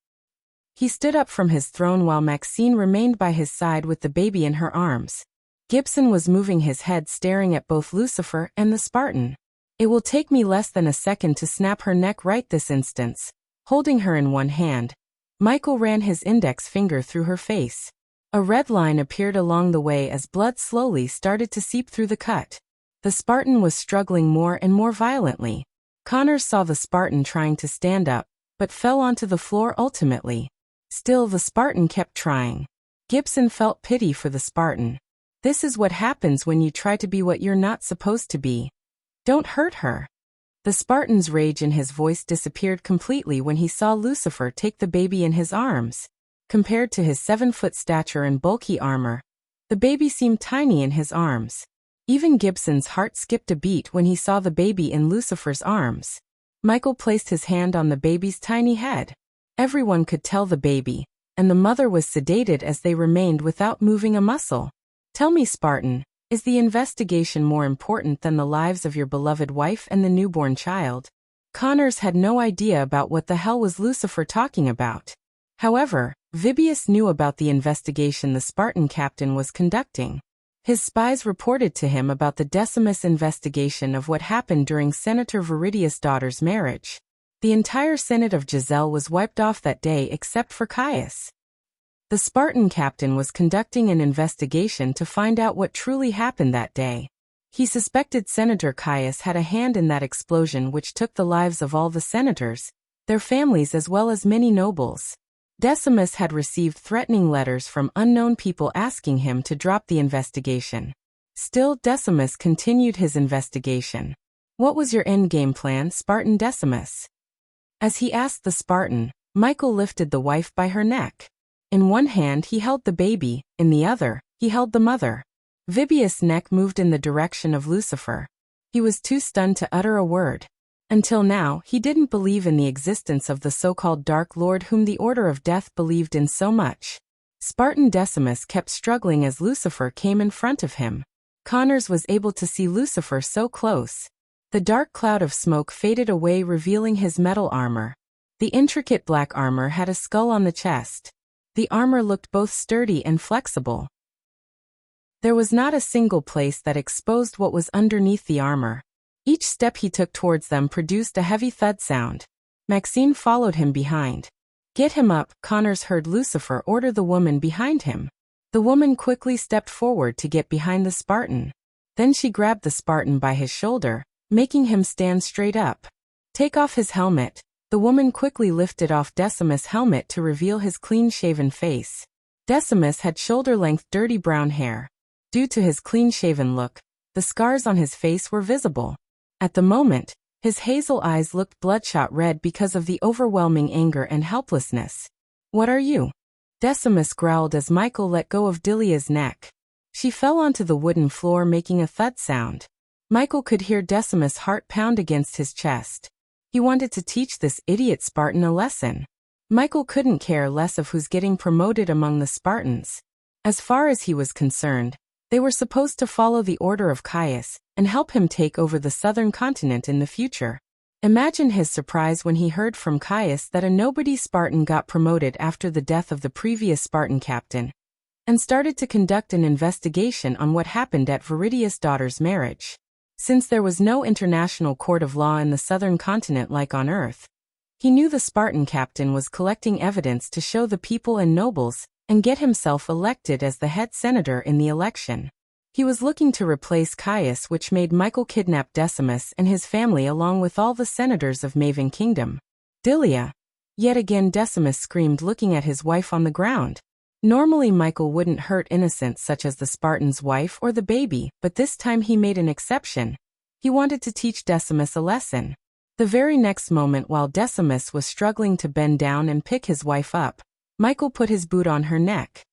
He stood up from his throne while Maxine remained by his side with the baby in her arms. Gibson was moving his head, staring at both Lucifer and the Spartan. "It will take me less than a second to snap her neck right this instant." Holding her in one hand, Michael ran his index finger through her face. A red line appeared along the way as blood slowly started to seep through the cut. The Spartan was struggling more and more violently. Connors saw the Spartan trying to stand up, but fell onto the floor ultimately. Still, the Spartan kept trying. Gibson felt pity for the Spartan. This is what happens when you try to be what you're not supposed to be. Don't hurt her. The Spartan's rage in his voice disappeared completely when he saw Lucifer take the baby in his arms. Compared to his 7-foot stature and bulky armor, the baby seemed tiny in his arms. Even Gibson's heart skipped a beat when he saw the baby in Lucifer's arms. Michael placed his hand on the baby's tiny head. Everyone could tell the baby, and the mother was sedated as they remained without moving a muscle. "Tell me, Spartan, is the investigation more important than the lives of your beloved wife and the newborn child?" Connors had no idea about what the hell was Lucifer talking about. However, Vibius knew about the investigation the Spartan captain was conducting. His spies reported to him about the Decimus investigation of what happened during Senator Viridius' daughter's marriage. The entire Senate of Giselle was wiped off that day except for Caius. The Spartan captain was conducting an investigation to find out what truly happened that day. He suspected Senator Caius had a hand in that explosion which took the lives of all the senators, their families as well as many nobles. Decimus had received threatening letters from unknown people asking him to drop the investigation. Still, Decimus continued his investigation. What was your endgame plan, Spartan Decimus? As he asked the Spartan, Michael lifted the wife by her neck. In one hand he held the baby, in the other, he held the mother. Vibius' neck moved in the direction of Lucifer. He was too stunned to utter a word. Until now, he didn't believe in the existence of the so-called Dark Lord whom the Order of Death believed in so much. Spartan Decimus kept struggling as Lucifer came in front of him. Connors was able to see Lucifer so close. The dark cloud of smoke faded away, revealing his metal armor. The intricate black armor had a skull on the chest. The armor looked both sturdy and flexible. There was not a single place that exposed what was underneath the armor. Each step he took towards them produced a heavy thud sound. Maxine followed him behind. Get him up, Connors heard Lucifer order the woman behind him. The woman quickly stepped forward to get behind the Spartan. Then she grabbed the Spartan by his shoulder, making him stand straight up. Take off his helmet. The woman quickly lifted off Decimus' helmet to reveal his clean-shaven face. Decimus had shoulder-length dirty brown hair. Due to his clean-shaven look, the scars on his face were visible. At the moment, his hazel eyes looked bloodshot red because of the overwhelming anger and helplessness. What are you? Decimus growled as Michael let go of Delia's neck. She fell onto the wooden floor, making a thud sound. Michael could hear Decimus' heart pound against his chest. He wanted to teach this idiot Spartan a lesson. Michael couldn't care less of who's getting promoted among the Spartans. As far as he was concerned, they were supposed to follow the order of Caius and help him take over the southern continent in the future. Imagine his surprise when he heard from Caius that a nobody Spartan got promoted after the death of the previous Spartan captain, and started to conduct an investigation on what happened at Viridius' daughter's marriage. Since there was no international court of law in the southern continent like on Earth, he knew the Spartan captain was collecting evidence to show the people and nobles and get himself elected as the head senator in the election. He was looking to replace Caius, which made Michael kidnap Decimus and his family along with all the senators of Maven Kingdom. Delia! Yet again Decimus screamed, looking at his wife on the ground. Normally Michael wouldn't hurt innocents such as the Spartan's wife or the baby, but this time he made an exception. He wanted to teach Decimus a lesson. The very next moment, while Decimus was struggling to bend down and pick his wife up, Michael put his boot on her neck.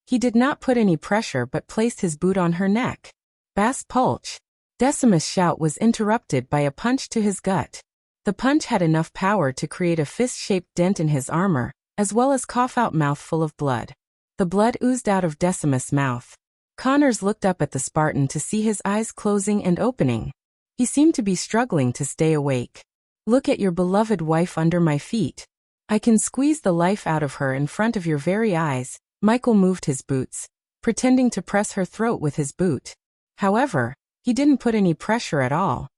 He did not put any pressure but placed his boot on her neck. Bass Pulch! Decimus' shout was interrupted by a punch to his gut. The punch had enough power to create a fist-shaped dent in his armor, as well as cough out mouthful of blood. The blood oozed out of Decimus' mouth. Connors looked up at the Spartan to see his eyes closing and opening. He seemed to be struggling to stay awake. Look at your beloved wife under my feet. I can squeeze the life out of her in front of your very eyes. Michael moved his boots, pretending to press her throat with his boot. However, he didn't put any pressure at all.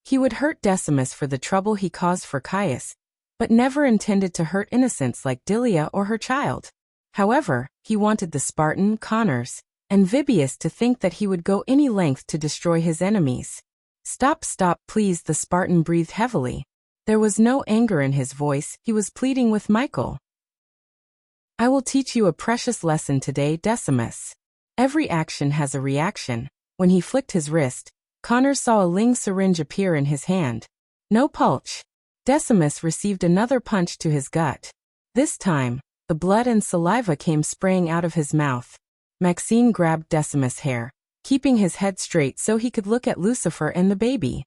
He would hurt Decimus for the trouble he caused for Caius, but never intended to hurt innocents like Delia or her child. However, he wanted the Spartan, Connors, and Vibius to think that he would go any length to destroy his enemies. Stop, please, the Spartan breathed heavily. There was no anger in his voice, he was pleading with Michael. I will teach you a precious lesson today, Decimus. Every action has a reaction. When he flicked his wrist, Connors saw a Ling syringe appear in his hand. No pulch. Decimus received another punch to his gut. This time, the blood and saliva came spraying out of his mouth. Maxine grabbed Decimus' hair, keeping his head straight so he could look at Lucifer and the baby.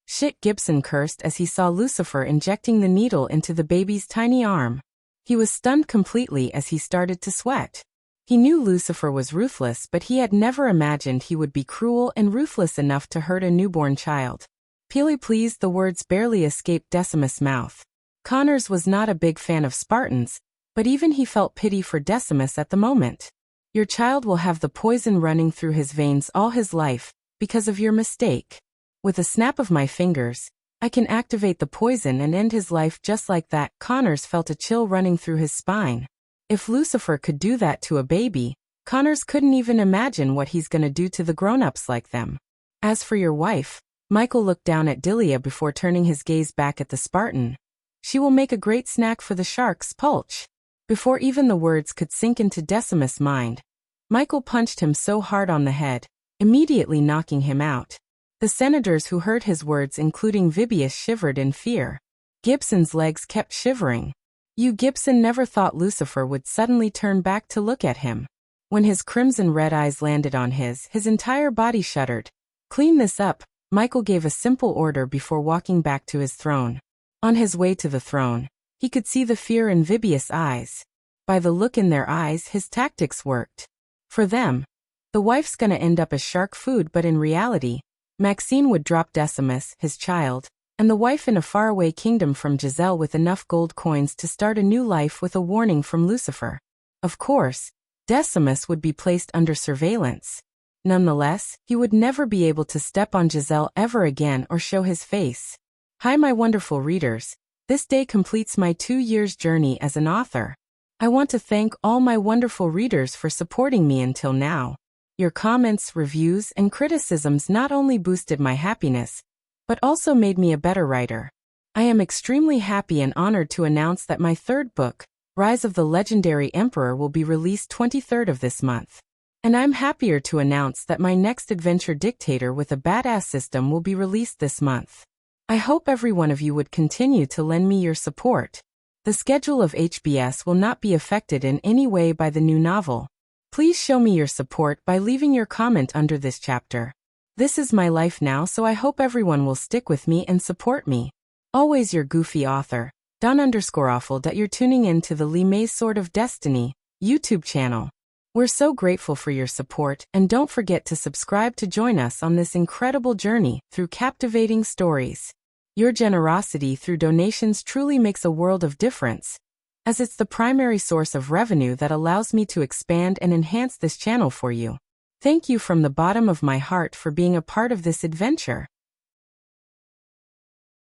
Shit, Gibson cursed as he saw Lucifer injecting the needle into the baby's tiny arm. He was stunned completely as he started to sweat. He knew Lucifer was ruthless, but he had never imagined he would be cruel and ruthless enough to hurt a newborn child. Please, the words barely escaped Decimus' mouth. Connors was not a big fan of Spartans, but even he felt pity for Decimus at the moment. Your child will have the poison running through his veins all his life, because of your mistake. With a snap of my fingers, I can activate the poison and end his life just like that." Connors felt a chill running through his spine. If Lucifer could do that to a baby, Connors couldn't even imagine what he's gonna do to the grown-ups like them. "As for your wife," Michael looked down at Delia before turning his gaze back at the Spartan. "She will make a great snack for the sharks, Pulch." Before even the words could sink into Decimus' mind, Michael punched him so hard on the head, immediately knocking him out. The senators who heard his words, including Vibius, shivered in fear. Gibson's legs kept shivering. Gibson never thought Lucifer would suddenly turn back to look at him. When his crimson red eyes landed on his entire body shuddered. "Clean this up," Michael gave a simple order before walking back to his throne. On his way to the throne, he could see the fear in Vibius' eyes. By the look in their eyes, his tactics worked. For them, the wife's gonna end up as shark food, but in reality, Maxine would drop Decimus, his child, and the wife in a faraway kingdom from Giselle with enough gold coins to start a new life with a warning from Lucifer. Of course, Decimus would be placed under surveillance. Nonetheless, he would never be able to step on Giselle ever again or show his face. Hi, my wonderful readers. This day completes my 2 years journey as an author. I want to thank all my wonderful readers for supporting me until now. Your comments, reviews, and criticisms not only boosted my happiness, but also made me a better writer. I am extremely happy and honored to announce that my third book, Rise of the Legendary Emperor, will be released 23rd of this month. And I'm happier to announce that my next adventure, Dictator with a Badass System, will be released this month. I hope every one of you would continue to lend me your support. The schedule of HBS will not be affected in any way by the new novel. Please show me your support by leaving your comment under this chapter. This is my life now, so I hope everyone will stick with me and support me. Always your goofy author, Don_Awful. You're tuning in to the Lee May's Sword of Destiny YouTube channel. We're so grateful for your support, and don't forget to subscribe to join us on this incredible journey through captivating stories. Your generosity through donations truly makes a world of difference, as it's the primary source of revenue that allows me to expand and enhance this channel for you. Thank you from the bottom of my heart for being a part of this adventure.